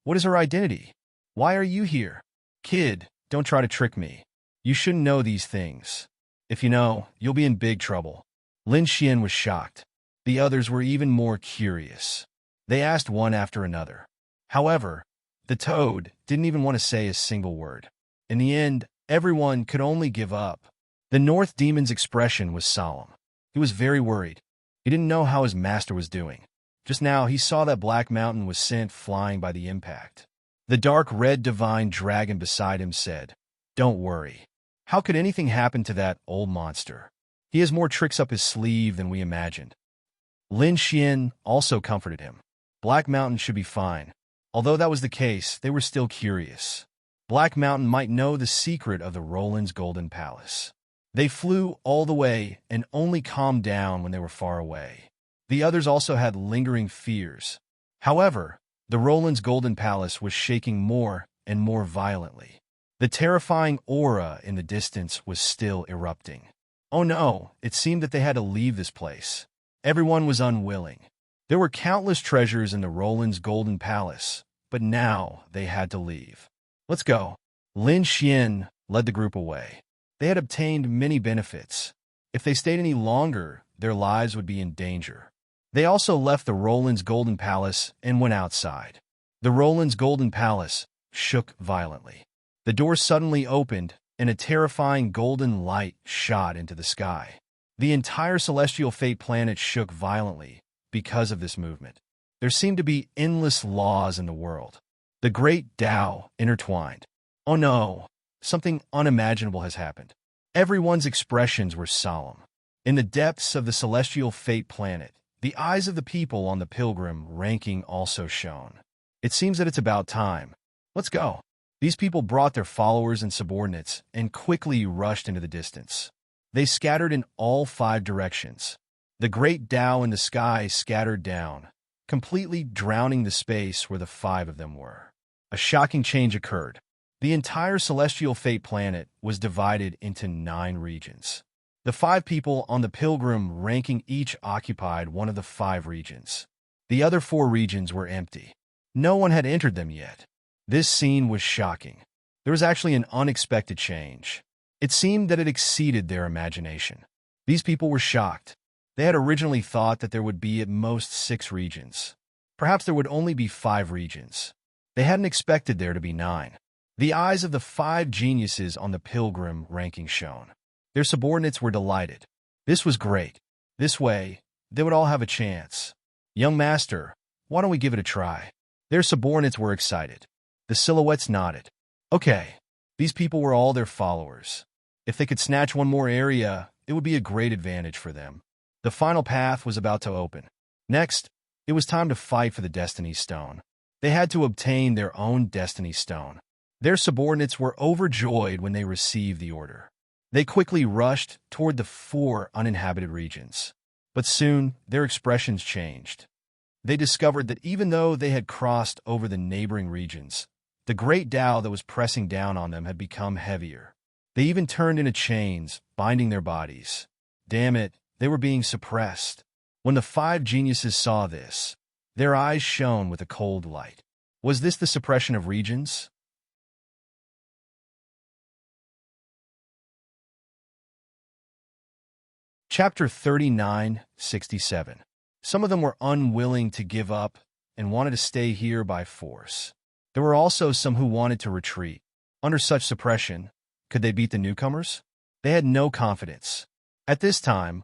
what is her identity? Why are you here? Kid, don't try to trick me. You shouldn't know these things. If you know, you'll be in big trouble. Lin Xian was shocked. The others were even more curious. They asked one after another. However, the toad didn't even want to say a single word. In the end, everyone could only give up. The North Demon's expression was solemn. He was very worried. He didn't know how his master was doing. Just now, he saw that Black Mountain was sent flying by the impact. The dark red divine dragon beside him said, Don't worry. How could anything happen to that old monster? He has more tricks up his sleeve than we imagined. Lin Xian also comforted him. Black Mountain should be fine. Although that was the case, they were still curious. Black Mountain might know the secret of the Roland's Golden Palace. They flew all the way and only calmed down when they were far away. The others also had lingering fears. However, the Roland's Golden Palace was shaking more and more violently. The terrifying aura in the distance was still erupting. Oh no, it seemed that they had to leave this place. Everyone was unwilling. There were countless treasures in the Roland's Golden Palace, but now they had to leave. Let's go. Lin Xian led the group away. They had obtained many benefits. If they stayed any longer, their lives would be in danger. They also left the Roland's Golden Palace and went outside. The Roland's Golden Palace shook violently. The door suddenly opened, and a terrifying golden light shot into the sky. The entire celestial fate planet shook violently because of this movement. There seemed to be endless laws in the world. The great Tao intertwined. Oh no, something unimaginable has happened. Everyone's expressions were solemn. In the depths of the celestial fate planet, the eyes of the people on the pilgrim ranking also shone. It seems that it's about time. Let's go. These people brought their followers and subordinates and quickly rushed into the distance. They scattered in all 5 directions. The great Tao in the sky scattered down, completely drowning the space where the 5 of them were. A shocking change occurred. The entire celestial fate planet was divided into 9 regions. The 5 people on the pilgrim ranking each occupied one of the 5 regions. The other 4 regions were empty. No one had entered them yet. This scene was shocking. There was actually an unexpected change. It seemed that it exceeded their imagination. These people were shocked. They had originally thought that there would be at most 6 regions. Perhaps there would only be 5 regions. They hadn't expected there to be 9. The eyes of the 5 geniuses on the pilgrim ranking shone. Their subordinates were delighted. This was great. This way, they would all have a chance. Young master, why don't we give it a try? Their subordinates were excited. The silhouettes nodded. Okay, these people were all their followers. If they could snatch one more area, it would be a great advantage for them. The final path was about to open. Next, it was time to fight for the Destiny Stone. They had to obtain their own Destiny Stone. Their subordinates were overjoyed when they received the order. They quickly rushed toward the 4 uninhabited regions. But soon, their expressions changed. They discovered that even though they had crossed over the neighboring regions, the great Tao that was pressing down on them had become heavier. They even turned into chains, binding their bodies. Damn it, they were being suppressed. When the 5 geniuses saw this, their eyes shone with a cold light. Was this the suppression of regions? Chapter 39:67. Some of them were unwilling to give up and wanted to stay here by force. There were also some who wanted to retreat. Under such suppression, could they beat the newcomers? They had no confidence. At this time,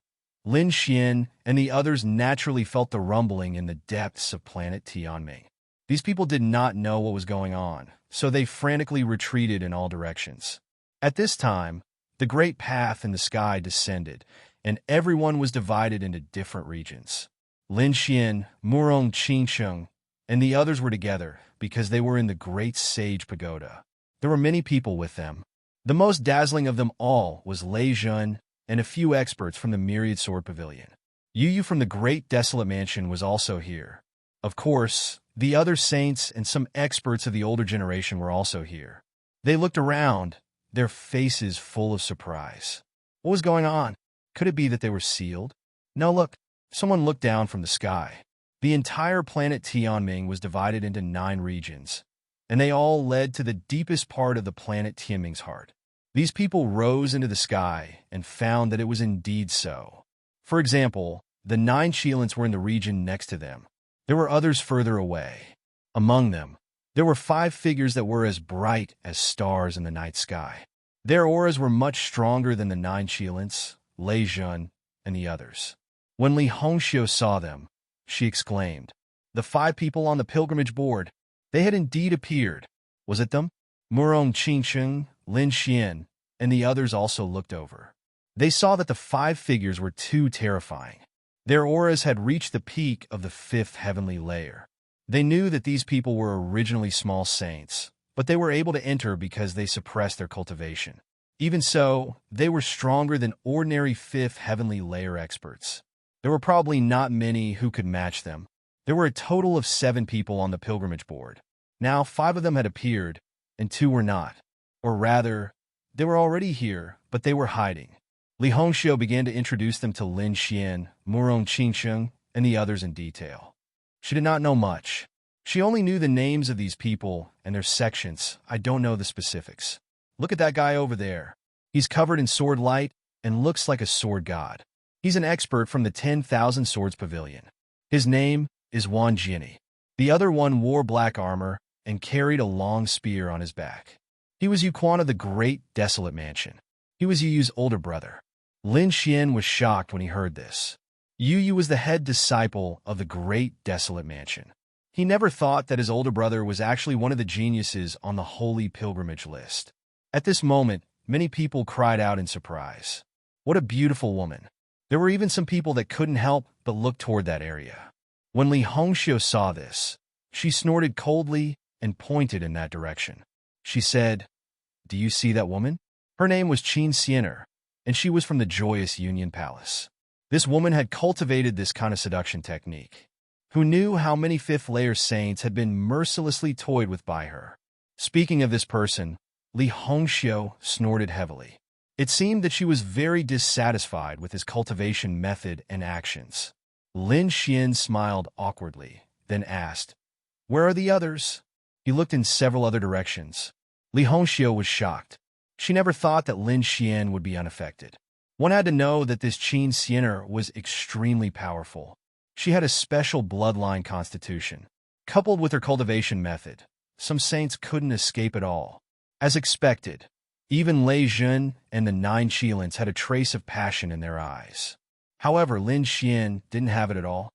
Lin Xian and the others naturally felt the rumbling in the depths of planet Tianming. These people did not know what was going on, so they frantically retreated in all directions. At this time, the great path in the sky descended, and everyone was divided into different regions. Lin Xian, Murong Qingsheng, and the others were together because they were in the Great Sage Pagoda. There were many people with them. The most dazzling of them all was Lei Jun and a few experts from the Myriad Sword Pavilion. Yu Yu from the Great Desolate Mansion was also here. Of course, the other saints and some experts of the older generation were also here. They looked around, their faces full of surprise. What was going on? Could it be that they were sealed? No, look. Someone looked down from the sky. The entire planet Tianming was divided into 9 regions, and they all led to the deepest part of the planet Tianming's heart. These people rose into the sky and found that it was indeed so. For example, the 9 Qilins were in the region next to them. There were others further away. Among them, there were 5 figures that were as bright as stars in the night sky. Their auras were much stronger than the 9 Qilins, Lei Jun, and the others. When Li Hongxiu saw them, she exclaimed, "The 5 people on the pilgrimage board, they had indeed appeared. Was it them?" Murong Qingsheng, Lin Xian, and the others also looked over. They saw that the 5 figures were too terrifying. Their auras had reached the peak of the 5th heavenly layer. They knew that these people were originally small saints, but they were able to enter because they suppressed their cultivation. Even so, they were stronger than ordinary 5th heavenly layer experts. There were probably not many who could match them. There were a total of 7 people on the pilgrimage board. Now 5 of them had appeared, and 2 were not. Or rather, they were already here, but they were hiding. Li Hongxiu began to introduce them to Lin Xian, Murong Qingsheng, and the others in detail. She did not know much. She only knew the names of these people and their sections. I don't know the specifics. Look at that guy over there. He's covered in sword light and looks like a sword god. He's an expert from the 10,000 Swords Pavilion. His name is Wan Jiani. The other one wore black armor and carried a long spear on his back. He was Yuquan of the Great Desolate Mansion. He was Yu Yu's older brother. Lin Xian was shocked when he heard this. Yu Yu was the head disciple of the Great Desolate Mansion. He never thought that his older brother was actually one of the geniuses on the Holy Pilgrimage list. At this moment, many people cried out in surprise. What a beautiful woman. There were even some people that couldn't help but look toward that area. When Li Hongxiu saw this, she snorted coldly and pointed in that direction. She said, "Do you see that woman?" Her name was Qin Xiener, and she was from the Joyous Union Palace. This woman had cultivated this kind of seduction technique. Who knew how many 5th layer saints had been mercilessly toyed with by her? Speaking of this person, Li Hongxiu snorted heavily. It seemed that she was very dissatisfied with his cultivation method and actions. Lin Xian smiled awkwardly, then asked, "Where are the others?" He looked in several other directions. Li Hongxiu was shocked. She never thought that Lin Xian would be unaffected. One had to know that this Qin Xiener was extremely powerful. She had a special bloodline constitution. Coupled with her cultivation method, some saints couldn't escape at all. As expected, even Lei Jun and the 9 Qilins had a trace of passion in their eyes. However, Lin Xian didn't have it at all.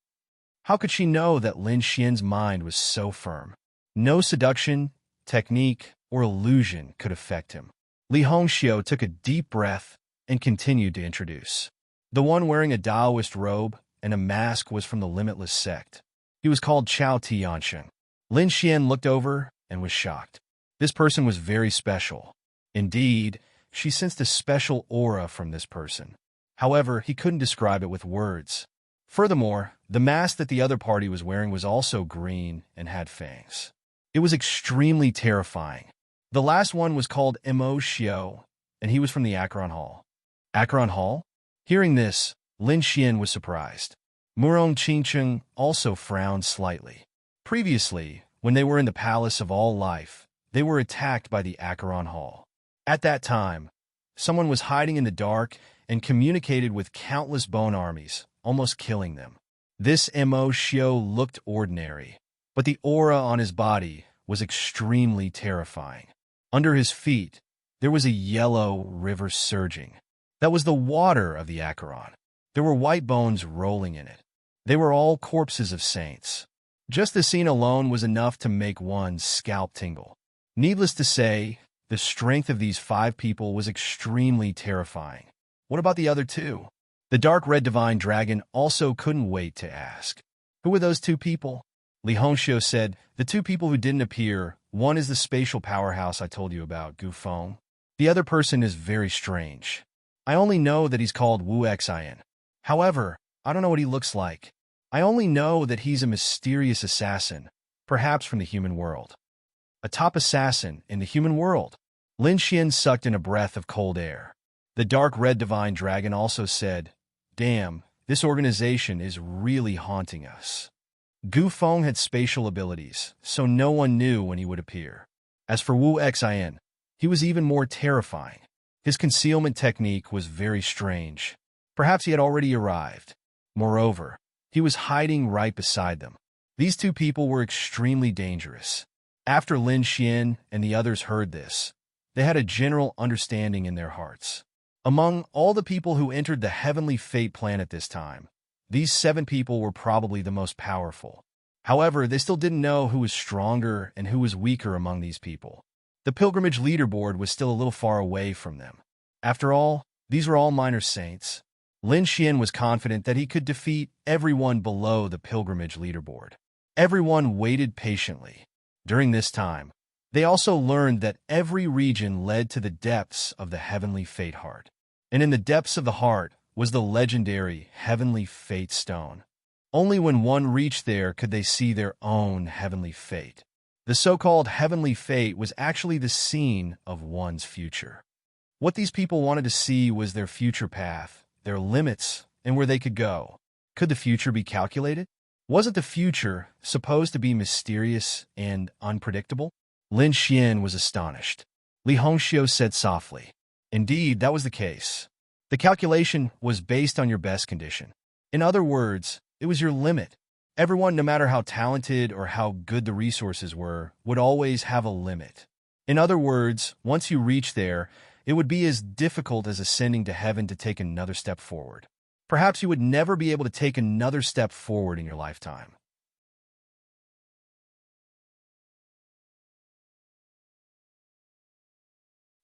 How could she know that Lin Xian's mind was so firm? No seduction, technique, or illusion could affect him. Li Hongxiu took a deep breath and continued to introduce. The one wearing a Taoist robe and a mask was from the Limitless sect. He was called Chao Tiansheng. Lin Xian looked over and was shocked. This person was very special. Indeed, she sensed a special aura from this person. However, he couldn't describe it with words. Furthermore, the mask that the other party was wearing was also green and had fangs. It was extremely terrifying. The last one was called Mo Xiao, and he was from the Acheron Hall. Acheron Hall? Hearing this, Lin Xian was surprised. Murong Qingsheng also frowned slightly. Previously, when they were in the Palace of All Life, they were attacked by the Acheron Hall. At that time, someone was hiding in the dark and communicated with countless bone armies, almost killing them. This Mo Xiao looked ordinary, but the aura on his body was extremely terrifying. Under his feet, there was a yellow river surging. That was the water of the Acheron. There were white bones rolling in it. They were all corpses of saints. Just the scene alone was enough to make one's scalp tingle. Needless to say, the strength of these 5 people was extremely terrifying. What about the other 2? The dark red divine dragon also couldn't wait to ask. Who were those 2 people? Li Hongxiu said, the 2 people who didn't appear, one is the spatial powerhouse I told you about, Gu Feng. The other person is very strange. I only know that he's called Wu Xian. However, I don't know what he looks like. I only know that he's a mysterious assassin, perhaps from the human world. A top assassin in the human world. Lin Xian sucked in a breath of cold air. The dark red divine dragon also said, damn, this organization is really haunting us. Gu Feng had spatial abilities, so no one knew when he would appear. As for Wu Xian, he was even more terrifying. His concealment technique was very strange. Perhaps he had already arrived. Moreover, he was hiding right beside them. These 2 people were extremely dangerous. After Lin Xian and the others heard this, they had a general understanding in their hearts. Among all the people who entered the heavenly fate planet this time, these 7 people were probably the most powerful. However, they still didn't know who was stronger and who was weaker among these people. The pilgrimage leaderboard was still a little far away from them. After all, these were all minor saints. Lin Xian was confident that he could defeat everyone below the pilgrimage leaderboard. Everyone waited patiently. During this time, they also learned that every region led to the depths of the heavenly fate heart. And in the depths of the heart was the legendary heavenly fate stone. Only when one reached there could they see their own heavenly fate. The so-called heavenly fate was actually the scene of one's future. What these people wanted to see was their future path, their limits, and where they could go. Could the future be calculated? Wasn't the future supposed to be mysterious and unpredictable? Lin Xian was astonished. Li Hongxiu said softly, indeed, that was the case. The calculation was based on your best condition. In other words, it was your limit. Everyone, no matter how talented or how good the resources were, would always have a limit. In other words, once you reach there, it would be as difficult as ascending to heaven to take another step forward. Perhaps you would never be able to take another step forward in your lifetime.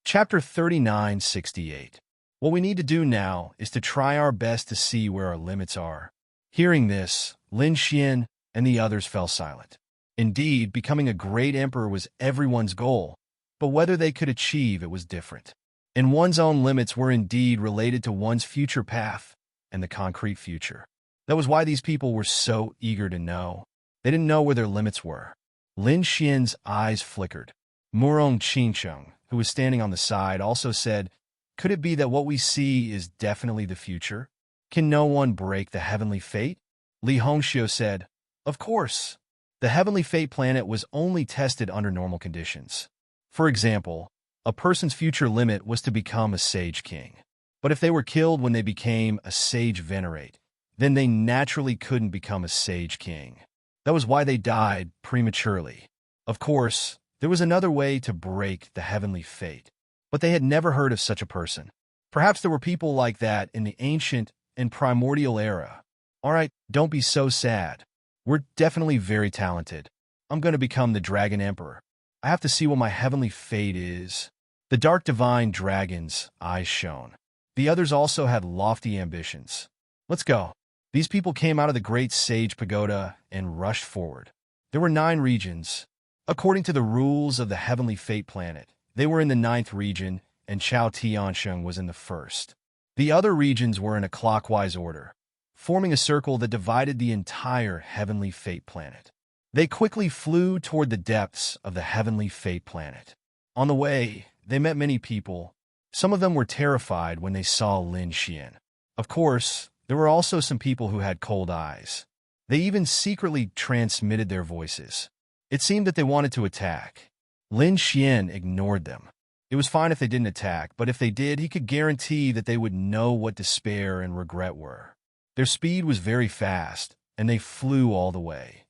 Chapter 3968. What we need to do now is to try our best to see where our limits are. Hearing this, Lin Xian and the others fell silent. Indeed, becoming a great emperor was everyone's goal, but whether they could achieve it was different. And one's own limits were indeed related to one's future path and the concrete future. That was why these people were so eager to know. They didn't know where their limits were. Lin Xian's eyes flickered. Murong Qingcheng, who was standing on the side, also said, could it be that what we see is definitely the future? Can no one break the heavenly fate? Li Hongxiu said, of course. The heavenly fate planet was only tested under normal conditions. For example, a person's future limit was to become a sage king. But if they were killed when they became a sage venerate, then they naturally couldn't become a sage king. That was why they died prematurely. Of course, there was another way to break the heavenly fate, but they had never heard of such a person. Perhaps there were people like that in the ancient and primordial era. All right, don't be so sad. We're definitely very talented. I'm going to become the Dragon Emperor. I have to see what my heavenly fate is. The dark divine dragon's eyes shone. The others also had lofty ambitions. Let's go. These people came out of the great sage pagoda and rushed forward. There were 9 regions. According to the rules of the heavenly fate planet, they were in the 9th region, and Chao Tiansheng was in the 1st. The other regions were in a clockwise order, forming a circle that divided the entire heavenly fate planet. They quickly flew toward the depths of the heavenly fate planet. On the way, they met many people. Some of them were terrified when they saw Lin Xian. Of course, there were also some people who had cold eyes. They even secretly transmitted their voices. It seemed that they wanted to attack. Lin Xian ignored them. It was fine if they didn't attack, but if they did, he could guarantee that they would know what despair and regret were. Their speed was very fast, and they flew all the way.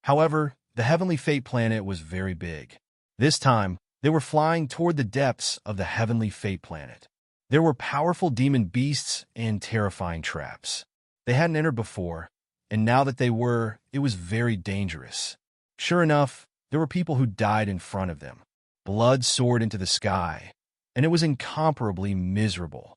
However, the heavenly fate planet was very big. This time, they were flying toward the depths of the heavenly fate planet. There were powerful demon beasts and terrifying traps. They hadn't entered before, and now that they were, it was very dangerous. Sure enough, there were people who died in front of them. Blood soared into the sky, and it was incomparably miserable.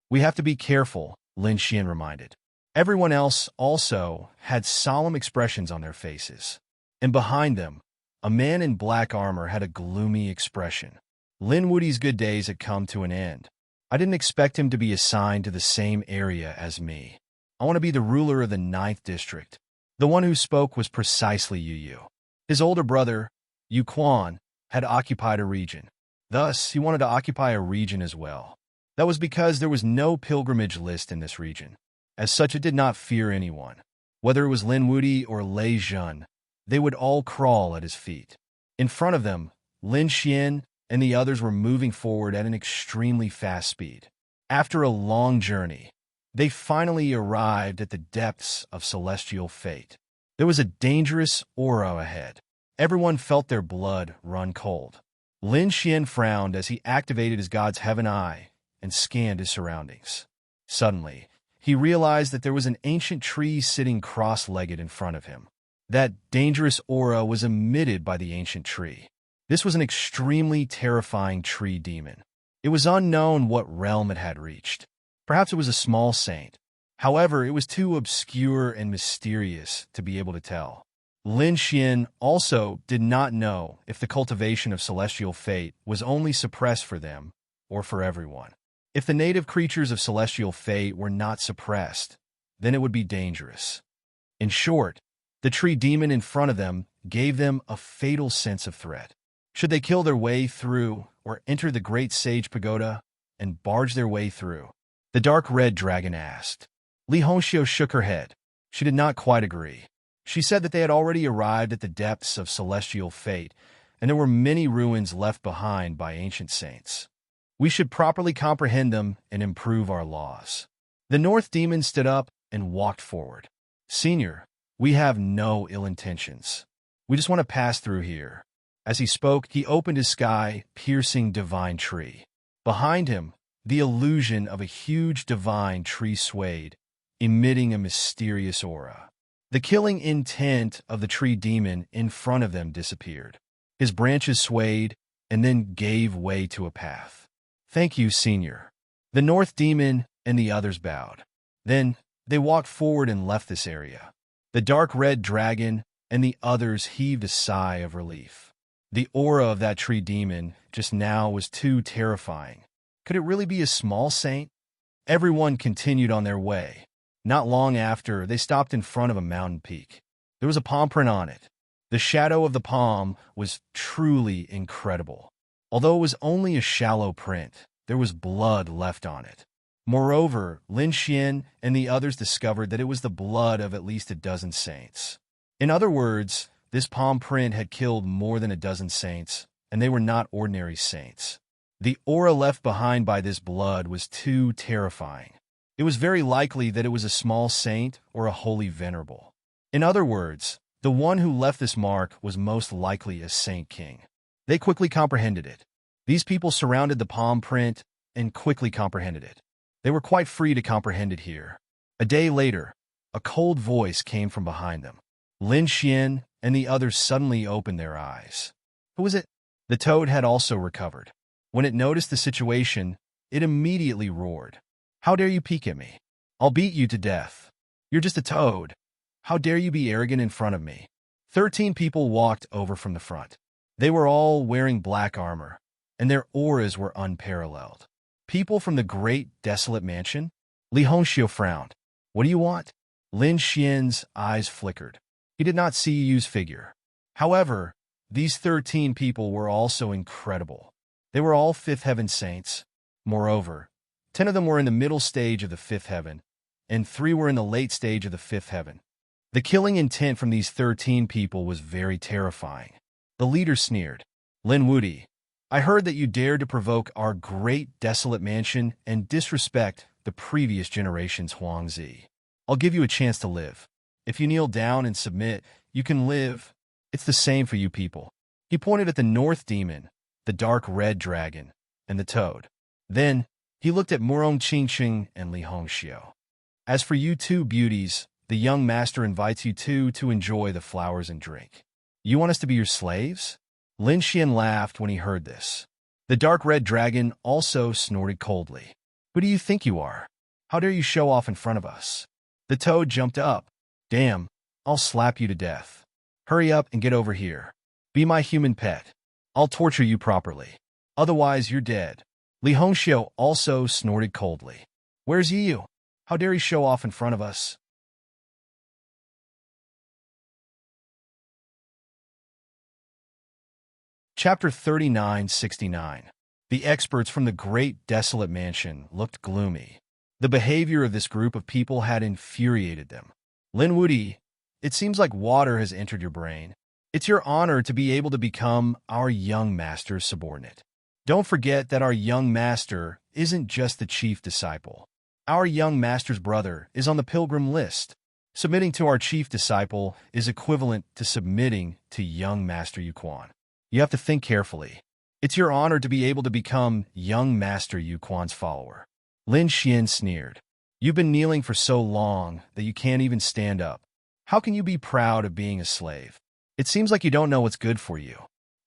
We have to be careful, Lin Xian reminded. Everyone else also had solemn expressions on their faces. And behind them, a man in black armor had a gloomy expression. Lin Wudi's good days had come to an end. I didn't expect him to be assigned to the same area as me. I want to be the ruler of the 9th district. The one who spoke was precisely Yu Yu. His older brother, Yu Quan, had occupied a region. Thus, he wanted to occupy a region as well. That was because there was no pilgrimage list in this region. As such, it did not fear anyone. Whether it was Lin Wudi or Lei Zhun, they would all crawl at his feet. In front of them, Lin Xian and the others were moving forward at an extremely fast speed. After a long journey, they finally arrived at the depths of celestial fate. There was a dangerous aura ahead. Everyone felt their blood run cold. Lin Xian frowned as he activated his god's heaven eye and scanned his surroundings. Suddenly, he realized that there was an ancient tree sitting cross-legged in front of him. That dangerous aura was emitted by the ancient tree. This was an extremely terrifying tree demon. It was unknown what realm it had reached. Perhaps it was a small saint. However, it was too obscure and mysterious to be able to tell. Lin Xian also did not know if the cultivation of celestial fate was only suppressed for them or for everyone. If the native creatures of celestial fate were not suppressed, then it would be dangerous. In short, the tree demon in front of them gave them a fatal sense of threat. Should they kill their way through or enter the great sage pagoda and barge their way through? The dark red dragon asked. Li Hongxiu shook her head. She did not quite agree. She said that they had already arrived at the depths of celestial fate, and there were many ruins left behind by ancient saints. We should properly comprehend them and improve our laws. The North Demon stood up and walked forward. Senior, we have no ill intentions. We just want to pass through here. As he spoke, he opened his sky-piercing divine tree. Behind him, the illusion of a huge divine tree swayed, emitting a mysterious aura. The killing intent of the tree demon in front of them disappeared. His branches swayed and then gave way to a path. Thank you, Senior. The North Demon and the others bowed. Then they walked forward and left this area. The dark red dragon and the others heaved a sigh of relief. The aura of that tree demon just now was too terrifying. Could it really be a small saint? Everyone continued on their way. Not long after, they stopped in front of a mountain peak. There was a palm print on it. The shadow of the palm was truly incredible. Although it was only a shallow print, there was blood left on it. Moreover, Lin Xian and the others discovered that it was the blood of at least a dozen saints. In other words, this palm print had killed more than a dozen saints, and they were not ordinary saints. The aura left behind by this blood was too terrifying. It was very likely that it was a small saint or a holy venerable. In other words, the one who left this mark was most likely a saint king. They quickly comprehended it. These people surrounded the palm print and quickly comprehended it. They were quite free to comprehend it here. A day later, a cold voice came from behind them. Lin Xian and the others suddenly opened their eyes. Who was it? The toad had also recovered. When it noticed the situation, it immediately roared. How dare you peek at me? I'll beat you to death. You're just a toad. How dare you be arrogant in front of me? 13 people walked over from the front. They were all wearing black armor, and their auras were unparalleled. People from the great desolate mansion? Li Hongxiu frowned. What do you want? Lin Xian's eyes flickered. He did not see Yu's figure. However, these 13 people were also incredible. They were all fifth heaven saints. Moreover, 10 of them were in the middle stage of the fifth heaven, and 3 were in the late stage of the fifth heaven. The killing intent from these 13 people was very terrifying. The leader sneered. Lin Wudi, I heard that you dared to provoke our great desolate mansion and disrespect the previous generation's Huangzi. I'll give you a chance to live. If you kneel down and submit, you can live. It's the same for you people. He pointed at the North Demon, the dark red dragon, and the toad. Then, he looked at Murong Qingqing and Li Hongxiu. As for you two beauties, the young master invites you two to enjoy the flowers and drink. You want us to be your slaves? Lin Xian laughed when he heard this. The dark red dragon also snorted coldly. Who do you think you are? How dare you show off in front of us? The toad jumped up. Damn, I'll slap you to death. Hurry up and get over here. Be my human pet. I'll torture you properly. Otherwise, you're dead. Li Hongxiu also snorted coldly. Where's Yu? How dare he show off in front of us? Chapter 3969. The experts from the great desolate mansion looked gloomy. The behavior of this group of people had infuriated them. Lin Wudi, it seems like water has entered your brain. It's your honor to be able to become our young master's subordinate. Don't forget that our young master isn't just the chief disciple. Our young master's brother is on the pilgrim list. Submitting to our chief disciple is equivalent to submitting to young master Yuquan. You have to think carefully. It's your honor to be able to become young master Yuquan's follower. Lin Xian sneered. You've been kneeling for so long that you can't even stand up. How can you be proud of being a slave? It seems like you don't know what's good for you.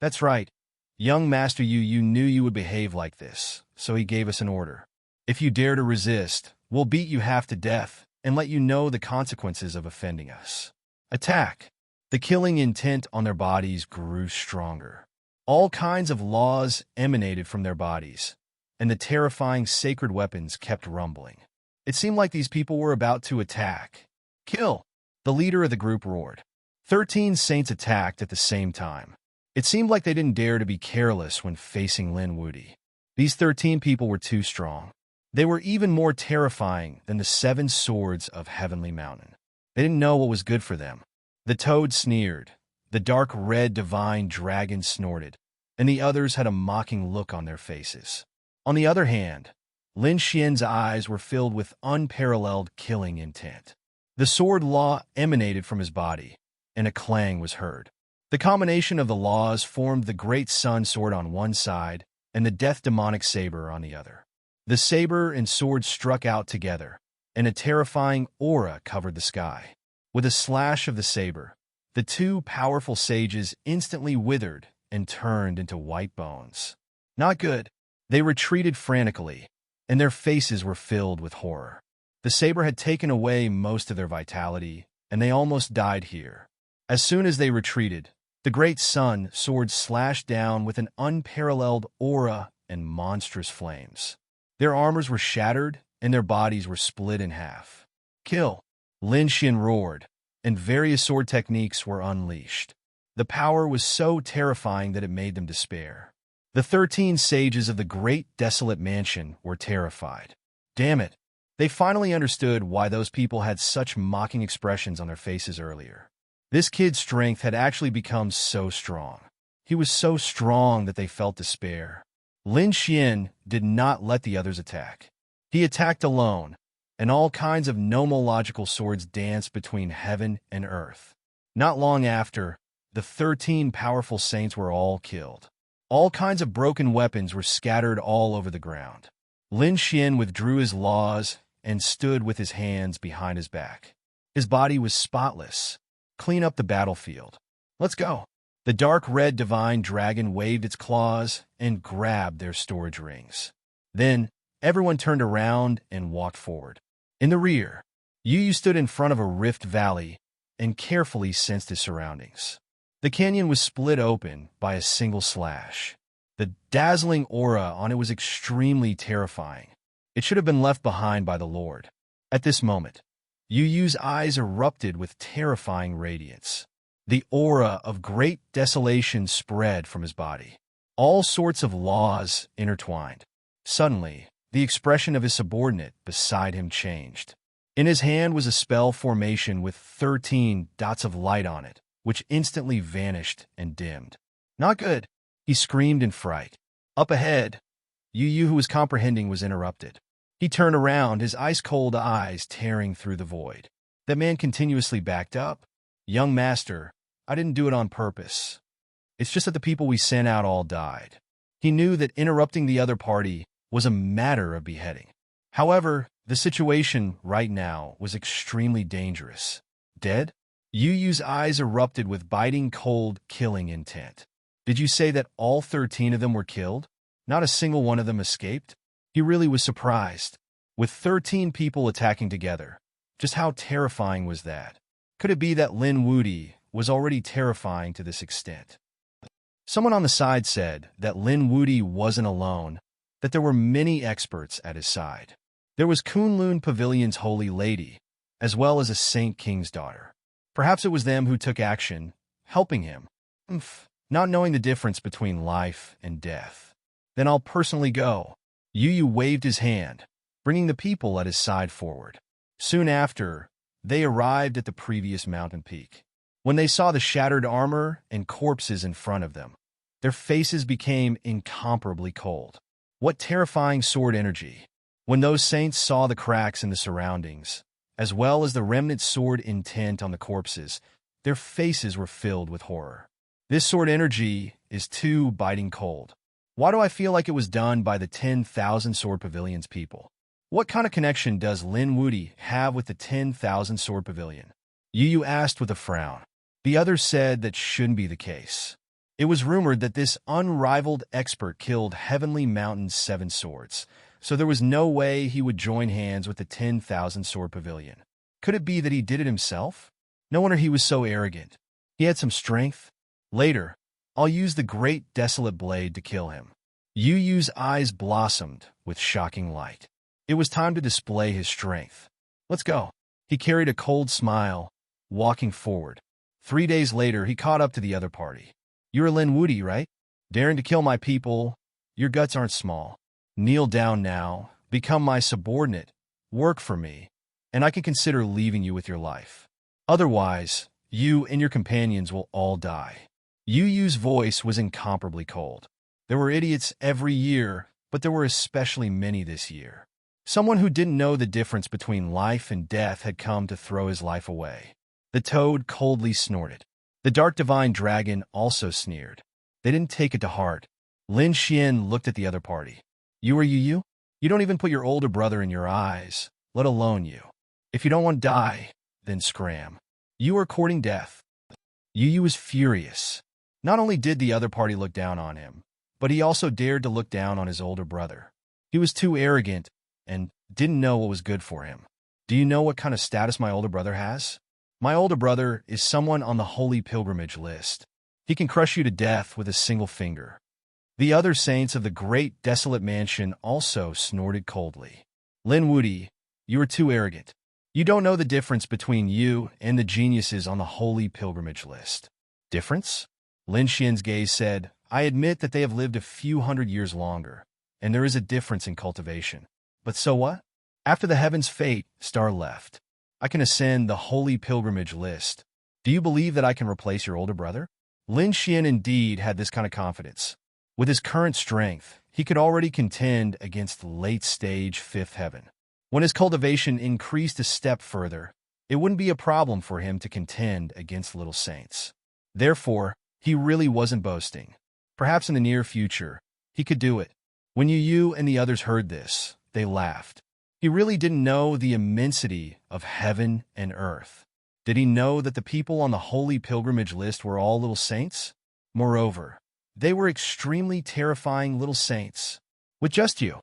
That's right. Young Master Yu knew you would behave like this, so he gave us an order. If you dare to resist, we'll beat you half to death and let you know the consequences of offending us. Attack. The killing intent on their bodies grew stronger. All kinds of laws emanated from their bodies, and the terrifying sacred weapons kept rumbling. It seemed like these people were about to attack. Kill! The leader of the group roared. 13 saints attacked at the same time. It seemed like they didn't dare to be careless when facing Lin Wudi. These 13 people were too strong. They were even more terrifying than the 7 swords of Heavenly Mountain. They didn't know what was good for them. The toad sneered. The dark red divine dragon snorted, and the others had a mocking look on their faces. On the other hand, Lin Xian's eyes were filled with unparalleled killing intent. The sword law emanated from his body, and a clang was heard. The combination of the laws formed the great sun sword on one side and the death demonic saber on the other. The saber and sword struck out together, and a terrifying aura covered the sky. With a slash of the saber, the 2 powerful sages instantly withered and turned into white bones. Not good. They retreated frantically, and their faces were filled with horror. The saber had taken away most of their vitality, and they almost died here. As soon as they retreated, the great sun sword slashed down with an unparalleled aura and monstrous flames. Their armors were shattered, and their bodies were split in half. Kill! Lin Xian roared, and various sword techniques were unleashed. The power was so terrifying that it made them despair. The 13 sages of the great desolate mansion were terrified. Damn it! They finally understood why those people had such mocking expressions on their faces earlier. This kid's strength had actually become so strong. He was so strong that they felt despair. Lin Xian did not let the others attack. He attacked alone, and all kinds of nomological swords danced between heaven and earth. Not long after, the 13 powerful saints were all killed. All kinds of broken weapons were scattered all over the ground. Lin Xian withdrew his laws and stood with his hands behind his back. His body was spotless. Clean up the battlefield. Let's go. The dark red divine dragon waved its claws and grabbed their storage rings. Then, everyone turned around and walked forward. In the rear, Yu stood in front of a rift valley and carefully sensed his surroundings. The canyon was split open by a single slash. The dazzling aura on it was extremely terrifying. It should have been left behind by the Lord. At this moment, Yu's eyes erupted with terrifying radiance. The aura of great desolation spread from his body. All sorts of laws intertwined. Suddenly, the expression of his subordinate beside him changed. In his hand was a spell formation with 13 dots of light on it, which instantly vanished and dimmed. Not good, he screamed in fright. Up ahead, Yu, who was comprehending, was interrupted. He turned around, his ice-cold eyes tearing through the void. That man continuously backed up. Young master, I didn't do it on purpose. It's just that the people we sent out all died. He knew that interrupting the other party was a matter of beheading. However, the situation right now was extremely dangerous. Dead? Yu Yu's eyes erupted with biting, cold, killing intent. Did you say that all 13 of them were killed? Not a single one of them escaped? He really was surprised. With 13 people attacking together, just how terrifying was that? Could it be that Lin Wudi was already terrifying to this extent? Someone on the side said that Lin Wudi wasn't alone, that there were many experts at his side. There was Kunlun Pavilion's holy lady, as well as a Saint King's daughter. Perhaps it was them who took action, helping him. Not knowing the difference between life and death. Then I'll personally go. Yu Yu waved his hand, bringing the people at his side forward. Soon after, they arrived at the previous mountain peak. When they saw the shattered armor and corpses in front of them, their faces became incomparably cold. What terrifying sword energy! When those saints saw the cracks in the surroundings, as well as the remnant sword intent on the corpses, their faces were filled with horror. This sword energy is too biting cold. Why do I feel like it was done by the 10,000 Sword Pavilion's people? What kind of connection does Lin Wudi have with the 10,000 Sword Pavilion? Yu Yu asked with a frown. The others said that shouldn't be the case. It was rumored that this unrivaled expert killed Heavenly Mountain's 7 swords, so there was no way he would join hands with the 10,000 Sword Pavilion. Could it be that he did it himself? No wonder he was so arrogant. He had some strength. Later, I'll use the great desolate blade to kill him. Yu Yu's eyes blossomed with shocking light. It was time to display his strength. Let's go. He carried a cold smile, walking forward. 3 days later, he caught up to the other party. You're Lin Wudi, right? Daring to kill my people. Your guts aren't small. Kneel down now, become my subordinate, work for me, and I can consider leaving you with your life. Otherwise, you and your companions will all die. Yu Yu's voice was incomparably cold. There were idiots every year, but there were especially many this year. Someone who didn't know the difference between life and death had come to throw his life away. The toad coldly snorted. The dark divine dragon also sneered. They didn't take it to heart. Lin Xian looked at the other party. You are Yu Yu? You don't even put your older brother in your eyes, let alone you. If you don't want to die, then scram. You are courting death. Yu Yu was furious. Not only did the other party look down on him, but he also dared to look down on his older brother. He was too arrogant and didn't know what was good for him. Do you know what kind of status my older brother has? My older brother is someone on the holy pilgrimage list. He can crush you to death with a single finger. The other saints of the great desolate mansion also snorted coldly. Lin Wudi, you are too arrogant. You don't know the difference between you and the geniuses on the holy pilgrimage list. Difference? Lin Xian's gaze said, I admit that they have lived a few hundred years longer, and there is a difference in cultivation. But so what? After the heaven's fate, Star left. I can ascend the holy pilgrimage list. Do you believe that I can replace your older brother? Lin Xian indeed had this kind of confidence. With his current strength, he could already contend against late-stage fifth heaven. When his cultivation increased a step further, it wouldn't be a problem for him to contend against little saints. Therefore, he really wasn't boasting. Perhaps in the near future, he could do it. When Yu Yu and the others heard this, they laughed. He really didn't know the immensity of heaven and earth. Did he know that the people on the holy pilgrimage list were all little saints? Moreover, they were extremely terrifying little saints. With just you.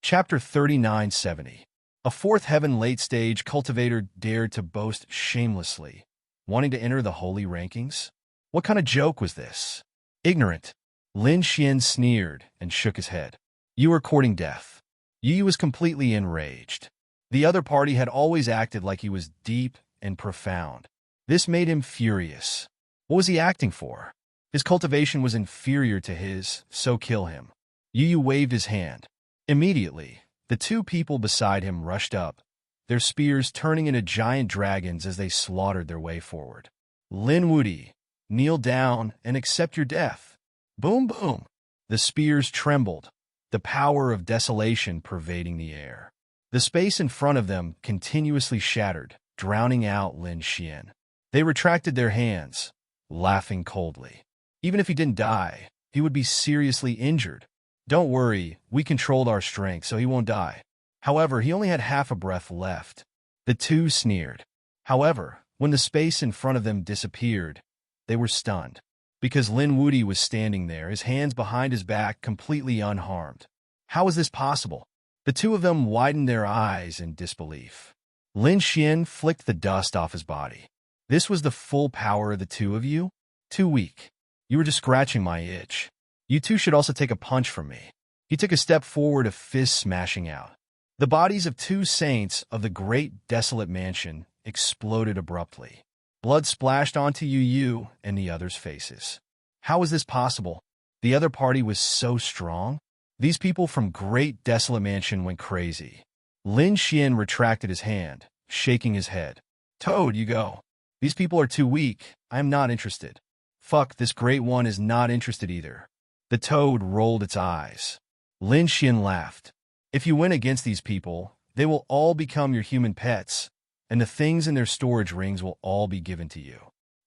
Chapter 3970. A fourth heaven late-stage cultivator dared to boast shamelessly, wanting to enter the holy rankings? What kind of joke was this? Ignorant. Lin Xian sneered and shook his head. You are courting death. Yu Yu was completely enraged. The other party had always acted like he was deep and profound. This made him furious. What was he acting for? His cultivation was inferior to his, so kill him. Yu Yu waved his hand. Immediately, the two people beside him rushed up, their spears turning into giant dragons as they slaughtered their way forward. Lin Wudi, kneel down and accept your death. Boom, boom. The spears trembled, the power of desolation pervading the air. The space in front of them continuously shattered, drowning out Lin Xian. They retracted their hands, laughing coldly. Even if he didn't die, he would be seriously injured. Don't worry, we controlled our strength, so he won't die. However, he only had half a breath left. The two sneered. However, when the space in front of them disappeared, they were stunned. Because Lin Wuti was standing there, his hands behind his back, completely unharmed. How was this possible? The two of them widened their eyes in disbelief. Lin Xian flicked the dust off his body. This was the full power of the two of you? Too weak. You were just scratching my itch. You two should also take a punch from me. He took a step forward, a fist smashing out. The bodies of two saints of the great desolate mansion exploded abruptly. Blood splashed onto Yu and the others' faces. How was this possible? The other party was so strong? These people from great desolate mansion went crazy. Lin Xian retracted his hand, shaking his head. Toad, you go. These people are too weak. I am not interested. Fuck, this great one is not interested either. The toad rolled its eyes. Lin Xian laughed. If you win against these people, they will all become your human pets, and the things in their storage rings will all be given to you.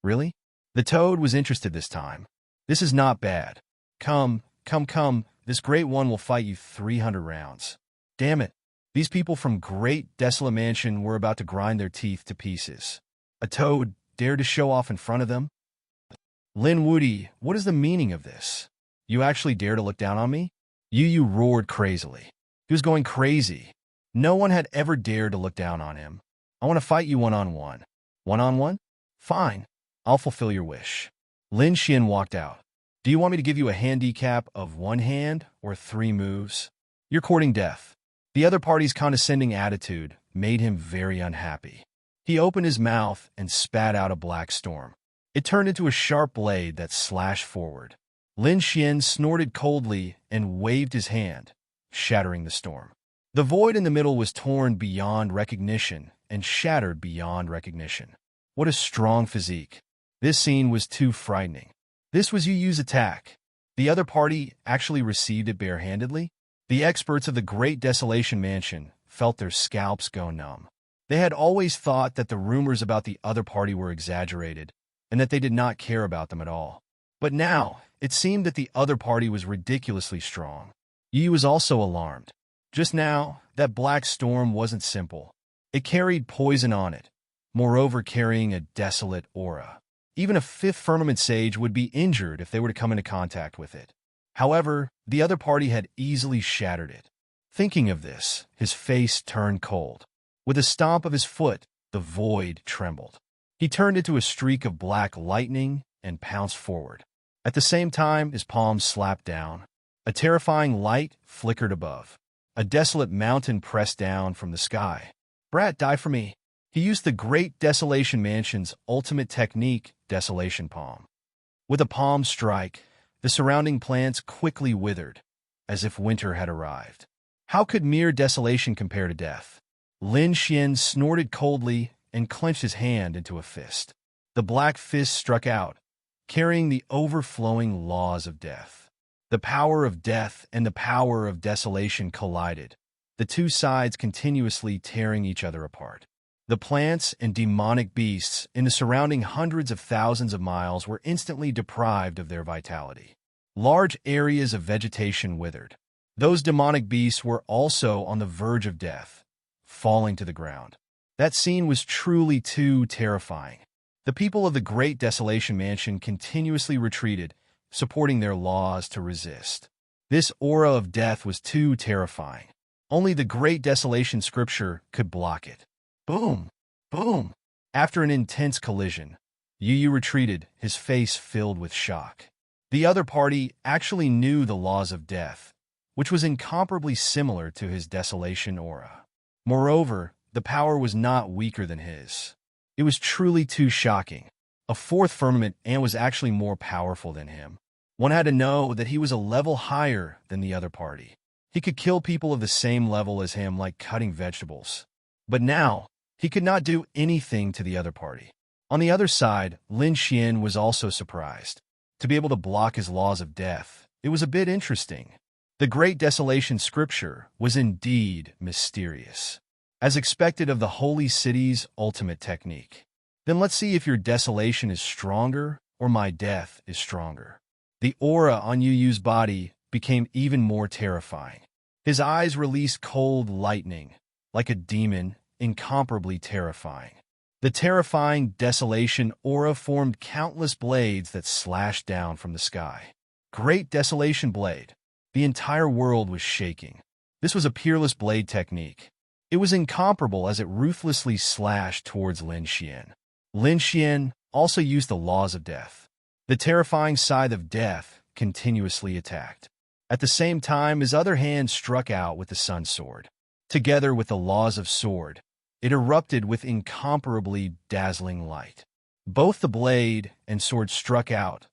Really? The toad was interested this time. This is not bad. Come, this great one will fight you 300 rounds. Damn it. These people from great desolate mansion were about to grind their teeth to pieces. A toad dared to show off in front of them? Lin Wuti, what is the meaning of this? You actually dare to look down on me? Yu roared crazily. He was going crazy. No one had ever dared to look down on him. I want to fight you one-on-one. One-on-one? Fine. I'll fulfill your wish. Lin Xian walked out. Do you want me to give you a handicap of 1 hand or 3 moves? You're courting death. The other party's condescending attitude made him very unhappy. He opened his mouth and spat out a black storm. It turned into a sharp blade that slashed forward. Lin Xian snorted coldly and waved his hand, shattering the storm. The void in the middle was torn beyond recognition and shattered beyond recognition. What a strong physique. This scene was too frightening. This was Yu's attack. The other party actually received it barehandedly. The experts of the Great Desolation Mansion felt their scalps go numb. They had always thought that the rumors about the other party were exaggerated and that they did not care about them at all. But now, it seemed that the other party was ridiculously strong. Yu was also alarmed. Just now, that black storm wasn't simple. It carried poison on it, moreover carrying a desolate aura. Even a 5th firmament sage would be injured if they were to come into contact with it. However, the other party had easily shattered it. Thinking of this, his face turned cold. With a stomp of his foot, the void trembled. He turned into a streak of black lightning and pounced forward. At the same time, his palms slapped down. A terrifying light flickered above. A desolate mountain pressed down from the sky. Brat, die for me. He used the Great Desolation Mansion's ultimate technique, Desolation Palm. With a palm strike, the surrounding plants quickly withered, as if winter had arrived. How could mere desolation compare to death? Lin Xian snorted coldly and clenched his hand into a fist. The black fist struck out, carrying the overflowing laws of death. The power of death and the power of desolation collided, the two sides continuously tearing each other apart. The plants and demonic beasts in the surrounding hundreds of thousands of miles were instantly deprived of their vitality. Large areas of vegetation withered. Those demonic beasts were also on the verge of death, falling to the ground. That scene was truly too terrifying. The people of the Great Desolation Mansion continuously retreated, supporting their laws to resist. This aura of death was too terrifying. Only the Great Desolation Scripture could block it. Boom! Boom! After an intense collision, Yu retreated, his face filled with shock. The other party actually knew the laws of death, which was incomparably similar to his desolation aura. Moreover, the power was not weaker than his. It was truly too shocking. A 4th firmament and was actually more powerful than him. One had to know that he was a level higher than the other party. He could kill people of the same level as him like cutting vegetables. But now, he could not do anything to the other party. On the other side, Lin Xian was also surprised. To be able to block his laws of death, it was a bit interesting. The Great Desolation Scripture was indeed mysterious, as expected of the Holy City's ultimate technique. Then let's see if your desolation is stronger or my death is stronger. The aura on Yu Yu's body became even more terrifying. His eyes released cold lightning, like a demon, incomparably terrifying. The terrifying desolation aura formed countless blades that slashed down from the sky. Great Desolation Blade. The entire world was shaking. This was a peerless blade technique. It was incomparable as it ruthlessly slashed towards Lin Xian. Lin Xian also used the laws of death. The terrifying scythe of death continuously attacked. At the same time, his other hand struck out with the Sun Sword. Together with the laws of sword, it erupted with incomparably dazzling light. Both the blade and sword struck out,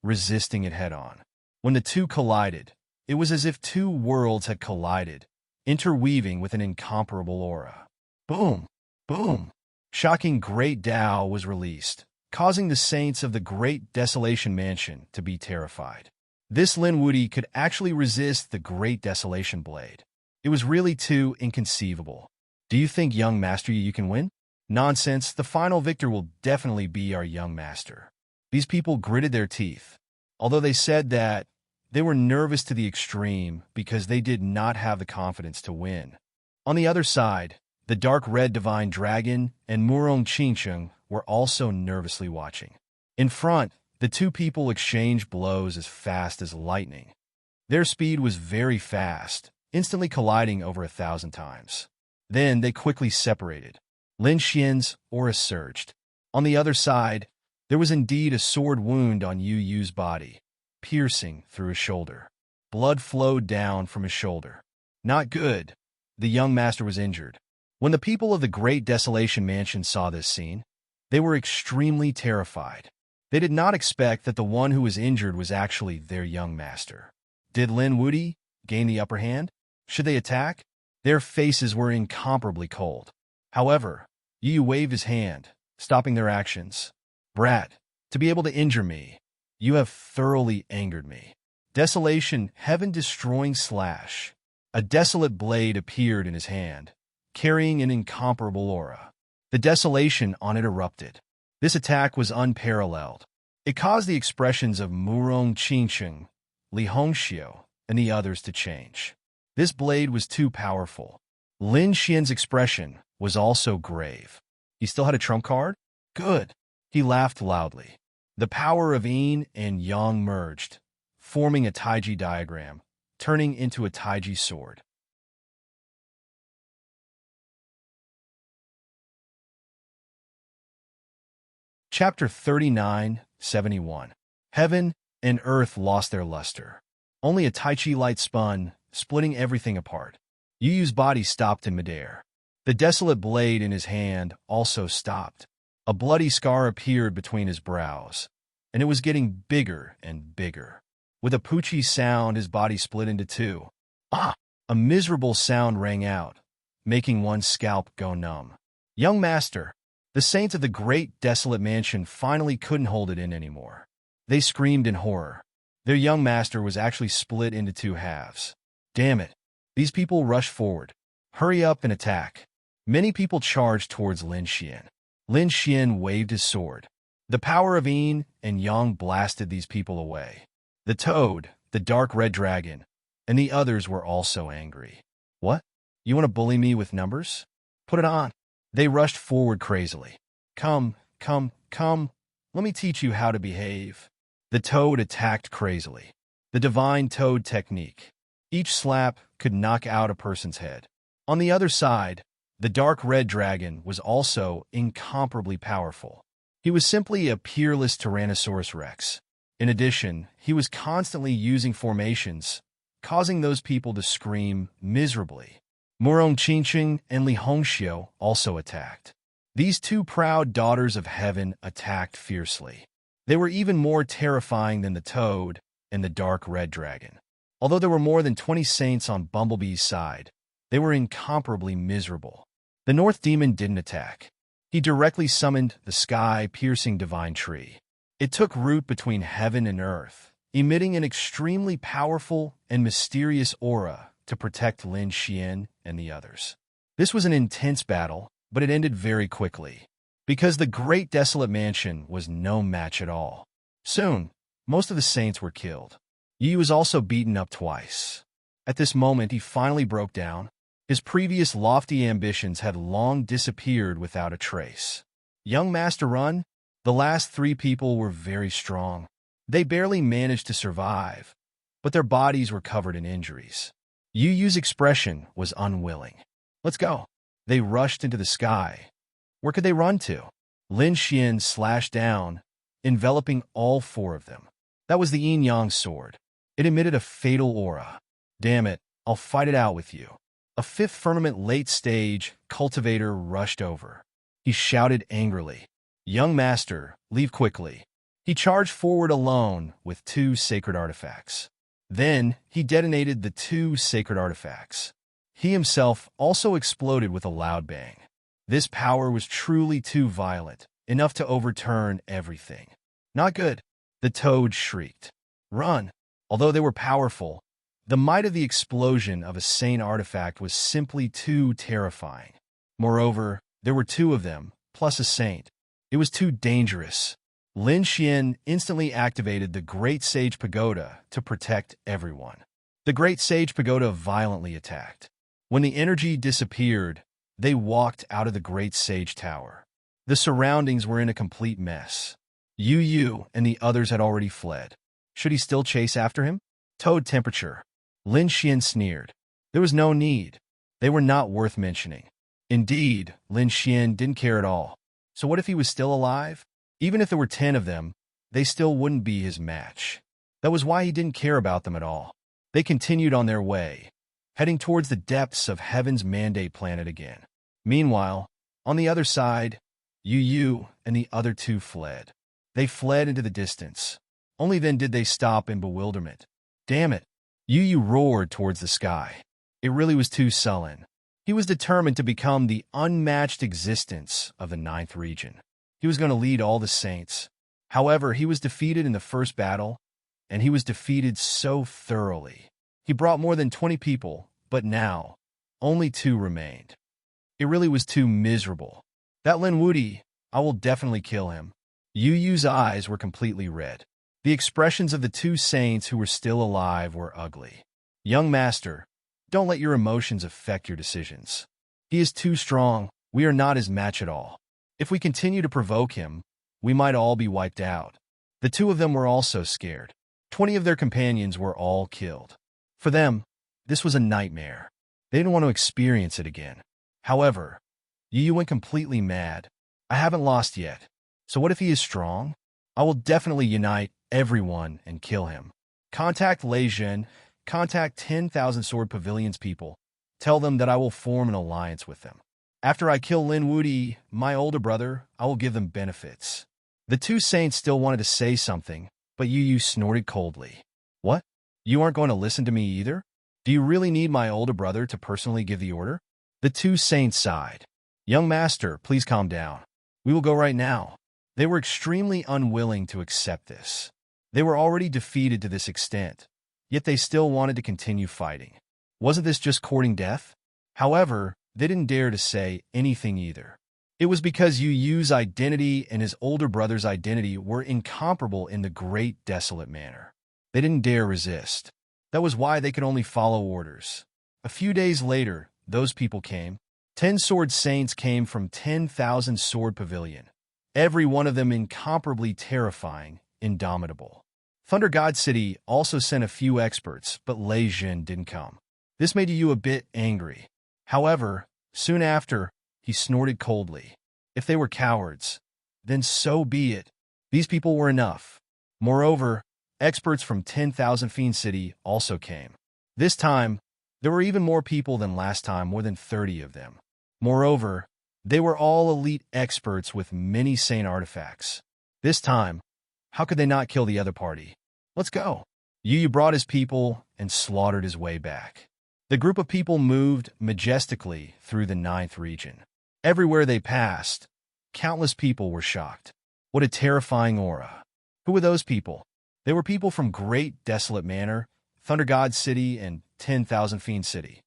resisting it head-on. When the two collided, it was as if two worlds had collided, interweaving with an incomparable aura. Boom! Boom! Shocking Great Tao was released, causing the saints of the Great Desolation Mansion to be terrified. This Lin Wuti could actually resist the Great Desolation Blade. It was really too inconceivable. Do you think, young master, you can win? Nonsense, the final victor will definitely be our young master. These people gritted their teeth, although they said that they were nervous to the extreme because they did not have the confidence to win. On the other side, the dark red divine dragon and Murong Qingsheng were also nervously watching. In front, the two people exchanged blows as fast as lightning. Their speed was very fast, instantly colliding over 1,000 times. Then they quickly separated. Lin Xian's aura surged. On the other side, there was indeed a sword wound on Yu Yu's body, piercing through his shoulder. Blood flowed down from his shoulder. Not good. The young master was injured. When the people of the Great Desolation Mansion saw this scene, they were extremely terrified. They did not expect that the one who was injured was actually their young master. Did Lin Wuti gain the upper hand? Should they attack? Their faces were incomparably cold. However, Yu Yu waved his hand, stopping their actions. Brat, to be able to injure me, you have thoroughly angered me. Desolation, heaven-destroying slash. A desolate blade appeared in his hand, carrying an incomparable aura. The desolation on it erupted. This attack was unparalleled. It caused the expressions of Murong Qingsheng, Li Hongxiu, and the others to change. This blade was too powerful. Lin Xian's expression was also grave. He still had a trump card? Good. He laughed loudly. The power of yin and yang merged, forming a taiji diagram, turning into a taiji sword. Chapter 39:71. Heaven and earth lost their luster. Only a tai chi light spun, splitting everything apart. Yu Yu's body stopped in midair. The desolate blade in his hand also stopped. A bloody scar appeared between his brows, and it was getting bigger and bigger. With a poochie sound, his body split into two. Ah! A miserable sound rang out, making one's scalp go numb. Young master, the saints of the Great Desolate Mansion finally couldn't hold it in anymore. They screamed in horror. Their young master was actually split into two halves. Damn it. These people rushed forward. Hurry up and attack. Many people charged towards Lin Xian. Lin Xian waved his sword. The power of yin and yang blasted these people away. The toad, the dark red dragon, and the others were also angry. What? You want to bully me with numbers? Put it on. They rushed forward crazily. Come, come, come. Let me teach you how to behave. The toad attacked crazily. The divine toad technique. Each slap could knock out a person's head. On the other side, the dark red dragon was also incomparably powerful. He was simply a peerless Tyrannosaurus Rex. In addition, he was constantly using formations, causing those people to scream miserably. Murong Qingsheng and Li Hongxiu also attacked. These two proud daughters of heaven attacked fiercely. They were even more terrifying than the toad and the dark red dragon. Although there were more than 20 saints on Bumblebee's side, they were incomparably miserable. The North Demon didn't attack. He directly summoned the sky-piercing divine tree. It took root between heaven and earth, emitting an extremely powerful and mysterious aura to protect Lin Xian and the others. This was an intense battle, but it ended very quickly, because the Great Desolate Mansion was no match at all. Soon, Most of the saints were killed. Yu was also beaten up twice. At this moment, he finally broke down. His previous lofty ambitions had long disappeared without a trace. Young Master Run, the last three people were very strong. They barely managed to survive, but their bodies were covered in injuries. Yu Yu's expression was unwilling. Let's go. They rushed into the sky. Where could they run to? Lin Xian slashed down, enveloping all four of them. That was the yin-yang sword. It emitted a fatal aura. Damn it, I'll fight it out with you. A fifth firmament late-stage cultivator rushed over. He shouted angrily, Young Master, leave quickly. He charged forward alone with 2 sacred artifacts. Then he detonated the 2 sacred artifacts. He himself also exploded with a loud bang. This power was truly too violent, enough to overturn everything. Not good. The toad shrieked. Run! Although they were powerful, the might of the explosion of a sane artifact was simply too terrifying. Moreover, there were 2 of them, plus a saint. It was too dangerous. Lin Xian instantly activated the Great Sage Pagoda to protect everyone. The Great Sage Pagoda violently attacked. When the energy disappeared, they walked out of the Great Sage Tower. The surroundings were in a complete mess. Yu Yu and the others had already fled. Should he still chase after him? Toad temperature. Lin Xian sneered. There was no need. They were not worth mentioning. Indeed, Lin Xian didn't care at all. So what if he was still alive? Even if there were 10 of them, they still wouldn't be his match. That was why he didn't care about them at all. They continued on their way, heading towards the depths of Heaven's Mandate planet again. Meanwhile, on the other side, Yu Yu and the other 2 fled. They fled into the distance. Only then did they stop in bewilderment. Damn it! Yu Yu roared towards the sky. It really was too sullen. He was determined to become the unmatched existence of the 9th region. He was going to lead all the saints. However, he was defeated in the first battle, and he was defeated so thoroughly. He brought more than 20 people, but now, only 2 remained. It really was too miserable. That Lin Wudi, I will definitely kill him. Yu Yu's eyes were completely red. The expressions of the 2 saints who were still alive were ugly. Young Master, don't let your emotions affect your decisions. He is too strong. We are not his match at all. If we continue to provoke him, we might all be wiped out. The 2 of them were also scared. 20 of their companions were all killed. For them, this was a nightmare. They didn't want to experience it again. However, Yu Yu went completely mad. I haven't lost yet. So what if he is strong? I will definitely unite everyone and kill him. Contact Lei Zhen. Contact 10,000 Sword Pavilion's people. Tell them that I will form an alliance with them. After I kill Lin Wudi, my older brother, I will give them benefits. The 2 saints still wanted to say something, but Yu Yu snorted coldly. What? You aren't going to listen to me either? Do you really need my older brother to personally give the order? The 2 saints sighed. Young Master, please calm down. We will go right now. They were extremely unwilling to accept this. They were already defeated to this extent, yet they still wanted to continue fighting. Wasn't this just courting death? However, they didn't dare to say anything either. It was because Yu Yu's identity and his older brother's identity were incomparable in the great desolate manner. They didn't dare resist. That was why they could only follow orders. A few days later, those people came. 10 sword saints came from 10,000 Sword Pavilion. Every one of them incomparably terrifying, indomitable. Thunder God City also sent a few experts, but Lei Zhen didn't come. This made Yu a bit angry. However, soon after, he snorted coldly. If they were cowards, then so be it. These people were enough. Moreover, experts from 10,000 Fiend City also came. This time, there were even more people than last time, more than 30 of them. Moreover, they were all elite experts with many sane artifacts. This time, how could they not kill the other party? Let's go. Yu Yu brought his people and slaughtered his way back. The group of people moved majestically through the 9th region. Everywhere they passed, countless people were shocked. What a terrifying aura. Who were those people? They were people from Great Desolate Manor, Thunder God City, and 10,000 Fiend City.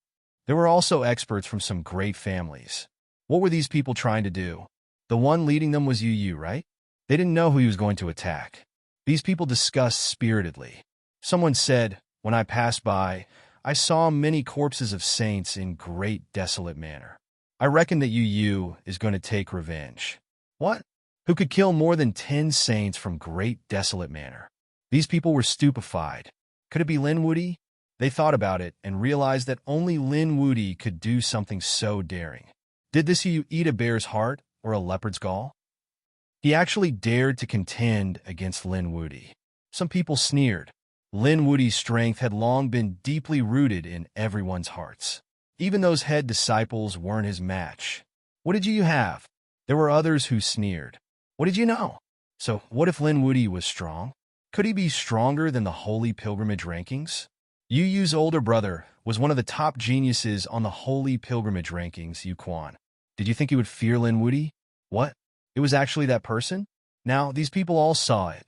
There were also experts from some great families. What were these people trying to do? The one leading them was Yu Yu, right? They didn't know who he was going to attack. These people discussed spiritedly. Someone said, "When I passed by, I saw many corpses of saints in great desolate manner. I reckon that you is going to take revenge." What? Who could kill more than 10 saints from great desolate manner? These people were stupefied. Could it be Lin Woody? They thought about it and realized that only Lin Woody could do something so daring. Did this you eat a bear's heart or a leopard's gall? He actually dared to contend against Lin Woody. Some people sneered. Lin Woody's strength had long been deeply rooted in everyone's hearts. Even those head disciples weren't his match. What did you have? There were others who sneered. What did you know? So what if Lin Woody was strong? Could he be stronger than the holy pilgrimage rankings? Yu Yu's older brother was one of the top geniuses on the holy pilgrimage rankings, Yu Quan. Did you think he would fear Lin Woody? What? It was actually that person? Now, these people all saw it.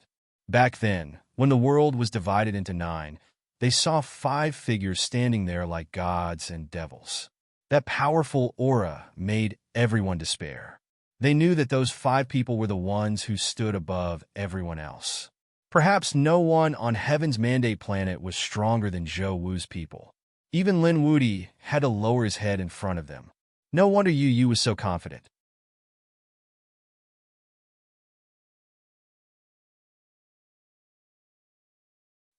Back then, when the world was divided into 9, they saw 5 figures standing there like gods and devils. That powerful aura made everyone despair. They knew that those 5 people were the ones who stood above everyone else. Perhaps no one on Heaven's Mandate planet was stronger than Zhou Wu's people. Even Lin Woody had to lower his head in front of them. No wonder Yu Yu was so confident.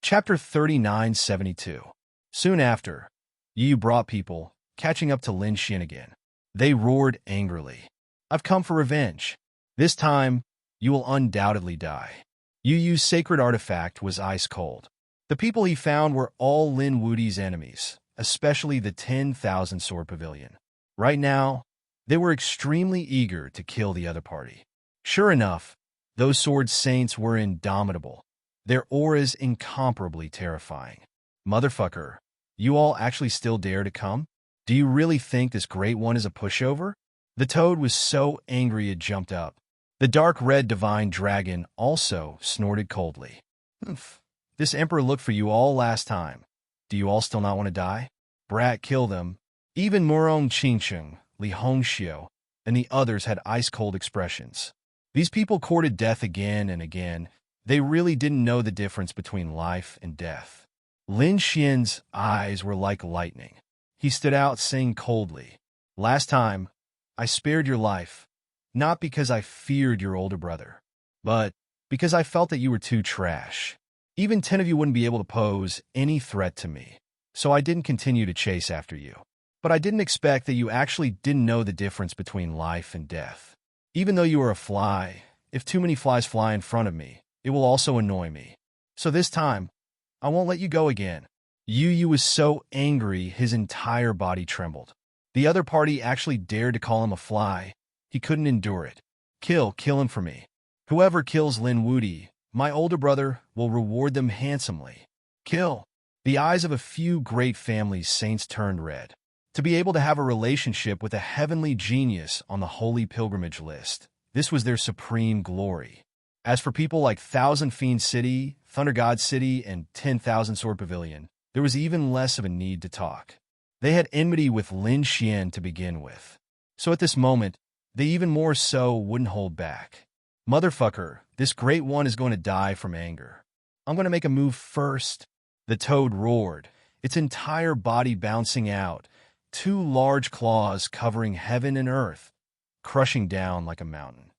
Chapter 3972. Soon after, Yu Yu brought people, catching up to Lin Xian again. They roared angrily. "I've come for revenge. This time, you will undoubtedly die." Yu Yu's sacred artifact was ice cold. The people he found were all Lin Woody's enemies, especially the 10,000 sword pavilion. Right now, they were extremely eager to kill the other party. Sure enough, those sword saints were indomitable. Their auras incomparably terrifying. Motherfucker, you all actually still dare to come? Do you really think this great one is a pushover? The toad was so angry it jumped up. The dark red divine dragon also snorted coldly. "Humph. This emperor looked for you all last time. Do you all still not want to die? Brat, kill them." Even Murong Qingcheng, Li Hongxiu, and the others had ice-cold expressions. These people courted death again and again. They really didn't know the difference between life and death. Lin Xian's eyes were like lightning. He stood out, saying coldly, "Last time, I spared your life, not because I feared your older brother, but because I felt that you were too trash. Even 10 of you wouldn't be able to pose any threat to me, so I didn't continue to chase after you. But I didn't expect that you actually didn't know the difference between life and death. Even though you are a fly, if too many flies fly in front of me, it will also annoy me. So this time, I won't let you go again." Yu Yu was so angry his entire body trembled. The other party actually dared to call him a fly. He couldn't endure it. Kill him for me. Whoever kills Lin Woody, my older brother, will reward them handsomely. Kill. The eyes of a few great families' saints turned red. To be able to have a relationship with a heavenly genius on the holy pilgrimage list, this was their supreme glory. As for people like Thousand Fiend City, Thunder God City, and 10,000 Sword Pavilion, there was even less of a need to talk. They had enmity with Lin Xian to begin with. So at this moment, they even more so wouldn't hold back. "Motherfucker, this great one is going to die from anger. I'm going to make a move first." The toad roared, its entire body bouncing out, 2 large claws covering heaven and earth, crushing down like a mountain.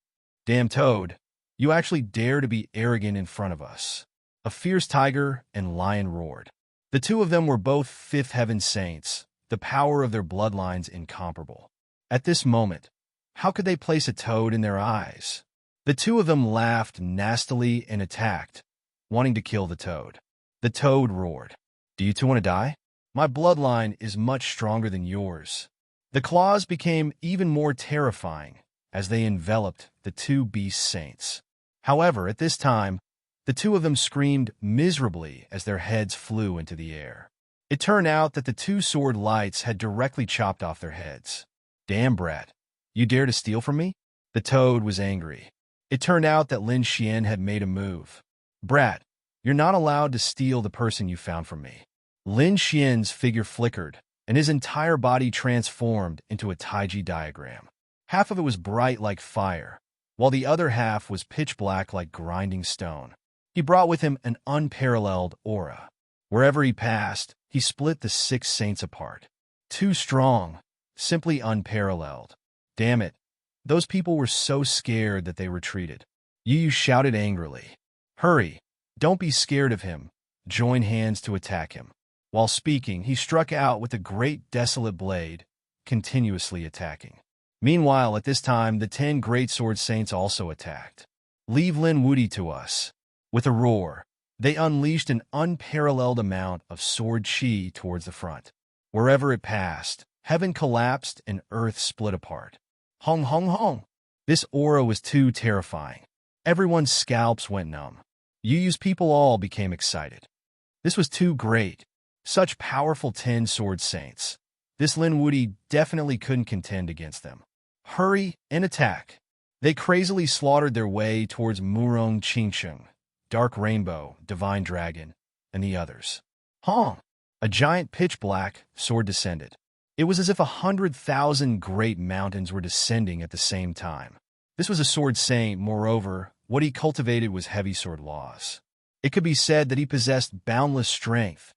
"Damn toad, you actually dare to be arrogant in front of us." A fierce tiger and lion roared. The 2 of them were both 5th heaven saints, the power of their bloodlines incomparable. At this moment, how could they place a toad in their eyes? The 2 of them laughed nastily and attacked, wanting to kill the toad. The toad roared, "Do you 2 want to die? My bloodline is much stronger than yours." The claws became even more terrifying as they enveloped the 2 beast saints. However, at this time, the 2 of them screamed miserably as their heads flew into the air. It turned out that the 2 sword lights had directly chopped off their heads. "Damn, brat, you dare to steal from me?" The toad was angry. It turned out that Lin Xian had made a move. "Brat, you're not allowed to steal the person you found from me." Lin Xian's figure flickered, and his entire body transformed into a Taiji diagram. Half of it was bright like fire, while the other half was pitch black like grinding stone. He brought with him an unparalleled aura. Wherever he passed, he split the 6 saints apart. Too strong, simply unparalleled. Damn it. Those people were so scared that they retreated. Yu shouted angrily. Hurry, don't be scared of him. Join hands to attack him. While speaking, he struck out with a great desolate blade, continuously attacking. Meanwhile, at this time, the 10 great sword saints also attacked. Leave Lin Wuti to us. With a roar, they unleashed an unparalleled amount of sword chi towards the front. Wherever it passed, heaven collapsed and earth split apart. Hong hong hong! This aura was too terrifying. Everyone's scalps went numb. Yu's people all became excited. This was too great. Such powerful 10 sword saints. This Lin Wuti definitely couldn't contend against them. Hurry and attack. They crazily slaughtered their way towards Murong Qingsheng, Dark Rainbow, Divine Dragon, and the others. Hong! A giant pitch-black sword descended. It was as if 100,000 great mountains were descending at the same time. This was a sword saint, moreover, what he cultivated was heavy sword laws. It could be said that he possessed boundless strength,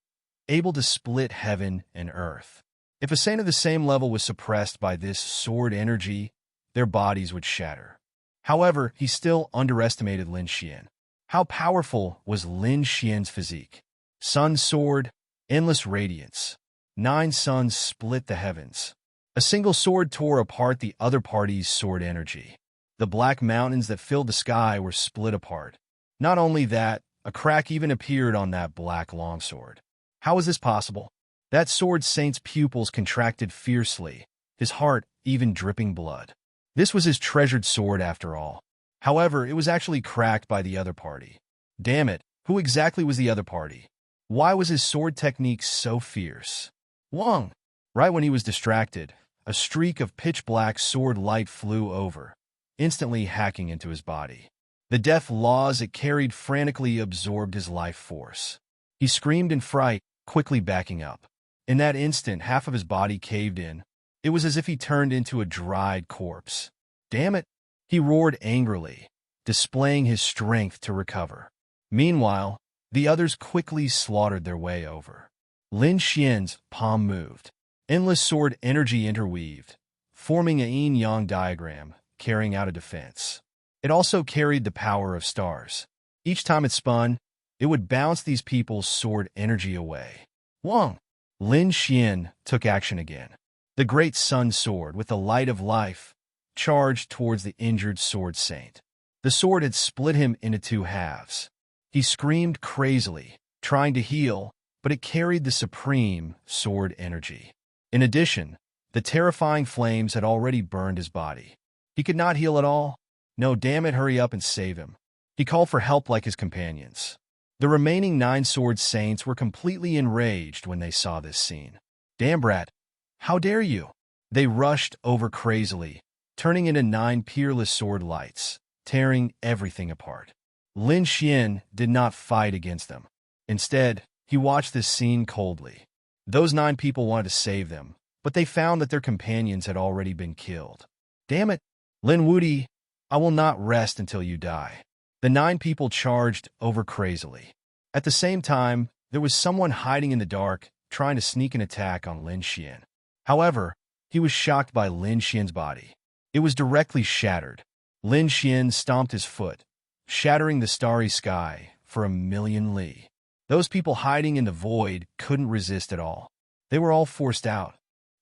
able to split heaven and earth. If a saint of the same level was suppressed by this sword energy, their bodies would shatter. However, he still underestimated Lin Xian. How powerful was Lin Xian's physique? Sun sword, endless radiance. 9 suns split the heavens. A single sword tore apart the other party's sword energy. The black mountains that filled the sky were split apart. Not only that, a crack even appeared on that black longsword. How was this possible? That sword saint's pupils contracted fiercely, his heart even dripping blood. This was his treasured sword after all. However, it was actually cracked by the other party. Damn it, who exactly was the other party? Why was his sword technique so fierce? Wang! Right when he was distracted, a streak of pitch-black sword light flew over, instantly hacking into his body. The death laws it carried frantically absorbed his life force. He screamed in fright, quickly backing up. In that instant, half of his body caved in. It was as if he turned into a dried corpse. Damn it! He roared angrily, displaying his strength to recover. Meanwhile, the others quickly slaughtered their way over. Lin Xian's palm moved. Endless sword energy interweaved, forming a yin-yang diagram, carrying out a defense. It also carried the power of stars. Each time it spun, it would bounce these people's sword energy away. Wang! Lin Xian took action again. The great sun sword, with the light of life, charged towards the injured sword saint. The sword had split him into 2 halves. He screamed crazily, trying to heal, but it carried the supreme sword energy. In addition, the terrifying flames had already burned his body. He could not heal at all. No, damn it, hurry up and save him. He called for help like his companions. The remaining 9 sword saints were completely enraged when they saw this scene. Damn brat, how dare you? They rushed over crazily, turning into 9 peerless sword lights, tearing everything apart. Lin Xian did not fight against them. Instead, he watched this scene coldly. Those 9 people wanted to save them, but they found that their companions had already been killed. Damn it, Lin Wuti, I will not rest until you die. The 9 people charged over crazily. At the same time, there was someone hiding in the dark, trying to sneak an attack on Lin Xian. However, he was shocked by Lin Xian's body. It was directly shattered. Lin Xian stomped his foot, shattering the starry sky for 1,000,000 li. Those people hiding in the void couldn't resist at all. They were all forced out.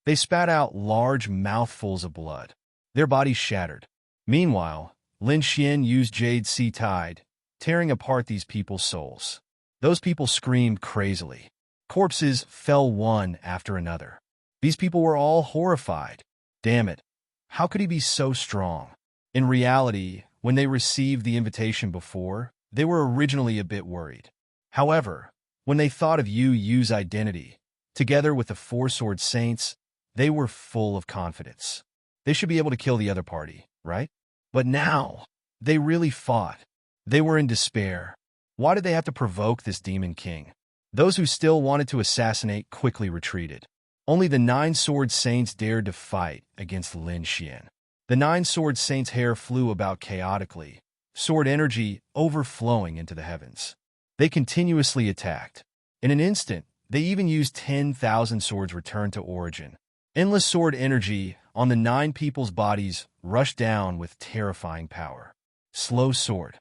They spat out large mouthfuls of blood. Their bodies shattered. Meanwhile, Lin Xian used Jade Sea Tide, tearing apart these people's souls. Those people screamed crazily. Corpses fell one after another. These people were all horrified. Damn it. How could he be so strong? In reality, when they received the invitation before, they were originally a bit worried. However, when they thought of Yu's identity, together with the 4 sword saints, they were full of confidence. They should be able to kill the other party, right? But now, they really fought. They were in despair. Why did they have to provoke this demon king? Those who still wanted to assassinate quickly retreated. Only the 9 sword saints dared to fight against Lin Xian. The 9 sword saints' hair flew about chaotically, sword energy overflowing into the heavens. They continuously attacked. In an instant, they even used 10,000 swords returned to origin. Endless sword energy on the 9 people's bodies rushed down with terrifying power. Slow sword.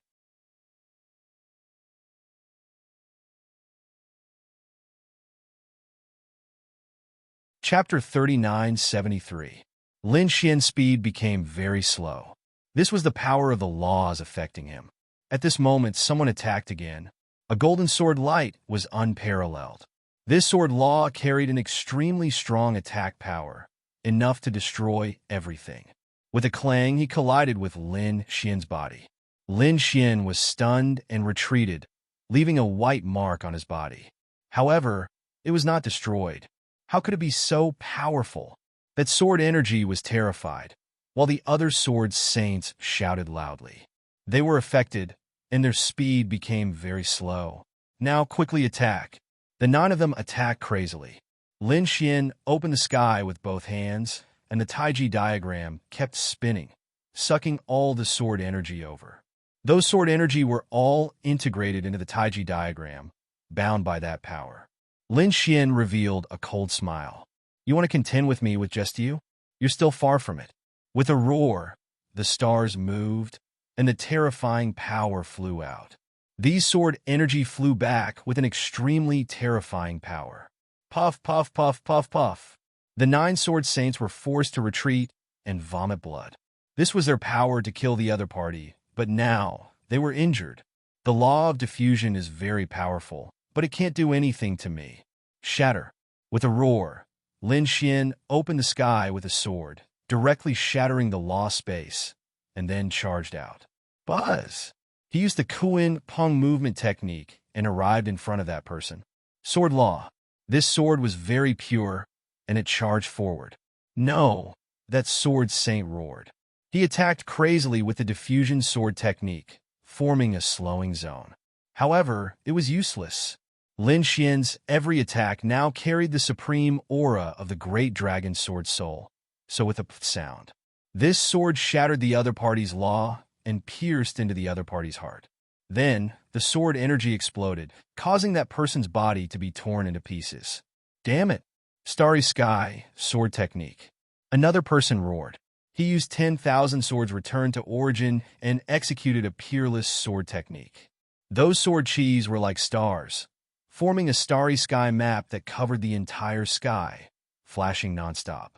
Chapter 3973. Lin Xian's speed became very slow. This was the power of the laws affecting him. At this moment, someone attacked again. A golden sword light was unparalleled. This sword law carried an extremely strong attack power, enough to destroy everything. With a clang, he collided with Lin Xian's body. Lin Xian was stunned and retreated, leaving a white mark on his body. However, it was not destroyed. How could it be so powerful? That sword energy was terrified, while the other sword saints shouted loudly. They were affected, and their speed became very slow. Now quickly attack. The 9 of them attacked crazily. Lin Xian opened the sky with both hands, and the Taiji diagram kept spinning, sucking all the sword energy over. Those sword energy were all integrated into the Taiji diagram, bound by that power. Lin Xian revealed a cold smile. You want to contend with me with just you? You're still far from it. With a roar, the stars moved, and the terrifying power flew out. These sword energy flew back with an extremely terrifying power. Puff, puff, puff, puff, puff. The 9 sword saints were forced to retreat and vomit blood. This was their power to kill the other party, but now they were injured. The law of diffusion is very powerful, but it can't do anything to me. Shatter. With a roar, Lin Xian opened the sky with a sword, directly shattering the law space, and then charged out. Buzz! He used the Kuan Peng movement technique and arrived in front of that person. Sword law. This sword was very pure, and it charged forward. No! That sword saint roared. He attacked crazily with the diffusion sword technique, forming a slowing zone. However, it was useless. Lin Xian's every attack now carried the supreme aura of the great dragon sword soul, so with a sound. This sword shattered the other party's law and pierced into the other party's heart. Then, the sword energy exploded, causing that person's body to be torn into pieces. Damn it! Starry Sky, sword technique. Another person roared. He used 10,000 swords returned to origin and executed a peerless sword technique. Those sword chis were like stars, forming a starry sky map that covered the entire sky, flashing nonstop.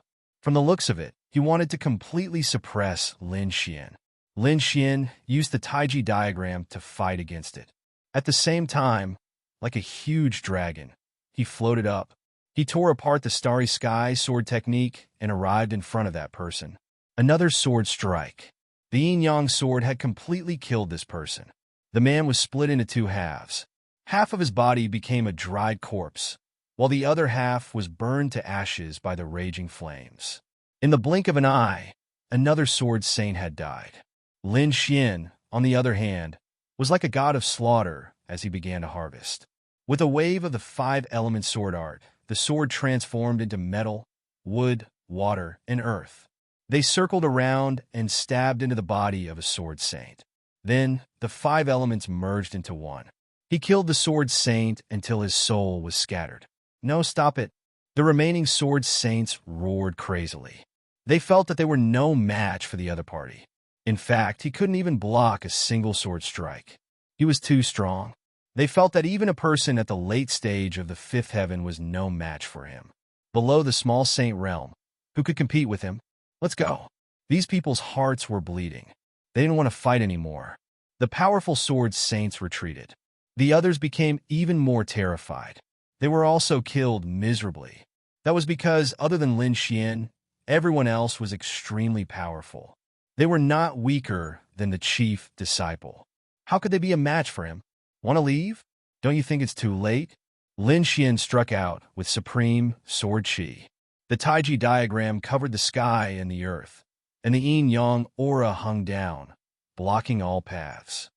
From the looks of it, he wanted to completely suppress Lin Xian. Lin Xian used the Taiji diagram to fight against it. At the same time, like a huge dragon, he floated up. He tore apart the starry sky sword technique and arrived in front of that person. Another sword strike. The yin-yang sword had completely killed this person. The man was split into 2 halves. Half of his body became a dried corpse, while the other half was burned to ashes by the raging flames. In the blink of an eye, another sword saint had died. Lin Xian, on the other hand, was like a god of slaughter as he began to harvest. With a wave of the 5-element sword art, the sword transformed into metal, wood, water, and earth. They circled around and stabbed into the body of a sword saint. Then, the 5 elements merged into one. He killed the sword saint until his soul was scattered. No, stop it. The remaining sword saints roared crazily. They felt that they were no match for the other party. In fact, he couldn't even block a single sword strike. He was too strong. They felt that even a person at the late stage of the 5th heaven was no match for him. Below the small saint realm, who could compete with him? Let's go. These people's hearts were bleeding. They didn't want to fight anymore. The powerful sword saints retreated. The others became even more terrified. They were also killed miserably. That was because, other than Lin Xian, everyone else was extremely powerful. They were not weaker than the chief disciple. How could they be a match for him? Want to leave? Don't you think it's too late? Lin Xian struck out with supreme sword chi. The Taiji diagram covered the sky and the earth, and the yin-yang aura hung down, blocking all paths.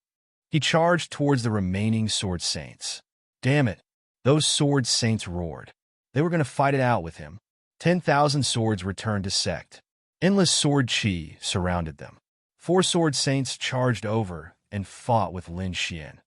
He charged towards the remaining sword saints. Damn it! Those sword saints roared. They were going to fight it out with him. 10,000 swords returned to sect. Endless sword chi surrounded them. 4 sword saints charged over and fought with Lin Xian.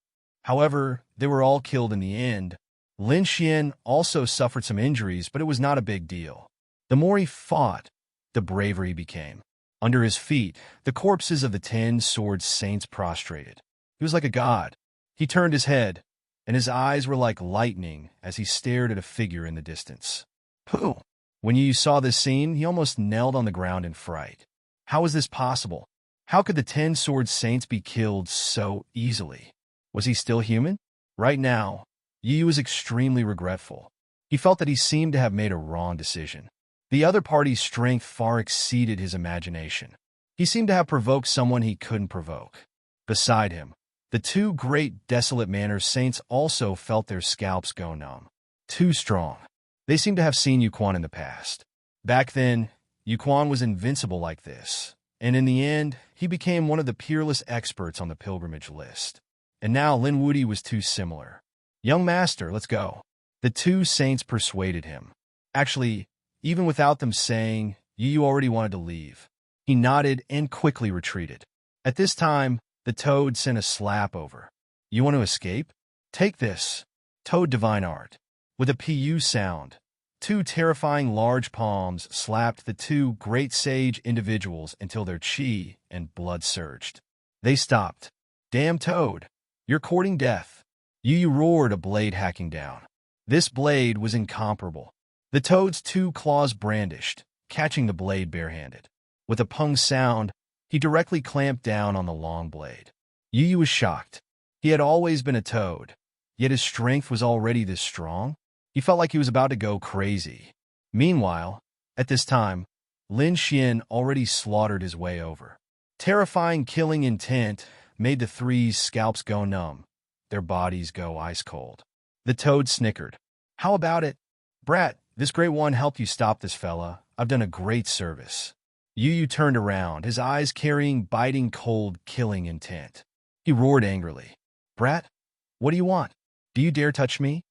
However, they were all killed in the end. Lin Xian also suffered some injuries, but it was not a big deal. The more he fought, the braver he became. Under his feet, the corpses of the 10 sword saints prostrated. He was like a god. He turned his head, and his eyes were like lightning as he stared at a figure in the distance. Pooh! When Yu saw this scene, he almost knelt on the ground in fright. How was this possible? How could the 10 sword saints be killed so easily? Was he still human? Right now, Yu was extremely regretful. He felt that he seemed to have made a wrong decision. The other party's strength far exceeded his imagination. He seemed to have provoked someone he couldn't provoke. Beside him, the 2 great desolate manor saints also felt their scalps go numb. Too strong. They seemed to have seen Yuquan in the past. Back then, Yuquan was invincible like this, and in the end, he became one of the peerless experts on the pilgrimage list. And now Lin Wudi was too similar. Young master, let's go. The 2 saints persuaded him. Actually, even without them saying, Yu already wanted to leave. He nodded and quickly retreated. At this time, the toad sent a slap over. You want to escape? Take this. Toad divine art. With a pu sound, 2 terrifying large palms slapped the 2 great sage individuals until their chi and blood surged. They stopped. Damn toad! You're courting death. Yu roared, a blade hacking down. This blade was incomparable. The toad's 2 claws brandished, catching the blade barehanded. With a pung sound, he directly clamped down on the long blade. Yu was shocked. He had always been a toad, yet his strength was already this strong. He felt like he was about to go crazy. Meanwhile, at this time, Lin Xian already slaughtered his way over. Terrifying killing intent made the 3's scalps go numb, their bodies go ice cold. The toad snickered. How about it? Brat, this great one helped you stop this fella. I've done a great service. Yu turned around, his eyes carrying biting cold killing intent. He roared angrily. Brat, what do you want? Do you dare touch me?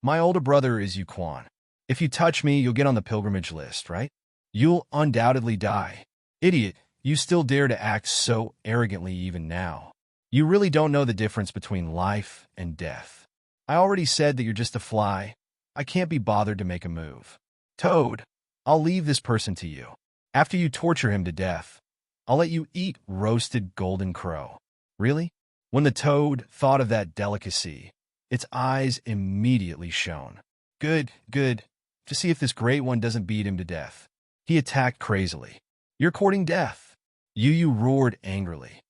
My older brother is Yuquan. If you touch me, you'll get on the pilgrimage list, right? You'll undoubtedly die. Idiot, you still dare to act so arrogantly even now. You really don't know the difference between life and death. I already said that you're just a fly. I can't be bothered to make a move. Toad, I'll leave this person to you. After you torture him to death, I'll let you eat roasted golden crow. Really? When the toad thought of that delicacy, its eyes immediately shone. Good, good. To see if this great one doesn't beat him to death. He attacked crazily. You're courting death. Yu roared angrily.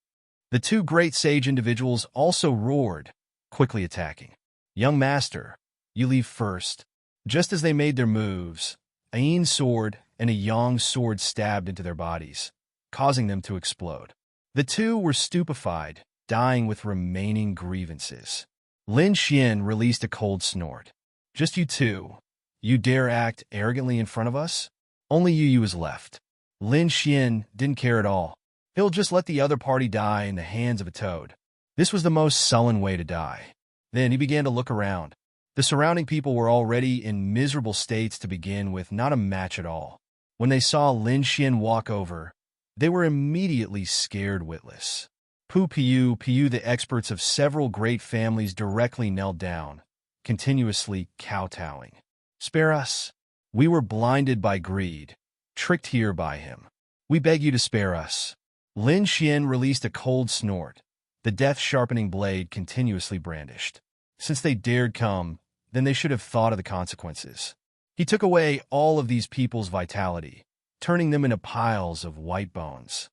The 2 great sage individuals also roared, quickly attacking. Young master, you leave first. Just as they made their moves, a yin sword and a yang sword stabbed into their bodies, causing them to explode. The 2 were stupefied, dying with remaining grievances. Lin Xian released a cold snort. Just you 2. You dare act arrogantly in front of us? Only Yu was left. Lin Xian didn't care at all. He'll just let the other party die in the hands of a toad. This was the most sullen way to die. Then he began to look around. The surrounding people were already in miserable states to begin with, not a match at all. When they saw Lin Xian walk over, they were immediately scared witless. Pu, the experts of several great families directly knelt down, continuously kowtowing. Spare us. We were blinded by greed, tricked here by him. We beg you to spare us. Lin Xian released a cold snort, the death-sharpening blade continuously brandished. Since they dared come, then they should have thought of the consequences. He took away all of these people's vitality, turning them into piles of white bones.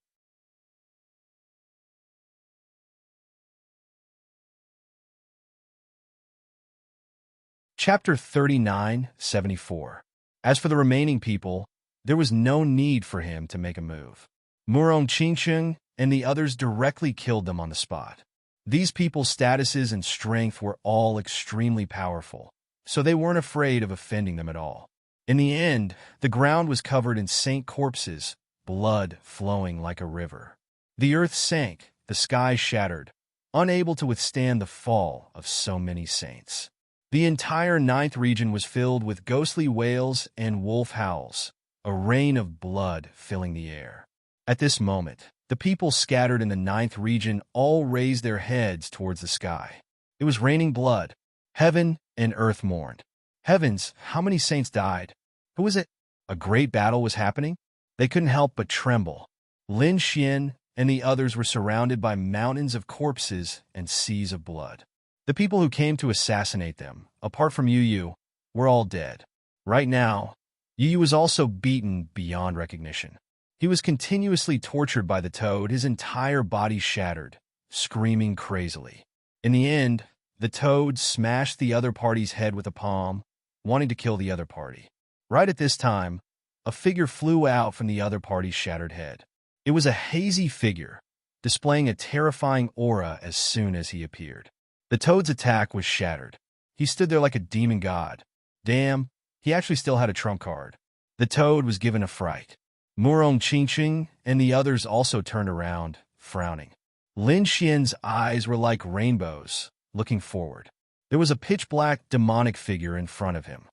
Chapter 39:74. As for the remaining people, there was no need for him to make a move. Murong Qingcheng and the others directly killed them on the spot. These people's statuses and strength were all extremely powerful, so they weren't afraid of offending them at all. In the end, the ground was covered in saint corpses, blood flowing like a river. The earth sank, the sky shattered, unable to withstand the fall of so many saints. The entire 9th region was filled with ghostly wails and wolf howls, a rain of blood filling the air. At this moment, The people scattered in the ninth region all raised their heads towards the sky. It was raining blood. Heaven and earth mourned. Heavens, how many saints died? Who was it? A great battle was happening? They couldn't help but tremble. Lin Xian and the others were surrounded by mountains of corpses and seas of blood. The people who came to assassinate them, apart from Yu Yu, were all dead. Right now, Yu Yu was also beaten beyond recognition. He was continuously tortured by the toad, his entire body shattered, screaming crazily. In the end, the toad smashed the other party's head with a palm, wanting to kill the other party. Right at this time, a figure flew out from the other party's shattered head. It was a hazy figure, displaying a terrifying aura as soon as he appeared. The toad's attack was shattered. He stood there like a demon god. Damn, he actually still had a trump card. The toad was given a fright. Murong Qingqing and the others also turned around, frowning. Lin Xian's eyes were like rainbows, looking forward. There was a pitch-black, demonic figure in front of him.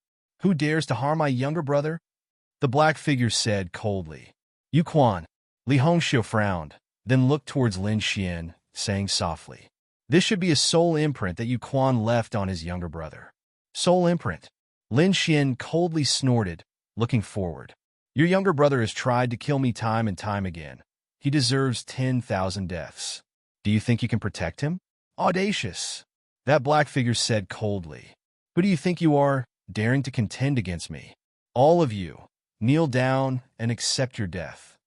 Who dares to harm my younger brother? The black figure said coldly. Yu Quan. Li Hongxiu frowned, then looked towards Lin Xian, saying softly, this should be a soul imprint that Yu Quan left on his younger brother. Soul imprint. Lin Xian coldly snorted, looking forward. Your younger brother has tried to kill me time and time again. He deserves 10,000 deaths. Do you think you can protect him? Audacious. That black figure said coldly. Who do you think you are, daring to contend against me? All of you, kneel down and accept your death.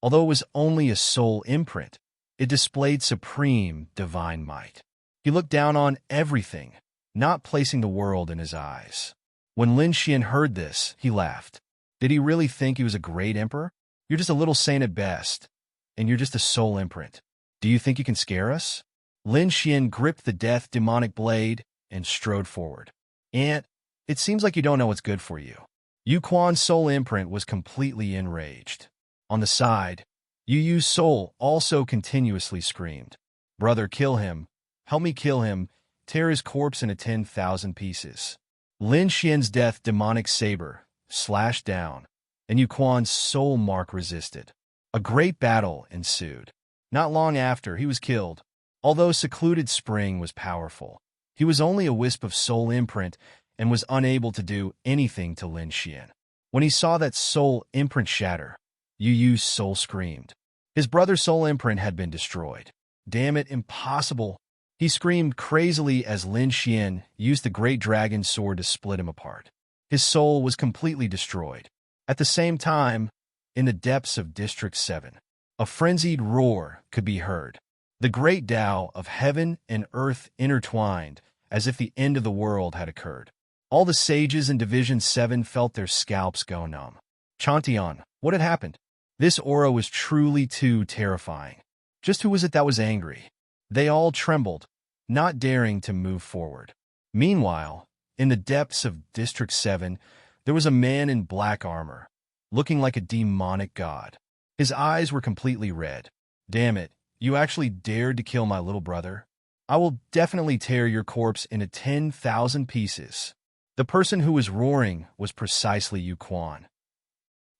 Although it was only a soul imprint, it displayed supreme divine might. He looked down on everything, not placing the world in his eyes. When Lin Xian heard this, he laughed. Did he really think he was a great emperor? You're just a little saint at best, and you're just a soul imprint. Do you think you can scare us? Lin Xian gripped the death demonic blade and strode forward. Aunt, it seems like you don't know what's good for you. Yu Quan's soul imprint was completely enraged. On the side, Yu Yu's soul also continuously screamed. Brother, kill him. Help me kill him. Tear his corpse into 10,000 pieces. Lin Xian's death demonic saber slashed down, and Yu Quan's soul mark resisted. A great battle ensued. Not long after, he was killed. Although secluded spring was powerful, he was only a wisp of soul imprint and was unable to do anything to Lin Xian. When he saw that soul imprint shatter, Yu Yu's soul screamed. His brother's soul imprint had been destroyed. Damn it, impossible. He screamed crazily as Lin Xian used the great dragon sword to split him apart. His soul was completely destroyed. At the same time, in the depths of District 7, a frenzied roar could be heard. The great Tao of heaven and earth intertwined as if the end of the world had occurred. All the sages in Division 7 felt their scalps go numb. Chantian, what had happened? This aura was truly too terrifying. Just who was it that was angry? They all trembled, not daring to move forward. Meanwhile, in the depths of District 7, there was a man in black armor, looking like a demonic god. His eyes were completely red. Damn it, you actually dared to kill my little brother? I will definitely tear your corpse into 10,000 pieces. The person who was roaring was precisely Yu Quan.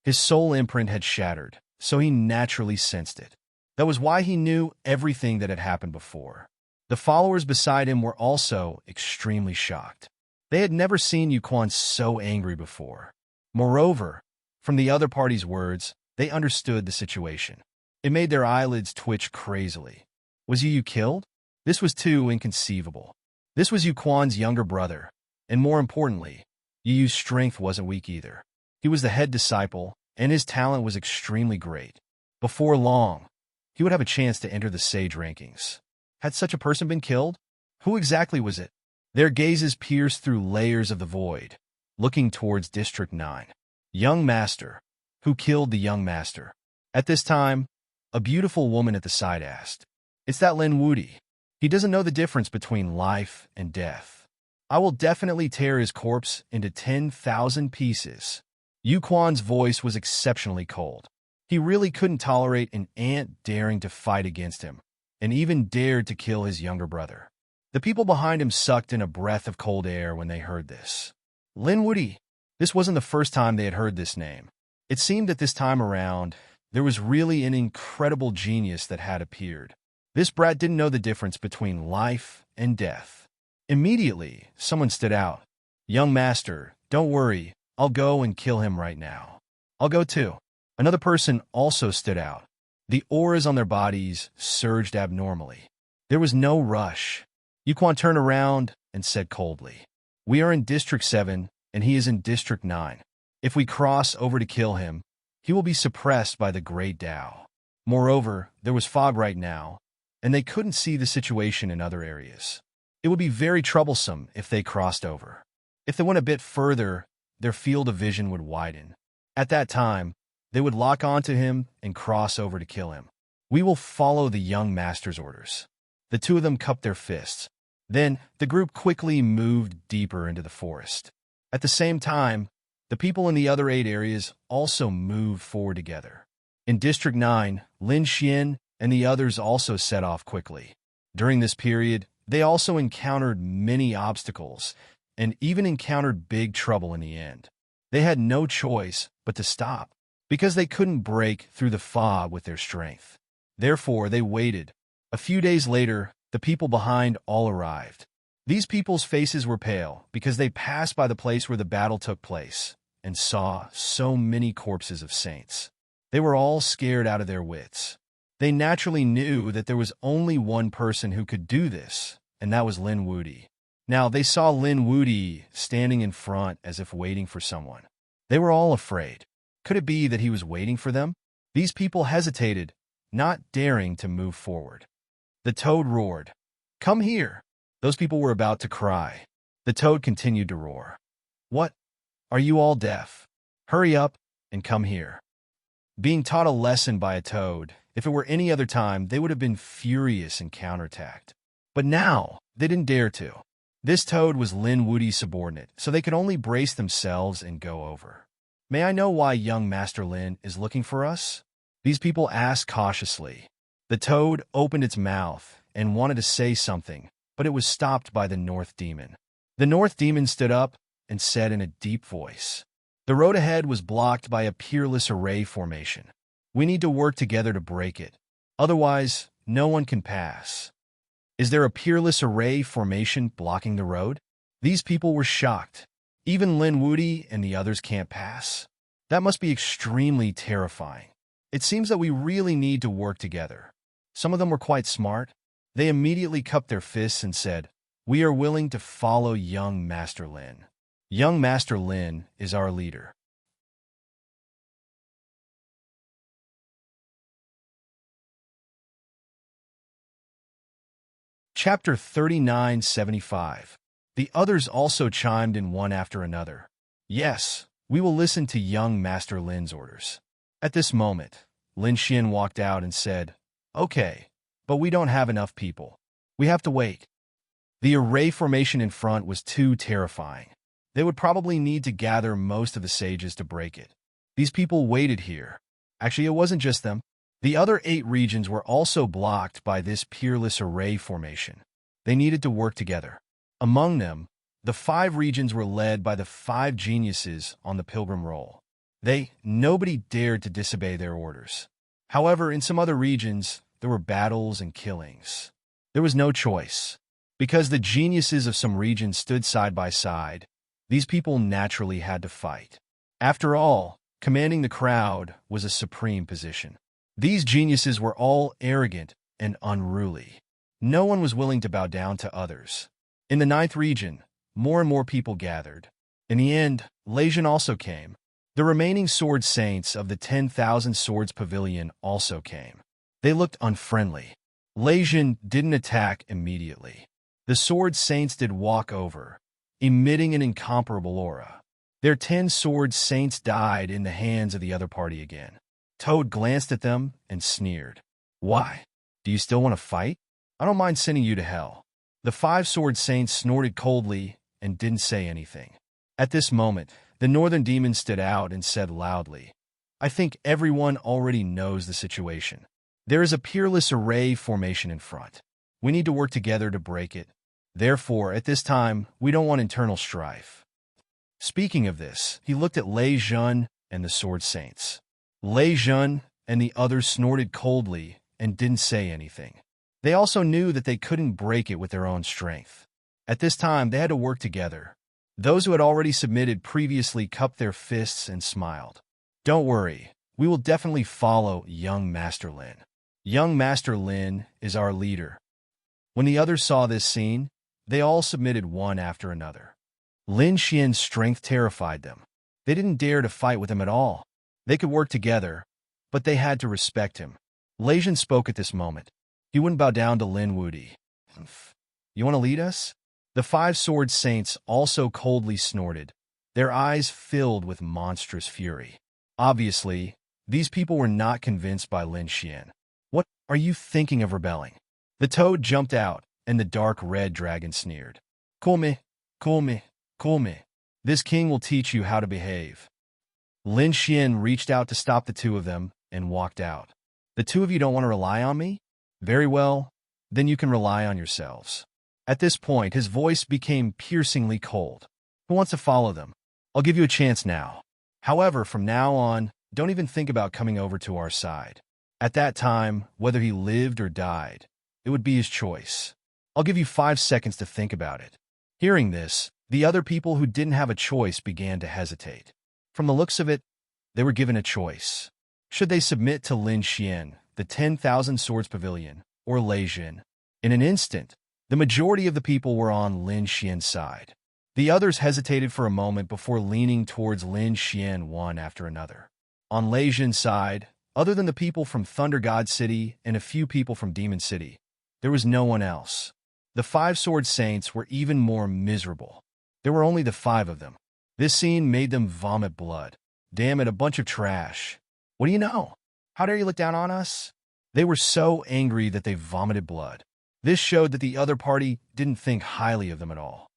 His soul imprint had shattered, so he naturally sensed it. That was why he knew everything that had happened before. The followers beside him were also extremely shocked. They had never seen Yu Quan so angry before. Moreover, from the other party's words, they understood the situation. It made their eyelids twitch crazily. Was Yu Yu killed? This was too inconceivable. This was Yu Quan's younger brother, and more importantly, Yu Yu's strength wasn't weak either. He was the head disciple, and his talent was extremely great. Before long, he would have a chance to enter the sage rankings. Had such a person been killed? Who exactly was it? Their gazes pierced through layers of the void, looking towards District 9. Young Master. Who killed the young master? At this time, a beautiful woman at the side asked. It's that Lin Wudi. He doesn't know the difference between life and death. I will definitely tear his corpse into 10,000 pieces. Yu Quan's voice was exceptionally cold. He really couldn't tolerate an ant daring to fight against him, and even dared to kill his younger brother. The people behind him sucked in a breath of cold air when they heard this. Lin Wudi. This wasn't the first time they had heard this name. It seemed that this time around, There was really an incredible genius that had appeared. This brat didn't know the difference between life and death. Immediately, someone stood out. "Young master, don't worry, I'll go and kill him right now." "I'll go too." Another person also stood out. The auras on their bodies surged abnormally. There was no rush. Yuquan turned around and said coldly, "We are in District 7, and he is in District 9. If we cross over to kill him, he will be suppressed by the Great Tao." Moreover, there was fog right now, and they couldn't see the situation in other areas. It would be very troublesome if they crossed over. If they went a bit further, their field of vision would widen. At that time, they would lock onto him and cross over to kill him. "We will follow the young master's orders." The two of them cupped their fists. Then, the group quickly moved deeper into the forest. At the same time, the people in the other 8 areas also moved forward together. In District 9, Lin Xian and the others also set off quickly. During this period, they also encountered many obstacles and even encountered big trouble in the end. They had no choice but to stop, because they couldn't break through the fog with their strength. Therefore, they waited. A few days later, the people behind all arrived. These people's faces were pale because they passed by the place where the battle took place and saw so many corpses of saints. They were all scared out of their wits. They naturally knew that there was only one person who could do this, and that was Lin Wudi. Now, they saw Lin Wudi standing in front as if waiting for someone. They were all afraid. Could it be that he was waiting for them? These people hesitated, not daring to move forward. The toad roared, "Come here!" Those people were about to cry. The toad continued to roar. "What? Are you all deaf? Hurry up and come here." Being taught a lesson by a toad, if it were any other time, they would have been furious and counterattacked. But now, they didn't dare to. This toad was Lin Wudi's subordinate, so they could only brace themselves and go over. "May I know why young Master Lin is looking for us?" These people asked cautiously. The toad opened its mouth and wanted to say something, but it was stopped by the North Demon. The North Demon stood up and said in a deep voice, "The road ahead was blocked by a peerless array formation. We need to work together to break it. Otherwise, no one can pass." "Is there a peerless array formation blocking the road?" These people were shocked. "Even Lin Wudi and the others can't pass? That must be extremely terrifying. It seems that we really need to work together." Some of them were quite smart. They immediately cupped their fists and said, "We are willing to follow young Master Lin. Young Master Lin is our leader." Chapter 3975. The others also chimed in one after another. "Yes, we will listen to young Master Lin's orders." At this moment, Lin Xian walked out and said, "Okay, but we don't have enough people. We have to wait." The array formation in front was too terrifying. They would probably need to gather most of the sages to break it. These people waited here. Actually, it wasn't just them. The other 8 regions were also blocked by this peerless array formation. They needed to work together. Among them, the 5 regions were led by the 5 geniuses on the pilgrim roll. Nobody dared to disobey their orders. However, in some other regions, there were battles and killings. There was no choice. Because the geniuses of some regions stood side by side, these people naturally had to fight. After all, commanding the crowd was a supreme position. These geniuses were all arrogant and unruly. No one was willing to bow down to others. In the 9th region, more and more people gathered. In the end, Legion also came. The remaining sword saints of the 10,000 Swords Pavilion also came. They looked unfriendly. Legion didn't attack immediately. The sword saints did walk over, emitting an incomparable aura. Their 10 sword saints died in the hands of the other party again. Toad glanced at them and sneered. "Why? Do you still want to fight? I don't mind sending you to hell." The 5 sword saints snorted coldly and didn't say anything. At this moment, the Northern Demon stood out and said loudly, "I think everyone already knows the situation. There is a peerless array formation in front. We need to work together to break it. Therefore, at this time, we don't want internal strife." Speaking of this, he looked at Lei Jun and the Sword Saints. Lei Jun and the others snorted coldly and didn't say anything. They also knew that they couldn't break it with their own strength. At this time, they had to work together. Those who had already submitted previously cupped their fists and smiled. Don't worry, we will definitely follow young Master Lin. Young Master Lin is our leader. When the others saw this scene, they all submitted one after another. Lin Xian's strength terrified them. They didn't dare to fight with him at all. They could work together, but they had to respect him. Lei Jun spoke at this moment. He wouldn't bow down to Lin Wudi. You want to lead us? The five-sword saints also coldly snorted, their eyes filled with monstrous fury. Obviously, these people were not convinced by Lin Xian. What are you thinking of rebelling? The toad jumped out, and the dark red dragon sneered. Cool me, cool me, cool me. This king will teach you how to behave. Lin Xian reached out to stop the two of them and walked out. The two of you don't want to rely on me? Very well, then you can rely on yourselves. At this point, his voice became piercingly cold. Who wants to follow them? I'll give you a chance now. However, from now on, don't even think about coming over to our side. At that time, whether he lived or died, it would be his choice. I'll give you 5 seconds to think about it. Hearing this, the other people who didn't have a choice began to hesitate. From the looks of it, they were given a choice. Should they submit to Lin Xian, the 10,000 Swords Pavilion, or Lei Jun? In an instant, the majority of the people were on Lin Xian's side. The others hesitated for a moment before leaning towards Lin Xian one after another. On Lei Jun's side, other than the people from Thunder God City and a few people from Demon City, there was no one else. The five-sword saints were even more miserable. There were only the 5 of them. This scene made them vomit blood. Damn it, a bunch of trash. What do you know? How dare you look down on us? They were so angry that they vomited blood. This showed that the other party didn't think highly of them at all.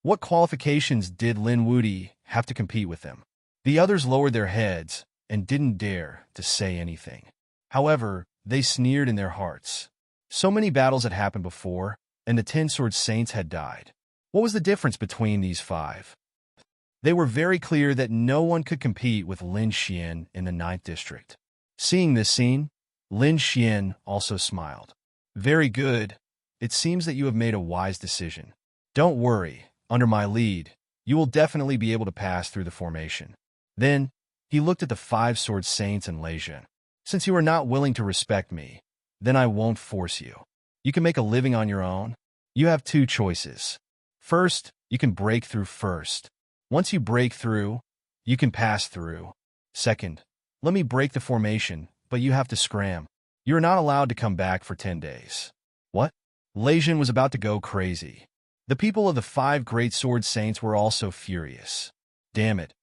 What qualifications did Lin Wudi have to compete with them? The others lowered their heads and didn't dare to say anything. However, they sneered in their hearts. So many battles had happened before, and the 10-sword saints had died. What was the difference between these 5? They were very clear that no one could compete with Lin Xian in the 9th district. Seeing this scene, Lin Xian also smiled. Very good. It seems that you have made a wise decision. Don't worry, under my lead, you will definitely be able to pass through the formation. Then, he looked at the 5-sword saints and Lei Jun. Since you are not willing to respect me, then I won't force you. You can make a living on your own. You have 2 choices. First, you can break through first. Once you break through, you can pass through. Second, let me break the formation, but you have to scram. You are not allowed to come back for 10 days. What? Lei Jun was about to go crazy. The people of the 5 great sword saints were also furious. Damn it.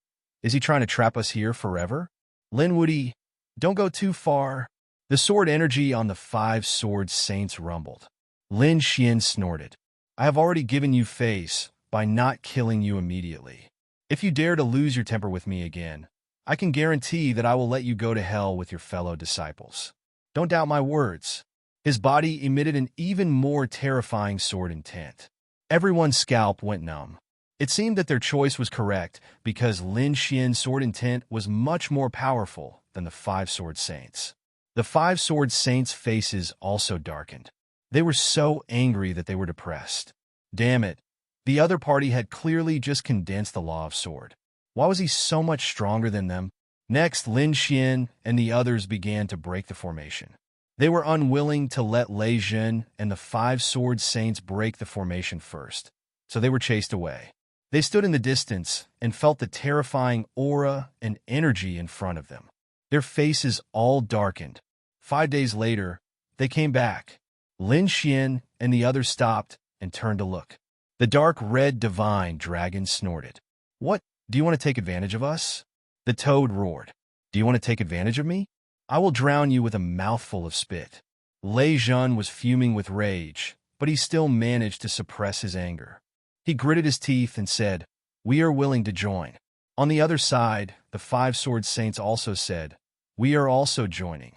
Is he trying to trap us here forever? Lin Wudi, don't go too far. The sword energy on the 5 sword saints rumbled. Lin Xian snorted. I have already given you face by not killing you immediately. If you dare to lose your temper with me again, I can guarantee that I will let you go to hell with your fellow disciples. Don't doubt my words. His body emitted an even more terrifying sword intent. Everyone's scalp went numb. It seemed that their choice was correct because Lin Xian's sword intent was much more powerful than the 5 sword saints. The 5 sword saints' faces also darkened. They were so angry that they were depressed. Damn it. The other party had clearly just condensed the law of sword. Why was he so much stronger than them? Next, Lin Xian and the others began to break the formation. They were unwilling to let Lei Jun and the 5 sword saints break the formation first, so they were chased away. They stood in the distance and felt the terrifying aura and energy in front of them. Their faces all darkened. 5 days later, they came back. Lin Xian and the others stopped and turned to look. The dark red divine dragon snorted. What? Do you want to take advantage of us? The toad roared. Do you want to take advantage of me? I will drown you with a mouthful of spit. Lei Jun was fuming with rage, but he still managed to suppress his anger. He gritted his teeth and said, We are willing to join. On the other side, the 5 sword saints also said, We are also joining.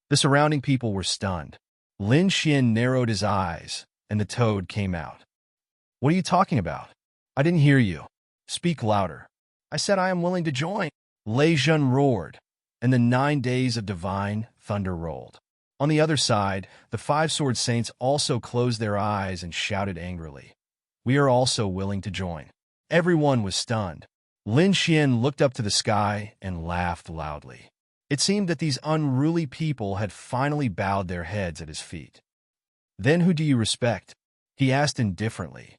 The surrounding people were stunned. Lin Xian narrowed his eyes, and the toad came out. What are you talking about? I didn't hear you. Speak louder. I said I am willing to join. Lei Jun roared. and the 9 days of divine thunder rolled. On the other side, the 5 sword saints also closed their eyes and shouted angrily, "We are also willing to join." Everyone was stunned. Lin Xian looked up to the sky and laughed loudly. It seemed that these unruly people had finally bowed their heads at his feet. "Then who do you respect?" he asked indifferently.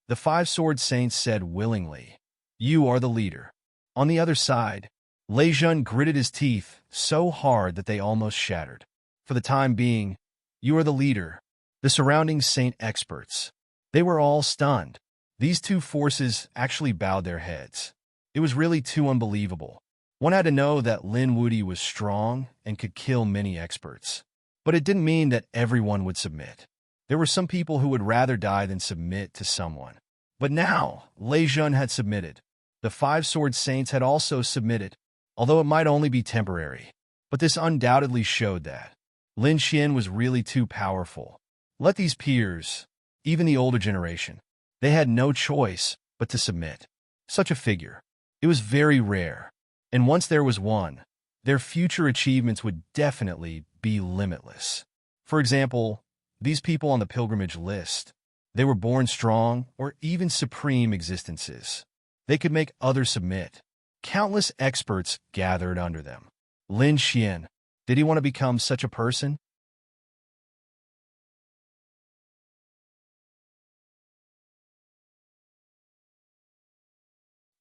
The 5 sword saints said willingly, "You are the leader." On the other side, Lei Jun gritted his teeth so hard that they almost shattered. "For the time being, you are the leader." The surrounding saint experts, they were all stunned. These two forces actually bowed their heads. It was really too unbelievable. One had to know that Lin Wudi was strong and could kill many experts. But it didn't mean that everyone would submit. There were some people who would rather die than submit to someone. But now, Lei Jun had submitted. The 5 sword saints had also submitted, although it might only be temporary. But this undoubtedly showed that Lin Xian was really too powerful. Let these peers, even the older generation, they had no choice but to submit. Such a figure. It was very rare. And once there was one, their future achievements would definitely be limitless. For example, these people on the pilgrimage list, they were born strong or even supreme existences. They could make others submit. Countless experts gathered under them. Lin Xian, did he want to become such a person?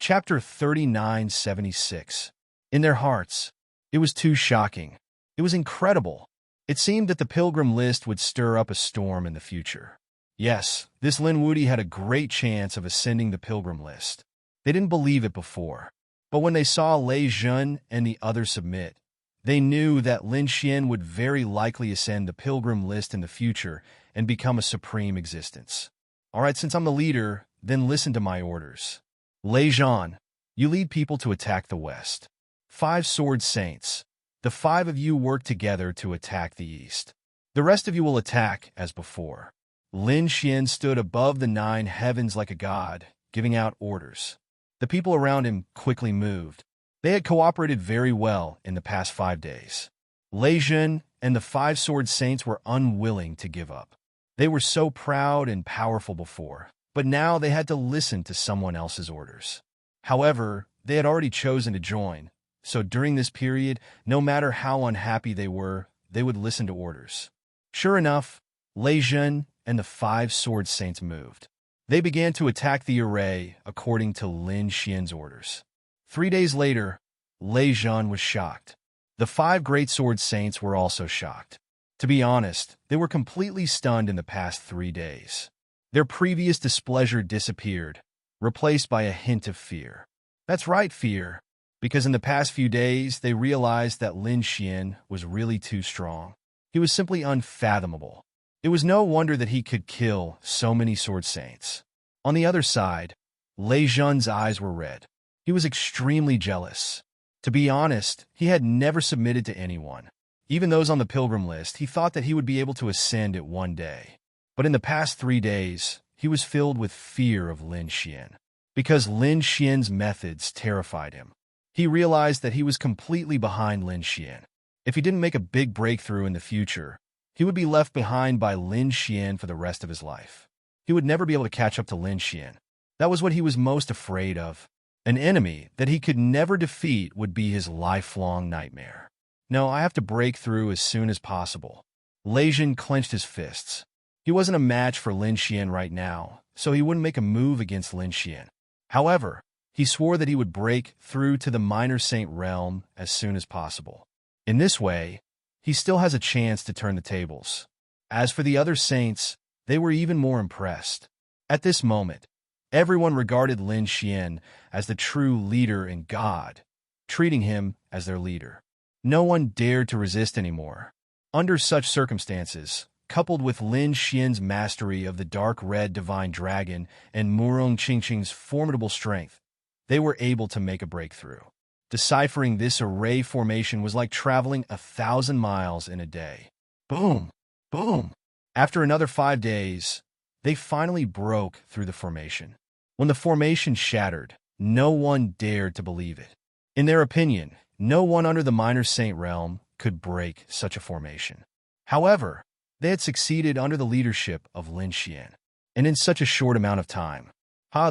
Chapter 3976. In their hearts, it was too shocking. It was incredible. It seemed that the pilgrim list would stir up a storm in the future. Yes, this Lin Wudi had a great chance of ascending the pilgrim list. They didn't believe it before. But when they saw Lei Jun and the others submit, they knew that Lin Xian would very likely ascend the pilgrim list in the future and become a supreme existence. All right, since I'm the leader, then listen to my orders. Lei Jun, you lead people to attack the west. 5 sword saints, the 5 of you work together to attack the east. The rest of you will attack as before. Lin Xian stood above the 9 heavens like a god, giving out orders. The people around him quickly moved. They had cooperated very well in the past 5 days. Lei Jun and the 5 sword saints were unwilling to give up. They were so proud and powerful before, but now they had to listen to someone else's orders. However, they had already chosen to join, so during this period, no matter how unhappy they were, they would listen to orders. Sure enough, Lei Jun and the 5 sword saints moved. They began to attack the array according to Lin Xian's orders. 3 days later, Lei Jun was shocked. The 5 great sword saints were also shocked. To be honest, they were completely stunned in the past 3 days. Their previous displeasure disappeared, replaced by a hint of fear. That's right, fear, because in the past few days they realized that Lin Xian was really too strong. He was simply unfathomable. It was no wonder that he could kill so many sword saints. On the other side, Lei Jun's eyes were red. He was extremely jealous. To be honest, he had never submitted to anyone. Even those on the pilgrim list, he thought that he would be able to ascend it one day. But in the past 3 days, he was filled with fear of Lin Xian, because Lin Xian's methods terrified him. He realized that he was completely behind Lin Xian. If he didn't make a big breakthrough in the future, he would be left behind by Lin Xian for the rest of his life. He would never be able to catch up to Lin Xian. That was what he was most afraid of. An enemy that he could never defeat would be his lifelong nightmare. No, I have to break through as soon as possible. Lei Jun clenched his fists. He wasn't a match for Lin Xian right now, so he wouldn't make a move against Lin Xian. However, he swore that he would break through to the minor saint realm as soon as possible. In this way, he still has a chance to turn the tables. As for the other saints, they were even more impressed. At this moment, everyone regarded Lin Xian as the true leader and god, treating him as their leader. No one dared to resist anymore. Under such circumstances, coupled with Lin Xian's mastery of the dark red divine dragon and Murong Qingqing's formidable strength, they were able to make a breakthrough. Deciphering this array formation was like traveling 1,000 miles in a day. Boom! Boom! After another 5 days, they finally broke through the formation. When the formation shattered, no one dared to believe it. In their opinion, No one under the minor saint realm could break such a formation. However, they had succeeded under the leadership of Lin Xian, and in such a short amount of time.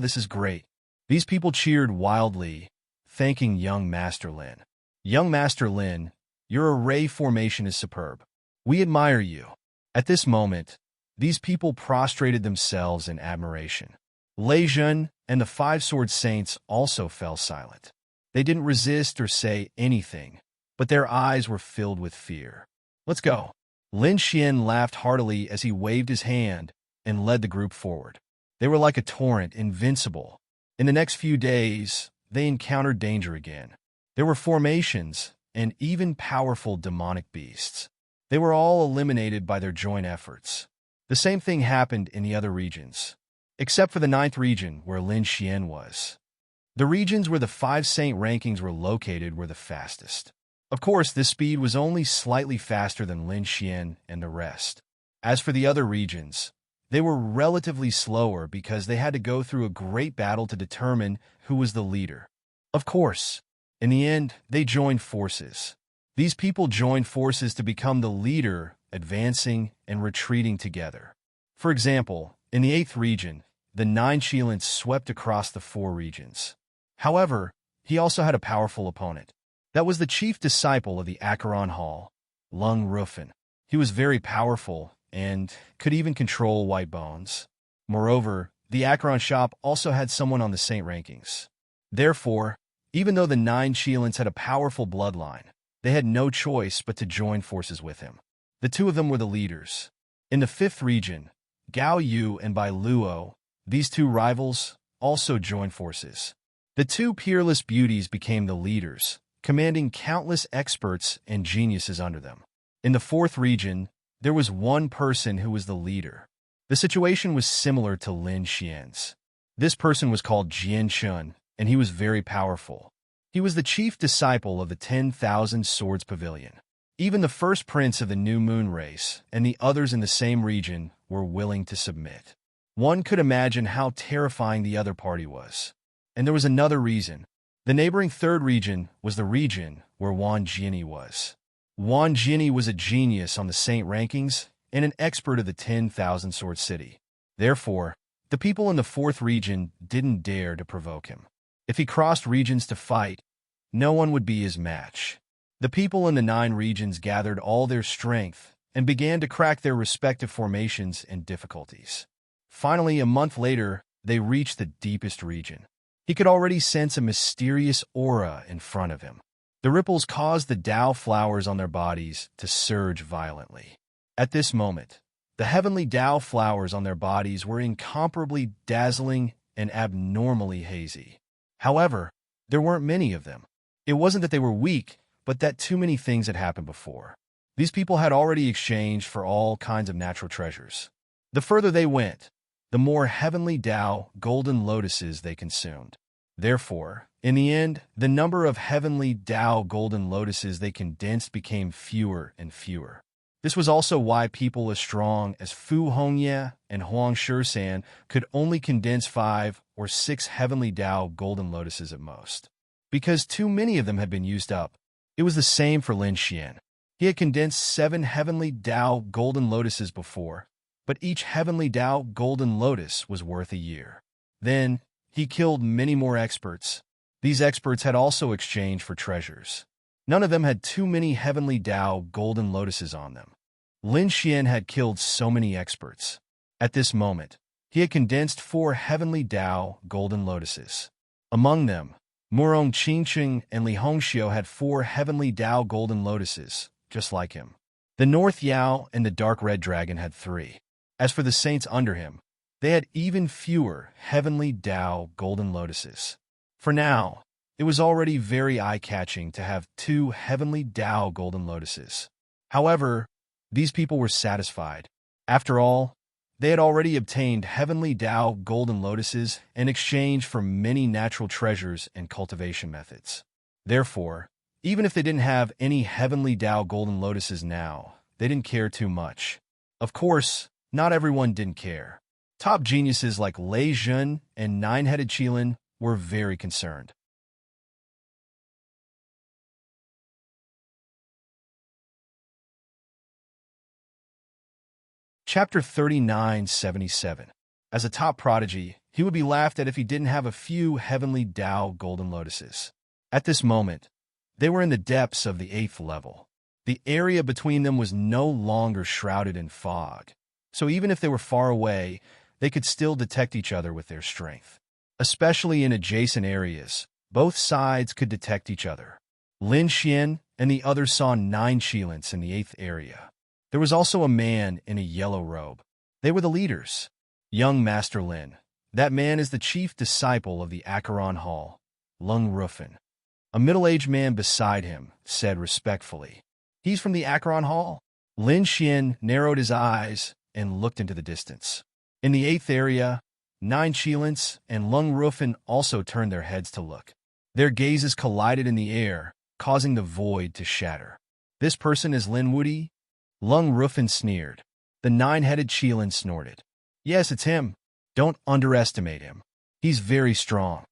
This is great. These people cheered wildly, thanking young Master Lin. Young Master Lin, your array formation is superb. We admire you. At this moment, these people prostrated themselves in admiration. Lei Zhen and the five-sword saints also fell silent. They didn't resist or say anything, but their eyes were filled with fear. Let's go. Lin Xian laughed heartily as he waved his hand and led the group forward. They were like a torrent, invincible. In the next few days, they encountered danger again. There were formations and even powerful demonic beasts. They were all eliminated by their joint efforts. The same thing happened in the other regions, except for the 9th region where Lin Xian was. The regions where the 5 saint rankings were located were the fastest. Of course, this speed was only slightly faster than Lin Xian and the rest. As for the other regions, they were relatively slower because they had to go through a great battle to determine who was the leader. Of course, in the end, they joined forces. These people joined forces to become the leader, advancing and retreating together. For example, in the 8th region, the 9 Qilins swept across the 4 regions. However, he also had a powerful opponent. That was the chief disciple of the Acheron Hall, Lung Rufin. He was very powerful and could even control white bones. Moreover, the Acheron shop also had someone on the saint rankings. Therefore, even though the 9 Qilins had a powerful bloodline, they had no choice but to join forces with him. The 2 of them were the leaders. In the 5th region, Gao Yu and Bai Luo, these 2 rivals, also joined forces. The 2 peerless beauties became the leaders, commanding countless experts and geniuses under them. In the 4th region, there was one person who was the leader. The situation was similar to Lin Xian's. This person was called Jian Shun, and he was very powerful. He was the chief disciple of the 10,000 Swords Pavilion. Even the first prince of the New Moon race and the others in the same region were willing to submit. One could imagine how terrifying the other party was. And there was another reason. The neighboring 3rd region was the region where Wan Jiani was. Wan Jiani was a genius on the saint rankings and an expert of the 10,000 Sword City. Therefore, the people in the 4th region didn't dare to provoke him. If he crossed regions to fight, no one would be his match. The people in the 9 regions gathered all their strength and began to crack their respective formations and difficulties. Finally, a month later, they reached the deepest region. He could already sense a mysterious aura in front of him. The ripples caused the Dao flowers on their bodies to surge violently. At this moment, the heavenly Dao flowers on their bodies were incomparably dazzling and abnormally hazy. However, there weren't many of them. It wasn't that they were weak, but that too many things had happened before. These people had already exchanged for all kinds of natural treasures. The further they went, the more heavenly Dao golden lotuses they consumed. Therefore, in the end, the number of heavenly Dao golden lotuses they condensed became fewer and fewer. This was also why people as strong as Fu Hongye and Huang Shisan could only condense 5 or 6 heavenly Dao golden lotuses at most. Because too many of them had been used up. It was the same for Lin Xian. He had condensed 7 heavenly Dao golden lotuses before, but each heavenly Dao golden lotus was worth a year. Then, he killed many more experts. These experts had also exchanged for treasures. None of them had too many heavenly Dao golden lotuses on them. Lin Xian had killed so many experts. At this moment, he had condensed 4 heavenly Dao golden lotuses. Among them, Murong Qingqing and Li Hongxiu had 4 heavenly Dao golden lotuses, just like him. The North Yao and the Dark Red Dragon had 3. As for the saints under him, they had even fewer heavenly Dao golden lotuses. For now, it was already very eye-catching to have 2 heavenly Dao golden lotuses. However, these people were satisfied. After all, they had already obtained heavenly Dao golden lotuses in exchange for many natural treasures and cultivation methods. Therefore, even if they didn't have any heavenly Dao golden lotuses now, they didn't care too much. Of course, not everyone didn't care. Top geniuses like Lei Zhen and 9-headed Qilin were very concerned. Chapter 3977. As a top prodigy, he would be laughed at if he didn't have a few heavenly Tao golden lotuses. At this moment, they were in the depths of the 8th level. The area between them was no longer shrouded in fog, so even if they were far away, they could still detect each other with their strength. Especially in adjacent areas, both sides could detect each other. Lin Xian and the others saw 9 Qilins in the 8th area. There was also a man in a yellow robe. They were the leaders. Young Master Lin. That man is the chief disciple of the Acheron Hall, Lung Rufin. A middle-aged man beside him said respectfully, "He's from the Acheron Hall." Lin Xian narrowed his eyes and looked into the distance. In the 8th area, 9 Qilins and Lung Rufin also turned their heads to look. Their gazes collided in the air, causing the void to shatter. "This person is Lin Wudi?" Lung Rufin sneered. The 9-headed Qilin snorted. "Yes, it's him. Don't underestimate him. He's very strong."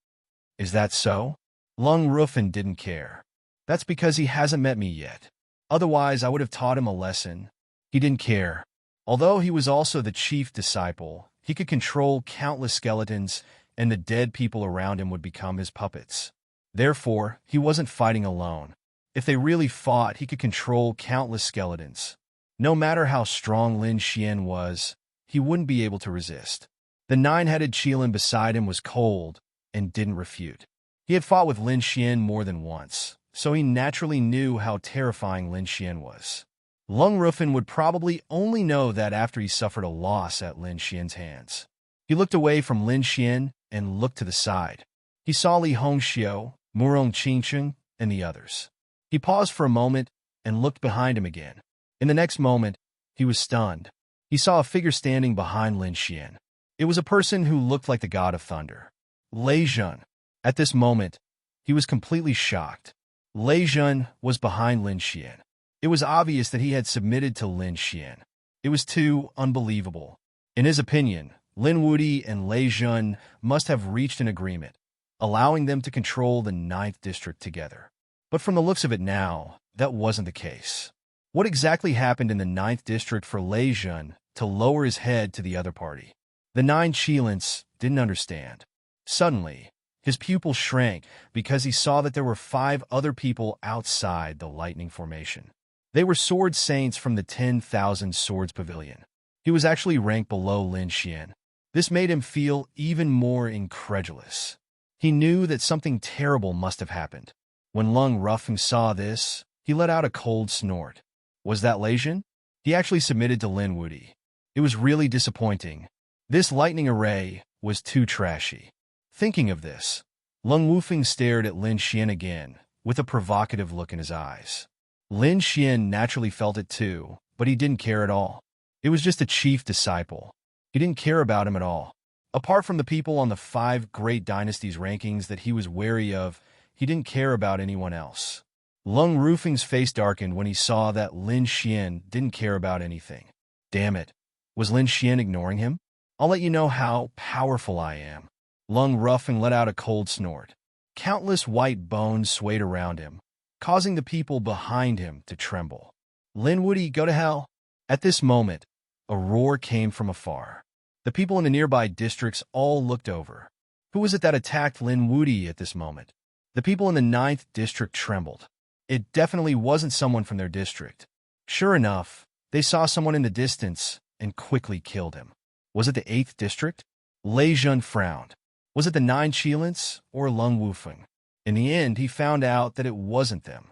"Is that so?" Lung Rufin didn't care. "That's because he hasn't met me yet. Otherwise, I would have taught him a lesson." He didn't care. Although he was also the chief disciple, he could control countless skeletons, and the dead people around him would become his puppets. Therefore, he wasn't fighting alone. If they really fought, he could control countless skeletons. No matter how strong Lin Xian was, he wouldn't be able to resist. The 9-headed Qilin beside him was cold and didn't refute. He had fought with Lin Xian more than once, so he naturally knew how terrifying Lin Xian was. Lung Rufin would probably only know that after he suffered a loss at Lin Xian's hands. He looked away from Lin Xian and looked to the side. He saw Li Hongxiu, Murong Qingcheng, and the others. He paused for a moment and looked behind him again. In the next moment, he was stunned. He saw a figure standing behind Lin Xian. It was a person who looked like the god of thunder. Lei Zhen. At this moment, he was completely shocked. Lei Zhen was behind Lin Xian. It was obvious that he had submitted to Lin Xian. It was too unbelievable. In his opinion, Lin Wudi and Lei Zhen must have reached an agreement, allowing them to control the 9th district together. But from the looks of it now, that wasn't the case. What exactly happened in the 9th district for Lei Zhen to lower his head to the other party? The 9 Qilins didn't understand. Suddenly, his pupil shrank because he saw that there were 5 other people outside the lightning formation. They were sword saints from the 10,000 Swords Pavilion. He was actually ranked below Lin Xian. This made him feel even more incredulous. He knew that something terrible must have happened. When Lung Rufin saw this, he let out a cold snort. Was that Lei Zhen? He actually submitted to Lin Wudi. It was really disappointing. This lightning array was too trashy. Thinking of this, Lung Wufeng stared at Lin Xian again, with a provocative look in his eyes. Lin Xian naturally felt it too, but he didn't care at all. It was just a chief disciple. He didn't care about him at all. Apart from the people on the 5 great dynasties rankings that he was wary of, he didn't care about anyone else. Lung Rufeng's face darkened when he saw that Lin Xian didn't care about anything. Damn it. Was Lin Xian ignoring him? I'll let you know how powerful I am. Lung Rufeng let out a cold snort. Countless white bones swayed around him, causing the people behind him to tremble. Lin Wudi, go to hell. At this moment, a roar came from afar. The people in the nearby districts all looked over. Who was it that attacked Lin Wudi at this moment? The people in the 9th district trembled. It definitely wasn't someone from their district. Sure enough, they saw someone in the distance and quickly killed him. Was it the 8th district? Lei Zhen frowned. Was it the 9 Qilins or Lung Wufeng? In the end, he found out that it wasn't them.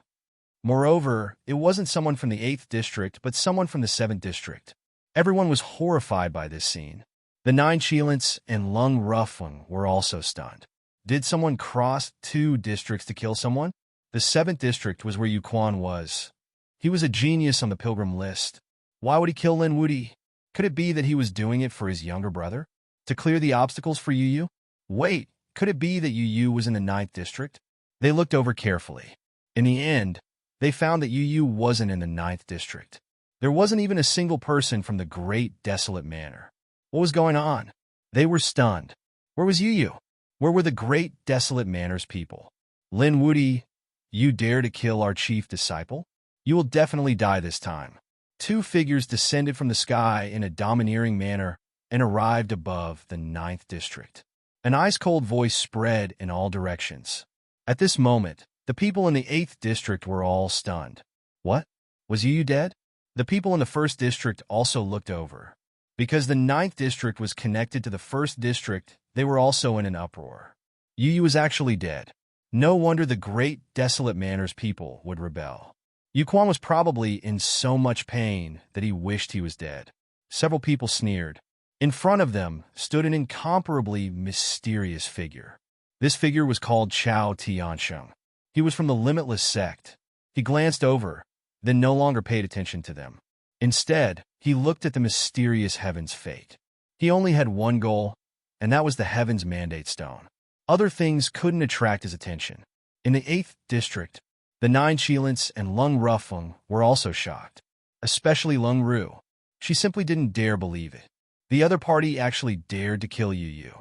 Moreover, it wasn't someone from the 8th district, but someone from the 7th district. Everyone was horrified by this scene. The 9 Qilins and Lung Rufeng were also stunned. Did someone cross 2 districts to kill someone? The 7th district was where Yu Quan was. He was a genius on the pilgrim list. Why would he kill Lin Wudi? Could it be that he was doing it for his younger brother? To clear the obstacles for Yu Yu? Wait, could it be that Yu Yu was in the 9th district? They looked over carefully. In the end, they found that Yu Yu wasn't in the 9th district. There wasn't even a single person from the Great Desolate Manor. What was going on? They were stunned. Where was Yu Yu? Where were the Great Desolate Manor's people? Lin Wudi, you dare to kill our chief disciple? You will definitely die this time. two figures descended from the sky in a domineering manner and arrived above the ninth district. An ice-cold voice spread in all directions. At this moment, the people in the 8th district were all stunned. What? Was Yu dead? The people in the 1st district also looked over. Because the ninth district was connected to the 1st district, they were also in an uproar. Yu was actually dead. No wonder the great desolate manor's people would rebel. Yu Quan was probably in so much pain that he wished he was dead. Several people sneered. In front of them stood an incomparably mysterious figure. This figure was called Chao Tiansheng. He was from the Limitless sect. He glanced over, then no longer paid attention to them. Instead, he looked at the mysterious Heaven's fate. He only had one goal, and that was the Heaven's Mandate Stone. Other things couldn't attract his attention. In the 8th district, the 9 Qilins and Lung Rufeng were also shocked, especially Lung Ru. She simply didn't dare believe it. The other party actually dared to kill Yu Yu.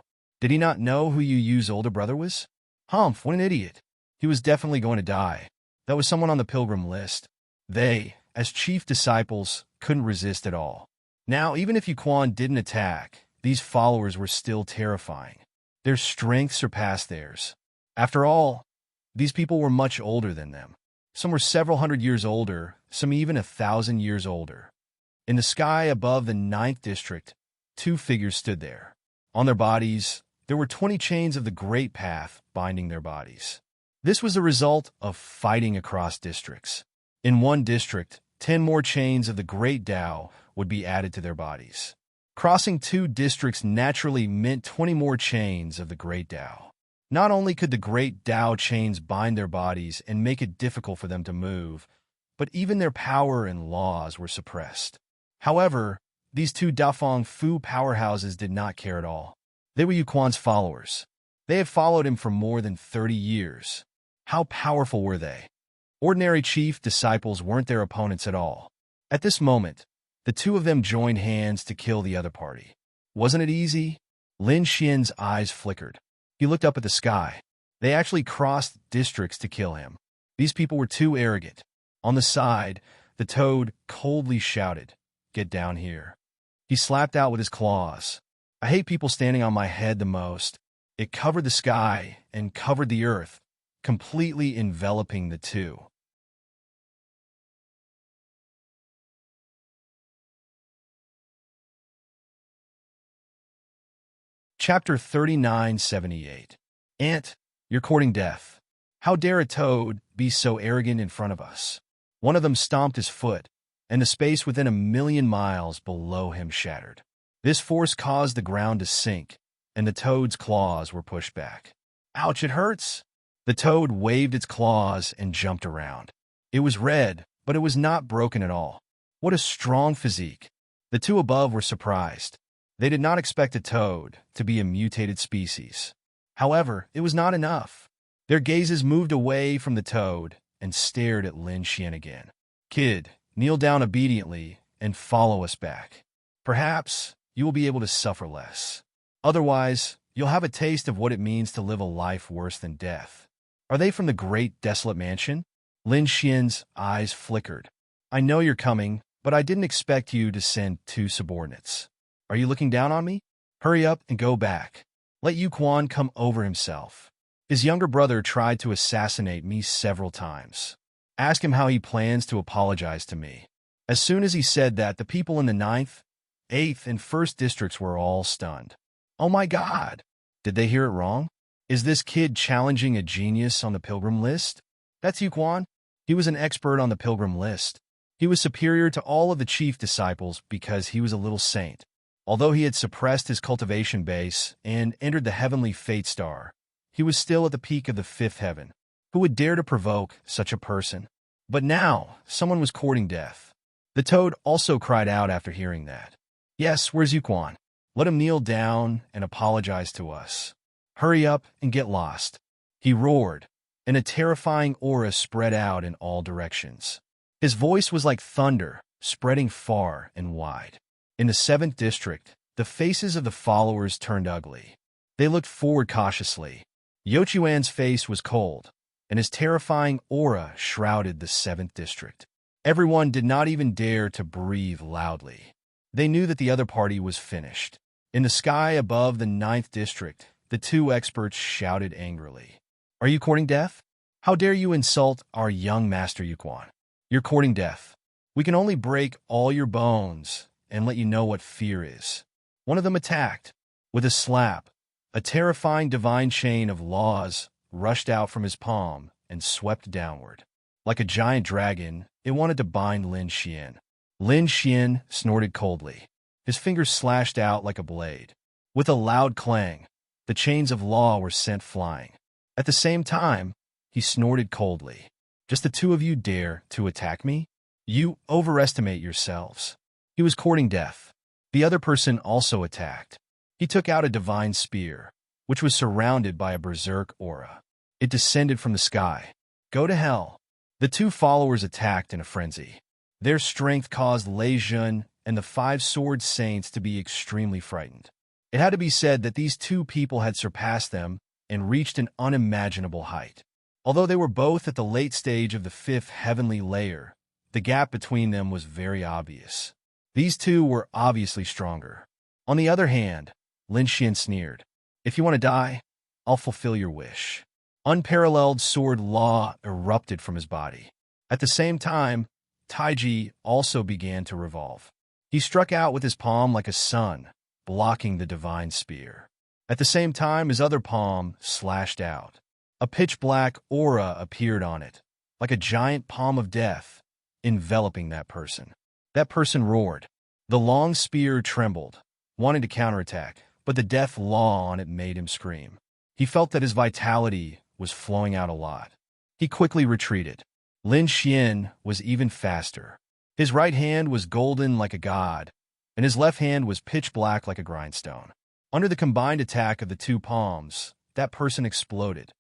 Did he not know who Yu Yu's older brother was? Humph, what an idiot. He was definitely going to die. That was someone on the pilgrim list. They, as chief disciples, couldn't resist at all. Now, even if Yu Quan didn't attack, these followers were still terrifying. Their strength surpassed theirs. After all, these people were much older than them. Some were several hundred years older, some even 1,000 years older. In the sky above the 9th district, 2 figures stood there. On their bodies, there were 20 chains of the Great Path binding their bodies. This was the result of fighting across districts. In one district, 10 more chains of the Great Tao would be added to their bodies. Crossing 2 districts naturally meant 20 more chains of the Great Tao. Not only could the Great Tao chains bind their bodies and make it difficult for them to move, but even their power and laws were suppressed. However, these 2 Dafeng Fu powerhouses did not care at all. They were Yu Quan's followers. They had followed him for more than 30 years. How powerful were they? Ordinary chief disciples weren't their opponents at all. At this moment, the 2 of them joined hands to kill the other party. Wasn't it easy? Lin Xian's eyes flickered. He looked up at the sky. They actually crossed districts to kill him. These people were too arrogant. On the side, the toad coldly shouted, "Get down here." He slapped out with his claws. I hate people standing on my head the most. It covered the sky and covered the earth, completely enveloping the 2. Chapter 3978. Ant, you're courting death. How dare a toad be so arrogant in front of us? One of them stomped his foot, and the space within 1,000,000 miles below him shattered. This force caused the ground to sink, and the toad's claws were pushed back. Ouch, it hurts! The toad waved its claws and jumped around. It was red, but it was not broken at all. What a strong physique! The 2 above were surprised. They did not expect a toad to be a mutated species. However, it was not enough. Their gazes moved away from the toad and stared at Lin Xian again. Kid, kneel down obediently and follow us back. Perhaps you will be able to suffer less. Otherwise, you'll have a taste of what it means to live a life worse than death. Are they from the great desolate mansion? Lin Xian's eyes flickered. I know you're coming, but I didn't expect you to send 2 subordinates. Are you looking down on me? Hurry up and go back. Let Yu Quan come over himself. His younger brother tried to assassinate me several times. Ask him how he plans to apologize to me. As soon as he said that, the people in the 9th, 8th, and 1st districts were all stunned. Oh my God! Did they hear it wrong? Is this kid challenging a genius on the pilgrim list? That's Yu Quan. He was an expert on the pilgrim list. He was superior to all of the chief disciples because he was a little saint. Although he had suppressed his cultivation base and entered the heavenly fate star, he was still at the peak of the 5th heaven. Who would dare to provoke such a person? But now, someone was courting death. The toad also cried out after hearing that. Yes, where's Yu Quan? Let him kneel down and apologize to us. Hurry up and get lost. He roared, and a terrifying aura spread out in all directions. His voice was like thunder, spreading far and wide. In the 7th district, the faces of the followers turned ugly. They looked forward cautiously. Yochuan's face was cold, and his terrifying aura shrouded the 7th district. Everyone did not even dare to breathe loudly. They knew that the other party was finished. In the sky above the ninth district, the two experts shouted angrily. "Are you courting death? How dare you insult our young master Yuquan? You're courting death. We can only break all your bones and let you know what fear is." One of them attacked. With a slap, a terrifying divine chain of laws rushed out from his palm and swept downward. Like a giant dragon, it wanted to bind Lin Xian. Lin Xian snorted coldly. His fingers slashed out like a blade. With a loud clang, the chains of law were sent flying. At the same time, he snorted coldly. "Just the two of you dare to attack me? You overestimate yourselves." He was courting death. The other person also attacked. He took out a divine spear, which was surrounded by a berserk aura. It descended from the sky. "Go to hell." The two followers attacked in a frenzy. Their strength caused Lei Jun and the five-sword saints to be extremely frightened. It had to be said that these two people had surpassed them and reached an unimaginable height. Although they were both at the late stage of the fifth heavenly layer, the gap between them was very obvious. These two were obviously stronger. On the other hand, Lin Xian sneered. "If you want to die, I'll fulfill your wish." Unparalleled sword law erupted from his body. At the same time, Taiji also began to revolve. He struck out with his palm like a sun, blocking the divine spear. At the same time, his other palm slashed out. A pitch-black aura appeared on it, like a giant palm of death, enveloping that person. That person roared. The long spear trembled, wanting to counterattack, but the death law on it made him scream. He felt that his vitality was flowing out a lot. He quickly retreated. Lin Xian was even faster. His right hand was golden like a god, and his left hand was pitch black like a grindstone. Under the combined attack of the two palms, that person exploded.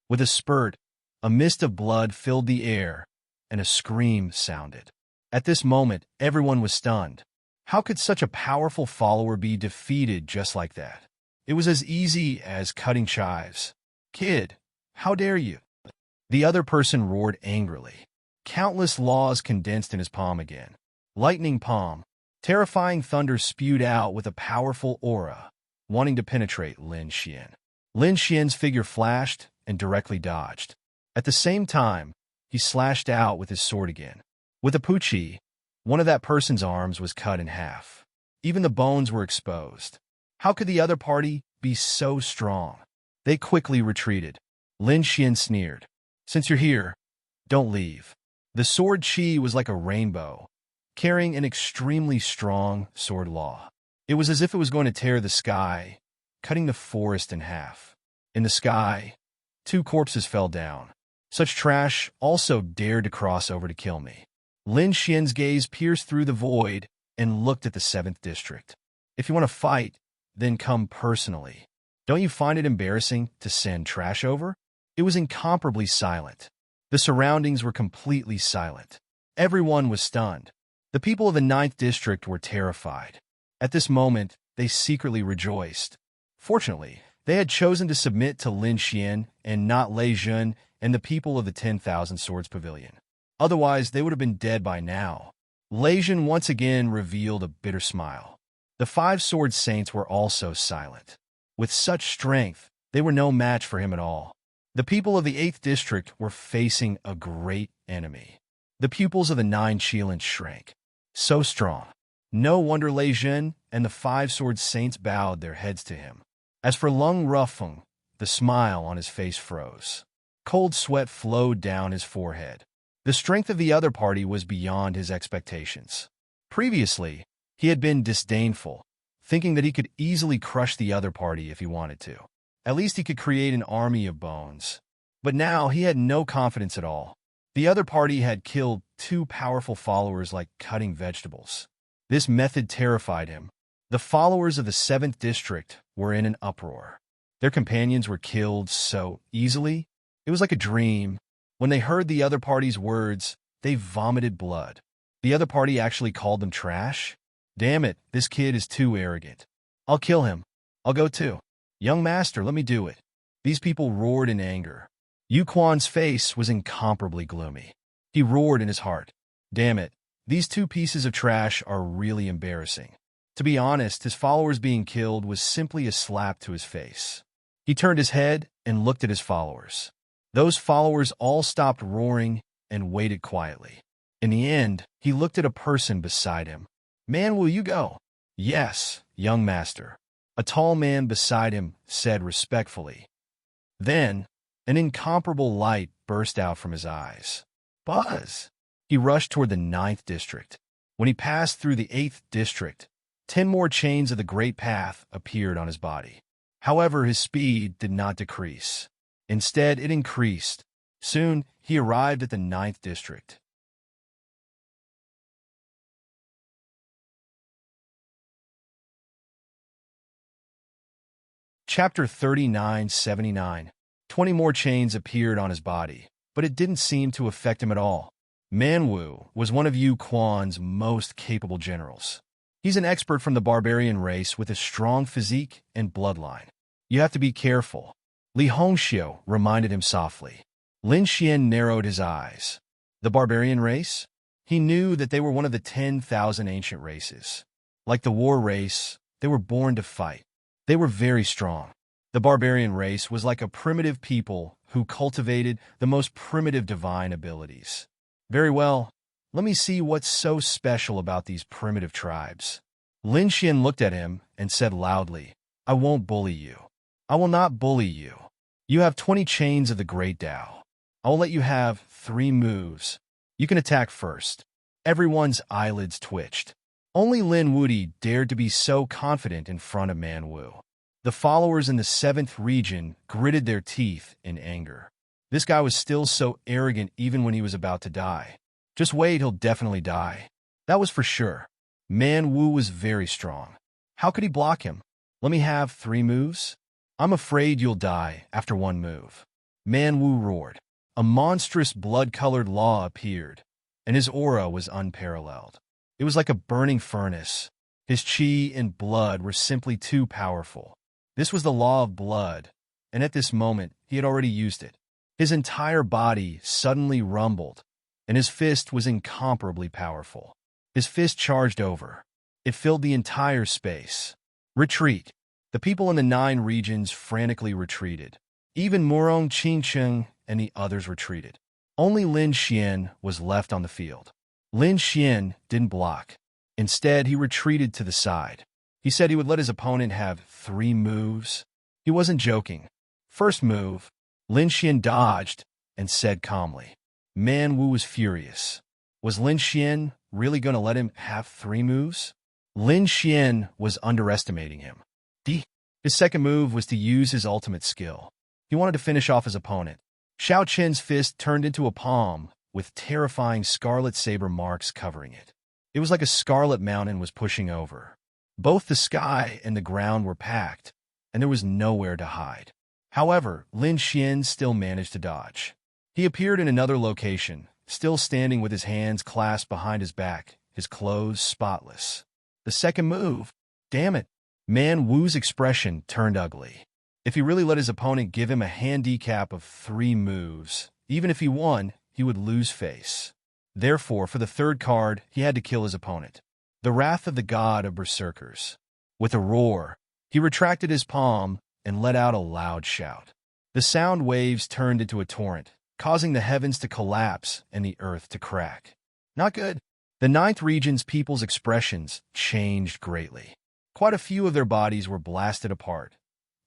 With a spurt, a mist of blood filled the air, and a scream sounded. At this moment, everyone was stunned. How could such a powerful follower be defeated just like that? It was as easy as cutting chives. "Kid, how dare you?" The other person roared angrily. Countless laws condensed in his palm again. Lightning palm. Terrifying thunder spewed out with a powerful aura, wanting to penetrate Lin Xian. Lin Xian's figure flashed and directly dodged. At the same time, he slashed out with his sword again. With a puchi, one of that person's arms was cut in half. Even the bones were exposed. How could the other party be so strong? They quickly retreated. Lin Xian sneered. "Since you're here, don't leave." The sword chi was like a rainbow, carrying an extremely strong sword law. It was as if it was going to tear the sky, cutting the forest in half. In the sky, two corpses fell down. Such trash also dared to cross over to kill me. Lin Xian's gaze pierced through the void and looked at the 7th district. "If you want to fight, then come personally. Don't you find it embarrassing to send trash over?" It was incomparably silent. The surroundings were completely silent. Everyone was stunned. The people of the 9th district were terrified. At this moment, they secretly rejoiced. Fortunately, they had chosen to submit to Lin Xian and not Lei Jun and the people of the 10,000 Swords Pavilion. Otherwise, they would have been dead by now. Lei Jun once again revealed a bitter smile. The 5 sword saints were also silent. With such strength, they were no match for him at all. The people of the 8th district were facing a great enemy. The pupils of the 9 Qilin shrank. So strong. No wonder Lei Jun and the 5 sword saints bowed their heads to him. As for Lung Rufeng, the smile on his face froze. Cold sweat flowed down his forehead. The strength of the other party was beyond his expectations. Previously, he had been disdainful, thinking that he could easily crush the other party if he wanted to. At least he could create an army of bones. But now he had no confidence at all. The other party had killed 2 powerful followers like cutting vegetables. This method terrified him. The followers of the 7th district were in an uproar. Their companions were killed so easily. It was like a dream. When they heard the other party's words, they vomited blood. The other party actually called them trash. Damn it, this kid is too arrogant. I'll kill him. I'll go too. Young master, let me do it. These people roared in anger. Yu Quan's face was incomparably gloomy. He roared in his heart. Damn it, these two pieces of trash are really embarrassing. To be honest, his followers being killed was simply a slap to his face. He turned his head and looked at his followers. Those followers all stopped roaring and waited quietly. In the end, he looked at a person beside him. "Man, will you go?" "Yes, young master," a tall man beside him said respectfully. Then, an incomparable light burst out from his eyes. Buzz! He rushed toward the 9th district. When he passed through the 8th district, 10 more chains of the Great Path appeared on his body. However, his speed did not decrease. Instead, it increased. Soon, he arrived at the 9th district. Chapter 3979. 20 more chains appeared on his body, but it didn't seem to affect him at all. Manwu was one of Yu Quan's most capable generals. He's an expert from the barbarian race with a strong physique and bloodline. You have to be careful, Li Hongxiu reminded him softly. Lin Xian narrowed his eyes. The barbarian race? He knew that they were one of the 10,000 ancient races. Like the war race, they were born to fight. They were very strong. The barbarian race was like a primitive people who cultivated the most primitive divine abilities. Very well, let me see what's so special about these primitive tribes. Lin Xian looked at him and said loudly, "I won't bully you. I will not bully you. You have 20 chains of the Great Tao. I will let you have 3 moves. You can attack first." Everyone's eyelids twitched. Only Lin Wudi dared to be so confident in front of Man Wu. The followers in the 7th region gritted their teeth in anger. This guy was still so arrogant even when he was about to die. Just wait, he'll definitely die. That was for sure. Man Wu was very strong. How could he block him? "Let me have 3 moves? I'm afraid you'll die after 1 move." Man Wu roared. A monstrous blood-colored law appeared, and his aura was unparalleled. It was like a burning furnace. His chi and blood were simply too powerful. This was the law of blood, and at this moment, he had already used it. His entire body suddenly rumbled, and his fist was incomparably powerful. His fist charged over. It filled the entire space. Retreat. The people in the 9 regions frantically retreated. Even Murong Qingcheng and the others retreated. Only Lin Xian was left on the field. Lin Xian didn't block. Instead, he retreated to the side. He said he would let his opponent have 3 moves. He wasn't joking. First move, Lin Xian dodged and said calmly. Man Wu was furious. Was Lin Xian really going to let him have 3 moves? Lin Xian was underestimating him. His second move was to use his ultimate skill. He wanted to finish off his opponent. Xiao Qin's fist turned into a palm with terrifying scarlet saber marks covering it. It was like a scarlet mountain was pushing over. Both the sky and the ground were packed, and there was nowhere to hide. However, Lin Xian still managed to dodge. He appeared in another location, still standing with his hands clasped behind his back, his clothes spotless. The second move. Damn it. Man Wu's expression turned ugly. If he really let his opponent give him a handicap of 3 moves, even if he won, he would lose face. Therefore, for the 3rd card, he had to kill his opponent. The Wrath of the God of Berserkers. With a roar, he retracted his palm and let out a loud shout. The sound waves turned into a torrent, causing the heavens to collapse and the earth to crack. Not good. The 9th region's people's expressions changed greatly. Quite a few of their bodies were blasted apart,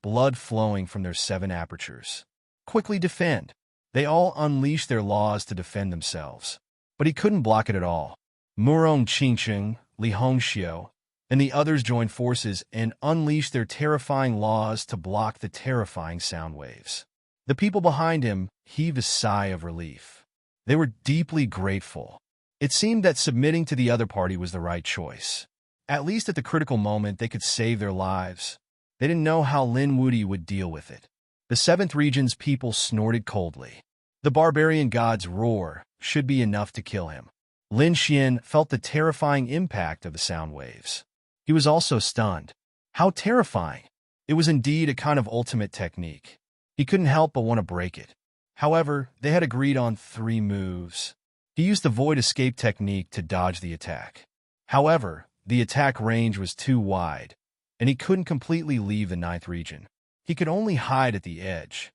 blood flowing from their 7 apertures. Quickly defend. They all unleashed their laws to defend themselves. But he couldn't block it at all. Murong Qingcheng, Li Hongxiu, and the others joined forces and unleashed their terrifying laws to block the terrifying sound waves. The people behind him heaved a sigh of relief. They were deeply grateful. It seemed that submitting to the other party was the right choice. At least at the critical moment, they could save their lives. They didn't know how Lin Wudi would deal with it. The 7th region's people snorted coldly. The barbarian god's roar should be enough to kill him. Lin Xian felt the terrifying impact of the sound waves. He was also stunned. How terrifying! It was indeed a kind of ultimate technique. He couldn't help but want to break it. However, they had agreed on 3 moves. He used the void escape technique to dodge the attack. However, the attack range was too wide, and he couldn't completely leave the ninth region. He could only hide at the edge.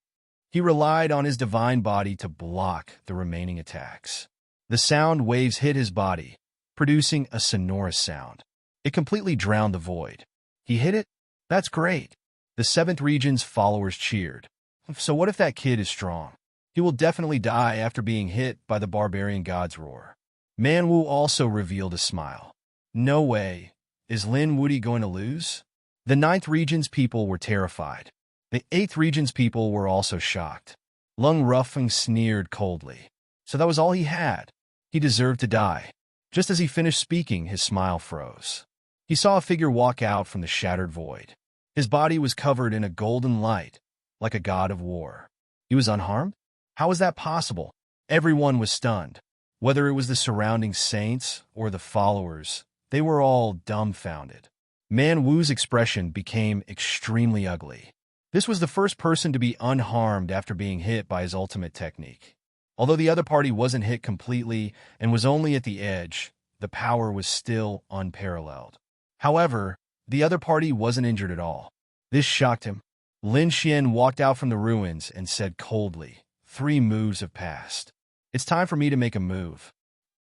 He relied on his divine body to block the remaining attacks. The sound waves hit his body, producing a sonorous sound. It completely drowned the void. He hit it? That's great. The seventh region's followers cheered. So what if that kid is strong? He will definitely die after being hit by the barbarian god's roar. Man Wu also revealed a smile. No way. Is Lin Wudi going to lose? The ninth region's people were terrified. The eighth region's people were also shocked. Lung Ruffing sneered coldly. So that was all he had. He deserved to die. Just as he finished speaking, his smile froze. He saw a figure walk out from the shattered void. His body was covered in a golden light, like a god of war. He was unharmed? How was that possible? Everyone was stunned. Whether it was the surrounding saints or the followers, they were all dumbfounded. Man Wu's expression became extremely ugly. This was the first person to be unharmed after being hit by his ultimate technique. Although the other party wasn't hit completely and was only at the edge, the power was still unparalleled. However, the other party wasn't injured at all. This shocked him. Lin Xian walked out from the ruins and said coldly, 3 moves have passed. It's time for me to make a move.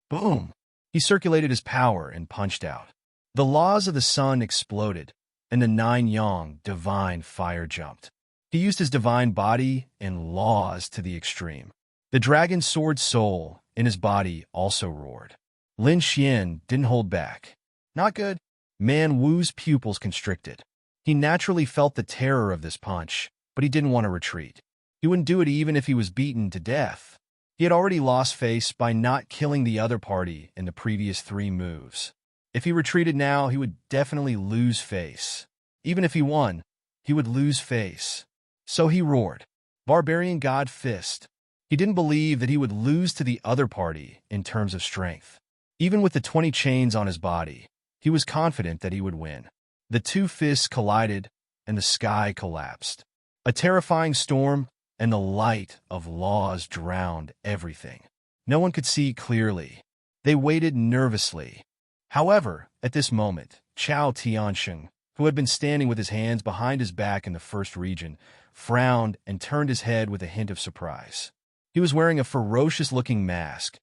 Boom! He circulated his power and punched out. The laws of the sun exploded, and the 9 yang divine fire jumped. He used his divine body and laws to the extreme. The dragon sword soul in his body also roared. Lin Xian didn't hold back. Not good. Man Wu's pupils constricted. He naturally felt the terror of this punch, but he didn't want to retreat. He wouldn't do it even if he was beaten to death. He had already lost face by not killing the other party in the previous 3 moves. If he retreated now, he would definitely lose face. Even if he won, he would lose face. So he roared, Barbarian God Fist. He didn't believe that he would lose to the other party in terms of strength. Even with the 20 chains on his body, he was confident that he would win. The 2 fists collided, and the sky collapsed. A terrifying storm and the light of laws drowned everything. No one could see clearly. They waited nervously. However, at this moment, Chao Tiansheng, who had been standing with his hands behind his back in the first region, frowned and turned his head with a hint of surprise. He was wearing a ferocious-looking mask,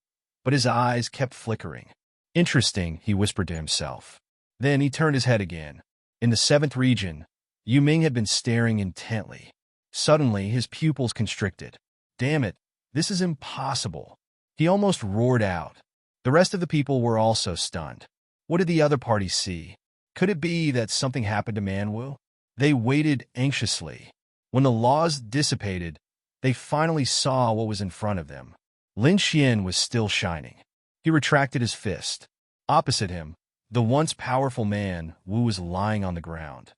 but his eyes kept flickering. Interesting, he whispered to himself. Then he turned his head again. In the 7th region, Yu Ming had been staring intently. Suddenly, his pupils constricted. Damn it, this is impossible. He almost roared out. The rest of the people were also stunned. What did the other party see? Could it be that something happened to Man Wu? They waited anxiously. When the laws dissipated, they finally saw what was in front of them. Lin Xian was still shining. He retracted his fist. Opposite him, the once powerful Man Wu was lying on the ground.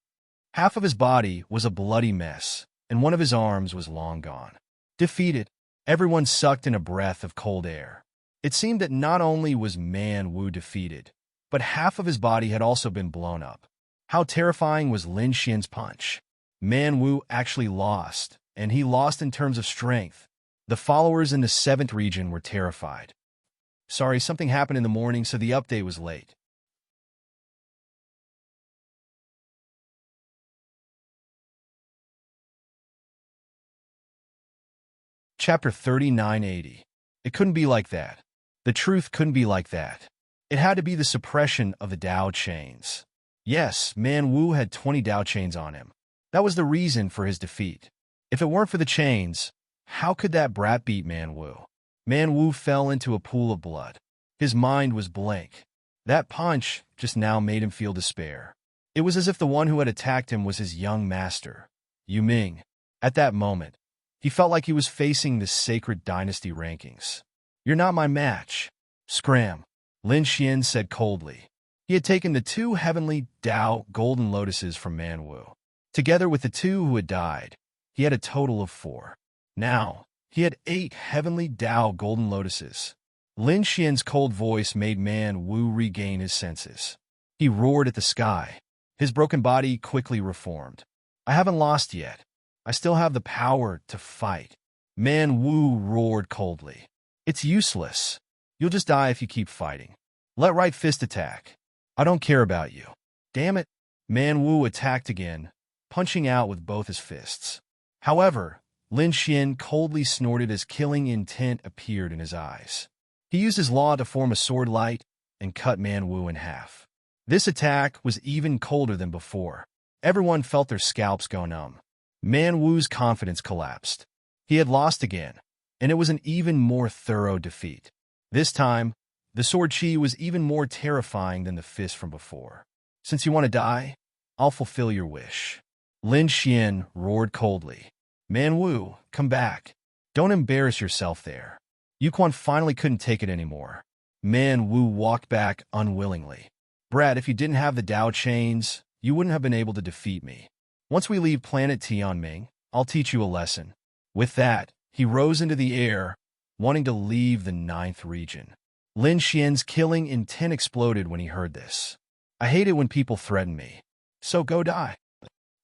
Half of his body was a bloody mess, and one of his arms was long gone. Defeated, everyone sucked in a breath of cold air. It seemed that not only was Man Wu defeated, but half of his body had also been blown up. How terrifying was Lin Xian's punch? Man Wu actually lost, and he lost in terms of strength. The followers in the 7th region were terrified. Sorry, something happened in the morning, so the update was late. Chapter 3980. It couldn't be like that. The truth couldn't be like that. It had to be the suppression of the Dao chains. Yes, Man Wu had 20 Dao chains on him. That was the reason for his defeat. If it weren't for the chains, how could that brat beat Man Wu? Man Wu fell into a pool of blood. His mind was blank. That punch just now made him feel despair. It was as if the one who had attacked him was his young master, Yu Ming. At that moment, he felt like he was facing the sacred dynasty rankings. You're not my match. Scram, Lin Xian said coldly. He had taken the 2 heavenly Dao golden lotuses from Man Wu. Together with the 2 who had died, he had a total of 4. Now, he had 8 heavenly Dao golden lotuses. Lin Xian's cold voice made Man Wu regain his senses. He roared at the sky. His broken body quickly reformed. I haven't lost yet. I still have the power to fight. Man Wu roared coldly. It's useless. You'll just die if you keep fighting. Let right fist attack. I don't care about you. Damn it. Man Wu attacked again, punching out with both his fists. However, Lin Xian coldly snorted as killing intent appeared in his eyes. He used his law to form a sword light and cut Man Wu in half. This attack was even colder than before. Everyone felt their scalps go numb. Man Wu's confidence collapsed. He had lost again, and it was an even more thorough defeat. This time, the sword chi was even more terrifying than the fist from before. Since you want to die, I'll fulfill your wish. Lin Xian roared coldly. Man Wu, come back. Don't embarrass yourself there. Yu Quan finally couldn't take it anymore. Man Wu walked back unwillingly. Brad, if you didn't have the Dao chains, you wouldn't have been able to defeat me. Once we leave planet Tianming, I'll teach you a lesson. With that, he rose into the air, wanting to leave the 9th region. Lin Xian's killing intent exploded when he heard this. I hate it when people threaten me. So go die.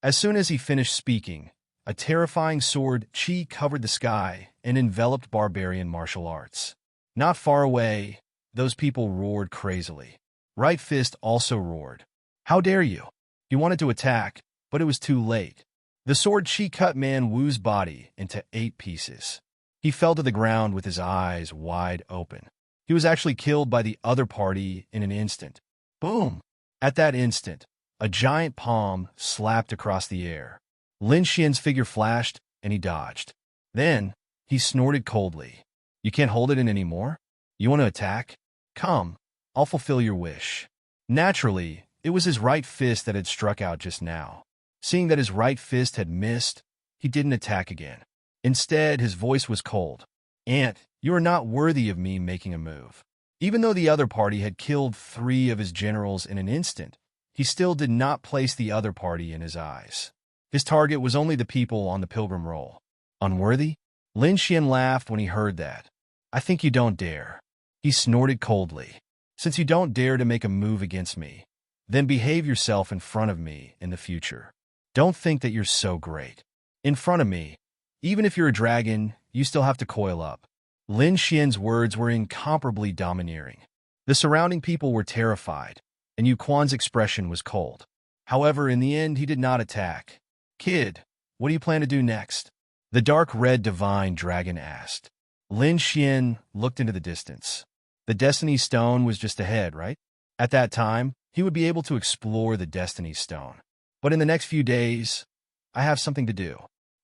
As soon as he finished speaking, a terrifying sword chi covered the sky and enveloped barbarian martial arts. Not far away, those people roared crazily. Right fist also roared. How dare you? He wanted to attack, but it was too late. The sword chi cut Man Wu's body into 8 pieces. He fell to the ground with his eyes wide open. He was actually killed by the other party in an instant. Boom! At that instant, a giant palm slapped across the air. Lin Xian's figure flashed, and he dodged. Then, he snorted coldly. You can't hold it in anymore? You want to attack? Come, I'll fulfill your wish. Naturally, it was his right fist that had struck out just now. Seeing that his right fist had missed, he didn't attack again. Instead, his voice was cold. Ant, you are not worthy of me making a move. Even though the other party had killed 3 of his generals in an instant, he still did not place the other party in his eyes. His target was only the people on the pilgrim roll. Unworthy? Lin Xian laughed when he heard that. I think you don't dare. He snorted coldly. Since you don't dare to make a move against me, then behave yourself in front of me in the future. Don't think that you're so great. In front of me, even if you're a dragon, you still have to coil up. Lin Xian's words were incomparably domineering. The surrounding people were terrified, and Yu Quan's expression was cold. However, in the end, he did not attack. Kid, what do you plan to do next? The dark red divine dragon asked. Lin Xian looked into the distance. The Destiny Stone was just ahead, right? At that time, he would be able to explore the Destiny Stone. But in the next few days, I have something to do.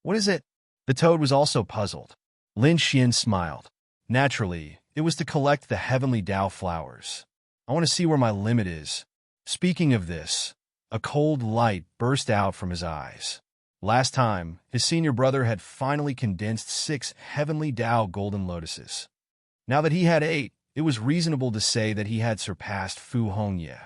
What is it? The toad was also puzzled. Lin Xian smiled. Naturally, it was to collect the heavenly Dao flowers. I want to see where my limit is. Speaking of this, a cold light burst out from his eyes. Last time, his senior brother had finally condensed 6 heavenly Dao golden lotuses. Now that he had 8, it was reasonable to say that he had surpassed Fu Hongye.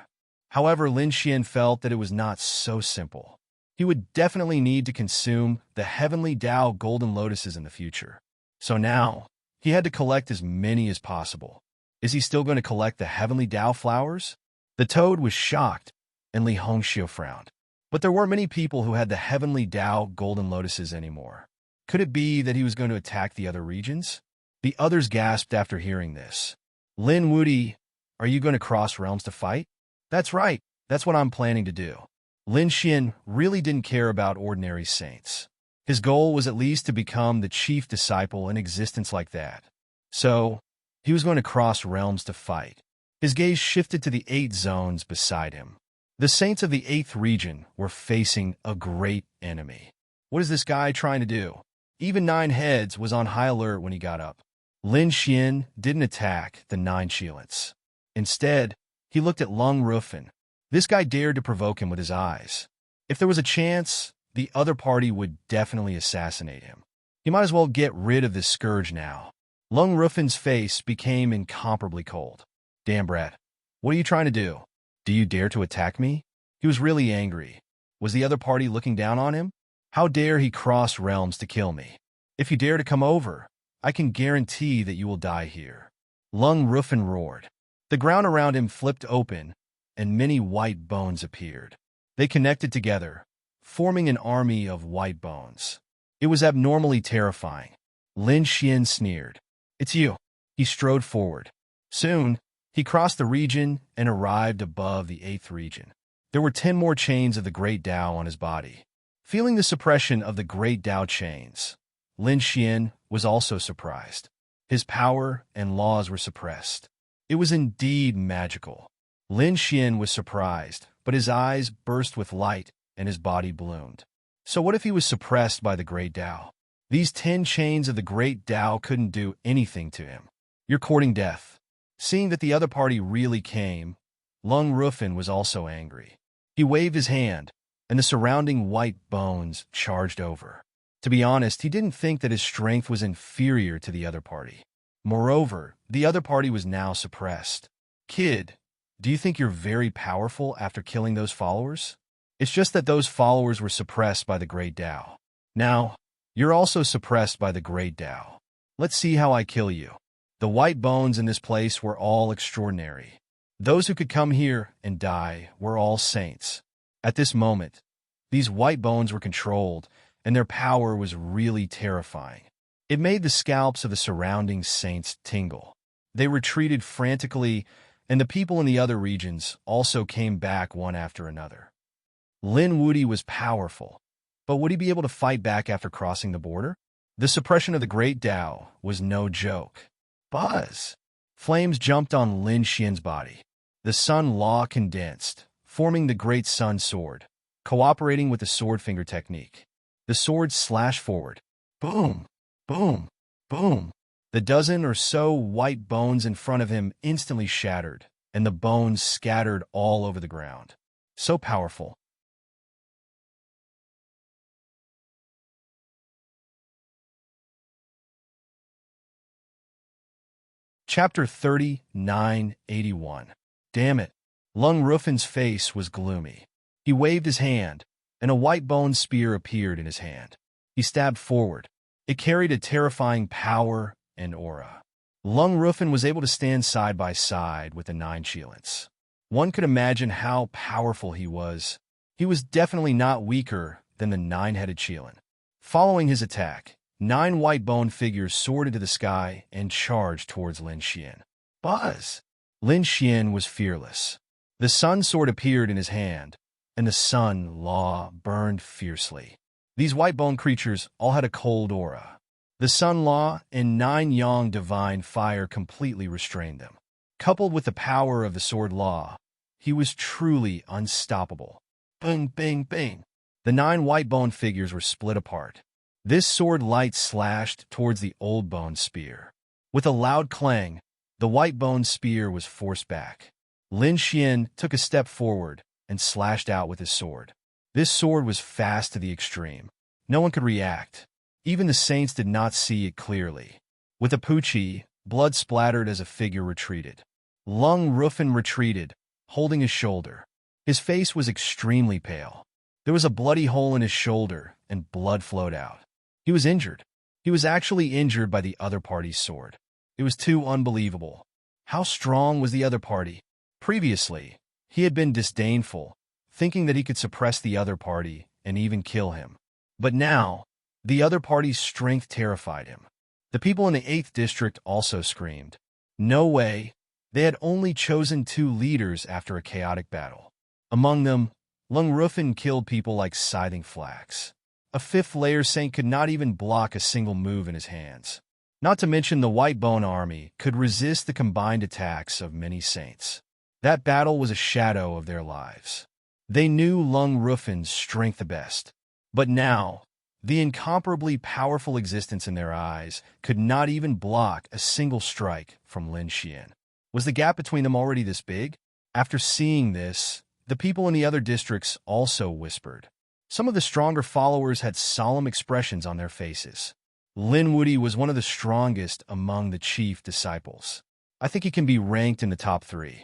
However, Lin Xian felt that it was not so simple. He would definitely need to consume the heavenly Dao golden lotuses in the future. So now, he had to collect as many as possible. Is he still going to collect the heavenly Dao flowers? The toad was shocked, and Li Hongxiu frowned. But there weren't many people who had the heavenly Dao golden lotuses anymore. Could it be that he was going to attack the other regions? The others gasped after hearing this. Lin Wudi, are you going to cross realms to fight? That's right, that's what I'm planning to do. Lin Xian really didn't care about ordinary saints. His goal was at least to become the chief disciple in existence like that. So, he was going to cross realms to fight. His gaze shifted to the 8 zones beside him. The saints of the 8th region were facing a great enemy. What is this guy trying to do? Even 9 Heads was on high alert when he got up. Lin Xian didn't attack the 9 Shilants. Instead, he looked at Lung Rufen. This guy dared to provoke him with his eyes. If there was a chance, the other party would definitely assassinate him. He might as well get rid of this scourge now. Lung Rufen's face became incomparably cold. Damn, Brad. What are you trying to do? Do you dare to attack me? He was really angry. Was the other party looking down on him? How dare he cross realms to kill me? If you dare to come over, I can guarantee that you will die here. Lung Rufen roared. The ground around him flipped open, and many white bones appeared. They connected together, forming an army of white bones. It was abnormally terrifying. Lin Xian sneered. It's you. He strode forward. Soon, he crossed the region and arrived above the 8th region. There were 10 more chains of the Great Tao on his body. Feeling the suppression of the Great Tao chains, Lin Xian was also surprised. His power and laws were suppressed. It was indeed magical. Lin Xian was surprised, but his eyes burst with light and his body bloomed. So what if he was suppressed by the Great Tao? These 10 chains of the Great Tao couldn't do anything to him. You're courting death. Seeing that the other party really came, Lung Rufin was also angry. He waved his hand, and the surrounding white bones charged over. To be honest, he didn't think that his strength was inferior to the other party. Moreover, the other party was now suppressed. Kid, do you think you're very powerful after killing those followers? It's just that those followers were suppressed by the Great Tao. Now, you're also suppressed by the Great Tao. Let's see how I kill you. The white bones in this place were all extraordinary. Those who could come here and die were all saints. At this moment, these white bones were controlled, and their power was really terrifying. It made the scalps of the surrounding saints tingle. They retreated frantically, and the people in the other regions also came back one after another. Lin Wudi was powerful, but would he be able to fight back after crossing the border? The suppression of the Great Tao was no joke. Buzz! Flames jumped on Lin Xian's body. The Sun Law condensed, forming the Great Sun Sword, cooperating with the sword finger technique. The sword slashed forward. Boom! Boom! Boom! The dozen or so white bones in front of him instantly shattered, and the bones scattered all over the ground. So powerful. Chapter 3981. Damn it. Lung Rufin's face was gloomy. He waved his hand, and a white bone spear appeared in his hand. He stabbed forward. It carried a terrifying power and aura. Lung Rufin was able to stand side by side with the 9 Cheelants. One could imagine how powerful he was. He was definitely not weaker than the 9-headed Cheelant. Following his attack, 9 white bone figures soared into the sky and charged towards Lin Xian. Buzz! Lin Xian was fearless. The sun sword appeared in his hand, and the Sun Law burned fiercely. These white bone creatures all had a cold aura. The Sun Law and 9 Yang divine fire completely restrained them. Coupled with the power of the Sword Law, he was truly unstoppable. Bang, bang, bang. The 9 white bone figures were split apart. This sword light slashed towards the old bone spear. With a loud clang, the white bone spear was forced back. Lin Xian took a step forward and slashed out with his sword. This sword was fast to the extreme. No one could react. Even the saints did not see it clearly. With a Pucci, blood splattered as a figure retreated. Lung Rufin retreated, holding his shoulder. His face was extremely pale. There was a bloody hole in his shoulder, and blood flowed out. He was injured. He was actually injured by the other party's sword. It was too unbelievable. How strong was the other party? Previously, he had been disdainful, thinking that he could suppress the other party and even kill him. But now, the other party's strength terrified him. The people in the 8th district also screamed. No way! They had only chosen 2 leaders after a chaotic battle. Among them, Lung Rufin killed people like scything flax. A 5th-layer saint could not even block a single move in his hands. Not to mention the White Bone Army could resist the combined attacks of many saints. That battle was a shadow of their lives. They knew Lung Rufin's strength the best. But now, the incomparably powerful existence in their eyes could not even block a single strike from Lin Xian. Was the gap between them already this big? After seeing this, the people in the other districts also whispered. Some of the stronger followers had solemn expressions on their faces. Lin Wudi was one of the strongest among the chief disciples. I think he can be ranked in the top 3.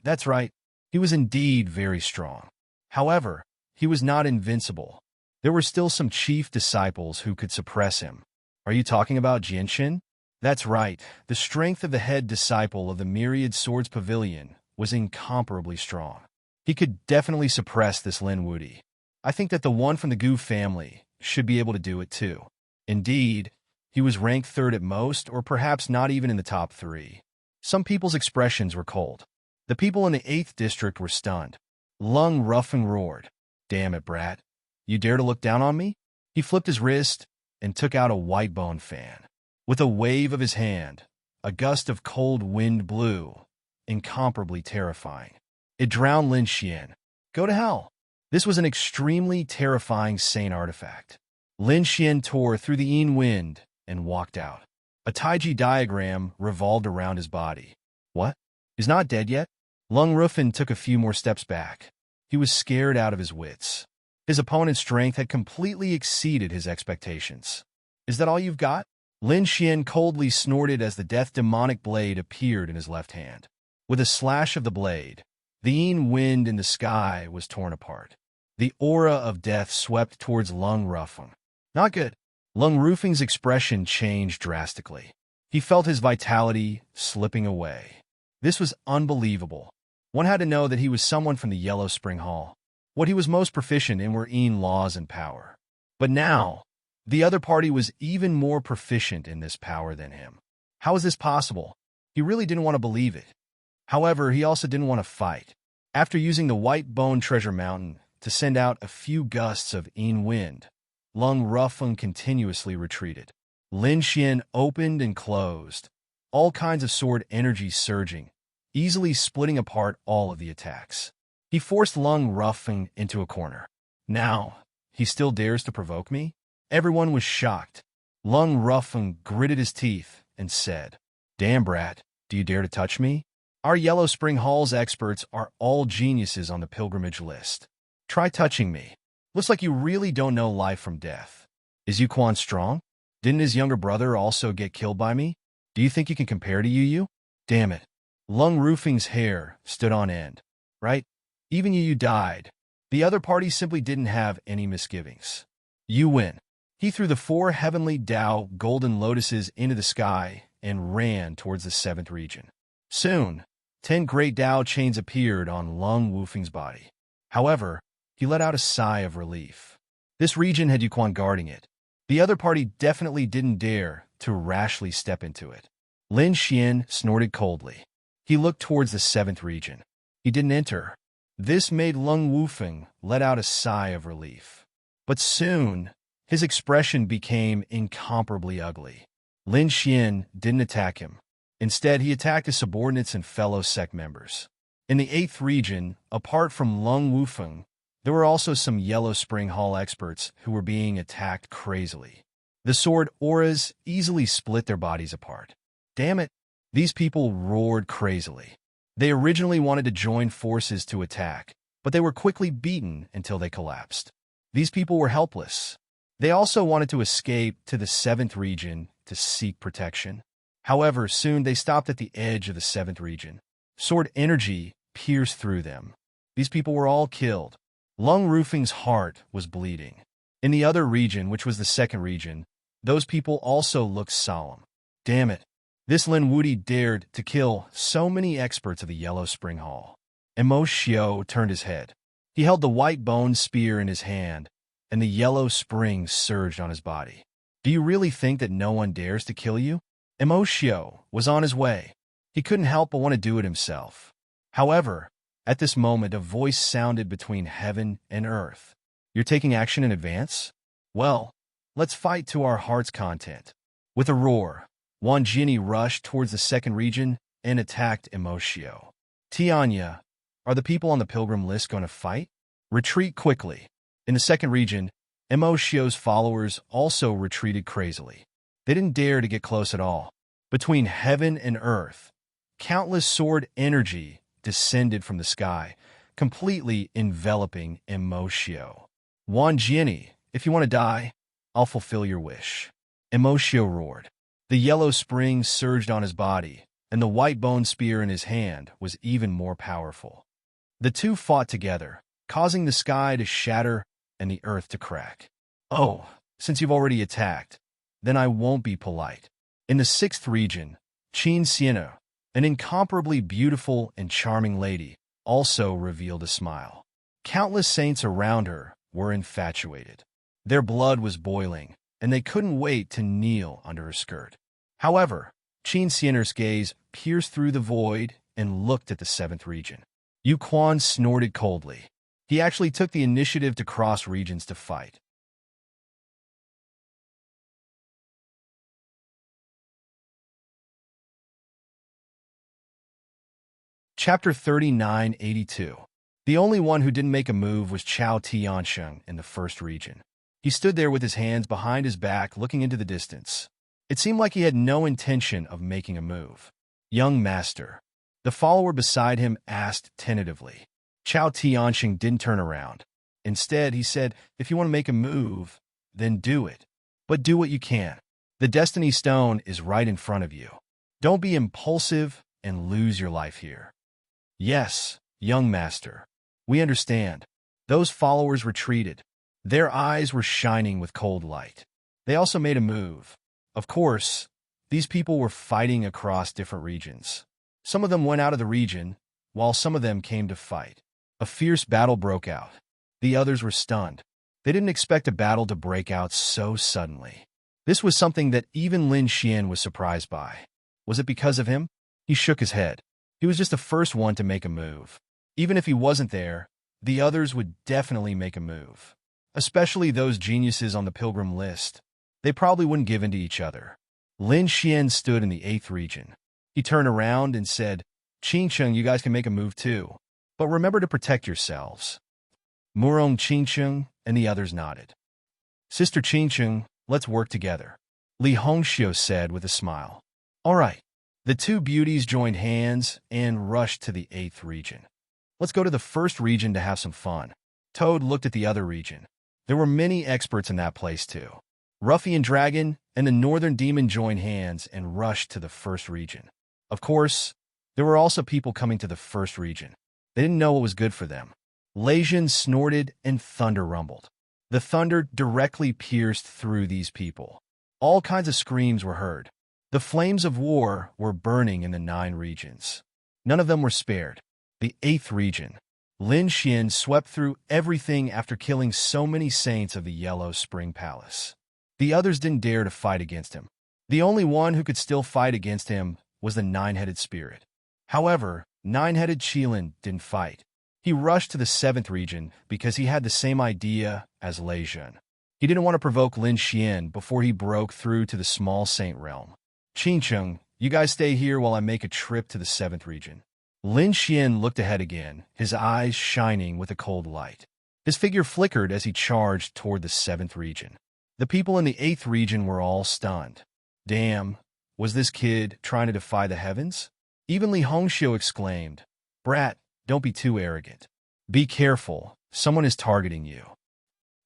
That's right, he was indeed very strong. However, he was not invincible. There were still some chief disciples who could suppress him. Are you talking about Jinshin? That's right, the strength of the head disciple of the Myriad Swords Pavilion was incomparably strong. He could definitely suppress this Lin Wudi. I think that the one from the Gu family should be able to do it too. Indeed, he was ranked 3rd at most, or perhaps not even in the top 3. Some people's expressions were cold. The people in the 8th district were stunned. Lung Ruffin roared. "Damn it, brat. You dare to look down on me?" He flipped his wrist and took out a white bone fan. With a wave of his hand, a gust of cold wind blew, incomparably terrifying. It drowned Lin Xian. Go to hell. This was an extremely terrifying Saint artifact. Lin Xian tore through the Yin wind and walked out. A Taiji diagram revolved around his body. What? He's not dead yet? Lung Ruffin took a few more steps back. He was scared out of his wits. His opponent's strength had completely exceeded his expectations. Is that all you've got? Lin Xian coldly snorted as the death demonic blade appeared in his left hand. With a slash of the blade, the Yin wind in the sky was torn apart. The aura of death swept towards Lung Ruffin. Not good. Lung Ruffin's expression changed drastically. He felt his vitality slipping away. This was unbelievable. One had to know that he was someone from the Yellow Spring Hall. What he was most proficient in were Yin laws and power. But now, the other party was even more proficient in this power than him. How is this possible? He really didn't want to believe it. However, he also didn't want to fight. After using the White Bone Treasure Mountain to send out a few gusts of Yin wind, Lung Ruffin continuously retreated. Lin Xian opened and closed, all kinds of sword energy surging, easily splitting apart all of the attacks. He forced Lung Ruffin into a corner. Now, he still dares to provoke me? Everyone was shocked. Lung Ruffin gritted his teeth and said, "Damn, brat, do you dare to touch me? Our Yellow Spring Hall's experts are all geniuses on the pilgrimage list. Try touching me. Looks like you really don't know life from death. Is Yu Quan strong? Didn't his younger brother also get killed by me? Do you think you can compare to Yu? Damn it." Lung Ruffin's hair stood on end. Right? Even Yu died. The other party simply didn't have any misgivings. You win. He threw the 4 heavenly Tao golden lotuses into the sky and ran towards the 7th region. Soon, 10 great Tao chains appeared on Lung Ruffin's body. However, he let out a sigh of relief. This region had Yu Quan guarding it. The other party definitely didn't dare to rashly step into it. Lin Xian snorted coldly. He looked towards the 7th region. He didn't enter. This made Lung Ruffin let out a sigh of relief. But soon, his expression became incomparably ugly. Lin Xian didn't attack him. Instead, he attacked his subordinates and fellow sect members. In the 8th region, apart from Lung Ruffin, there were also some Yellow Spring Hall experts who were being attacked crazily. The sword auras easily split their bodies apart. Damn it, these people roared crazily. They originally wanted to join forces to attack, but they were quickly beaten until they collapsed. These people were helpless. They also wanted to escape to the 7th region to seek protection. However, soon they stopped at the edge of the 7th region. Sword energy pierced through them. These people were all killed. Lung Ruffin's heart was bleeding. In the other region, which was the 2nd region, those people also looked solemn. Damn it. This Lin Wudi dared to kill so many experts of the Yellow Spring Hall. Mo Xiao turned his head. He held the white bone spear in his hand, and the yellow spring surged on his body. Do you really think that no one dares to kill you? Mo Xiao was on his way. He couldn't help but want to do it himself. However, at this moment, a voice sounded between heaven and earth. You're taking action in advance? Well, let's fight to our heart's content. With a roar, Wan Jinni rushed towards the 2nd region and attacked Mo Xiao. Tianya, are the people on the pilgrim list going to fight? Retreat quickly. In the 2nd region, Mo Xiao's followers also retreated crazily. They didn't dare to get close at all. Between heaven and earth, countless sword energy descended from the sky, completely enveloping Mo Xiao. Wan Jinni, if you want to die, I'll fulfill your wish. Mo Xiao roared. The yellow spring surged on his body, and the white bone spear in his hand was even more powerful. The two fought together, causing the sky to shatter and the earth to crack. Oh, since you've already attacked, then I won't be polite. In the 6th region, Qin Sienna, an incomparably beautiful and charming lady, also revealed a smile. Countless saints around her were infatuated. Their blood was boiling, and they couldn't wait to kneel under her skirt. However, Qin Sienna's gaze pierced through the void and looked at the 7th region. Yu Quan snorted coldly. He actually took the initiative to cross regions to fight. Chapter 3982. The only one who didn't make a move was Chao Tiansheng in the 1st region. He stood there with his hands behind his back looking into the distance. It seemed like he had no intention of making a move. "Young master," the follower beside him asked tentatively. Chao Tiansheng didn't turn around. Instead, he said, "If you want to make a move, then do it. But do what you can. The Destiny Stone is right in front of you. Don't be impulsive and lose your life here." "Yes, young master. We understand." Those followers retreated. Their eyes were shining with cold light. They also made a move. Of course, these people were fighting across different regions. Some of them went out of the region, while some of them came to fight. A fierce battle broke out. The others were stunned. They didn't expect a battle to break out so suddenly. This was something that even Lin Xian was surprised by. Was it because of him? He shook his head. He was just the first one to make a move. Even if he wasn't there, the others would definitely make a move. Especially those geniuses on the pilgrim list. They probably wouldn't give in to each other. Lin Xian stood in the 8th region. He turned around and said, "Qingcheng, you guys can make a move too. But remember to protect yourselves." Murong Qingcheng and the others nodded. "Sister Qingcheng, let's work together," Li Hongxiu said with a smile. "All right." The two beauties joined hands and rushed to the 8th region. "Let's go to the 1st region to have some fun." Toad looked at the other region. There were many experts in that place too. Ruffian Dragon and the Northern Demon joined hands and rushed to the 1st region. Of course, there were also people coming to the 1st region. They didn't know what was good for them. Legion snorted and thunder rumbled. The thunder directly pierced through these people. All kinds of screams were heard. The flames of war were burning in the 9 regions. None of them were spared. The 8th region. Lin Xian swept through everything after killing so many saints of the Yellow Spring Palace. The others didn't dare to fight against him. The only one who could still fight against him was the 9-headed spirit. However, 9-headed Qilin didn't fight. He rushed to the 7th region because he had the same idea as Lei Zhen. He didn't want to provoke Lin Xian before he broke through to the small saint realm. "Qingcheng, you guys stay here while I make a trip to the 7th region." Lin Xian looked ahead again, his eyes shining with a cold light. His figure flickered as he charged toward the 7th region. The people in the 8th region were all stunned. Damn, was this kid trying to defy the heavens? Even Li Hongxiu exclaimed, "Brat, don't be too arrogant. Be careful, someone is targeting you."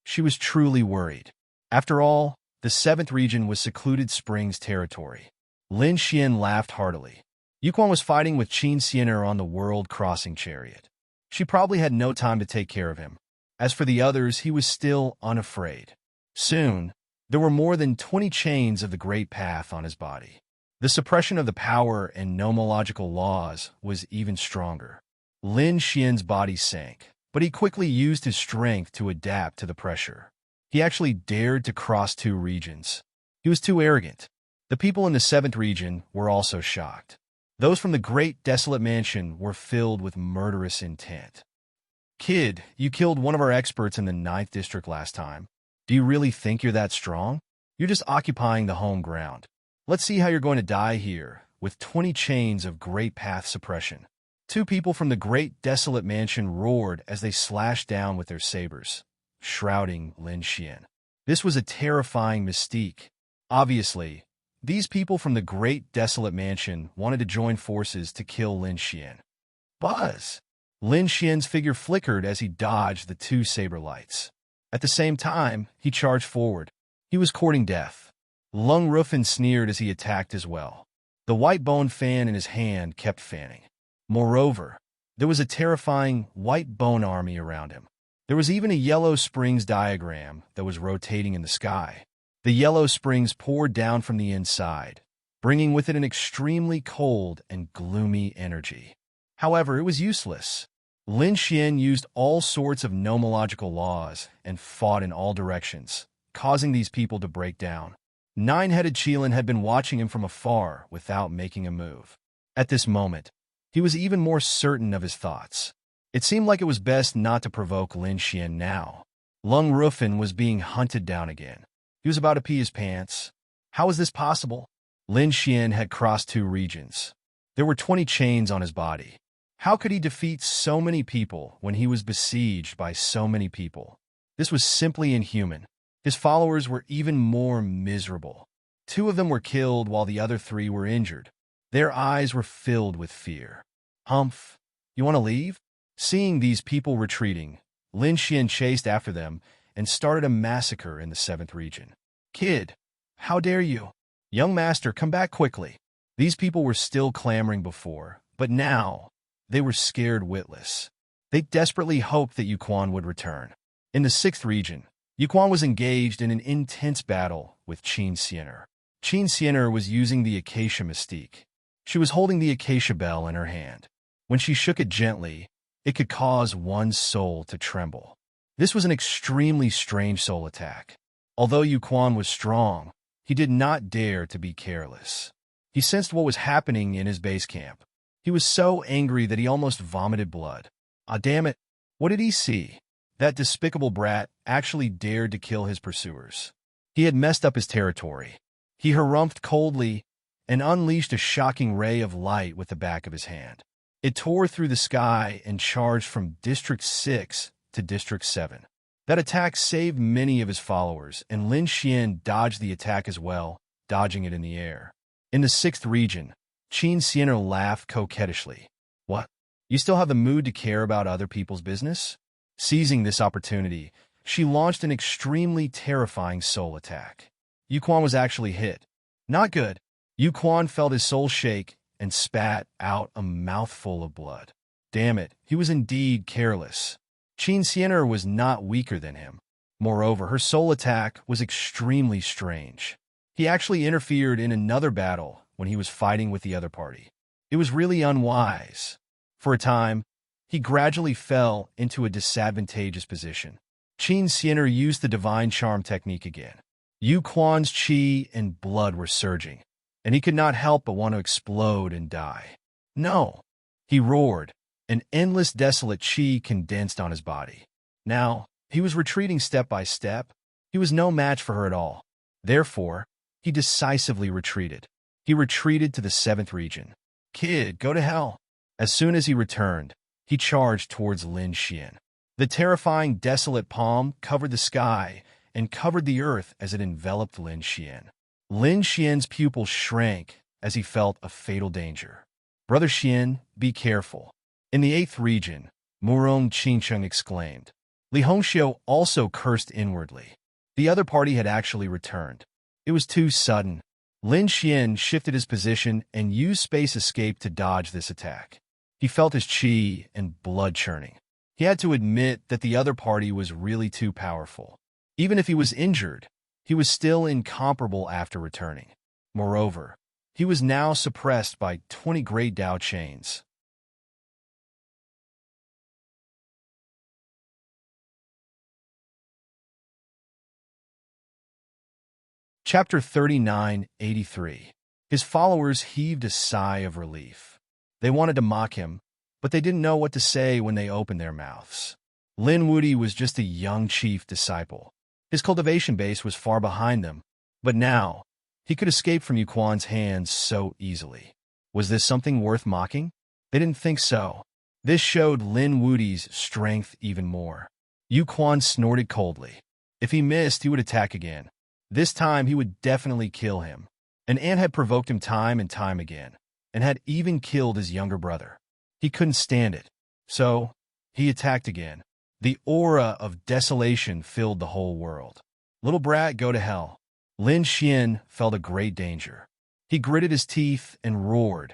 She was truly worried. After all, the 7th region was secluded Springs territory. Lin Xian laughed heartily. Yuquan was fighting with Qin Xiener on the world-crossing chariot. She probably had no time to take care of him. As for the others, he was still unafraid. Soon, there were more than 20 chains of the Great Path on his body. The suppression of the power and nomological laws was even stronger. Lin Xian's body sank, but he quickly used his strength to adapt to the pressure. He actually dared to cross 2 regions. He was too arrogant. The people in the 7th region were also shocked. Those from the Great Desolate Mansion were filled with murderous intent. "Kid, you killed one of our experts in the 9th district last time. Do you really think you're that strong? You're just occupying the home ground. Let's see how you're going to die here, with 20 chains of Great Path suppression." 2 people from the Great Desolate Mansion roared as they slashed down with their sabers, shrouding Lin Xian. This was a terrifying mystique. Obviously, these people from the Great Desolate Mansion wanted to join forces to kill Lin Xian. Buzz! Lin Xian's figure flickered as he dodged the 2 saber lights. At the same time, he charged forward. He was courting death. Lung Rufin sneered as he attacked as well. The white bone fan in his hand kept fanning. Moreover, there was a terrifying white bone army around him. There was even a Yellow Springs diagram that was rotating in the sky. The Yellow Springs poured down from the inside, bringing with it an extremely cold and gloomy energy. However, it was useless. Lin Xian used all sorts of nomological laws and fought in all directions, causing these people to break down. 9-headed Qilin had been watching him from afar without making a move. At this moment, he was even more certain of his thoughts. It seemed like it was best not to provoke Lin Xian now. Lung Rufin was being hunted down again. He was about to pee his pants. How was this possible? Lin Xian had crossed 2 regions. There were 20 chains on his body. How could he defeat so many people when he was besieged by so many people? This was simply inhuman. His followers were even more miserable. 2 of them were killed while the other 3 were injured. Their eyes were filled with fear. Humph, you want to leave? Seeing these people retreating, Lin Xian chased after them and started a massacre in the 7th region. Kid, how dare you? Young master, come back quickly. These people were still clamoring before, but now they were scared witless. They desperately hoped that Yuquan would return. In the 6th region, Yuquan was engaged in an intense battle with Qin Xiener. Qin Xiener was using the acacia mystique. She was holding the acacia bell in her hand. When she shook it gently, it could cause one's soul to tremble. This was an extremely strange soul attack. Although Yuquan was strong, he did not dare to be careless. He sensed what was happening in his base camp. He was so angry that he almost vomited blood. Ah, damn it. What did he see? That despicable brat actually dared to kill his pursuers. He had messed up his territory. He harumphed coldly and unleashed a shocking ray of light with the back of his hand. It tore through the sky and charged from District 6 to District 7. That attack saved many of his followers, and Lin Xian dodged the attack as well, dodging it in the air. In the 6th region, Qin Xiener laughed coquettishly. What? You still have the mood to care about other people's business? Seizing this opportunity, she launched an extremely terrifying soul attack. Yuquan was actually hit. Not good. Yuquan felt his soul shake and spat out a mouthful of blood. Damn it, he was indeed careless. Qin Xiener was not weaker than him. Moreover, her soul attack was extremely strange. He actually interfered in another battle when he was fighting with the other party. It was really unwise. For a time, he gradually fell into a disadvantageous position. Qin Xiener used the divine charm technique again. Yuquan's qi and blood were surging, and he could not help but want to explode and die. No! He roared. An endless desolate qi condensed on his body. Now, he was retreating step by step. He was no match for her at all. Therefore, he decisively retreated. He retreated to the 7th region. Kid, go to hell. As soon as he returned, he charged towards Lin Xian. The terrifying desolate palm covered the sky and covered the earth as it enveloped Lin Xian. Lin Xian's pupils shrank as he felt a fatal danger. Brother Xian, be careful. In the 8th region, Murong Qingcheng exclaimed. Li Hongxiu also cursed inwardly. The other party had actually returned. It was too sudden. Lin Xian shifted his position and used space escape to dodge this attack. He felt his qi and blood churning. He had to admit that the other party was really too powerful. Even if he was injured, he was still incomparable after returning. Moreover, he was now suppressed by 20 great Dao chains. Chapter 3983. His followers heaved a sigh of relief. They wanted to mock him, but they didn't know what to say when they opened their mouths. Lin Wudi was just a young chief disciple. His cultivation base was far behind them, but now he could escape from Yuquan's hands so easily. Was this something worth mocking? They didn't think so. This showed Lin Wudi's strength even more. Yuquan snorted coldly. If he missed, he would attack again. This time, he would definitely kill him. An ant had provoked him time and time again, and had even killed his younger brother. He couldn't stand it, so he attacked again. The aura of desolation filled the whole world. Little brat, go to hell. Lin Xian felt a great danger. He gritted his teeth and roared,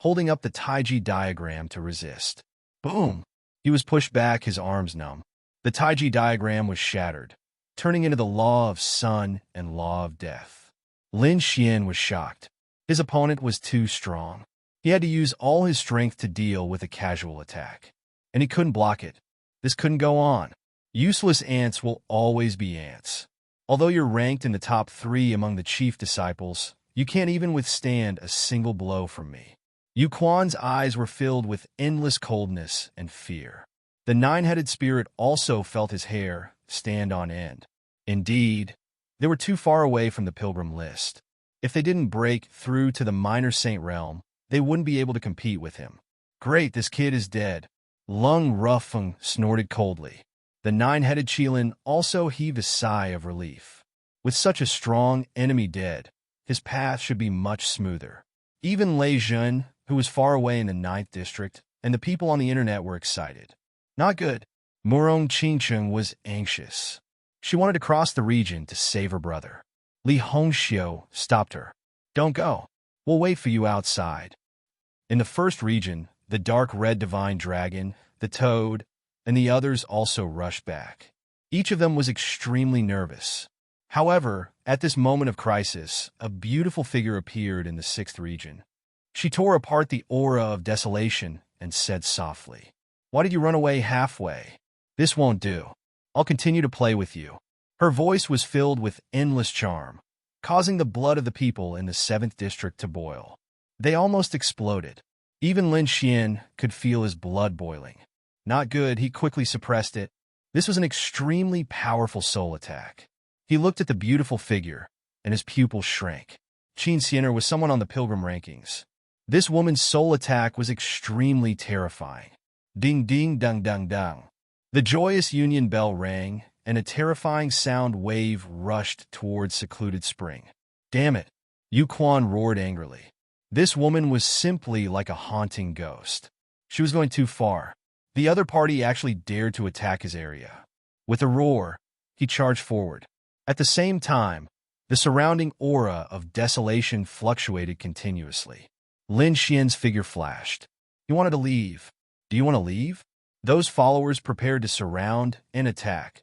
holding up the Taiji diagram to resist. Boom! He was pushed back, his arms numb. The Taiji diagram was shattered, turning into the law of sun and law of death. Lin Xian was shocked. His opponent was too strong. He had to use all his strength to deal with a casual attack. And he couldn't block it. This couldn't go on. Useless ants will always be ants. Although you're ranked in the top 3 among the chief disciples, you can't even withstand a single blow from me. Yu Quan's eyes were filled with endless coldness and fear. The nine-headed spirit also felt his hair stand on end. Indeed, they were too far away from the pilgrim list. If they didn't break through to the minor saint realm, they wouldn't be able to compete with him. Great, this kid is dead. Lung Ruffung snorted coldly. The nine-headed Qilin also heaved a sigh of relief. With such a strong enemy dead, his path should be much smoother. Even Lei Jun, who was far away in the 9th district, and the people on the internet were excited. Not good. Murong Qingcheng was anxious. She wanted to cross the region to save her brother. Li Hongxiu stopped her. Don't go. We'll wait for you outside. In the first region, the dark red divine dragon, the toad, and the others also rushed back. Each of them was extremely nervous. However, at this moment of crisis, a beautiful figure appeared in the 6th region. She tore apart the aura of desolation and said softly, "Why did you run away halfway? This won't do. I'll continue to play with you." Her voice was filled with endless charm, causing the blood of the people in the 7th district to boil. They almost exploded. Even Lin Xian could feel his blood boiling. Not good, he quickly suppressed it. This was an extremely powerful soul attack. He looked at the beautiful figure, and his pupils shrank. Qin Xiener was someone on the pilgrim rankings. This woman's soul attack was extremely terrifying. Ding ding dung dung dung. The joyous union bell rang, and a terrifying sound wave rushed towards secluded spring. Damn it! Yu Quan roared angrily. This woman was simply like a haunting ghost. She was going too far. The other party actually dared to attack his area. With a roar, he charged forward. At the same time, the surrounding aura of desolation fluctuated continuously. Lin Xian's figure flashed. He wanted to leave. Do you want to leave? Those followers prepared to surround and attack,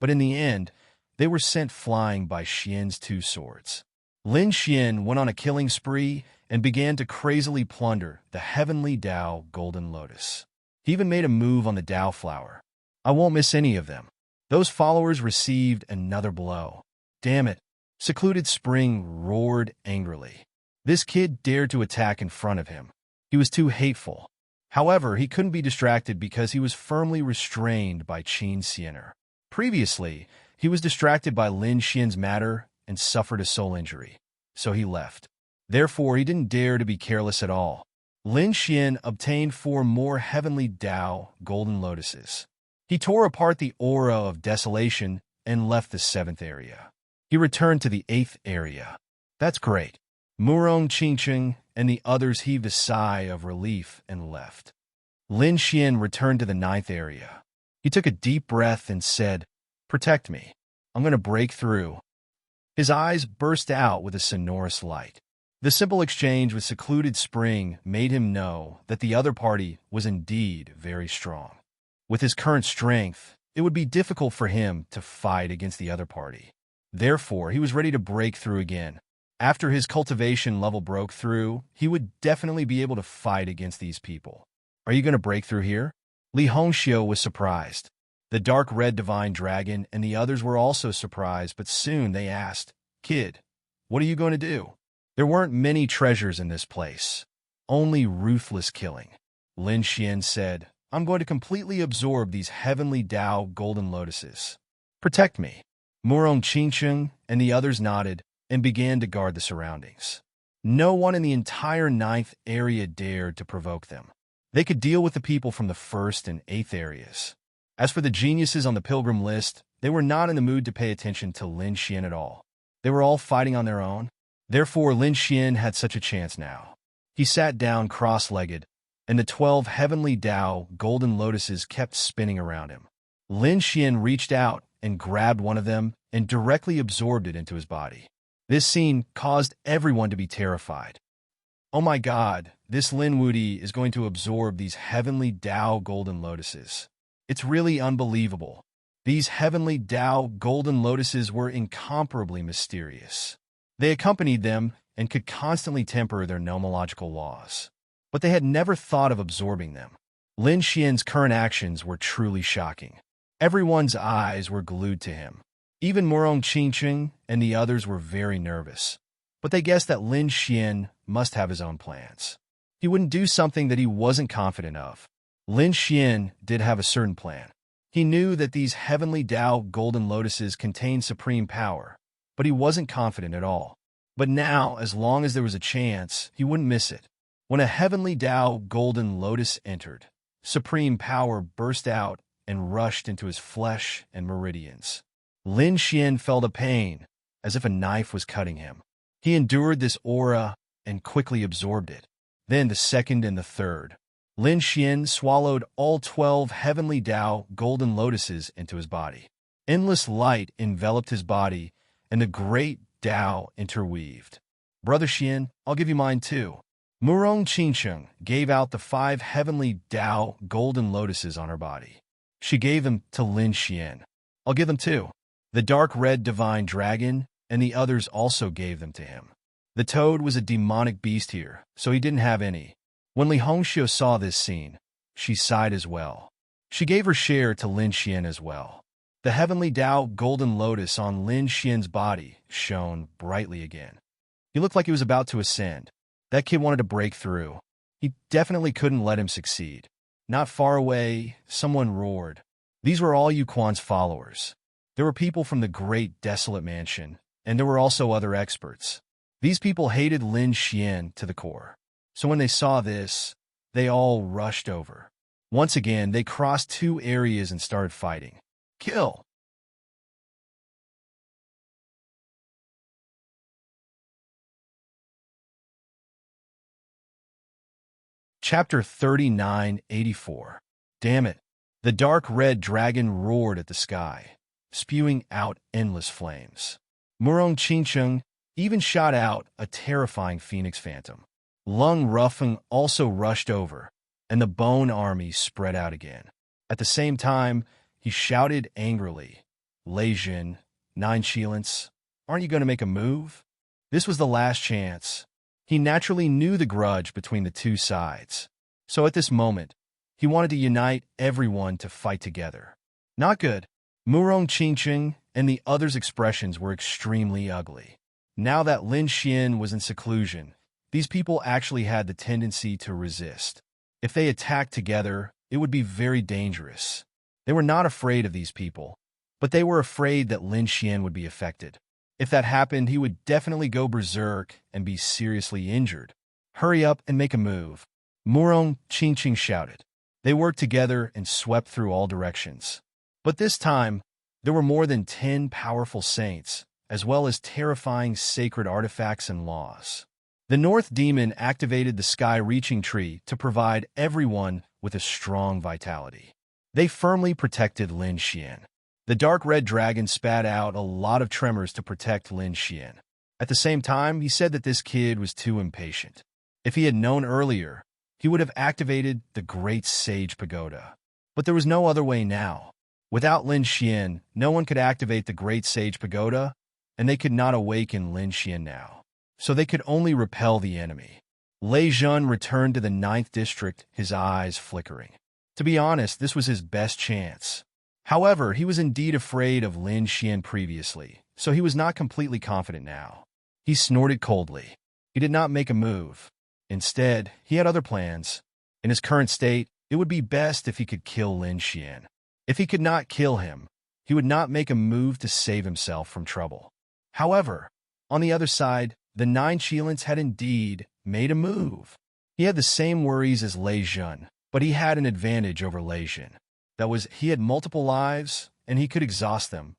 but in the end, they were sent flying by Xian's 2 swords. Lin Xian went on a killing spree and began to crazily plunder the heavenly Dao Golden Lotus. He even made a move on the Dao flower. I won't miss any of them. Those followers received another blow. Damn it! Secluded Spring roared angrily. This kid dared to attack in front of him. He was too hateful. However, he couldn't be distracted because he was firmly restrained by Qin Xiener. Previously, he was distracted by Lin Xian's matter and suffered a soul injury, so he left. Therefore, he didn't dare to be careless at all. Lin Xian obtained 4 more heavenly Dao Golden Lotuses. He tore apart the aura of desolation and left the 7th area. He returned to the 8th area. That's great. Murong Qingcheng and the others heaved a sigh of relief and left. Lin Xian returned to the 9th area. He took a deep breath and said, "Protect me. I'm going to break through." His eyes burst out with a sonorous light. The simple exchange with secluded Spring made him know that the other party was indeed very strong. With his current strength, it would be difficult for him to fight against the other party. Therefore, he was ready to break through again. After his cultivation level broke through, he would definitely be able to fight against these people. Are you going to break through here? Li Hongxiu was surprised. The dark red divine dragon and the others were also surprised, but soon they asked, "Kid, what are you going to do?" There weren't many treasures in this place, only ruthless killing. Lin Xian said, "I'm going to completely absorb these heavenly Dao Golden Lotuses. Protect me." Murong Qingcheng and the others nodded and began to guard the surroundings. No one in the entire 9th area dared to provoke them. They could deal with the people from the 1st and 8th areas. As for the geniuses on the pilgrim list, they were not in the mood to pay attention to Lin Xian at all. They were all fighting on their own. Therefore, Lin Xian had such a chance now. He sat down cross-legged, and the 12 heavenly Dao Golden Lotuses kept spinning around him. Lin Xian reached out and grabbed one of them and directly absorbed it into his body. This scene caused everyone to be terrified. Oh my god, this Lin Wudi is going to absorb these heavenly Dao Golden Lotuses. It's really unbelievable. These heavenly Dao Golden Lotuses were incomparably mysterious. They accompanied them and could constantly temper their nomological laws. But they had never thought of absorbing them. Lin Xian's current actions were truly shocking. Everyone's eyes were glued to him. Even Murong Qingcheng and the others were very nervous. But they guessed that Lin Xian must have his own plans. He wouldn't do something that he wasn't confident of. Lin Xian did have a certain plan. He knew that these heavenly Tao golden lotuses contained supreme power, but he wasn't confident at all. But now, as long as there was a chance, he wouldn't miss it. When a heavenly Tao golden lotus entered, supreme power burst out and rushed into his flesh and meridians. Lin Xian felt a pain, as if a knife was cutting him. He endured this aura and quickly absorbed it. Then the second and the third. Lin Xian swallowed all 12 heavenly Tao golden lotuses into his body. Endless light enveloped his body, and the great Tao interweaved. Brother Xian, I'll give you mine too. Murong Qingcheng gave out the 5 heavenly Tao golden lotuses on her body. She gave them to Lin Xian. I'll give them too. The dark red divine dragon and the others also gave them to him. The toad was a demonic beast here, so he didn't have any. When Li Hongxiu saw this scene, she sighed as well. She gave her share to Lin Xian as well. The heavenly Tao golden lotus on Lin Xian's body shone brightly again. He looked like he was about to ascend. That kid wanted to break through. He definitely couldn't let him succeed. Not far away, someone roared. These were all Yu Quan's followers. There were people from the great desolate mansion, and there were also other experts. These people hated Lin Xian to the core. So when they saw this, they all rushed over. Once again, they crossed 2 areas and started fighting. Kill! Chapter 3984. Damn it. The dark red dragon roared at the sky, spewing out endless flames. Murong Qingcheng even shot out a terrifying phoenix phantom. Lung Ruffeng also rushed over, and the bone army spread out again. At the same time, he shouted angrily, Lei Jin, 9 Shilants, aren't you going to make a move? This was the last chance. He naturally knew the grudge between the 2 sides. So at this moment, he wanted to unite everyone to fight together. Not good. Murong Qingcheng and the others' expressions were extremely ugly. Now that Lin Xian was in seclusion, these people actually had the tendency to resist. If they attacked together, it would be very dangerous. They were not afraid of these people, but they were afraid that Lin Xian would be affected. If that happened, he would definitely go berserk and be seriously injured. Hurry up and make a move. Murong Qingcheng shouted. They worked together and swept through all directions. But this time, there were more than 10 powerful saints, as well as terrifying sacred artifacts and laws. The North Demon activated the sky-reaching tree to provide everyone with a strong vitality. They firmly protected Lin Xian. The dark red dragon spat out a lot of tremors to protect Lin Xian. At the same time, he said that this kid was too impatient. If he had known earlier, he would have activated the Great Sage Pagoda. But there was no other way now. Without Lin Xian, no one could activate the Great Sage Pagoda, and they could not awaken Lin Xian now. So they could only repel the enemy. Lei Jun returned to the 9th district, his eyes flickering. To be honest, this was his best chance. However, he was indeed afraid of Lin Xian previously, so he was not completely confident now. He snorted coldly. He did not make a move. Instead, he had other plans. In his current state, it would be best if he could kill Lin Xian. If he could not kill him, he would not make a move to save himself from trouble. However, on the other side, the 9 Shilants had indeed made a move. He had the same worries as Lei Jun, but he had an advantage over Lei Jun. That was, he had multiple lives, and he could exhaust them.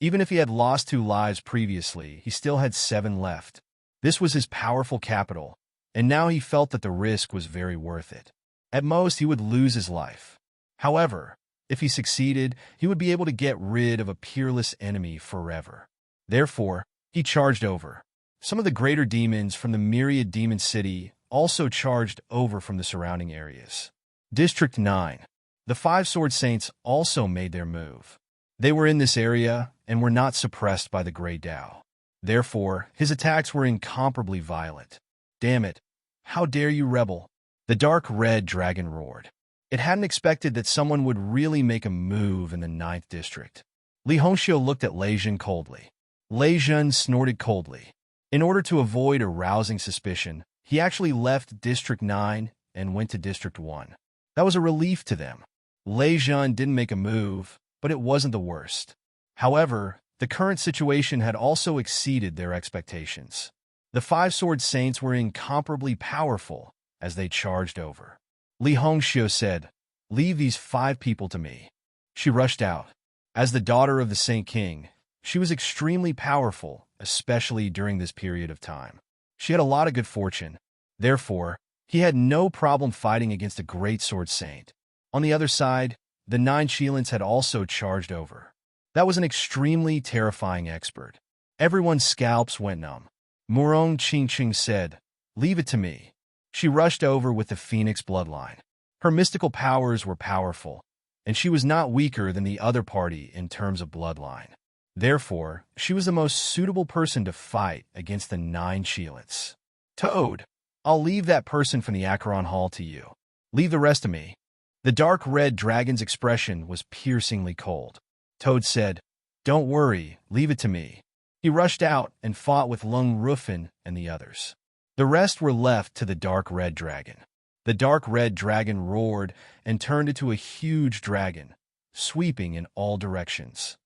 Even if he had lost 2 lives previously, he still had 7 left. This was his powerful capital, and now he felt that the risk was very worth it. At most, he would lose his life. However, if he succeeded, he would be able to get rid of a peerless enemy forever. Therefore, he charged over. Some of the greater demons from the Myriad Demon City also charged over from the surrounding areas. District 9. The 5 Sword Saints also made their move. They were in this area and were not suppressed by the Grey Tao. Therefore, his attacks were incomparably violent. Damn it! How dare you rebel? The dark red dragon roared. It hadn't expected that someone would really make a move in the 9th district. Li Hongxiu looked at Lei Jun coldly. Lei Jun snorted coldly. In order to avoid arousing suspicion, He actually left District 9 and went to District 1. That was a relief to them. Lei Jun didn't make a move, but it wasn't the worst. However, the current situation had also exceeded their expectations. The five-sword saints were incomparably powerful as they charged over. Li Hongxiu said, "Leave these 5 people to me." She rushed out. As the daughter of the Saint King, she was extremely powerful, especially during this period of time. She had a lot of good fortune. Therefore, he had no problem fighting against a great sword saint. On the other side, the 9 Shilins had also charged over. That was an extremely terrifying expert. Everyone's scalps went numb. Murong Qingqing said, "Leave it to me." She rushed over with the Phoenix bloodline. Her mystical powers were powerful, and she was not weaker than the other party in terms of bloodline. Therefore, she was the most suitable person to fight against the 9 Shilins. "Toad, I'll leave that person from the Acheron Hall to you. Leave the rest to me." The dark red dragon's expression was piercingly cold. Toad said, "Don't worry, leave it to me." He rushed out and fought with Lung Rufin and the others. The rest were left to the dark red dragon. The dark red dragon roared and turned into a huge dragon, sweeping in all directions.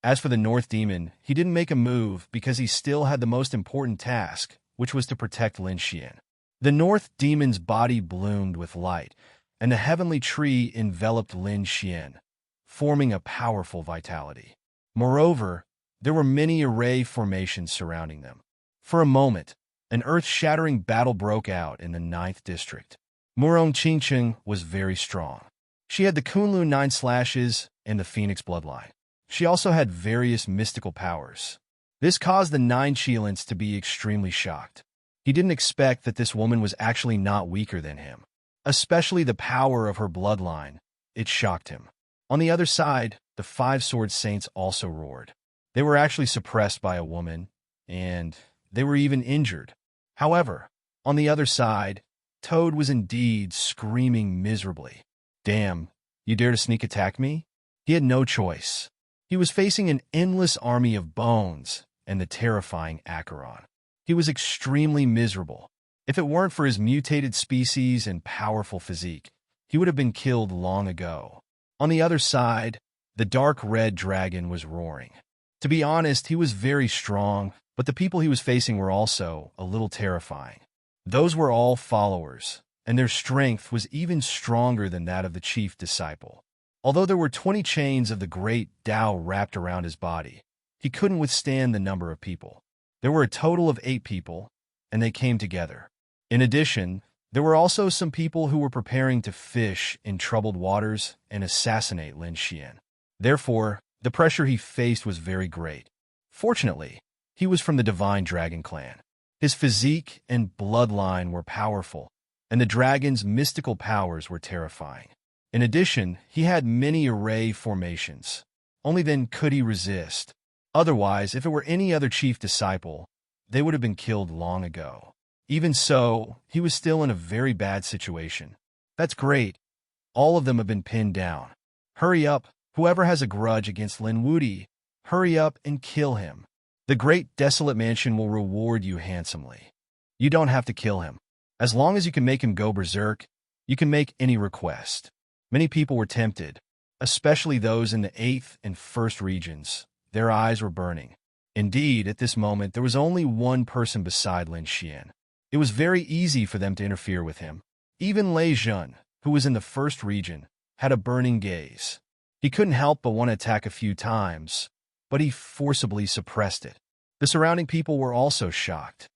As for the North Demon, he didn't make a move because he still had the most important task, which was to protect Lin Xian. The North Demon's body bloomed with light, and the heavenly tree enveloped Lin Xian, forming a powerful vitality. Moreover, there were many array formations surrounding them. For a moment, an earth-shattering battle broke out in the 9th District. Murong Qingqing was very strong. She had the Kunlun 9 slashes and the Phoenix bloodline. She also had various mystical powers. This caused the 9 Shilins to be extremely shocked. He didn't expect that this woman was actually not weaker than him. Especially the power of her bloodline. It shocked him. On the other side, the 5 sword saints also roared. They were actually suppressed by a woman, and they were even injured. However, on the other side, Toad was indeed screaming miserably. "Damn, you dare to sneak attack me?" He had no choice. He was facing an endless army of bones and the terrifying Acheron. He was extremely miserable. If it weren't for his mutated species and powerful physique, he would have been killed long ago. On the other side, the dark red dragon was roaring. To be honest, he was very strong, but the people he was facing were also a little terrifying. Those were all followers, and their strength was even stronger than that of the chief disciple. Although there were 20 chains of the great Tao wrapped around his body, he couldn't withstand the number of people. There were a total of 8 people, and they came together. In addition, there were also some people who were preparing to fish in troubled waters and assassinate Lin Xian. Therefore, the pressure he faced was very great. Fortunately, he was from the Divine Dragon clan. His physique and bloodline were powerful, and the dragon's mystical powers were terrifying. In addition, he had many array formations. Only then could he resist. Otherwise, if it were any other chief disciple, they would have been killed long ago. Even so, he was still in a very bad situation. "That's great. All of them have been pinned down. Hurry up, whoever has a grudge against Lin Wudi, hurry up and kill him. The great desolate mansion will reward you handsomely. You don't have to kill him. As long as you can make him go berserk, you can make any request." Many people were tempted, especially those in the 8th and 1st regions. Their eyes were burning. Indeed, at this moment, there was only one person beside Lin Xian. It was very easy for them to interfere with him. Even Lei Jun, who was in the 1st region, had a burning gaze. He couldn't help but want to attack a few times, but he forcibly suppressed it. The surrounding people were also shocked.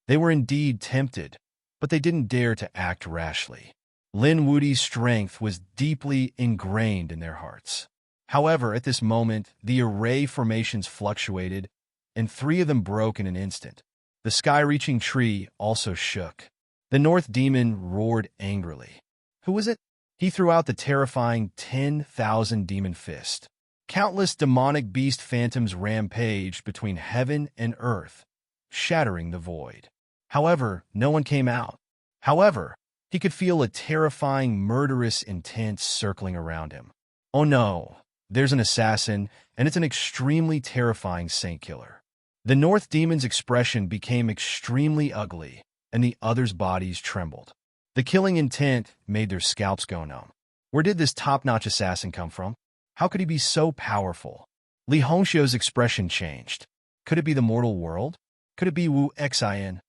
They were indeed tempted, but they didn't dare to act rashly. Lin Wudi's strength was deeply ingrained in their hearts. However, at this moment, the array formations fluctuated, and 3 of them broke in an instant. The sky-reaching tree also shook. The North Demon roared angrily. Who was it? He threw out the terrifying 10,000 demon fist. Countless demonic beast phantoms rampaged between heaven and earth, shattering the void. However, no one came out. However, he could feel a terrifying, murderous intent circling around him. Oh no, there's an assassin, and it's an extremely terrifying saint killer. The North Demon's expression became extremely ugly, and the others' bodies trembled. The killing intent made their scalps go numb. Where did this top-notch assassin come from? How could he be so powerful? Li Hongxiu's expression changed. Could it be the mortal world? Could it be Wu Xin?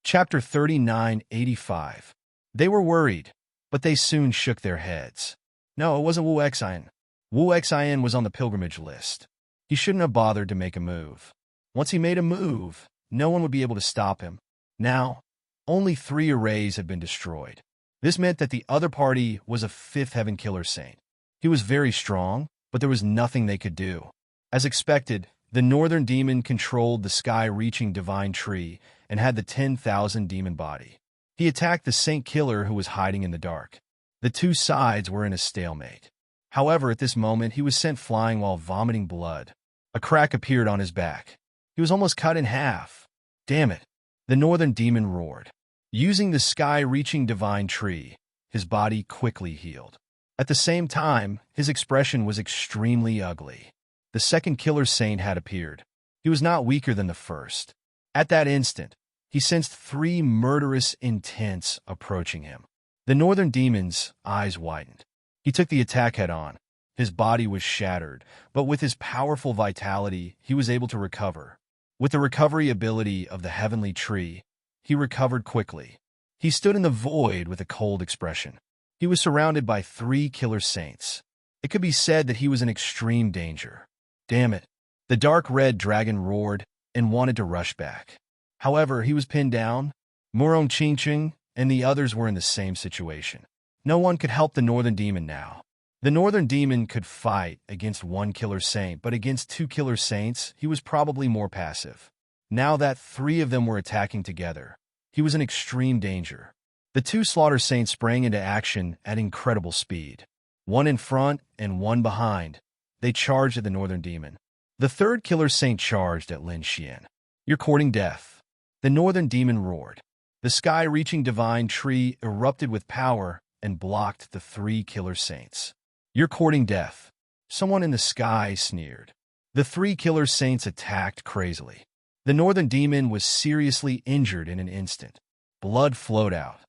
Chapter 3985. They were worried, but they soon shook their heads. No, it wasn't Wu Xin. Wu Xin was on the pilgrimage list. He shouldn't have bothered to make a move. Once he made a move, no one would be able to stop him. Now, only 3 arrays had been destroyed. This meant that the other party was a 5th Heaven Killer Saint. He was very strong, but there was nothing they could do. As expected, the Northern Demon controlled the sky-reaching divine tree and had the 10,000 demon body. He attacked the Saint Killer who was hiding in the dark. The 2 sides were in a stalemate. However, at this moment, he was sent flying while vomiting blood. A crack appeared on his back. He was almost cut in half. Damn it! The Northern Demon roared. Using the sky-reaching divine tree, his body quickly healed. At the same time, his expression was extremely ugly. The second Killer Saint had appeared. He was not weaker than the first. At that instant, he sensed 3 murderous intents approaching him. The Northern Demon's eyes widened. He took the attack head-on. His body was shattered, but with his powerful vitality, he was able to recover. With the recovery ability of the Heavenly Tree, he recovered quickly. He stood in the void with a cold expression. He was surrounded by 3 Killer Saints. It could be said that he was in extreme danger. Damn it! The dark red dragon roared and wanted to rush back. However, he was pinned down. Murong Qingqing and the others were in the same situation. No one could help the Northern Demon now. The Northern Demon could fight against 1 Killer Saint, but against 2 Killer Saints, he was probably more passive. Now that 3 of them were attacking together, he was in extreme danger. The 2 Slaughter Saints sprang into action at incredible speed. 1 in front and 1 behind. They charged at the Northern Demon. The 3rd Killer Saint charged at Lin Xian. You're courting death. The Northern Demon roared. The sky-reaching divine tree erupted with power and blocked the 3 Killer Saints. You're courting death. Someone in the sky sneered. The 3 Killer Saints attacked crazily. The Northern Demon was seriously injured in an instant. Blood flowed out.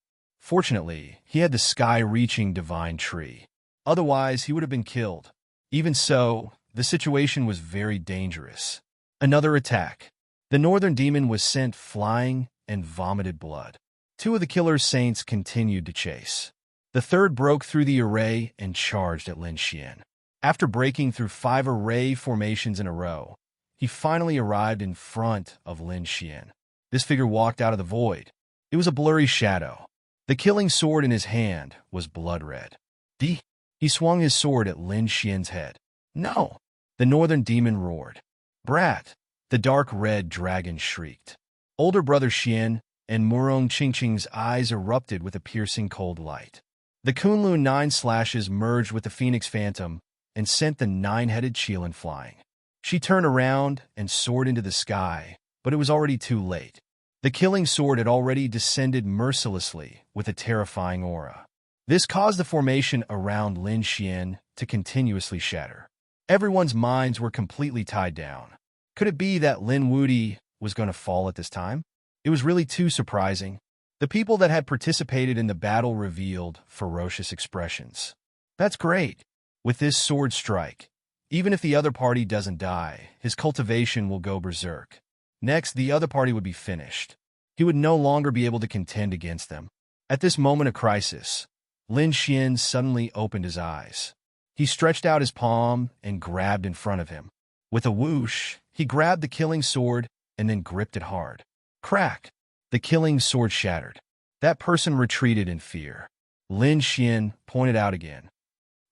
Fortunately, he had the sky-reaching divine tree. Otherwise, he would have been killed. Even so, the situation was very dangerous. Another attack. The Northern Demon was sent flying and vomited blood. 2 of the Killer Saints continued to chase. The 3rd broke through the array and charged at Lin Xian. After breaking through 5 array formations in a row, he finally arrived in front of Lin Xian. This figure walked out of the void. It was a blurry shadow. The killing sword in his hand was blood red. He swung his sword at Lin Xian's head. No! The Northern Demon roared. Brat! The dark red dragon shrieked. Older brother Xian and Murong Qingqing's eyes erupted with a piercing cold light. The Kunlun 9 slashes merged with the Phoenix Phantom and sent the 9-headed Qilin flying. She turned around and soared into the sky, but it was already too late. The killing sword had already descended mercilessly with a terrifying aura. This caused the formation around Lin Xian to continuously shatter. Everyone's minds were completely tied down. Could it be that Lin Wudi was going to fall at this time? It was really too surprising. The people that had participated in the battle revealed ferocious expressions. That's great. With this sword strike, even if the other party doesn't die, his cultivation will go berserk. Next, the other party would be finished. He would no longer be able to contend against them. At this moment of crisis, Lin Xian suddenly opened his eyes. He stretched out his palm and grabbed in front of him. With a whoosh, he grabbed the killing sword and then gripped it hard. Crack! The killing sword shattered. That person retreated in fear. Lin Xian pointed out again.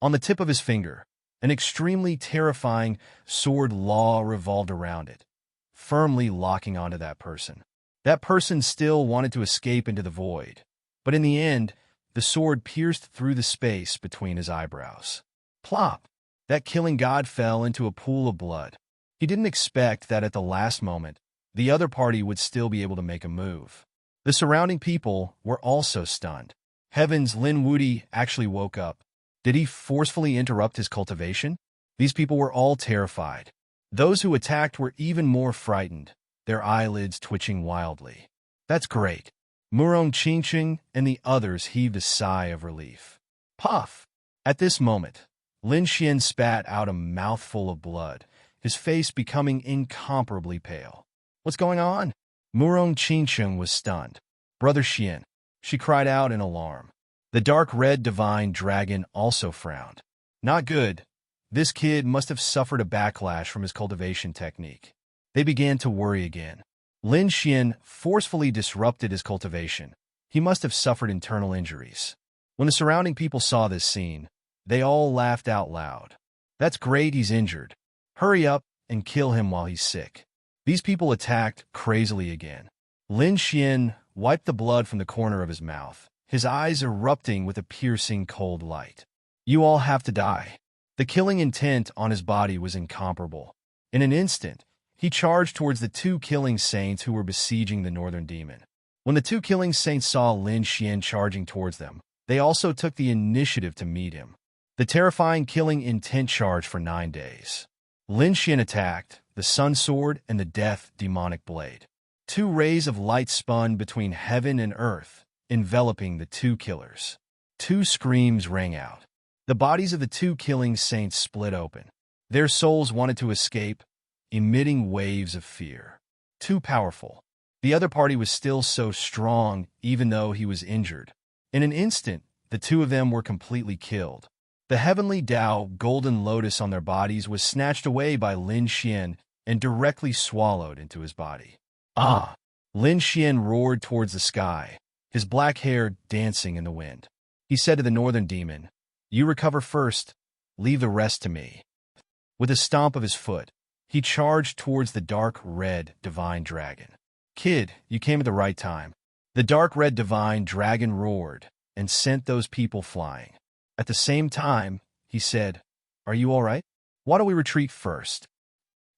On the tip of his finger, an extremely terrifying sword law revolved around it, firmly locking onto that person. That person still wanted to escape into the void, but in the end, the sword pierced through the space between his eyebrows. Plop! That killing god fell into a pool of blood. He didn't expect that at the last moment, the other party would still be able to make a move. The surrounding people were also stunned. Heavens, Lin Wudi actually woke up. Did he forcefully interrupt his cultivation? These people were all terrified. Those who attacked were even more frightened, their eyelids twitching wildly. That's great. Murong Qingqing and the others heaved a sigh of relief. Puff! At this moment, Lin Xian spat out a mouthful of blood, his face becoming incomparably pale. What's going on? Murong Qingqing was stunned. Brother Xian, she cried out in alarm. The dark red divine dragon also frowned. Not good. This kid must have suffered a backlash from his cultivation technique. They began to worry again. Lin Xian forcefully disrupted his cultivation. He must have suffered internal injuries. When the surrounding people saw this scene, they all laughed out loud. That's great, he's injured. Hurry up and kill him while he's sick. These people attacked crazily again. Lin Xian wiped the blood from the corner of his mouth, his eyes erupting with a piercing cold light. You all have to die. The killing intent on his body was incomparable. In an instant, he charged towards the two killing saints who were besieging the northern demon. When the two killing saints saw Lin Xian charging towards them, they also took the initiative to meet him. The terrifying killing intent charged for 9 days. Lin Xian attacked, the Sun Sword and the Death Demonic Blade. Two rays of light spun between heaven and earth, enveloping the two killers. Two screams rang out. The bodies of the two killing saints split open. Their souls wanted to escape, emitting waves of fear. Too powerful. The other party was still so strong, even though he was injured. In an instant, the two of them were completely killed. The heavenly Tao golden lotus on their bodies was snatched away by Lin Xian and directly swallowed into his body. Ah! Lin Xian roared towards the sky, his black hair dancing in the wind. He said to the northern demon, "You recover first, leave the rest to me." With a stomp of his foot, he charged towards the dark red divine dragon. Kid, you came at the right time. The dark red divine dragon roared and sent those people flying. At the same time, he said, "Are you all right? Why don't we retreat first?"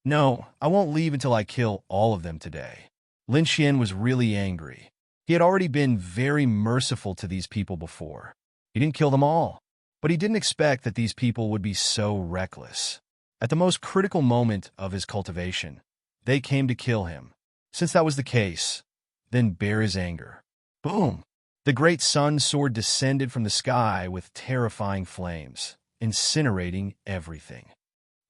"No, I won't leave until I kill all of them today." Lin Xian was really angry. He had already been very merciful to these people before. He didn't kill them all, but he didn't expect that these people would be so reckless. At the most critical moment of his cultivation, they came to kill him. Since that was the case, then bear his anger. Boom! The great sun sword descended from the sky with terrifying flames, incinerating everything.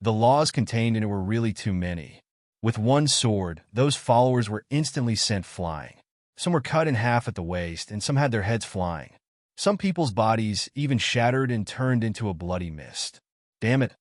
The laws contained in it were really too many. With one sword, those followers were instantly sent flying. Some were cut in half at the waist, and some had their heads flying. Some people's bodies even shattered and turned into a bloody mist. Damn it!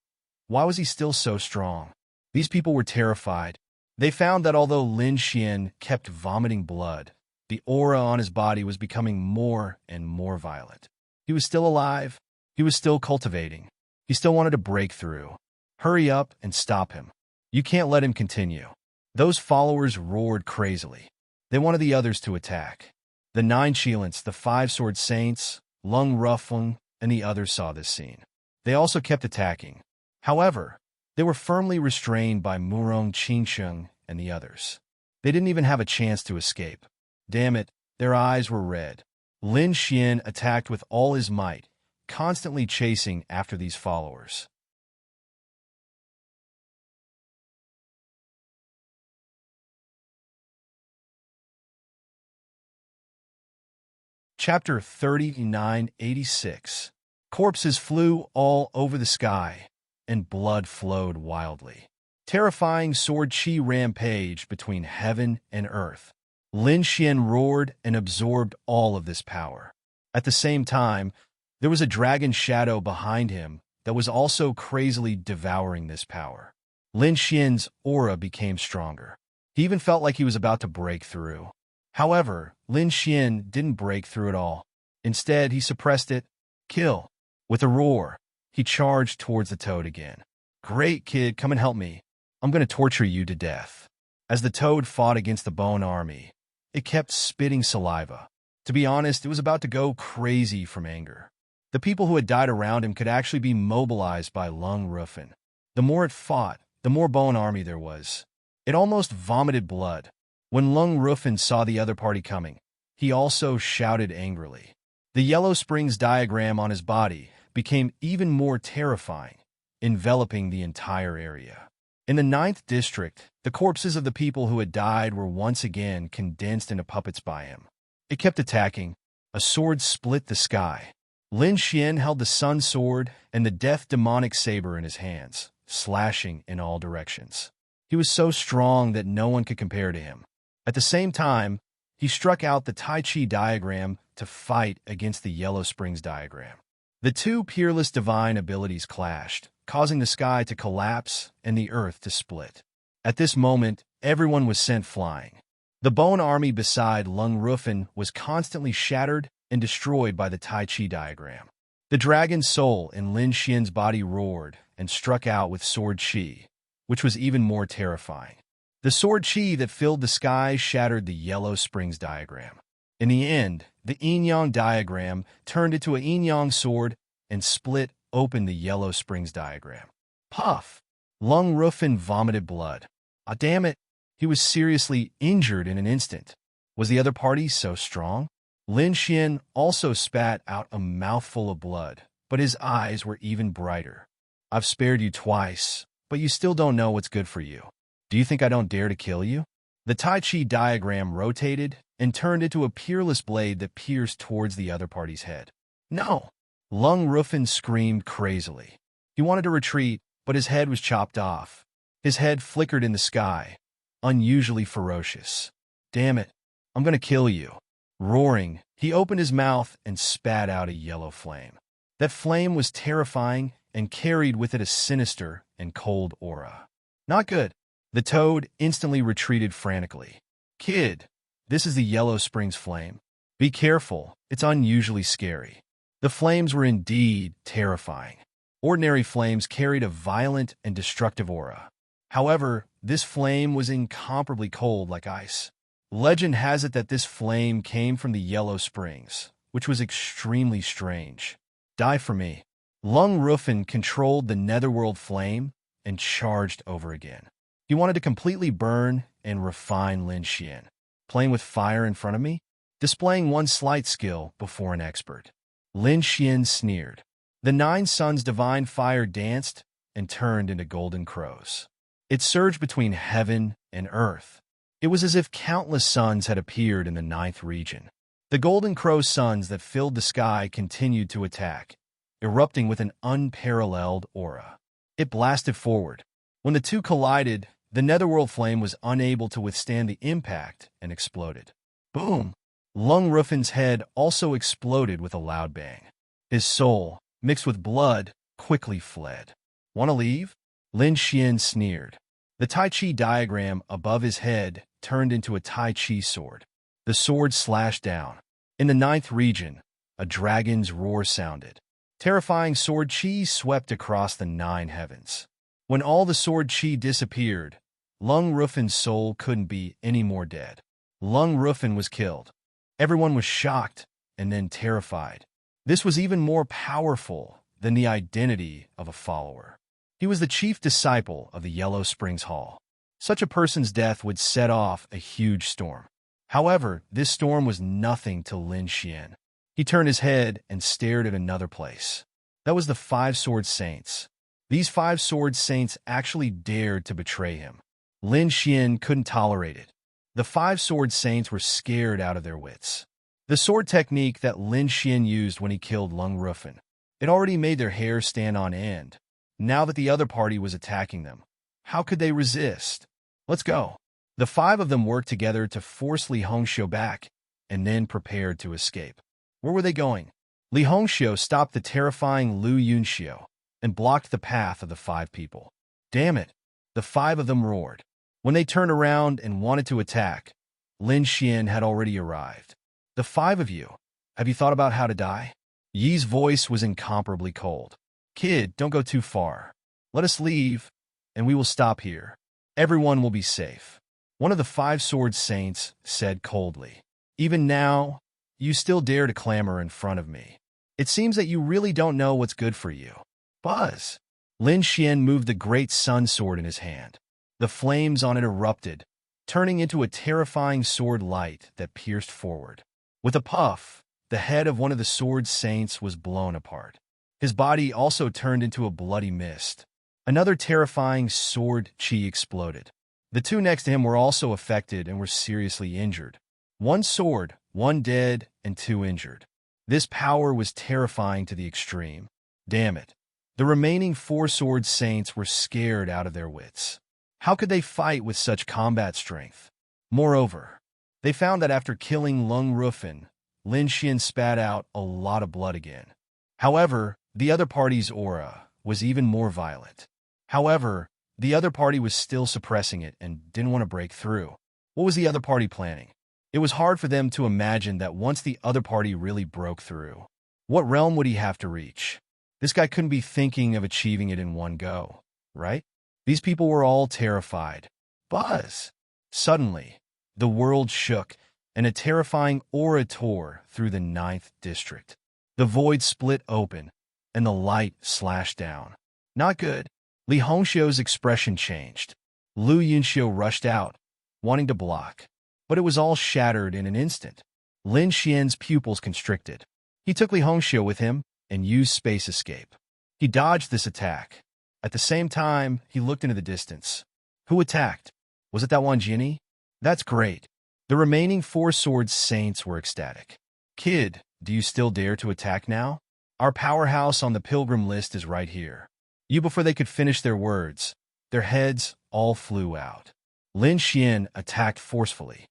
Why was he still so strong? These people were terrified. They found that although Lin Xian kept vomiting blood, the aura on his body was becoming more and more violent. He was still alive. He was still cultivating. He still wanted to break through. Hurry up and stop him. You can't let him continue. Those followers roared crazily. They wanted the others to attack. The 9 Shilants, the 5 Sword Saints, Lung Ruffling, and the others saw this scene. They also kept attacking. However, they were firmly restrained by Murong Qingsheng and the others. They didn't even have a chance to escape. Damn it, their eyes were red. Lin Xian attacked with all his might, constantly chasing after these followers. Chapter 3986. Corpses flew all over the sky, and blood flowed wildly. Terrifying sword chi rampaged between heaven and earth. Lin Xian roared and absorbed all of this power. At the same time, there was a dragon shadow behind him that was also crazily devouring this power. Lin Xian's aura became stronger. He even felt like he was about to break through. However, Lin Xian didn't break through at all. Instead, he suppressed it. Kill. With a roar, he charged towards the toad again. Great, kid, come and help me. I'm going to torture you to death. As the toad fought against the bone army, it kept spitting saliva. To be honest, it was about to go crazy from anger. The people who had died around him could actually be mobilized by Lung Ruffin. The more it fought, the more bone army there was. It almost vomited blood. When Lung Ruffin saw the other party coming, he also shouted angrily. The Yellow Springs diagram on his body became even more terrifying, enveloping the entire area. In the Ninth District, the corpses of the people who had died were once again condensed into puppets by him. It kept attacking. A sword split the sky. Lin Xian held the sun sword and the death demonic saber in his hands, slashing in all directions. He was so strong that no one could compare to him. At the same time, he struck out the Tai Chi diagram to fight against the Yellow Springs diagram. The two peerless divine abilities clashed, causing the sky to collapse and the earth to split. At this moment, everyone was sent flying. The bone army beside Lung Rufin was constantly shattered and destroyed by the Tai Chi diagram. The dragon's soul in Lin Xian's body roared and struck out with sword chi, which was even more terrifying. The sword chi that filled the sky shattered the Yellow Springs diagram. In the end, the yin-yang diagram turned into a yin-yang sword and split open the Yellow Springs diagram. Puff! Lung Rufin vomited blood. Ah, damn it! He was seriously injured in an instant. Was the other party so strong? Lin Xian also spat out a mouthful of blood, but his eyes were even brighter. I've spared you twice, but you still don't know what's good for you. Do you think I don't dare to kill you? The Tai Chi diagram rotated and turned into a peerless blade that pierced towards the other party's head. No! Lung Rufin screamed crazily. He wanted to retreat, but his head was chopped off. His head flickered in the sky, unusually ferocious. Damn it, I'm gonna kill you. Roaring, he opened his mouth and spat out a yellow flame. That flame was terrifying and carried with it a sinister and cold aura. Not good. The toad instantly retreated frantically. Kid, this is the Yellow Springs flame. Be careful, it's unusually scary. The flames were indeed terrifying. Ordinary flames carried a violent and destructive aura. However, this flame was incomparably cold like ice. Legend has it that this flame came from the Yellow Springs, which was extremely strange. Die for me. Lung Rufin controlled the netherworld flame and charged over again. He wanted to completely burn and refine Lin Xian, playing with fire in front of me, displaying one slight skill before an expert. Lin Xian sneered. The 9 suns' divine fire danced and turned into golden crows. It surged between heaven and earth. It was as if countless suns had appeared in the 9th region. The golden crow suns that filled the sky continued to attack, erupting with an unparalleled aura. It blasted forward. When the two collided, the netherworld flame was unable to withstand the impact and exploded. Boom! Lung Rufin's head also exploded with a loud bang. His soul, mixed with blood, quickly fled. Want to leave? Lin Xian sneered. The Tai Chi diagram above his head turned into a Tai Chi sword. The sword slashed down. In the 9th region, a dragon's roar sounded. Terrifying sword chi swept across the 9 heavens. When all the sword chi disappeared, Lung Rufin's soul couldn't be any more dead. Lung Rufin was killed. Everyone was shocked and then terrified. This was even more powerful than the identity of a follower. He was the chief disciple of the Yellow Springs Hall. Such a person's death would set off a huge storm. However, this storm was nothing to Lin Xian. He turned his head and stared at another place. That was the 5 Sword Saints. These 5 Sword Saints actually dared to betray him. Lin Xian couldn't tolerate it. The 5 Sword Saints were scared out of their wits. The sword technique that Lin Xian used when he killed Lung Rufin, it already made their hair stand on end. Now that the other party was attacking them, how could they resist? Let's go. The 5 of them worked together to force Li Hongxiu back and then prepared to escape. Where were they going? Li Hongxiu stopped the terrifying Lu Yunxiu and blocked the path of the 5 people. Damn it! The 5 of them roared. When they turned around and wanted to attack, Lin Xian had already arrived. The 5 of you, have you thought about how to die? Yi's voice was incomparably cold. Kid, don't go too far. Let us leave, and we will stop here. Everyone will be safe. One of the 5 Sword Saints said coldly. Even now, you still dare to clamor in front of me. It seems that you really don't know what's good for you. Buzz! Lin Xian moved the great sun sword in his hand. The flames on it erupted, turning into a terrifying sword light that pierced forward. With a puff, the head of one of the Sword Saints was blown apart. His body also turned into a bloody mist. Another terrifying sword chi exploded. The two next to him were also affected and were seriously injured. One sword, one dead, and two injured. This power was terrifying to the extreme. Damn it. The remaining four sword saints were scared out of their wits. How could they fight with such combat strength? Moreover, they found that after killing Lung Rufin, Lin Xian spat out a lot of blood again. However, the other party's aura was even more violent. However, the other party was still suppressing it and didn't want to break through. What was the other party planning? It was hard for them to imagine that once the other party really broke through, what realm would he have to reach? This guy couldn't be thinking of achieving it in one go, right? These people were all terrified. Buzz! Suddenly, the world shook, and a terrifying aura tore through the 9th district. The void split open, and the light slashed down. Not good. Li Hongxiu's expression changed. Lu Yunxiu rushed out, wanting to block, but it was all shattered in an instant. Lin Xian's pupils constricted. He took Li Hongxiu with him and used space escape. He dodged this attack. At the same time, he looked into the distance. Who attacked? Was it that one genie? That's great. The remaining four sword saints were ecstatic. Kid, do you still dare to attack now? Our powerhouse on the pilgrim list is right here. Before they could finish their words, their heads all flew out. Lin Xian attacked forcefully.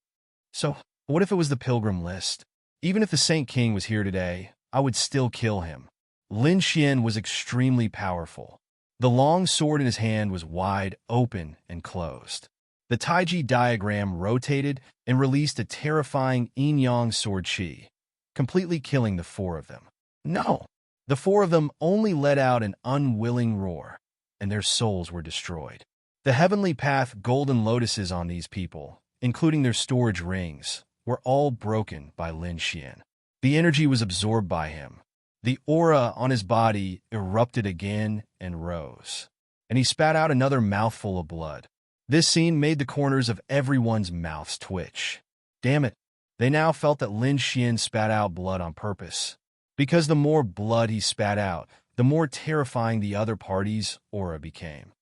So, what if it was the pilgrim list? Even if the Saint King was here today, I would still kill him. Lin Xian was extremely powerful. The long sword in his hand was wide open and closed. The Taiji diagram rotated and released a terrifying yin-yang sword chi, completely killing the four of them. No! The four of them only let out an unwilling roar, and their souls were destroyed. The heavenly path golden lotuses on these people, including their storage rings, were all broken by Lin Xian. The energy was absorbed by him. The aura on his body erupted again and rose, and he spat out another mouthful of blood. This scene made the corners of everyone's mouths twitch. Damn it, they now felt that Lin Xian spat out blood on purpose. Because the more blood he spat out, the more terrifying the other party's aura became.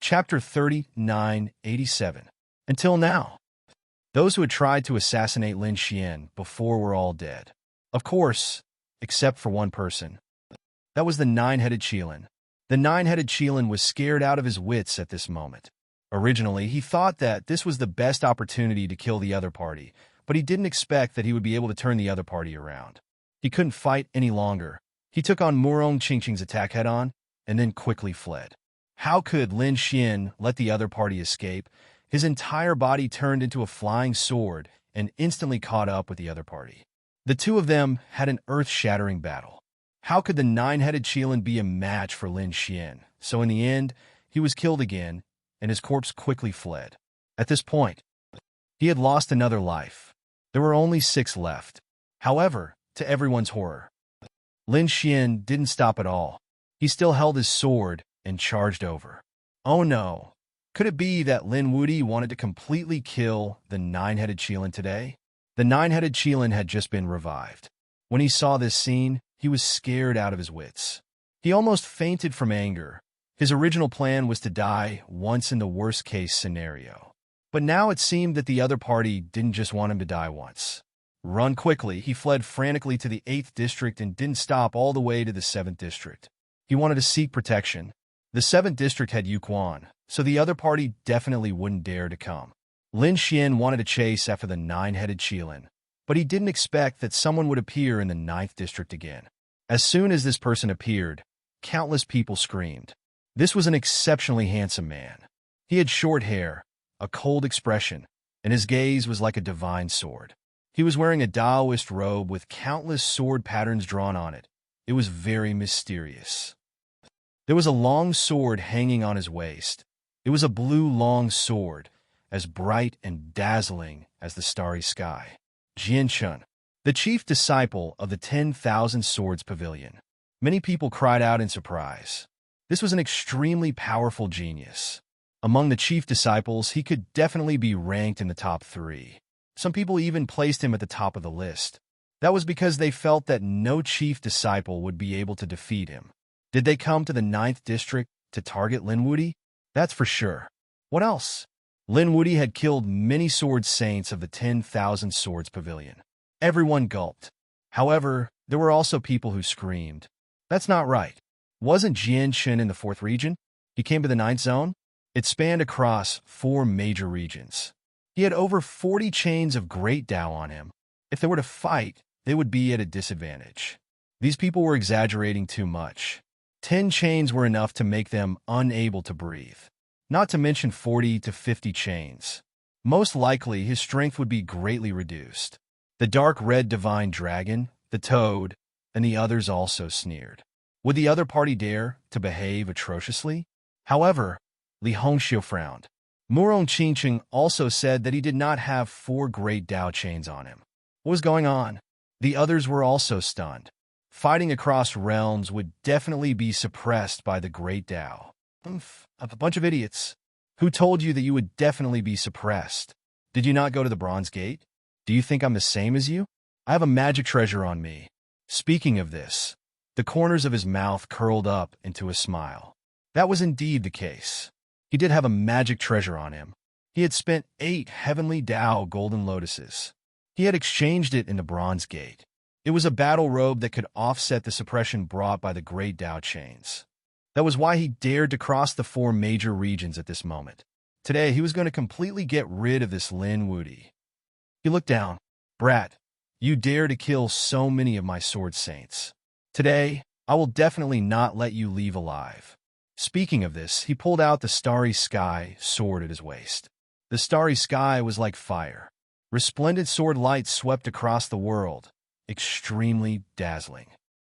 Chapter 3987. Until now, those who had tried to assassinate Lin Xian before were all dead. Of course, except for one person. That was the nine-headed Qilin. The nine-headed Qilin was scared out of his wits at this moment. Originally, he thought that this was the best opportunity to kill the other party, but he didn't expect that he would be able to turn the other party around. He couldn't fight any longer. He took on Murong Qingqing's attack head-on, and then quickly fled. How could Lin Xian let the other party escape? His entire body turned into a flying sword and instantly caught up with the other party. The two of them had an earth-shattering battle. How could the nine-headed Qilin be a match for Lin Xian? So in the end, he was killed again, and his corpse quickly fled. At this point, he had lost another life. There were only 6 left. However, to everyone's horror, Lin Xian didn't stop at all. He still held his sword and charged over. Oh no! Could it be that Lin Wudi wanted to completely kill the nine-headed Qilin today? The nine-headed Qilin had just been revived. When he saw this scene, he was scared out of his wits. He almost fainted from anger. His original plan was to die once in the worst-case scenario. But now it seemed that the other party didn't just want him to die once. Run quickly, he fled frantically to the 8th district and didn't stop all the way to the 7th district. He wanted to seek protection. The 7th district had Yuquan, so the other party definitely wouldn't dare to come. Lin Xian wanted to chase after the nine-headed Qilin, but he didn't expect that someone would appear in the 9th district again. As soon as this person appeared, countless people screamed. This was an exceptionally handsome man. He had short hair, a cold expression, and his gaze was like a divine sword. He was wearing a Taoist robe with countless sword patterns drawn on it. It was very mysterious. There was a long sword hanging on his waist. It was a blue long sword, as bright and dazzling as the starry sky. Jianchun, the chief disciple of the 10,000 Swords Pavilion. Many people cried out in surprise. This was an extremely powerful genius. Among the chief disciples, he could definitely be ranked in the top 3. Some people even placed him at the top of the list. That was because they felt that no chief disciple would be able to defeat him. Did they come to the 9th district to target Linwoody? That's for sure. What else? Linwoody had killed many sword saints of the 10,000 Swords Pavilion. Everyone gulped. However, there were also people who screamed, "That's not right. Wasn't Jian Shen in the 4th region? He came to the 9th zone?" It spanned across 4 major regions. He had over 40 chains of Great Tao on him. If they were to fight, they would be at a disadvantage. These people were exaggerating too much. 10 chains were enough to make them unable to breathe, not to mention 40 to 50 chains. Most likely, his strength would be greatly reduced. The dark red divine dragon, the toad, and the others also sneered. Would the other party dare to behave atrociously? However, Li Hongxiu frowned. Murong Qingqing also said that he did not have 4 Great Tao chains on him. What was going on? The others were also stunned. Fighting across realms would definitely be suppressed by the Great Tao. A bunch of idiots. Who told you that you would definitely be suppressed? Did you not go to the Bronze Gate? Do you think I'm the same as you? I have a magic treasure on me. Speaking of this, the corners of his mouth curled up into a smile. That was indeed the case. He did have a magic treasure on him. He had spent 8 heavenly Tao golden lotuses. He had exchanged it in the Bronze Gate. It was a battle robe that could offset the suppression brought by the Great Tao chains. That was why he dared to cross the 4 major regions at this moment. Today, he was going to completely get rid of this Lin Wudi. He looked down. "Brat, you dare to kill so many of my sword saints. Today, I will definitely not let you leave alive." Speaking of this, he pulled out the starry sky sword at his waist. The starry sky was like fire. Resplendent sword light swept across the world, extremely dazzling.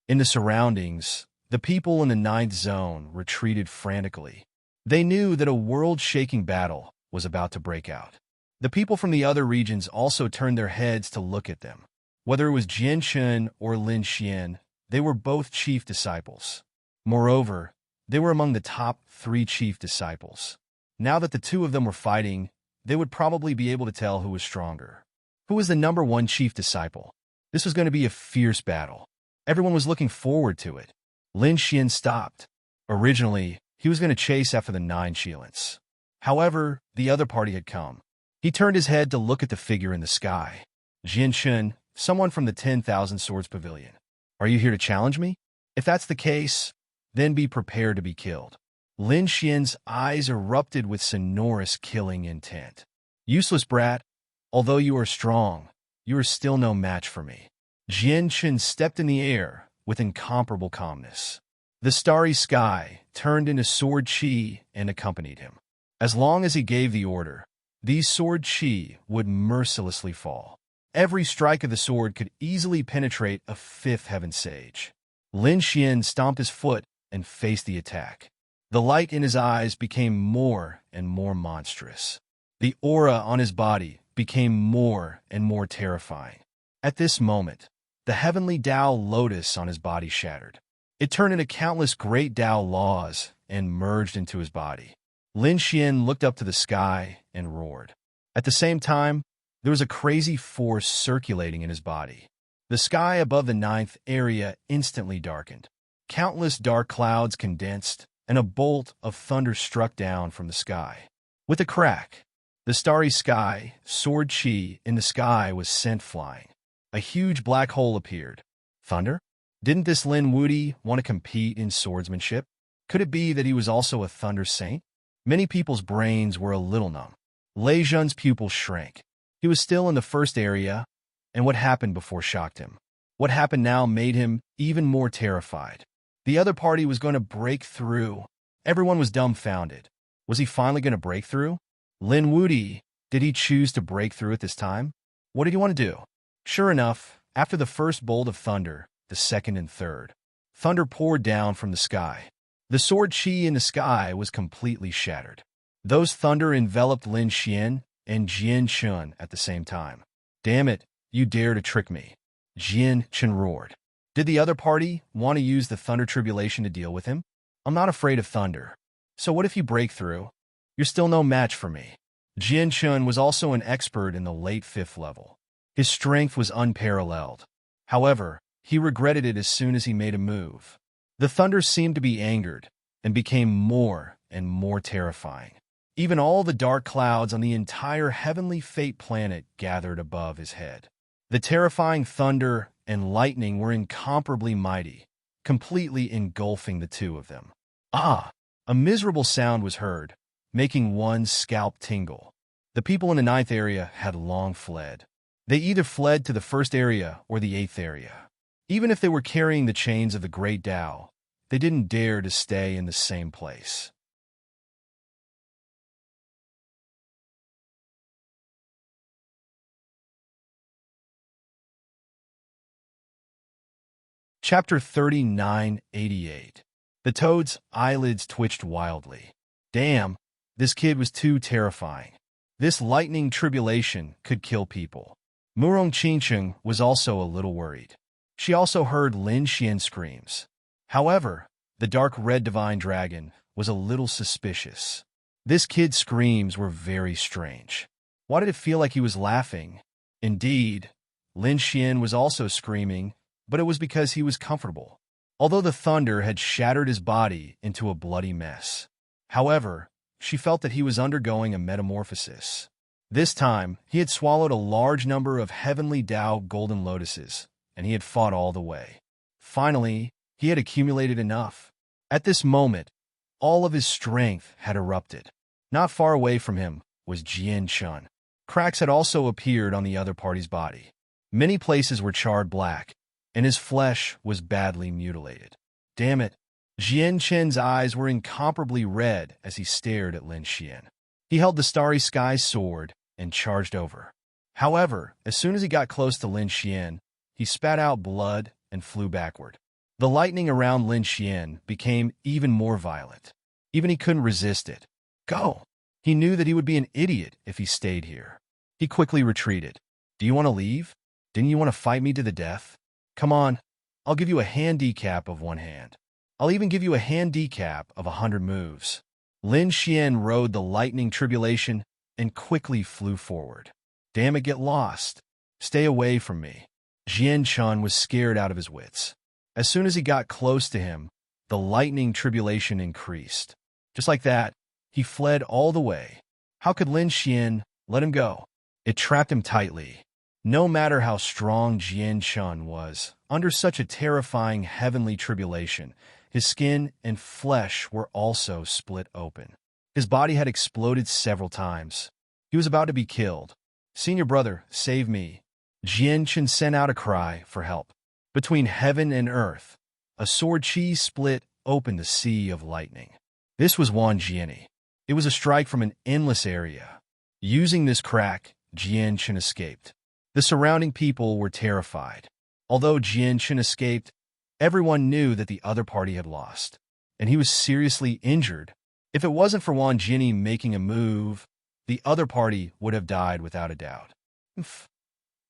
In the surroundings, the people in the 9th zone retreated frantically. They knew that a world-shaking battle was about to break out. The people from the other regions also turned their heads to look at them. Whether it was Jian Shen or Lin Xian, they were both chief disciples. Moreover, they were among the top 3 chief disciples. Now that the 2 of them were fighting, they would probably be able to tell who was stronger. Who was the number 1 chief disciple? This was going to be a fierce battle. Everyone was looking forward to it. Lin Xian stopped. Originally, he was going to chase after the 9 Shilants. However, the other party had come. He turned his head to look at the figure in the sky. "Jian Shen, someone from the 10,000 Swords Pavilion. Are you here to challenge me? If that's the case, then be prepared to be killed." Lin Xian's eyes erupted with sonorous killing intent. "Useless brat, although you are strong, you are still no match for me." Jian Shen stepped in the air with incomparable calmness. The starry sky turned into sword chi and accompanied him. As long as he gave the order, these sword chi would mercilessly fall. Every strike of the sword could easily penetrate a 5th heaven sage. Lin Xian stomped his foot and faced the attack. The light in his eyes became more and more monstrous. The aura on his body became more and more terrifying. At this moment, the heavenly Tao lotus on his body shattered. It turned into countless great Tao laws and merged into his body. Lin Xian looked up to the sky and roared. At the same time, there was a crazy force circulating in his body. The sky above the 9th area instantly darkened. Countless dark clouds condensed, and a bolt of thunder struck down from the sky. With a crack, the starry sky, sword chi in the sky was sent flying. A huge black hole appeared. Thunder? Didn't this Lin Wudi want to compete in swordsmanship? Could it be that he was also a thunder saint? Many people's brains were a little numb. Lei Zhen's pupils shrank. He was still in the first area, and what happened before shocked him. What happened now made him even more terrified. The other party was going to break through. Everyone was dumbfounded. Was he finally going to break through? Lin Wudi, did he choose to break through at this time? What did he want to do? Sure enough, after the first bolt of thunder, the second and third, thunder poured down from the sky. The sword chi in the sky was completely shattered. Those thunder enveloped Lin Xian and Jian Chun at the same time. "Damn it, you dare to trick me!" Jian Chun roared. Did the other party want to use the thunder tribulation to deal with him? "I'm not afraid of thunder. So what if you break through? You're still no match for me. Jian Chun was also an expert in the late 5th level. His strength was unparalleled. However, he regretted it as soon as he made a move. The thunder seemed to be angered and became more and more terrifying. Even all the dark clouds on the entire heavenly fate planet gathered above his head. The terrifying thunder and lightning were incomparably mighty, completely engulfing the two of them. Ah! A miserable sound was heard, making one's scalp tingle. The people in the 9th area had long fled. They either fled to the 1st area or the 8th area. Even if they were carrying the chains of the Great Tao, they didn't dare to stay in the same place. Chapter 3988. The toad's eyelids twitched wildly. Damn, this kid was too terrifying. This lightning tribulation could kill people. Murong Qingcheng was also a little worried. She also heard Lin Xian's screams. However, the dark red divine dragon was a little suspicious. This kid's screams were very strange. Why did it feel like he was laughing? Indeed, Lin Xian was also screaming, but it was because he was comfortable, although the thunder had shattered his body into a bloody mess. However, she felt that he was undergoing a metamorphosis. This time, he had swallowed a large number of heavenly Tao golden lotuses, and he had fought all the way. Finally, he had accumulated enough. At this moment, all of his strength had erupted. Not far away from him was Jian Chun. Cracks had also appeared on the other party's body. Many places were charred black, and his flesh was badly mutilated. Damn it! Jian Chen's eyes were incomparably red as he stared at Lin Xian. He held the starry sky sword and charged over. However, as soon as he got close to Lin Xian, he spat out blood and flew backward. The lightning around Lin Xian became even more violent. Even he couldn't resist it. Go! He knew that he would be an idiot if he stayed here. He quickly retreated. Do you want to leave? Didn't you want to fight me to the death? Come on, I'll give you a handicap of 1 hand. I'll even give you a handicap of 100 moves. Lin Xian rode the lightning tribulation and quickly flew forward. Damn it, get lost. Stay away from me. Jian Chun was scared out of his wits. As soon as he got close to him, the lightning tribulation increased. Just like that, he fled all the way. How could Lin Xian let him go? It trapped him tightly. No matter how strong Jian Chun was, under such a terrifying heavenly tribulation, his skin and flesh were also split open. His body had exploded several times. He was about to be killed. Senior brother, save me. Jian Chun sent out a cry for help. Between heaven and earth, a sword chi split open the sea of lightning. This was Wan Jianni. It was a strike from an endless area. Using this crack, Jian Chun escaped. The surrounding people were terrified. Although Jian Chun escaped, everyone knew that the other party had lost, and he was seriously injured. If it wasn't for Wan Jianni making a move, the other party would have died without a doubt.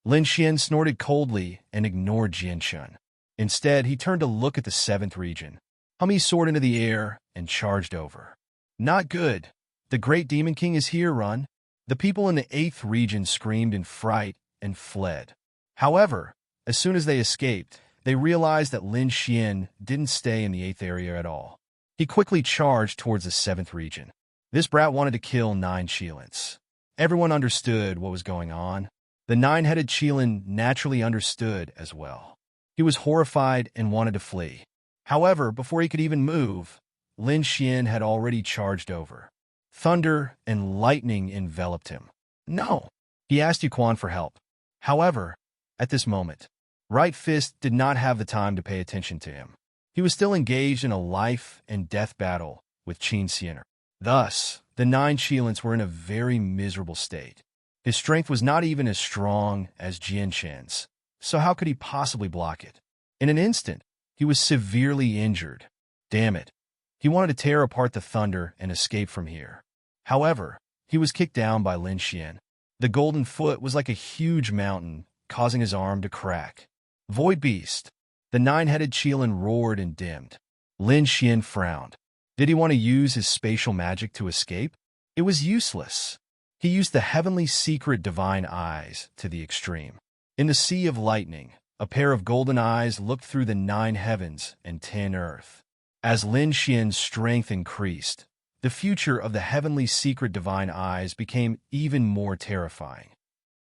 Lin Xian snorted coldly and ignored Jian Chun. Instead, he turned to look at the 7th region, hummed his sword into the air, and charged over. Not good. The great demon king is here, run. The people in the 8th region screamed in fright and fled. However, as soon as they escaped, they realized that Lin Xian didn't stay in the 8th area at all. He quickly charged towards the 7th region. This brat wanted to kill 9 Qilins. Everyone understood what was going on. The 9-headed Qilin naturally understood as well. He was horrified and wanted to flee. However, before he could even move, Lin Xian had already charged over. Thunder and lightning enveloped him. No! He asked Yuquan for help. However, at this moment, Right Fist did not have the time to pay attention to him. He was still engaged in a life-and-death battle with Qin Xianer. Thus, the 9 Qilins were in a very miserable state. His strength was not even as strong as Jian Chen's, so how could he possibly block it? In an instant, he was severely injured. Damn it. He wanted to tear apart the thunder and escape from here. However, he was kicked down by Lin Xian. The golden foot was like a huge mountain, causing his arm to crack. Void Beast! The 9-headed Qilin roared and dimmed. Lin Xian frowned. Did he want to use his spatial magic to escape? It was useless. He used the heavenly secret divine eyes to the extreme. In the sea of lightning, a pair of golden eyes looked through the 9 heavens and 10 earth. As Lin Xian's strength increased, the future of the heavenly secret divine eyes became even more terrifying.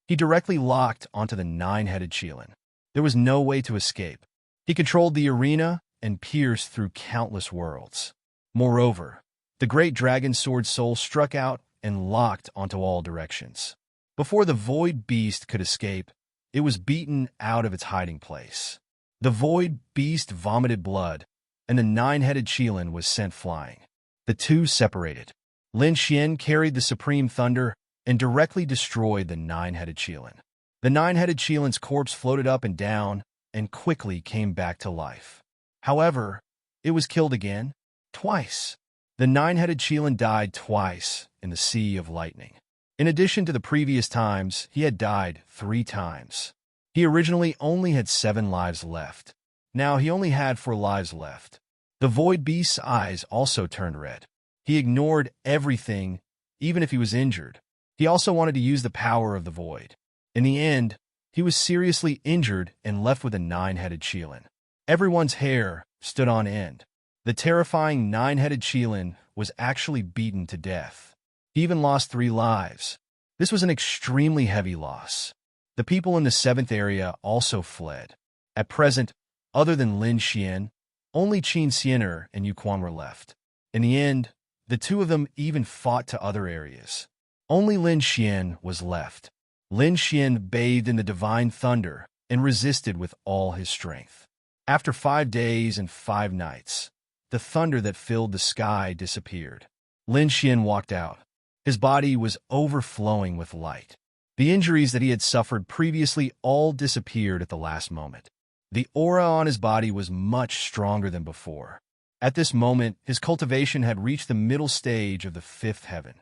He directly locked onto the 9-headed Qilin. There was no way to escape. He controlled the arena and pierced through countless worlds. Moreover, the great dragon sword soul struck out and locked onto all directions. Before the void beast could escape, it was beaten out of its hiding place. The void beast vomited blood, and the 9-headed Qilin was sent flying. The two separated. Lin Xian carried the supreme thunder and directly destroyed the 9-headed Qilin. The 9-headed Qilin's corpse floated up and down and quickly came back to life. However, it was killed again, twice. The 9-headed Qilin died twice in the sea of lightning. In addition to the previous times, he had died 3 times. He originally only had 7 lives left. Now he only had 4 lives left. The void beast's eyes also turned red. He ignored everything, even if he was injured. He also wanted to use the power of the void. In the end, he was seriously injured and left with a 9-headed Qilin. Everyone's hair stood on end. The terrifying 9-headed Qilin was actually beaten to death. He even lost 3 lives. This was an extremely heavy loss. The people in the 7th area also fled. At present, other than Lin Xian, only Qin Xianer and Yu Quan were left. In the end, the two of them even fought to other areas. Only Lin Xian was left. Lin Xian bathed in the divine thunder and resisted with all his strength. After 5 days and 5 nights, the thunder that filled the sky disappeared. Lin Xian walked out. His body was overflowing with light. The injuries that he had suffered previously all disappeared at the last moment. The aura on his body was much stronger than before. At this moment, his cultivation had reached the middle stage of the 5th heaven.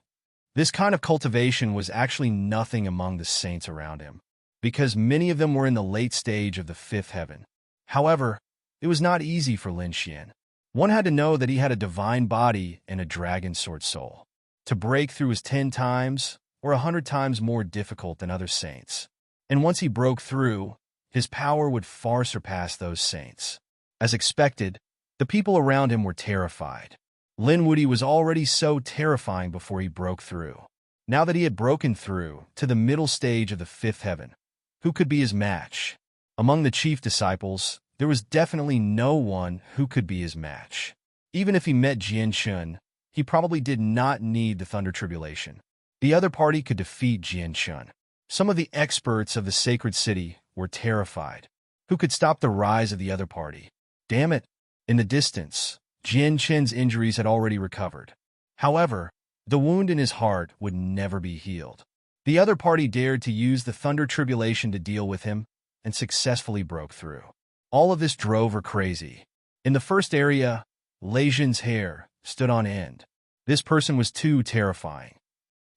This kind of cultivation was actually nothing among the saints around him, because many of them were in the late stage of the 5th heaven. However, it was not easy for Lin Xian. One had to know that he had a divine body and a dragon sword soul. To break through was 10 times or 100 times more difficult than other saints. And once he broke through, his power would far surpass those saints. As expected, the people around him were terrified. Lin Wudi was already so terrifying before he broke through. Now that he had broken through to the middle stage of the 5th heaven, who could be his match? Among the chief disciples, there was definitely no one who could be his match. Even if he met Jian Shun, he probably did not need the Thunder Tribulation. The other party could defeat Jian Shun. Some of the experts of the sacred city were terrified. Who could stop the rise of the other party? Damn it! In the distance, Jian Chen's injuries had already recovered. However, the wound in his heart would never be healed. The other party dared to use the Thunder Tribulation to deal with him and successfully broke through. All of this drove her crazy. In the first area, Lei Jin's hair stood on end. This person was too terrifying.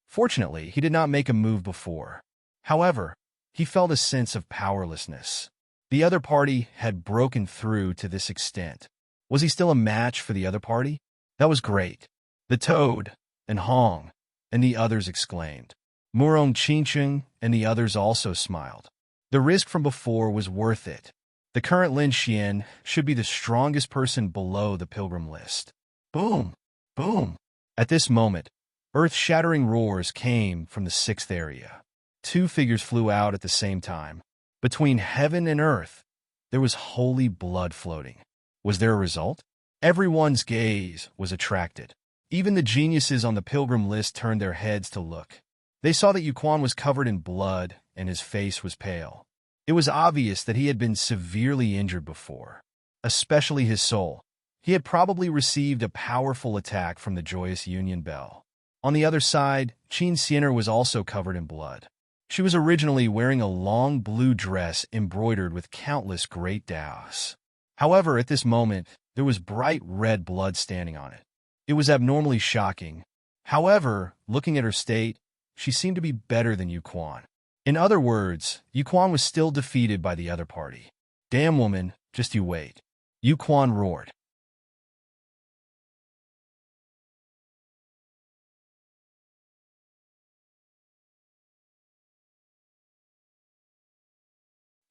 Fortunately, he did not make a move before. However, he felt a sense of powerlessness. The other party had broken through to this extent. Was he still a match for the other party? That was great. The Toad, and Hong, and the others exclaimed. Murong Qingcheng and the others also smiled. The risk from before was worth it. The current Lin Xian should be the strongest person below the pilgrim list. Boom! Boom! At this moment, earth-shattering roars came from the 6th area. 2 figures flew out at the same time. Between heaven and earth, there was holy blood floating. Was there a result? Everyone's gaze was attracted. Even the geniuses on the pilgrim list turned their heads to look. They saw that Yu Quan was covered in blood and his face was pale. It was obvious that he had been severely injured before, especially his soul. He had probably received a powerful attack from the Joyous Union Bell. On the other side, Qin Xianer was also covered in blood. She was originally wearing a long blue dress embroidered with countless great dows. However, at this moment, there was bright red blood standing on it. It was abnormally shocking. However, looking at her state, she seemed to be better than Yu Quan. In other words, Yu Quan was still defeated by the other party. Damn woman, just you wait. Yu Quan roared.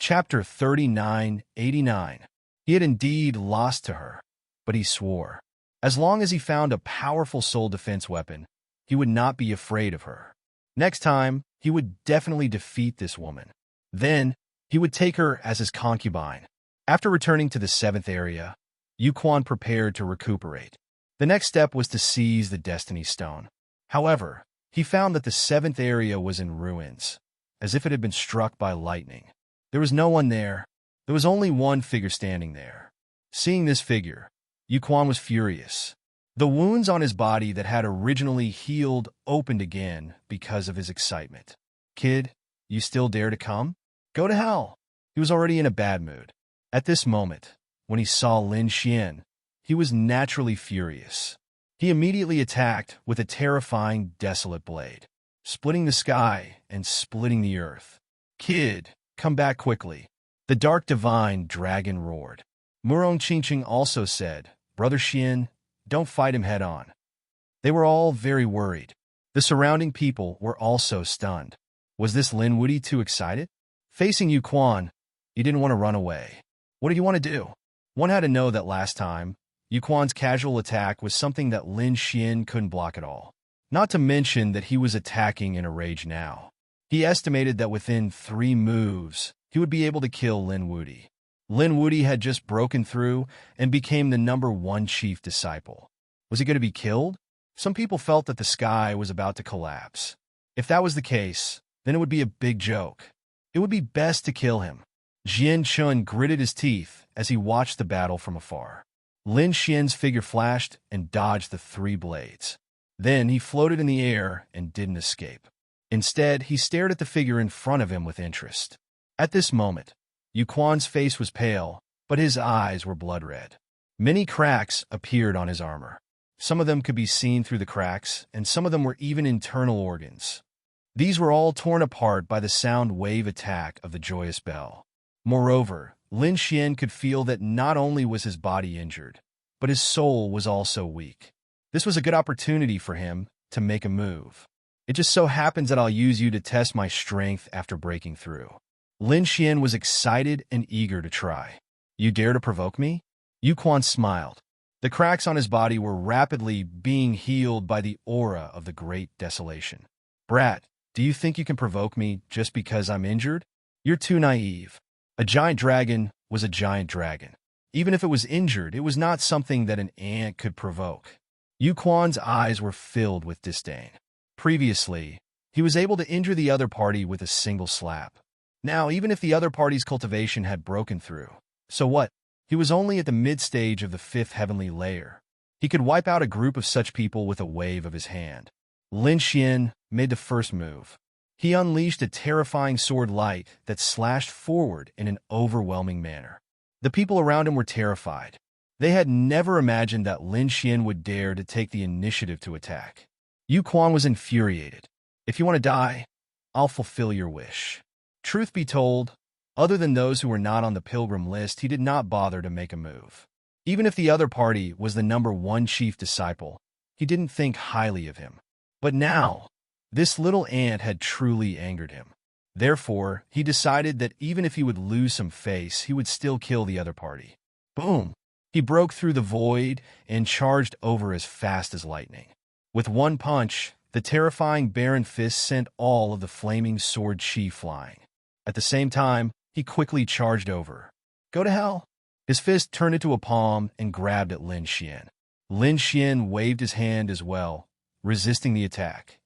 Chapter 3989. He had indeed lost to her, but he swore. As long as he found a powerful soul defense weapon, he would not be afraid of her. Next time, he would definitely defeat this woman. Then, he would take her as his concubine. After returning to the 7th area, Yuquan prepared to recuperate. The next step was to seize the Destiny Stone. However, he found that the 7th area was in ruins, as if it had been struck by lightning. There was no one there. There was only one figure standing there. Seeing this figure, Yuquan was furious. The wounds on his body that had originally healed opened again because of his excitement. "Kid, you still dare to come? Go to hell." He was already in a bad mood. At this moment, when he saw Lin Xian, he was naturally furious. He immediately attacked with a terrifying, desolate blade, splitting the sky and splitting the earth. "Kid, come back quickly." The dark divine dragon roared. Murong Qingqing also said, "Brother Xian, don't fight him head-on." They were all very worried. The surrounding people were also stunned. Was this Lin Wudy too excited? Facing Yuquan, he didn't want to run away. What did he want to do? One had to know that last time, Yuquan's casual attack was something that Lin Xian couldn't block at all. Not to mention that he was attacking in a rage now. He estimated that within 3 moves, he would be able to kill Lin Wudy. Lin Wudy had just broken through and became the #1 chief disciple. Was he going to be killed? Some people felt that the sky was about to collapse. If that was the case, then it would be a big joke. It would be best to kill him. Jian Chun gritted his teeth as he watched the battle from afar. Lin Xian's figure flashed and dodged the 3 blades. Then he floated in the air and didn't escape. Instead, he stared at the figure in front of him with interest. At this moment, Yuquan's face was pale, but his eyes were blood-red. Many cracks appeared on his armor. Some of them could be seen through the cracks, and some of them were even internal organs. These were all torn apart by the sound wave attack of the joyous bell. Moreover, Lin Xian could feel that not only was his body injured, but his soul was also weak. This was a good opportunity for him to make a move. "It just so happens that I'll use you to test my strength after breaking through." Lin Xian was excited and eager to try. "You dare to provoke me?" Yuquan smiled. The cracks on his body were rapidly being healed by the aura of the great desolation. "Brat, do you think you can provoke me just because I'm injured? You're too naive. A giant dragon was a giant dragon. Even if it was injured, it was not something that an ant could provoke." Yuquan's eyes were filled with disdain. Previously, he was able to injure the other party with a single slap. Now, even if the other party's cultivation had broken through, so what? He was only at the mid-stage of the 5th heavenly layer. He could wipe out a group of such people with a wave of his hand. Lin Xian made the first move. He unleashed a terrifying sword light that slashed forward in an overwhelming manner. The people around him were terrified. They had never imagined that Lin Xian would dare to take the initiative to attack. Yuquan was infuriated. "If you want to die, I'll fulfill your wish." Truth be told, other than those who were not on the pilgrim list, he did not bother to make a move. Even if the other party was the #1 chief disciple, he didn't think highly of him. But now, this little ant had truly angered him. Therefore, he decided that even if he would lose some face, he would still kill the other party. Boom! He broke through the void and charged over as fast as lightning. With one punch, the terrifying barren fist sent all of the flaming sword chi flying. At the same time, he quickly charged over. "Go to hell!" His fist turned into a palm and grabbed at Lin Xian. Lin Xian waved his hand as well, resisting the attack.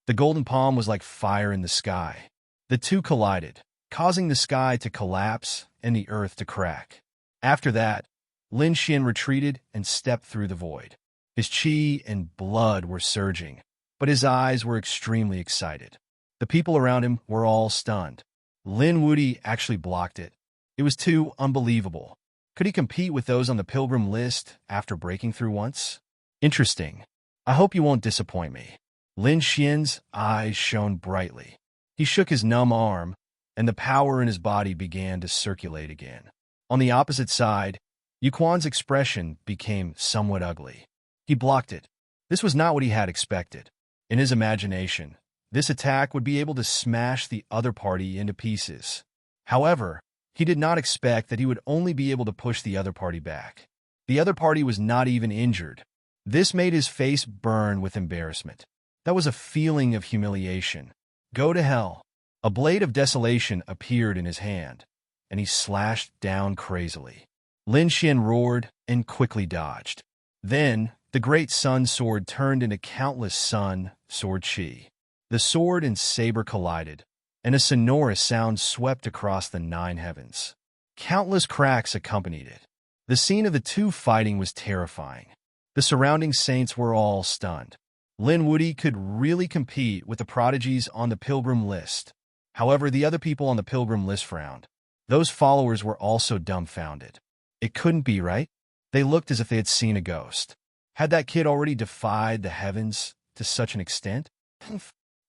The golden palm was like fire in the sky. The two collided, causing the sky to collapse and the earth to crack. After that, Lin Xian retreated and stepped through the void. His chi and blood were surging, but his eyes were extremely excited. The people around him were all stunned. Lin Wudy actually blocked it. It was too unbelievable. Could he compete with those on the pilgrim list after breaking through once? Interesting. I hope you won't disappoint me. Lin Xian's eyes shone brightly. He shook his numb arm, and the power in his body began to circulate again. On the opposite side, Yuquan's expression became somewhat ugly. He blocked it. This was not what he had expected. In his imagination, this attack would be able to smash the other party into pieces. However, He did not expect that he would only be able to push the other party back. The other party was not even injured. This made his face burn with embarrassment. That was a feeling of humiliation. Go to hell. A blade of desolation appeared in his hand, and he slashed down crazily. Lin Xian roared and quickly dodged. Then, the great sun sword turned into countless sun sword chi. The sword and saber collided, and a sonorous sound swept across the 9 heavens. Countless cracks accompanied it. The scene of the two fighting was terrifying. The surrounding saints were all stunned. Lin Wuyi could really compete with the prodigies on the pilgrim list. However, the other people on the pilgrim list frowned. Those followers were also dumbfounded. It couldn't be, right? They looked as if they had seen a ghost. Had that kid already defied the heavens to such an extent?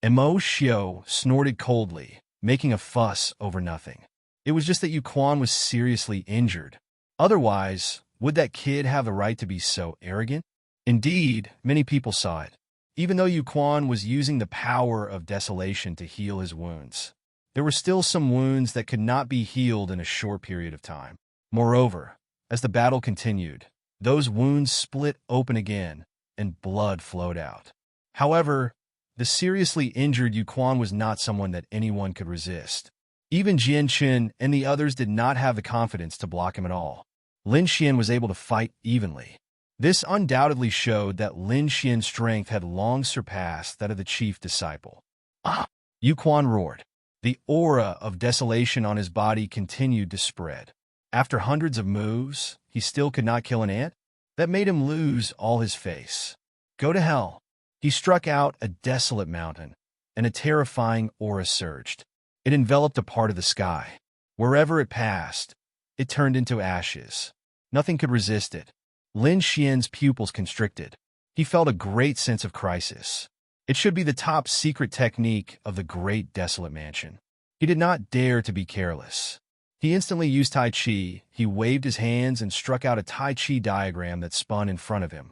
Mo Xiao snorted coldly, making a fuss over nothing. It was just that Yu Quan was seriously injured. Otherwise, would that kid have the right to be so arrogant? Indeed, many people saw it. Even though Yu Quan was using the power of desolation to heal his wounds, there were still some wounds that could not be healed in a short period of time. Moreover, as the battle continued, those wounds split open again, and blood flowed out. However, the seriously injured Yu Quan was not someone that anyone could resist. Even Jian Qin and the others did not have the confidence to block him at all. Lin Xian was able to fight evenly. This undoubtedly showed that Lin Xian's strength had long surpassed that of the chief disciple. Ah! Yu Quan roared. The aura of desolation on his body continued to spread. After hundreds of moves, he still could not kill an ant? That made him lose all his face. Go to hell. He struck out a desolate mountain, and a terrifying aura surged. It enveloped a part of the sky. Wherever it passed, it turned into ashes. Nothing could resist it. Lin Xian's pupils constricted. He felt a great sense of crisis. It should be the top secret technique of the great desolate mansion. He did not dare to be careless. He instantly used Tai Chi. He waved his hands and struck out a Tai Chi diagram that spun in front of him.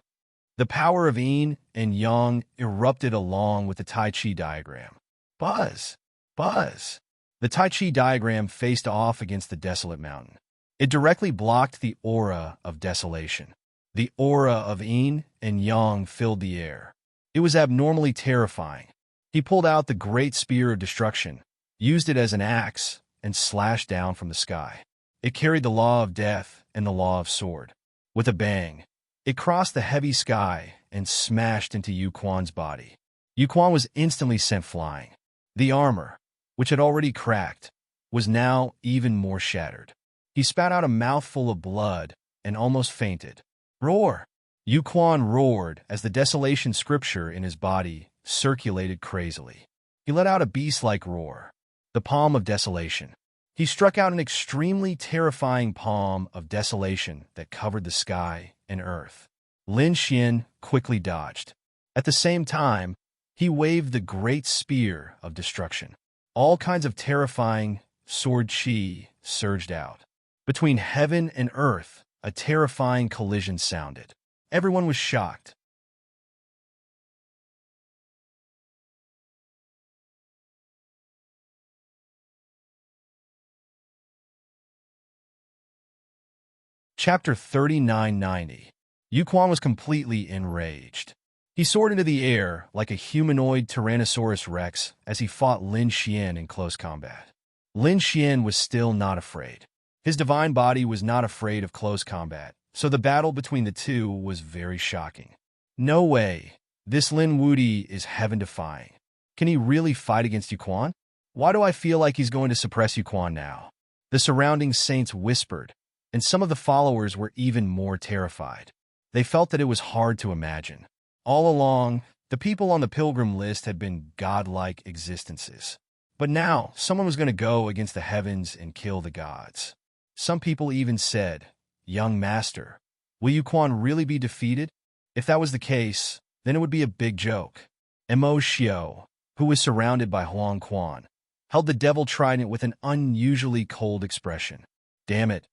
The power of yin and yang erupted along with the Tai Chi diagram. Buzz! Buzz! The Tai Chi diagram faced off against the desolate mountain. It directly blocked the aura of desolation. The aura of yin and yang filled the air. It was abnormally terrifying. He pulled out the great spear of destruction, used it as an axe, and slashed down from the sky. It carried the law of death and the law of sword. With a bang, it crossed the heavy sky and smashed into Yu Quan's body. Yu Quan was instantly sent flying. The armor, which had already cracked, was now even more shattered. He spat out a mouthful of blood and almost fainted. Roar! Yu Quan roared as the desolation scripture in his body circulated crazily. He let out a beast-like roar. The palm of desolation. He struck out an extremely terrifying palm of desolation that covered the sky and earth. Lin Xian quickly dodged. At the same time, he waved the great spear of destruction. All kinds of terrifying sword chi surged out. Between heaven and earth, a terrifying collision sounded. Everyone was shocked. Chapter 3990. Yu Quan was completely enraged. He soared into the air like a humanoid Tyrannosaurus Rex as he fought Lin Xian in close combat. Lin Xian was still not afraid. His divine body was not afraid of close combat, so the battle between the two was very shocking. No way. This Lin Wuyi is heaven-defying. Can he really fight against Yu Quan? Why do I feel like he's going to suppress Yu Quan now? The surrounding saints whispered, and some of the followers were even more terrified. They felt that it was hard to imagine. All along, the people on the pilgrim list had been godlike existences. But now, someone was going to go against the heavens and kill the gods. Some people even said, "Young master, will Yu Quan really be defeated?" If that was the case, then it would be a big joke. Mo Xiao, who was surrounded by Huang Quan, held the devil trident with an unusually cold expression. Damn it.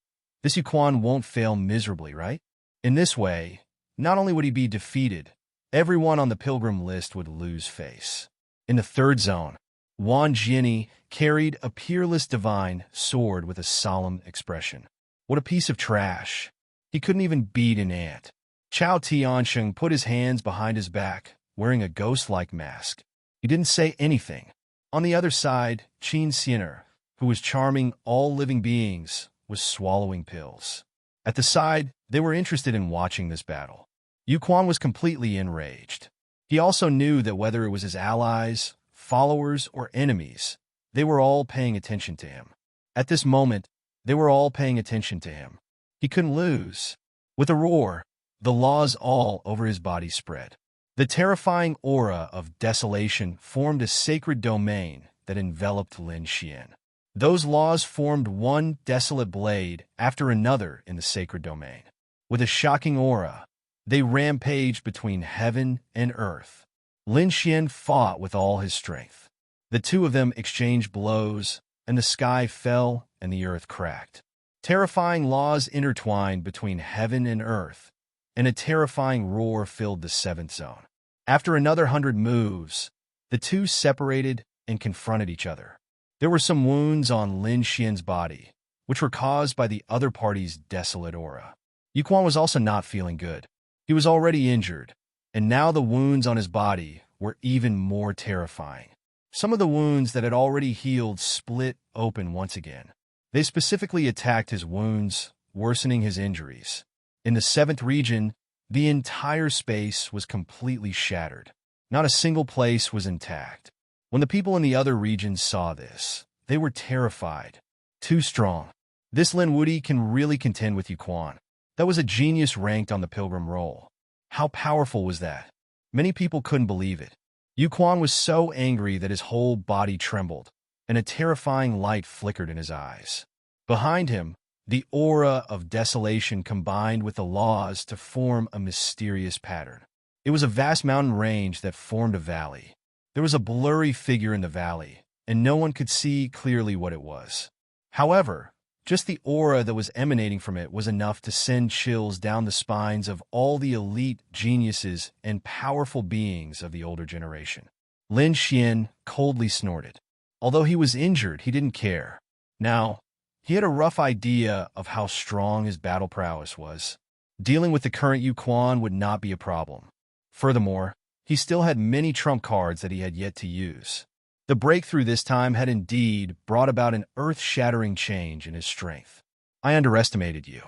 This Yu Quan won't fail miserably, right? In this way, not only would he be defeated, everyone on the pilgrim list would lose face. In the third zone, Wan Jiani carried a peerless divine sword with a solemn expression. What a piece of trash. He couldn't even beat an ant. Chao Tiansheng put his hands behind his back, wearing a ghost-like mask. He didn't say anything. On the other side, Qin Xiner, who was charming all living beings, was swallowing pills. At the side, they were interested in watching this battle. Yu Quan was completely enraged. He also knew that whether it was his allies, followers, or enemies, they were all paying attention to him. At this moment, they were all paying attention to him. He couldn't lose. With a roar, the laws all over his body spread. The terrifying aura of desolation formed a sacred domain that enveloped Lin Xian. Those laws formed one desolate blade after another in the sacred domain. With a shocking aura, they rampaged between heaven and earth. Lin Xian fought with all his strength. The two of them exchanged blows, and the sky fell and the earth cracked. Terrifying laws intertwined between heaven and earth, and a terrifying roar filled the seventh zone. After another 100 moves, the two separated and confronted each other. There were some wounds on Lin Xian's body, which were caused by the other party's desolate aura. Yu Quan was also not feeling good. He was already injured, and now the wounds on his body were even more terrifying. Some of the wounds that had already healed split open once again. They specifically attacked his wounds, worsening his injuries. In the seventh region, the entire space was completely shattered. Not a single place was intact. When the people in the other regions saw this, they were terrified. Too strong. This Lin Wudi can really contend with Yu Quan. That was a genius ranked on the Pilgrim roll. How powerful was that? Many people couldn't believe it. Yu Quan was so angry that his whole body trembled, and a terrifying light flickered in his eyes. Behind him, the aura of desolation combined with the laws to form a mysterious pattern. It was a vast mountain range that formed a valley. There was a blurry figure in the valley, and no one could see clearly what it was. However, just the aura that was emanating from it was enough to send chills down the spines of all the elite geniuses and powerful beings of the older generation. Lin Xian coldly snorted. Although he was injured, he didn't care. Now, he had a rough idea of how strong his battle prowess was. Dealing with the current Yu Quan would not be a problem. Furthermore, he still had many trump cards that he had yet to use. The breakthrough this time had indeed brought about an earth-shattering change in his strength. I underestimated you.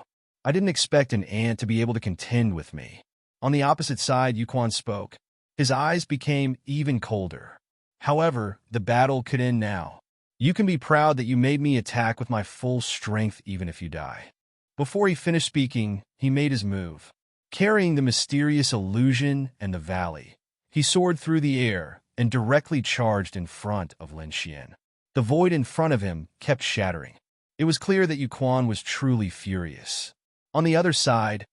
I didn't expect an ant to be able to contend with me. On the opposite side, Yu Quan spoke. His eyes became even colder. However, the battle could end now. You can be proud that you made me attack with my full strength even if you die. Before he finished speaking, he made his move. Carrying the mysterious illusion and the valley, he soared through the air and directly charged in front of Lin Xian. The void in front of him kept shattering. It was clear that Yu Quan was truly furious. On the other side,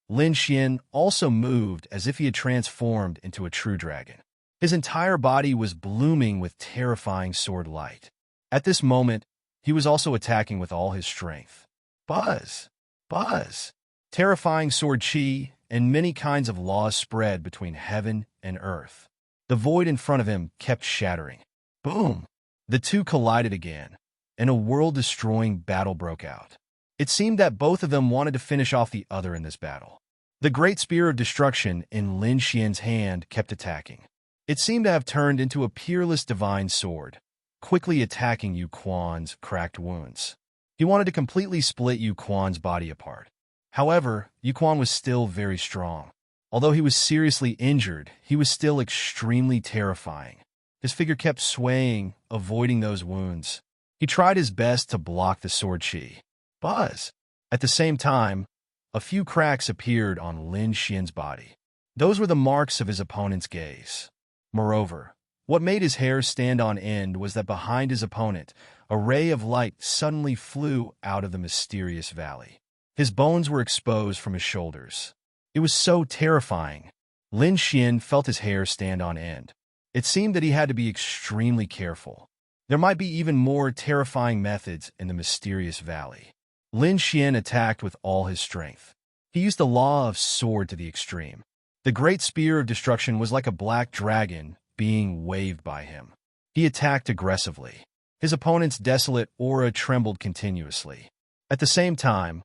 Lin Xian also moved as if he had transformed into a true dragon. His entire body was blooming with terrifying sword light. At this moment, he was also attacking with all his strength. Buzz! Buzz! Terrifying sword chi and many kinds of laws spread between heaven and earth. The void in front of him kept shattering. Boom! The two collided again, and a world-destroying battle broke out. It seemed that both of them wanted to finish off the other in this battle. The great spear of destruction in Lin Xian's hand kept attacking. It seemed to have turned into a peerless divine sword, quickly attacking Yu Quan's cracked wounds. He wanted to completely split Yu Quan's body apart. However, Yu Quan was still very strong. Although he was seriously injured, he was still extremely terrifying. His figure kept swaying, avoiding those wounds. He tried his best to block the sword chi. Buzz! At the same time, a few cracks appeared on Lin Xian's body. Those were the marks of his opponent's gaze. Moreover, what made his hair stand on end was that behind his opponent, a ray of light suddenly flew out of the mysterious valley. His bones were exposed from his shoulders. It was so terrifying. Lin Xian felt his hair stand on end. It seemed that he had to be extremely careful. There might be even more terrifying methods in the mysterious valley. Lin Xian attacked with all his strength. He used the law of sword to the extreme. The great spear of destruction was like a black dragon being waved by him. He attacked aggressively. His opponent's desolate aura trembled continuously. At the same time,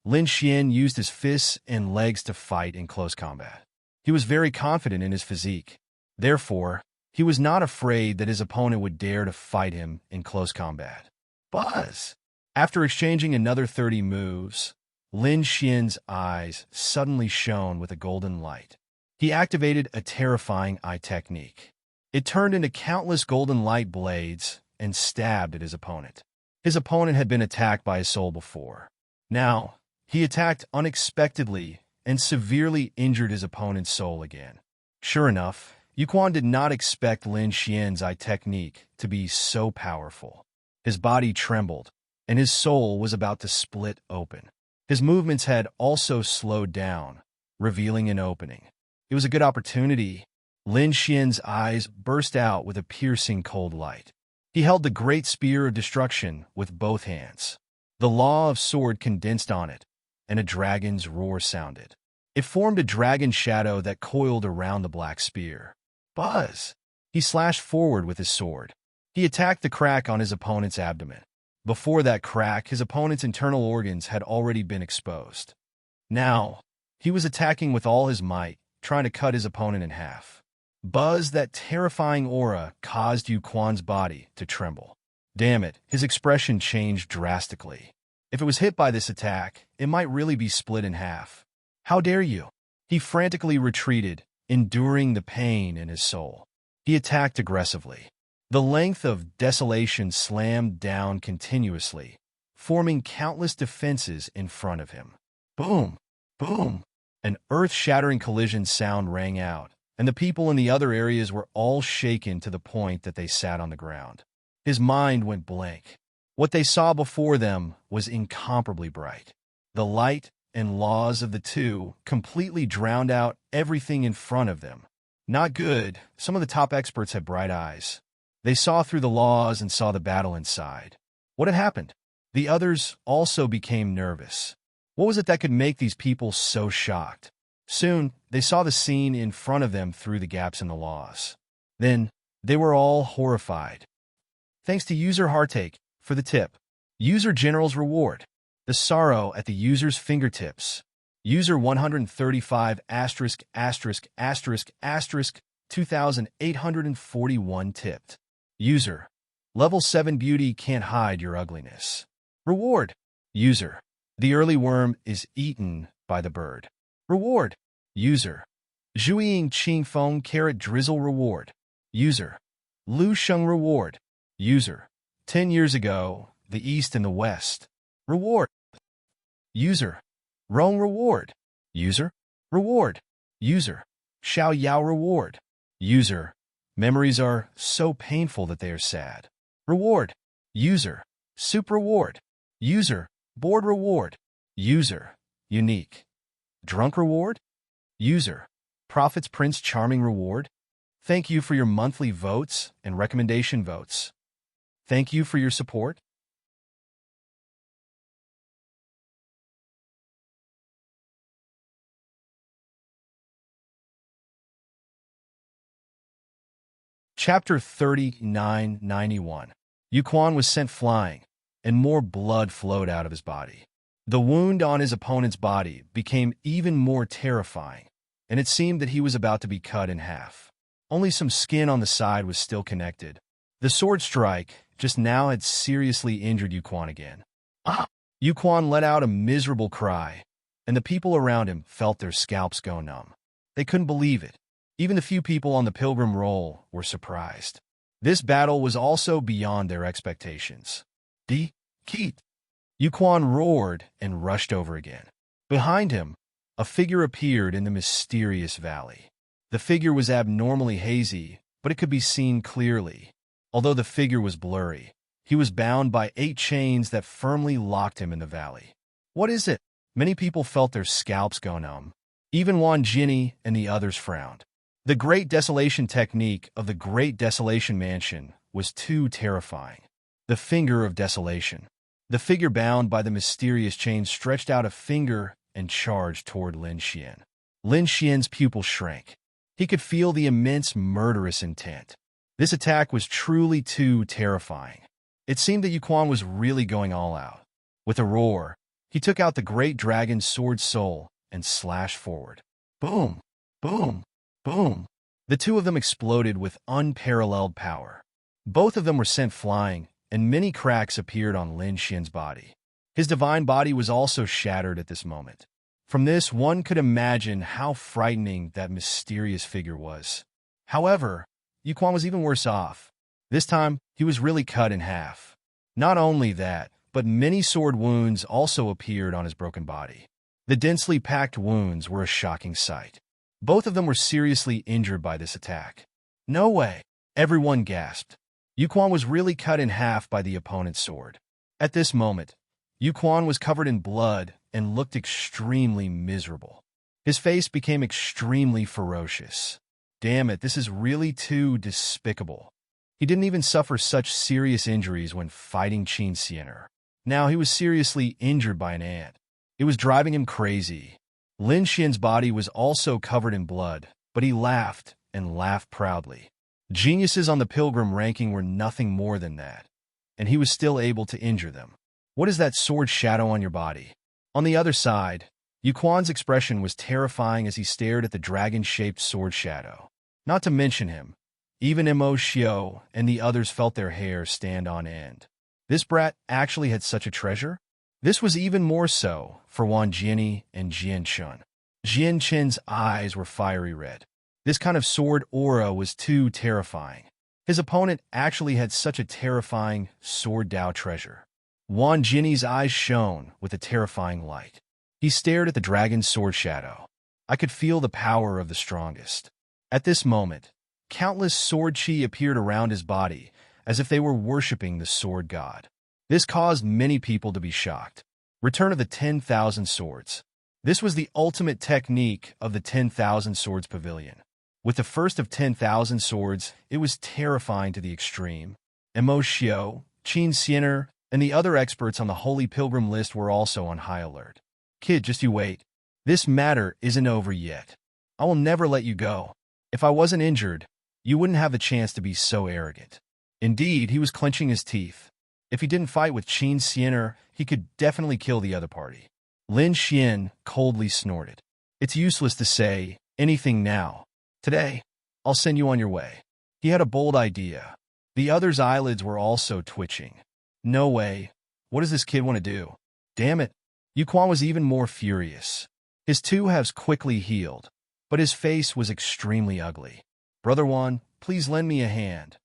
Lin Xian used his fists and legs to fight in close combat. He was very confident in his physique. Therefore, he was not afraid that his opponent would dare to fight him in close combat. Buzz! After exchanging another 30 moves, Lin Xian's eyes suddenly shone with a golden light. He activated a terrifying eye technique. It turned into countless golden light blades and stabbed at his opponent. His opponent had been attacked by his soul before. Now, he attacked unexpectedly and severely injured his opponent's soul again. Sure enough, Yuquan did not expect Lin Xian's eye technique to be so powerful. His body trembled, and his soul was about to split open. His movements had also slowed down, revealing an opening. It was a good opportunity. Lin Xian's eyes burst out with a piercing cold light. He held the great spear of destruction with both hands. The law of sword condensed on it, and a dragon's roar sounded. It formed a dragon shadow that coiled around the black spear. Buzz! He slashed forward with his sword. He attacked the crack on his opponent's abdomen. Before that crack, his opponent's internal organs had already been exposed. Now, he was attacking with all his might, trying to cut his opponent in half. Buzz, that terrifying aura caused Yuquan's body to tremble. Damn it, his expression changed drastically. If it was hit by this attack, it might really be split in half. How dare you? He frantically retreated, enduring the pain in his soul. He attacked aggressively. The length of desolation slammed down continuously, forming countless defenses in front of him. Boom! Boom! An earth-shattering collision sound rang out, and the people in the other areas were all shaken to the point that they sat on the ground. His mind went blank. What they saw before them was incomparably bright. The light and laws of the two completely drowned out everything in front of them. Not good. Some of the top experts had bright eyes. They saw through the laws and saw the battle inside. What had happened? The others also became nervous. What was it that could make these people so shocked? Soon, they saw the scene in front of them through the gaps in the laws. Then, they were all horrified. Thanks to user Heartache for the tip. User General's reward. The sorrow at the user's fingertips. User 135 ***** 2841 tipped. User. Level 7 beauty can't hide your ugliness. Reward. User. The early worm is eaten by the bird. Reward. User. Zhuiying Qing Feng carrot drizzle reward. User. Lu Sheng reward. User. 10 years ago, the East and the West. Reward. User. Rome reward. User. Reward. User. Xiao Yao reward. User. Memories are so painful that they are sad. Reward. User. Soup reward. User. Board reward. User. Unique. Drunk reward. User. Prophet's Prince Charming reward. Thank you for your monthly votes and recommendation votes. Thank you for your support. Chapter 3991. Yuquan was sent flying, and more blood flowed out of his body. The wound on his opponent's body became even more terrifying, and it seemed that he was about to be cut in half. Only some skin on the side was still connected. The sword strike just now had seriously injured Yuquan again. Ah! Yuquan let out a miserable cry, and the people around him felt their scalps go numb. They couldn't believe it. Even the few people on the pilgrim roll were surprised. This battle was also beyond their expectations. Keet! Yuquan roared and rushed over again. Behind him, a figure appeared in the mysterious valley. The figure was abnormally hazy, but it could be seen clearly. Although the figure was blurry, he was bound by 8 chains that firmly locked him in the valley. What is it? Many people felt their scalps go numb. Even Wan Jinni and the others frowned. The Great Desolation technique of the Great Desolation Mansion was too terrifying. The Finger of Desolation. The figure bound by the mysterious chain stretched out a finger and charged toward Lin Xian. Lin Xian's pupil shrank. He could feel the immense murderous intent. This attack was truly too terrifying. It seemed that Yuquan was really going all out. With a roar, he took out the great dragon's sword soul and slashed forward. Boom! Boom! Boom! The two of them exploded with unparalleled power. Both of them were sent flying, and many cracks appeared on Lin Xian's body. His divine body was also shattered at this moment. From this, one could imagine how frightening that mysterious figure was. However, Yuquan was even worse off. This time, he was really cut in half. Not only that, but many sword wounds also appeared on his broken body. The densely packed wounds were a shocking sight. Both of them were seriously injured by this attack. No way! Everyone gasped. Yuquan was really cut in half by the opponent's sword. At this moment, Yuquan was covered in blood and looked extremely miserable. His face became extremely ferocious. Damn it, this is really too despicable. He didn't even suffer such serious injuries when fighting Qin Xianer. Now he was seriously injured by an ant. It was driving him crazy. Lin Xian's body was also covered in blood, but he laughed and laughed proudly. Geniuses on the pilgrim ranking were nothing more than that, and he was still able to injure them. What is that sword shadow on your body? On the other side, Yuquan's expression was terrifying as he stared at the dragon-shaped sword shadow. Not to mention him, even Mo Xiao and the others felt their hair stand on end. This brat actually had such a treasure? This was even more so for Wang Jiani and Jian Chun. Jian Chen's eyes were fiery red. This kind of sword aura was too terrifying. His opponent actually had such a terrifying sword Dao treasure. Wang Jiani's eyes shone with a terrifying light. He stared at the dragon's sword shadow. I could feel the power of the strongest. At this moment, countless sword chi appeared around his body, as if they were worshipping the sword god. This caused many people to be shocked. Return of the 10,000 Swords. This was the ultimate technique of the 10,000 Swords Pavilion. With the first of 10,000 swords, it was terrifying to the extreme. Mo Xiao, Qin Xianer, and the other experts on the Holy Pilgrim list were also on high alert. Kid, just you wait. This matter isn't over yet. I will never let you go. If I wasn't injured, you wouldn't have the chance to be so arrogant. Indeed, he was clenching his teeth. If he didn't fight with Qin Xianer, he could definitely kill the other party. Lin Xian coldly snorted. It's useless to say anything now. Today, I'll send you on your way. He had a bold idea. The other's eyelids were also twitching. No way. What does this kid want to do? Damn it. Yuquan was even more furious. His two halves quickly healed, but his face was extremely ugly. Brother Wan, please lend me a hand.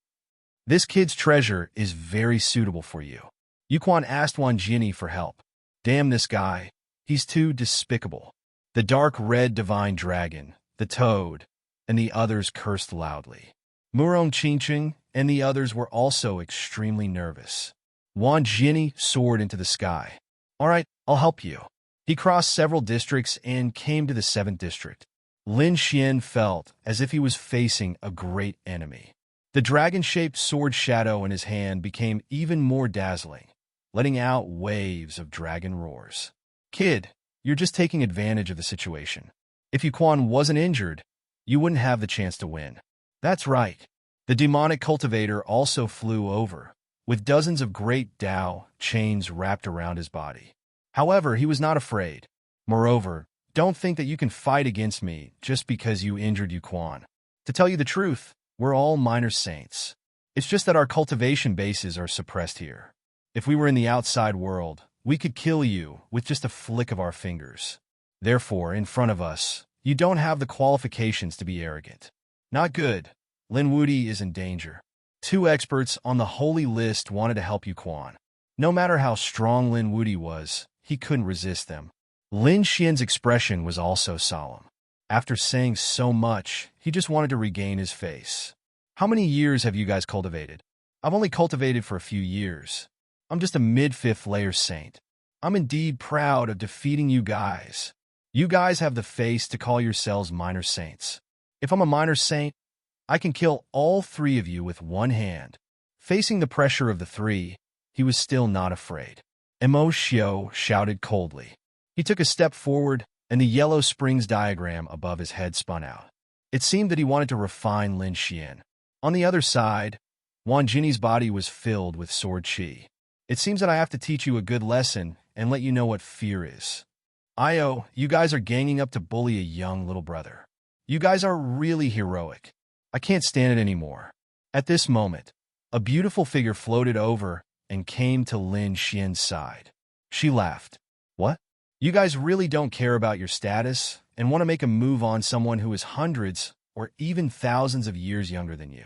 This kid's treasure is very suitable for you. Yuquan asked Wang Jiani for help. Damn this guy. He's too despicable. The dark red divine dragon, the toad, and the others cursed loudly. Murong Qingqing and the others were also extremely nervous. Wang Jiani soared into the sky. All right, I'll help you. He crossed several districts and came to the 7th district. Lin Xian felt as if he was facing a great enemy. The dragon-shaped sword shadow in his hand became even more dazzling, letting out waves of dragon roars. Kid, you're just taking advantage of the situation. If Yuquan wasn't injured, you wouldn't have the chance to win. That's right. The demonic cultivator also flew over, with dozens of great Dao chains wrapped around his body. However, he was not afraid. Moreover, don't think that you can fight against me just because you injured Yuquan. To tell you the truth, we're all minor saints. It's just that our cultivation bases are suppressed here. If we were in the outside world, we could kill you with just a flick of our fingers. Therefore, in front of us, you don't have the qualifications to be arrogant. Not good. Lin Wudi is in danger. 2 experts on the holy list wanted to help Yuquan. No matter how strong Lin Wudi was, he couldn't resist them. Lin Xian's expression was also solemn. After saying so much, he just wanted to regain his face. How many years have you guys cultivated? I've only cultivated for a few years. I'm just a mid-5th layer saint. I'm indeed proud of defeating you guys. You guys have the face to call yourselves minor saints. If I'm a minor saint, I can kill all 3 of you with one hand. Facing the pressure of the 3, he was still not afraid. Mo Xiao shouted coldly. He took a step forward, and the yellow springs diagram above his head spun out. It seemed that he wanted to refine Lin Xian. On the other side, Wan Jinni's body was filled with sword chi. It seems that I have to teach you a good lesson and let you know what fear is. Io, you guys are ganging up to bully a young little brother. You guys are really heroic. I can't stand it anymore. At this moment, a beautiful figure floated over and came to Lin Xian's side. She laughed. What? You guys really don't care about your status and want to make a move on someone who is hundreds or even thousands of years younger than you.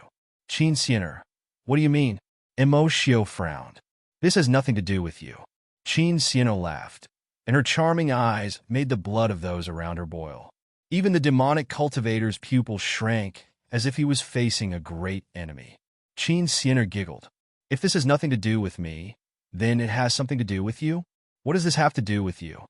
Qin Xianer, what do you mean? Mo Xiao frowned. This has nothing to do with you. Qin Xianer laughed, and her charming eyes made the blood of those around her boil. Even the demonic cultivator's pupil shrank as if he was facing a great enemy. Qin Xianer giggled. If this has nothing to do with me, then it has something to do with you? What does this have to do with you?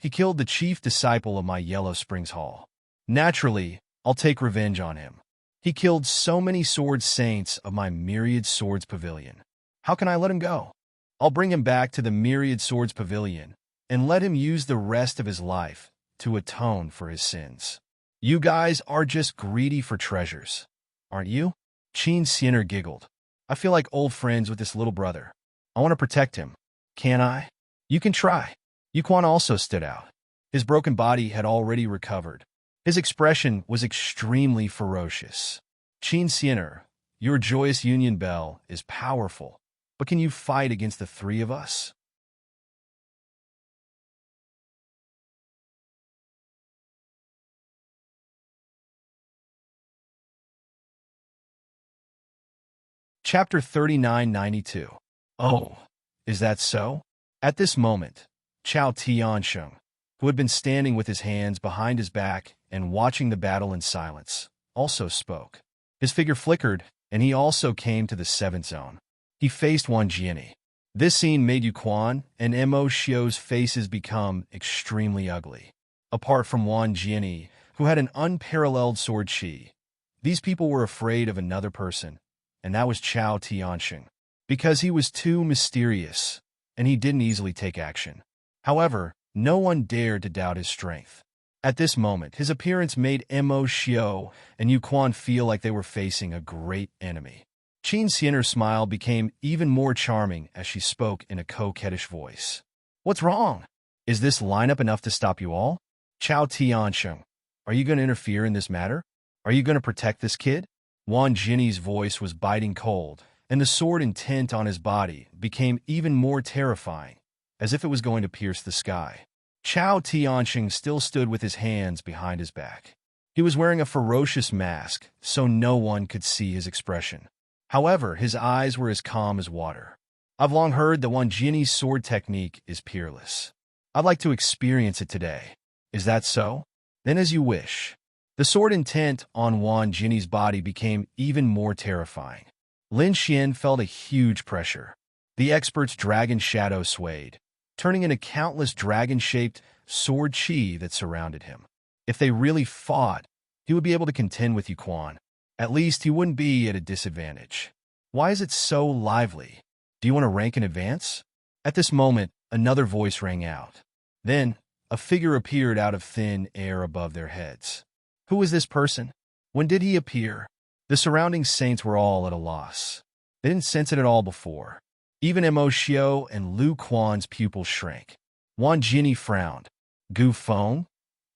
He killed the chief disciple of my Yellow Springs Hall. Naturally, I'll take revenge on him. He killed so many sword saints of my Myriad Swords Pavilion. How can I let him go? I'll bring him back to the Myriad Swords Pavilion and let him use the rest of his life to atone for his sins. You guys are just greedy for treasures, aren't you? Qin Xianer giggled. I feel like old friends with this little brother. I want to protect him. Can I? You can try. Yuquan also stood out. His broken body had already recovered. His expression was extremely ferocious. Qin Xianer, your joyous union bell is powerful, but can you fight against the three of us? Chapter 3992. Oh, is that so? At this moment, Chao Tiansheng, who had been standing with his hands behind his back and watching the battle in silence, also spoke. His figure flickered, and he also came to the 7th zone. He faced Wan Jiani. This scene made Yuquan and Mo Xiao's faces become extremely ugly. Apart from Wan Jiani, who had an unparalleled sword chi, these people were afraid of another person, and that was Chao Tiansheng, because he was too mysterious, and he didn't easily take action. However, no one dared to doubt his strength. At this moment, his appearance made Mo Xiao and Yuquan feel like they were facing a great enemy. Qin Xianer's smile became even more charming as she spoke in a coquettish voice. What's wrong? Is this lineup enough to stop you all? Chao Tiansheng, are you going to interfere in this matter? Are you going to protect this kid? Wan Jinni's voice was biting cold, and the sword intent on his body became even more terrifying, as if it was going to pierce the sky. Chao Tiansheng still stood with his hands behind his back. He was wearing a ferocious mask, so no one could see his expression. However, his eyes were as calm as water. I've long heard that Wan Jinni's sword technique is peerless. I'd like to experience it today. Is that so? Then as you wish. The sword intent on Wan Jinni's body became even more terrifying. Lin Xian felt a huge pressure. The expert's dragon shadow swayed, turning into countless dragon-shaped sword chi that surrounded him. If they really fought, he would be able to contend with Yuquan. At least he wouldn't be at a disadvantage. Why is it so lively? Do you want to rank in advance? At this moment, another voice rang out. Then, a figure appeared out of thin air above their heads. Who was this person? When did he appear? The surrounding saints were all at a loss. They didn't sense it at all before. Even Mo Xiao and Lu Quan's pupils shrank. Wan Jinni frowned. Gu Feng?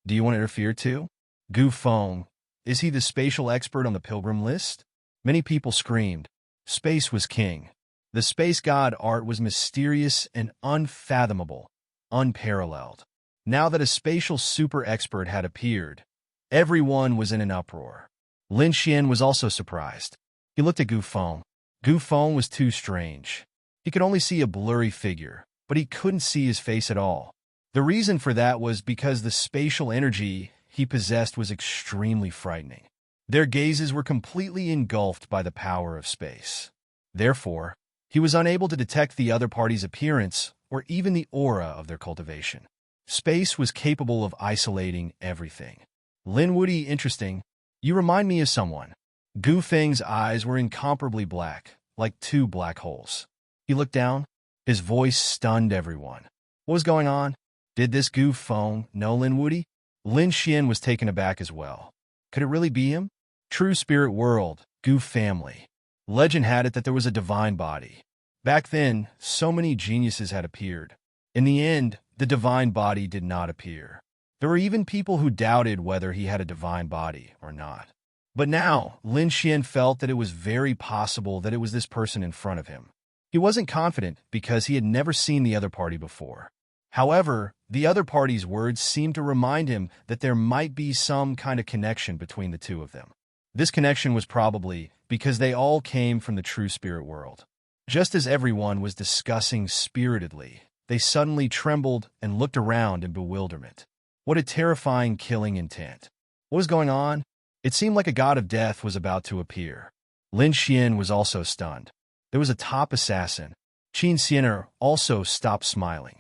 Do you want to interfere too? Gu Feng, is he the spatial expert on the pilgrim list? Many people screamed. Space was king. The space god art was mysterious and unfathomable, unparalleled. Now that a spatial super expert had appeared, everyone was in an uproar. Lin Xian was also surprised. He looked at Gu Feng. Gu Feng was too strange. He could only see a blurry figure, but he couldn't see his face at all. The reason for that was because the spatial energy he possessed was extremely frightening. Their gazes were completely engulfed by the power of space. Therefore, he was unable to detect the other party's appearance or even the aura of their cultivation. Space was capable of isolating everything. Lin Woody, interesting. You remind me of someone. Gu Feng's eyes were incomparably black, like two black holes. He looked down. His voice stunned everyone. What was going on? Did this Gu Feng know Lin Woody? Lin Xian was taken aback as well. Could it really be him? True spirit world, Gu family. Legend had it that there was a divine body. Back then, so many geniuses had appeared. In the end, the divine body did not appear. There were even people who doubted whether he had a divine body or not. But now, Lin Xian felt that it was very possible that it was this person in front of him. He wasn't confident because he had never seen the other party before. However, the other party's words seemed to remind him that there might be some kind of connection between the two of them. This connection was probably because they all came from the true spirit world. Just as everyone was discussing spiritedly, they suddenly trembled and looked around in bewilderment. What a terrifying killing intent. What was going on? It seemed like a god of death was about to appear. Lin Xian was also stunned. There was a top assassin. Qin Xiener also stopped smiling.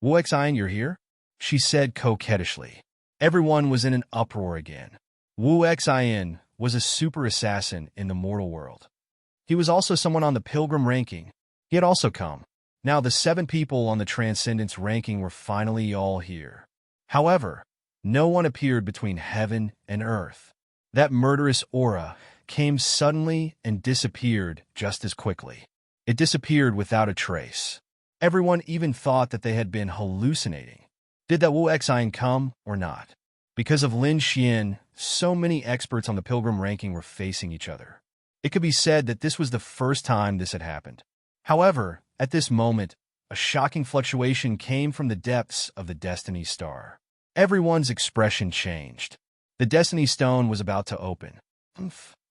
Wu Xian, you're here? She said coquettishly. Everyone was in an uproar again. Wu Xian was a super assassin in the mortal world. He was also someone on the pilgrim ranking. He had also come. Now the 7 people on the transcendence ranking were finally all here. However, no one appeared between heaven and earth. That murderous aura came suddenly and disappeared just as quickly. It disappeared without a trace. Everyone even thought that they had been hallucinating. Did that Wu Xian come or not? Because of Lin Xian, so many experts on the pilgrim ranking were facing each other. It could be said that this was the first time this had happened. However, at this moment, a shocking fluctuation came from the depths of the Destiny Star. Everyone's expression changed. The Destiny Stone was about to open.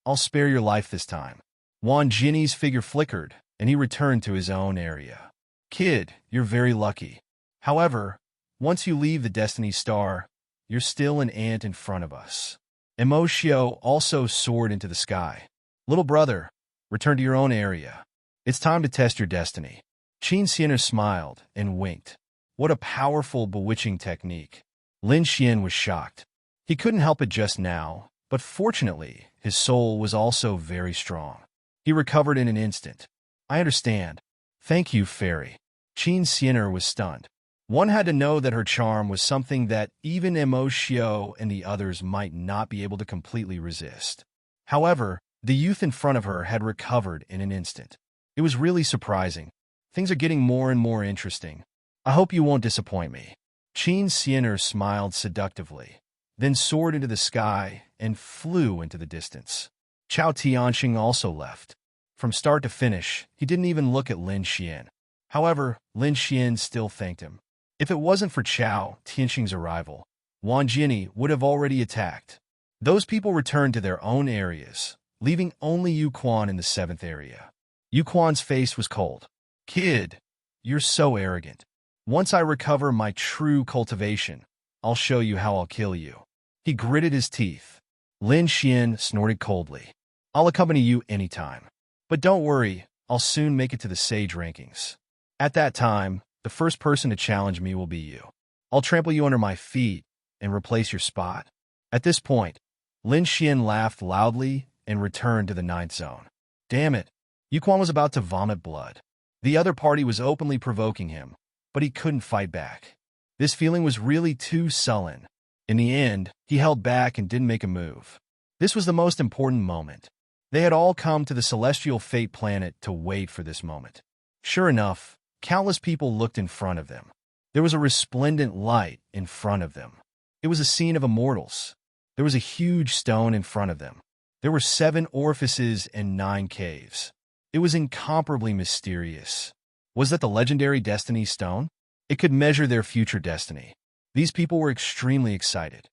I'll spare your life this time. Wan Jinny's figure flickered, and he returned to his own area. Kid, you're very lucky. However, once you leave the Destiny Star, you're still an ant in front of us. Emoshio also soared into the sky. Little brother, return to your own area. It's time to test your destiny. Qin Xiener smiled and winked. What a powerful, bewitching technique. Lin Xian was shocked. He couldn't help it just now, but fortunately, his soul was also very strong. He recovered in an instant. I understand. Thank you, fairy. Qin Xiener was stunned. One had to know that her charm was something that even Emoshio and the others might not be able to completely resist. However, the youth in front of her had recovered in an instant. It was really surprising. Things are getting more and more interesting. I hope you won't disappoint me. Qin Xiener smiled seductively, then soared into the sky and flew into the distance. Chao Tianxing also left. From start to finish, he didn't even look at Lin Xian. However, Lin Xian still thanked him. If it wasn't for Chao Tianxing's arrival, Wan Jinny would have already attacked. Those people returned to their own areas, leaving only Yu Quan in the 7th area. Yu Quan's face was cold. Kid, you're so arrogant. Once I recover my true cultivation, I'll show you how I'll kill you. He gritted his teeth. Lin Xian snorted coldly. I'll accompany you anytime. But don't worry, I'll soon make it to the Sage rankings. At that time, the first person to challenge me will be you. I'll trample you under my feet and replace your spot. At this point, Lin Xian laughed loudly and returned to the 9th zone. Damn it, Yu Quan was about to vomit blood. The other party was openly provoking him, but he couldn't fight back. This feeling was really too sullen. In the end, he held back and didn't make a move. This was the most important moment. They had all come to the celestial fate planet to wait for this moment. Sure enough, countless people looked in front of them. There was a resplendent light in front of them. It was a scene of immortals. There was a huge stone in front of them. There were 7 orifices and 9 caves. It was incomparably mysterious. Was that the legendary Destiny Stone? It could measure their future destiny. These people were extremely excited.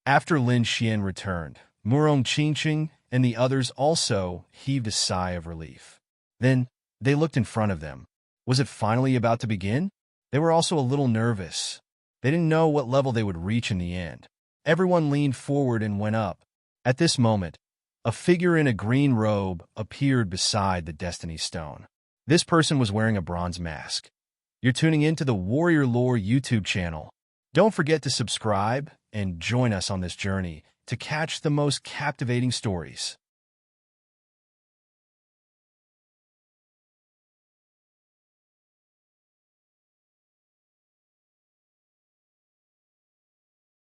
After Lin Xian returned, Murong Qingqing and the others also heaved a sigh of relief. Then, they looked in front of them. Was it finally about to begin? They were also a little nervous. They didn't know what level they would reach in the end. Everyone leaned forward and went up. At this moment, a figure in a green robe appeared beside the Destiny Stone. This person was wearing a bronze mask. You're tuning into the Warrior Lore YouTube channel. Don't forget to subscribe and join us on this journey to catch the most captivating stories.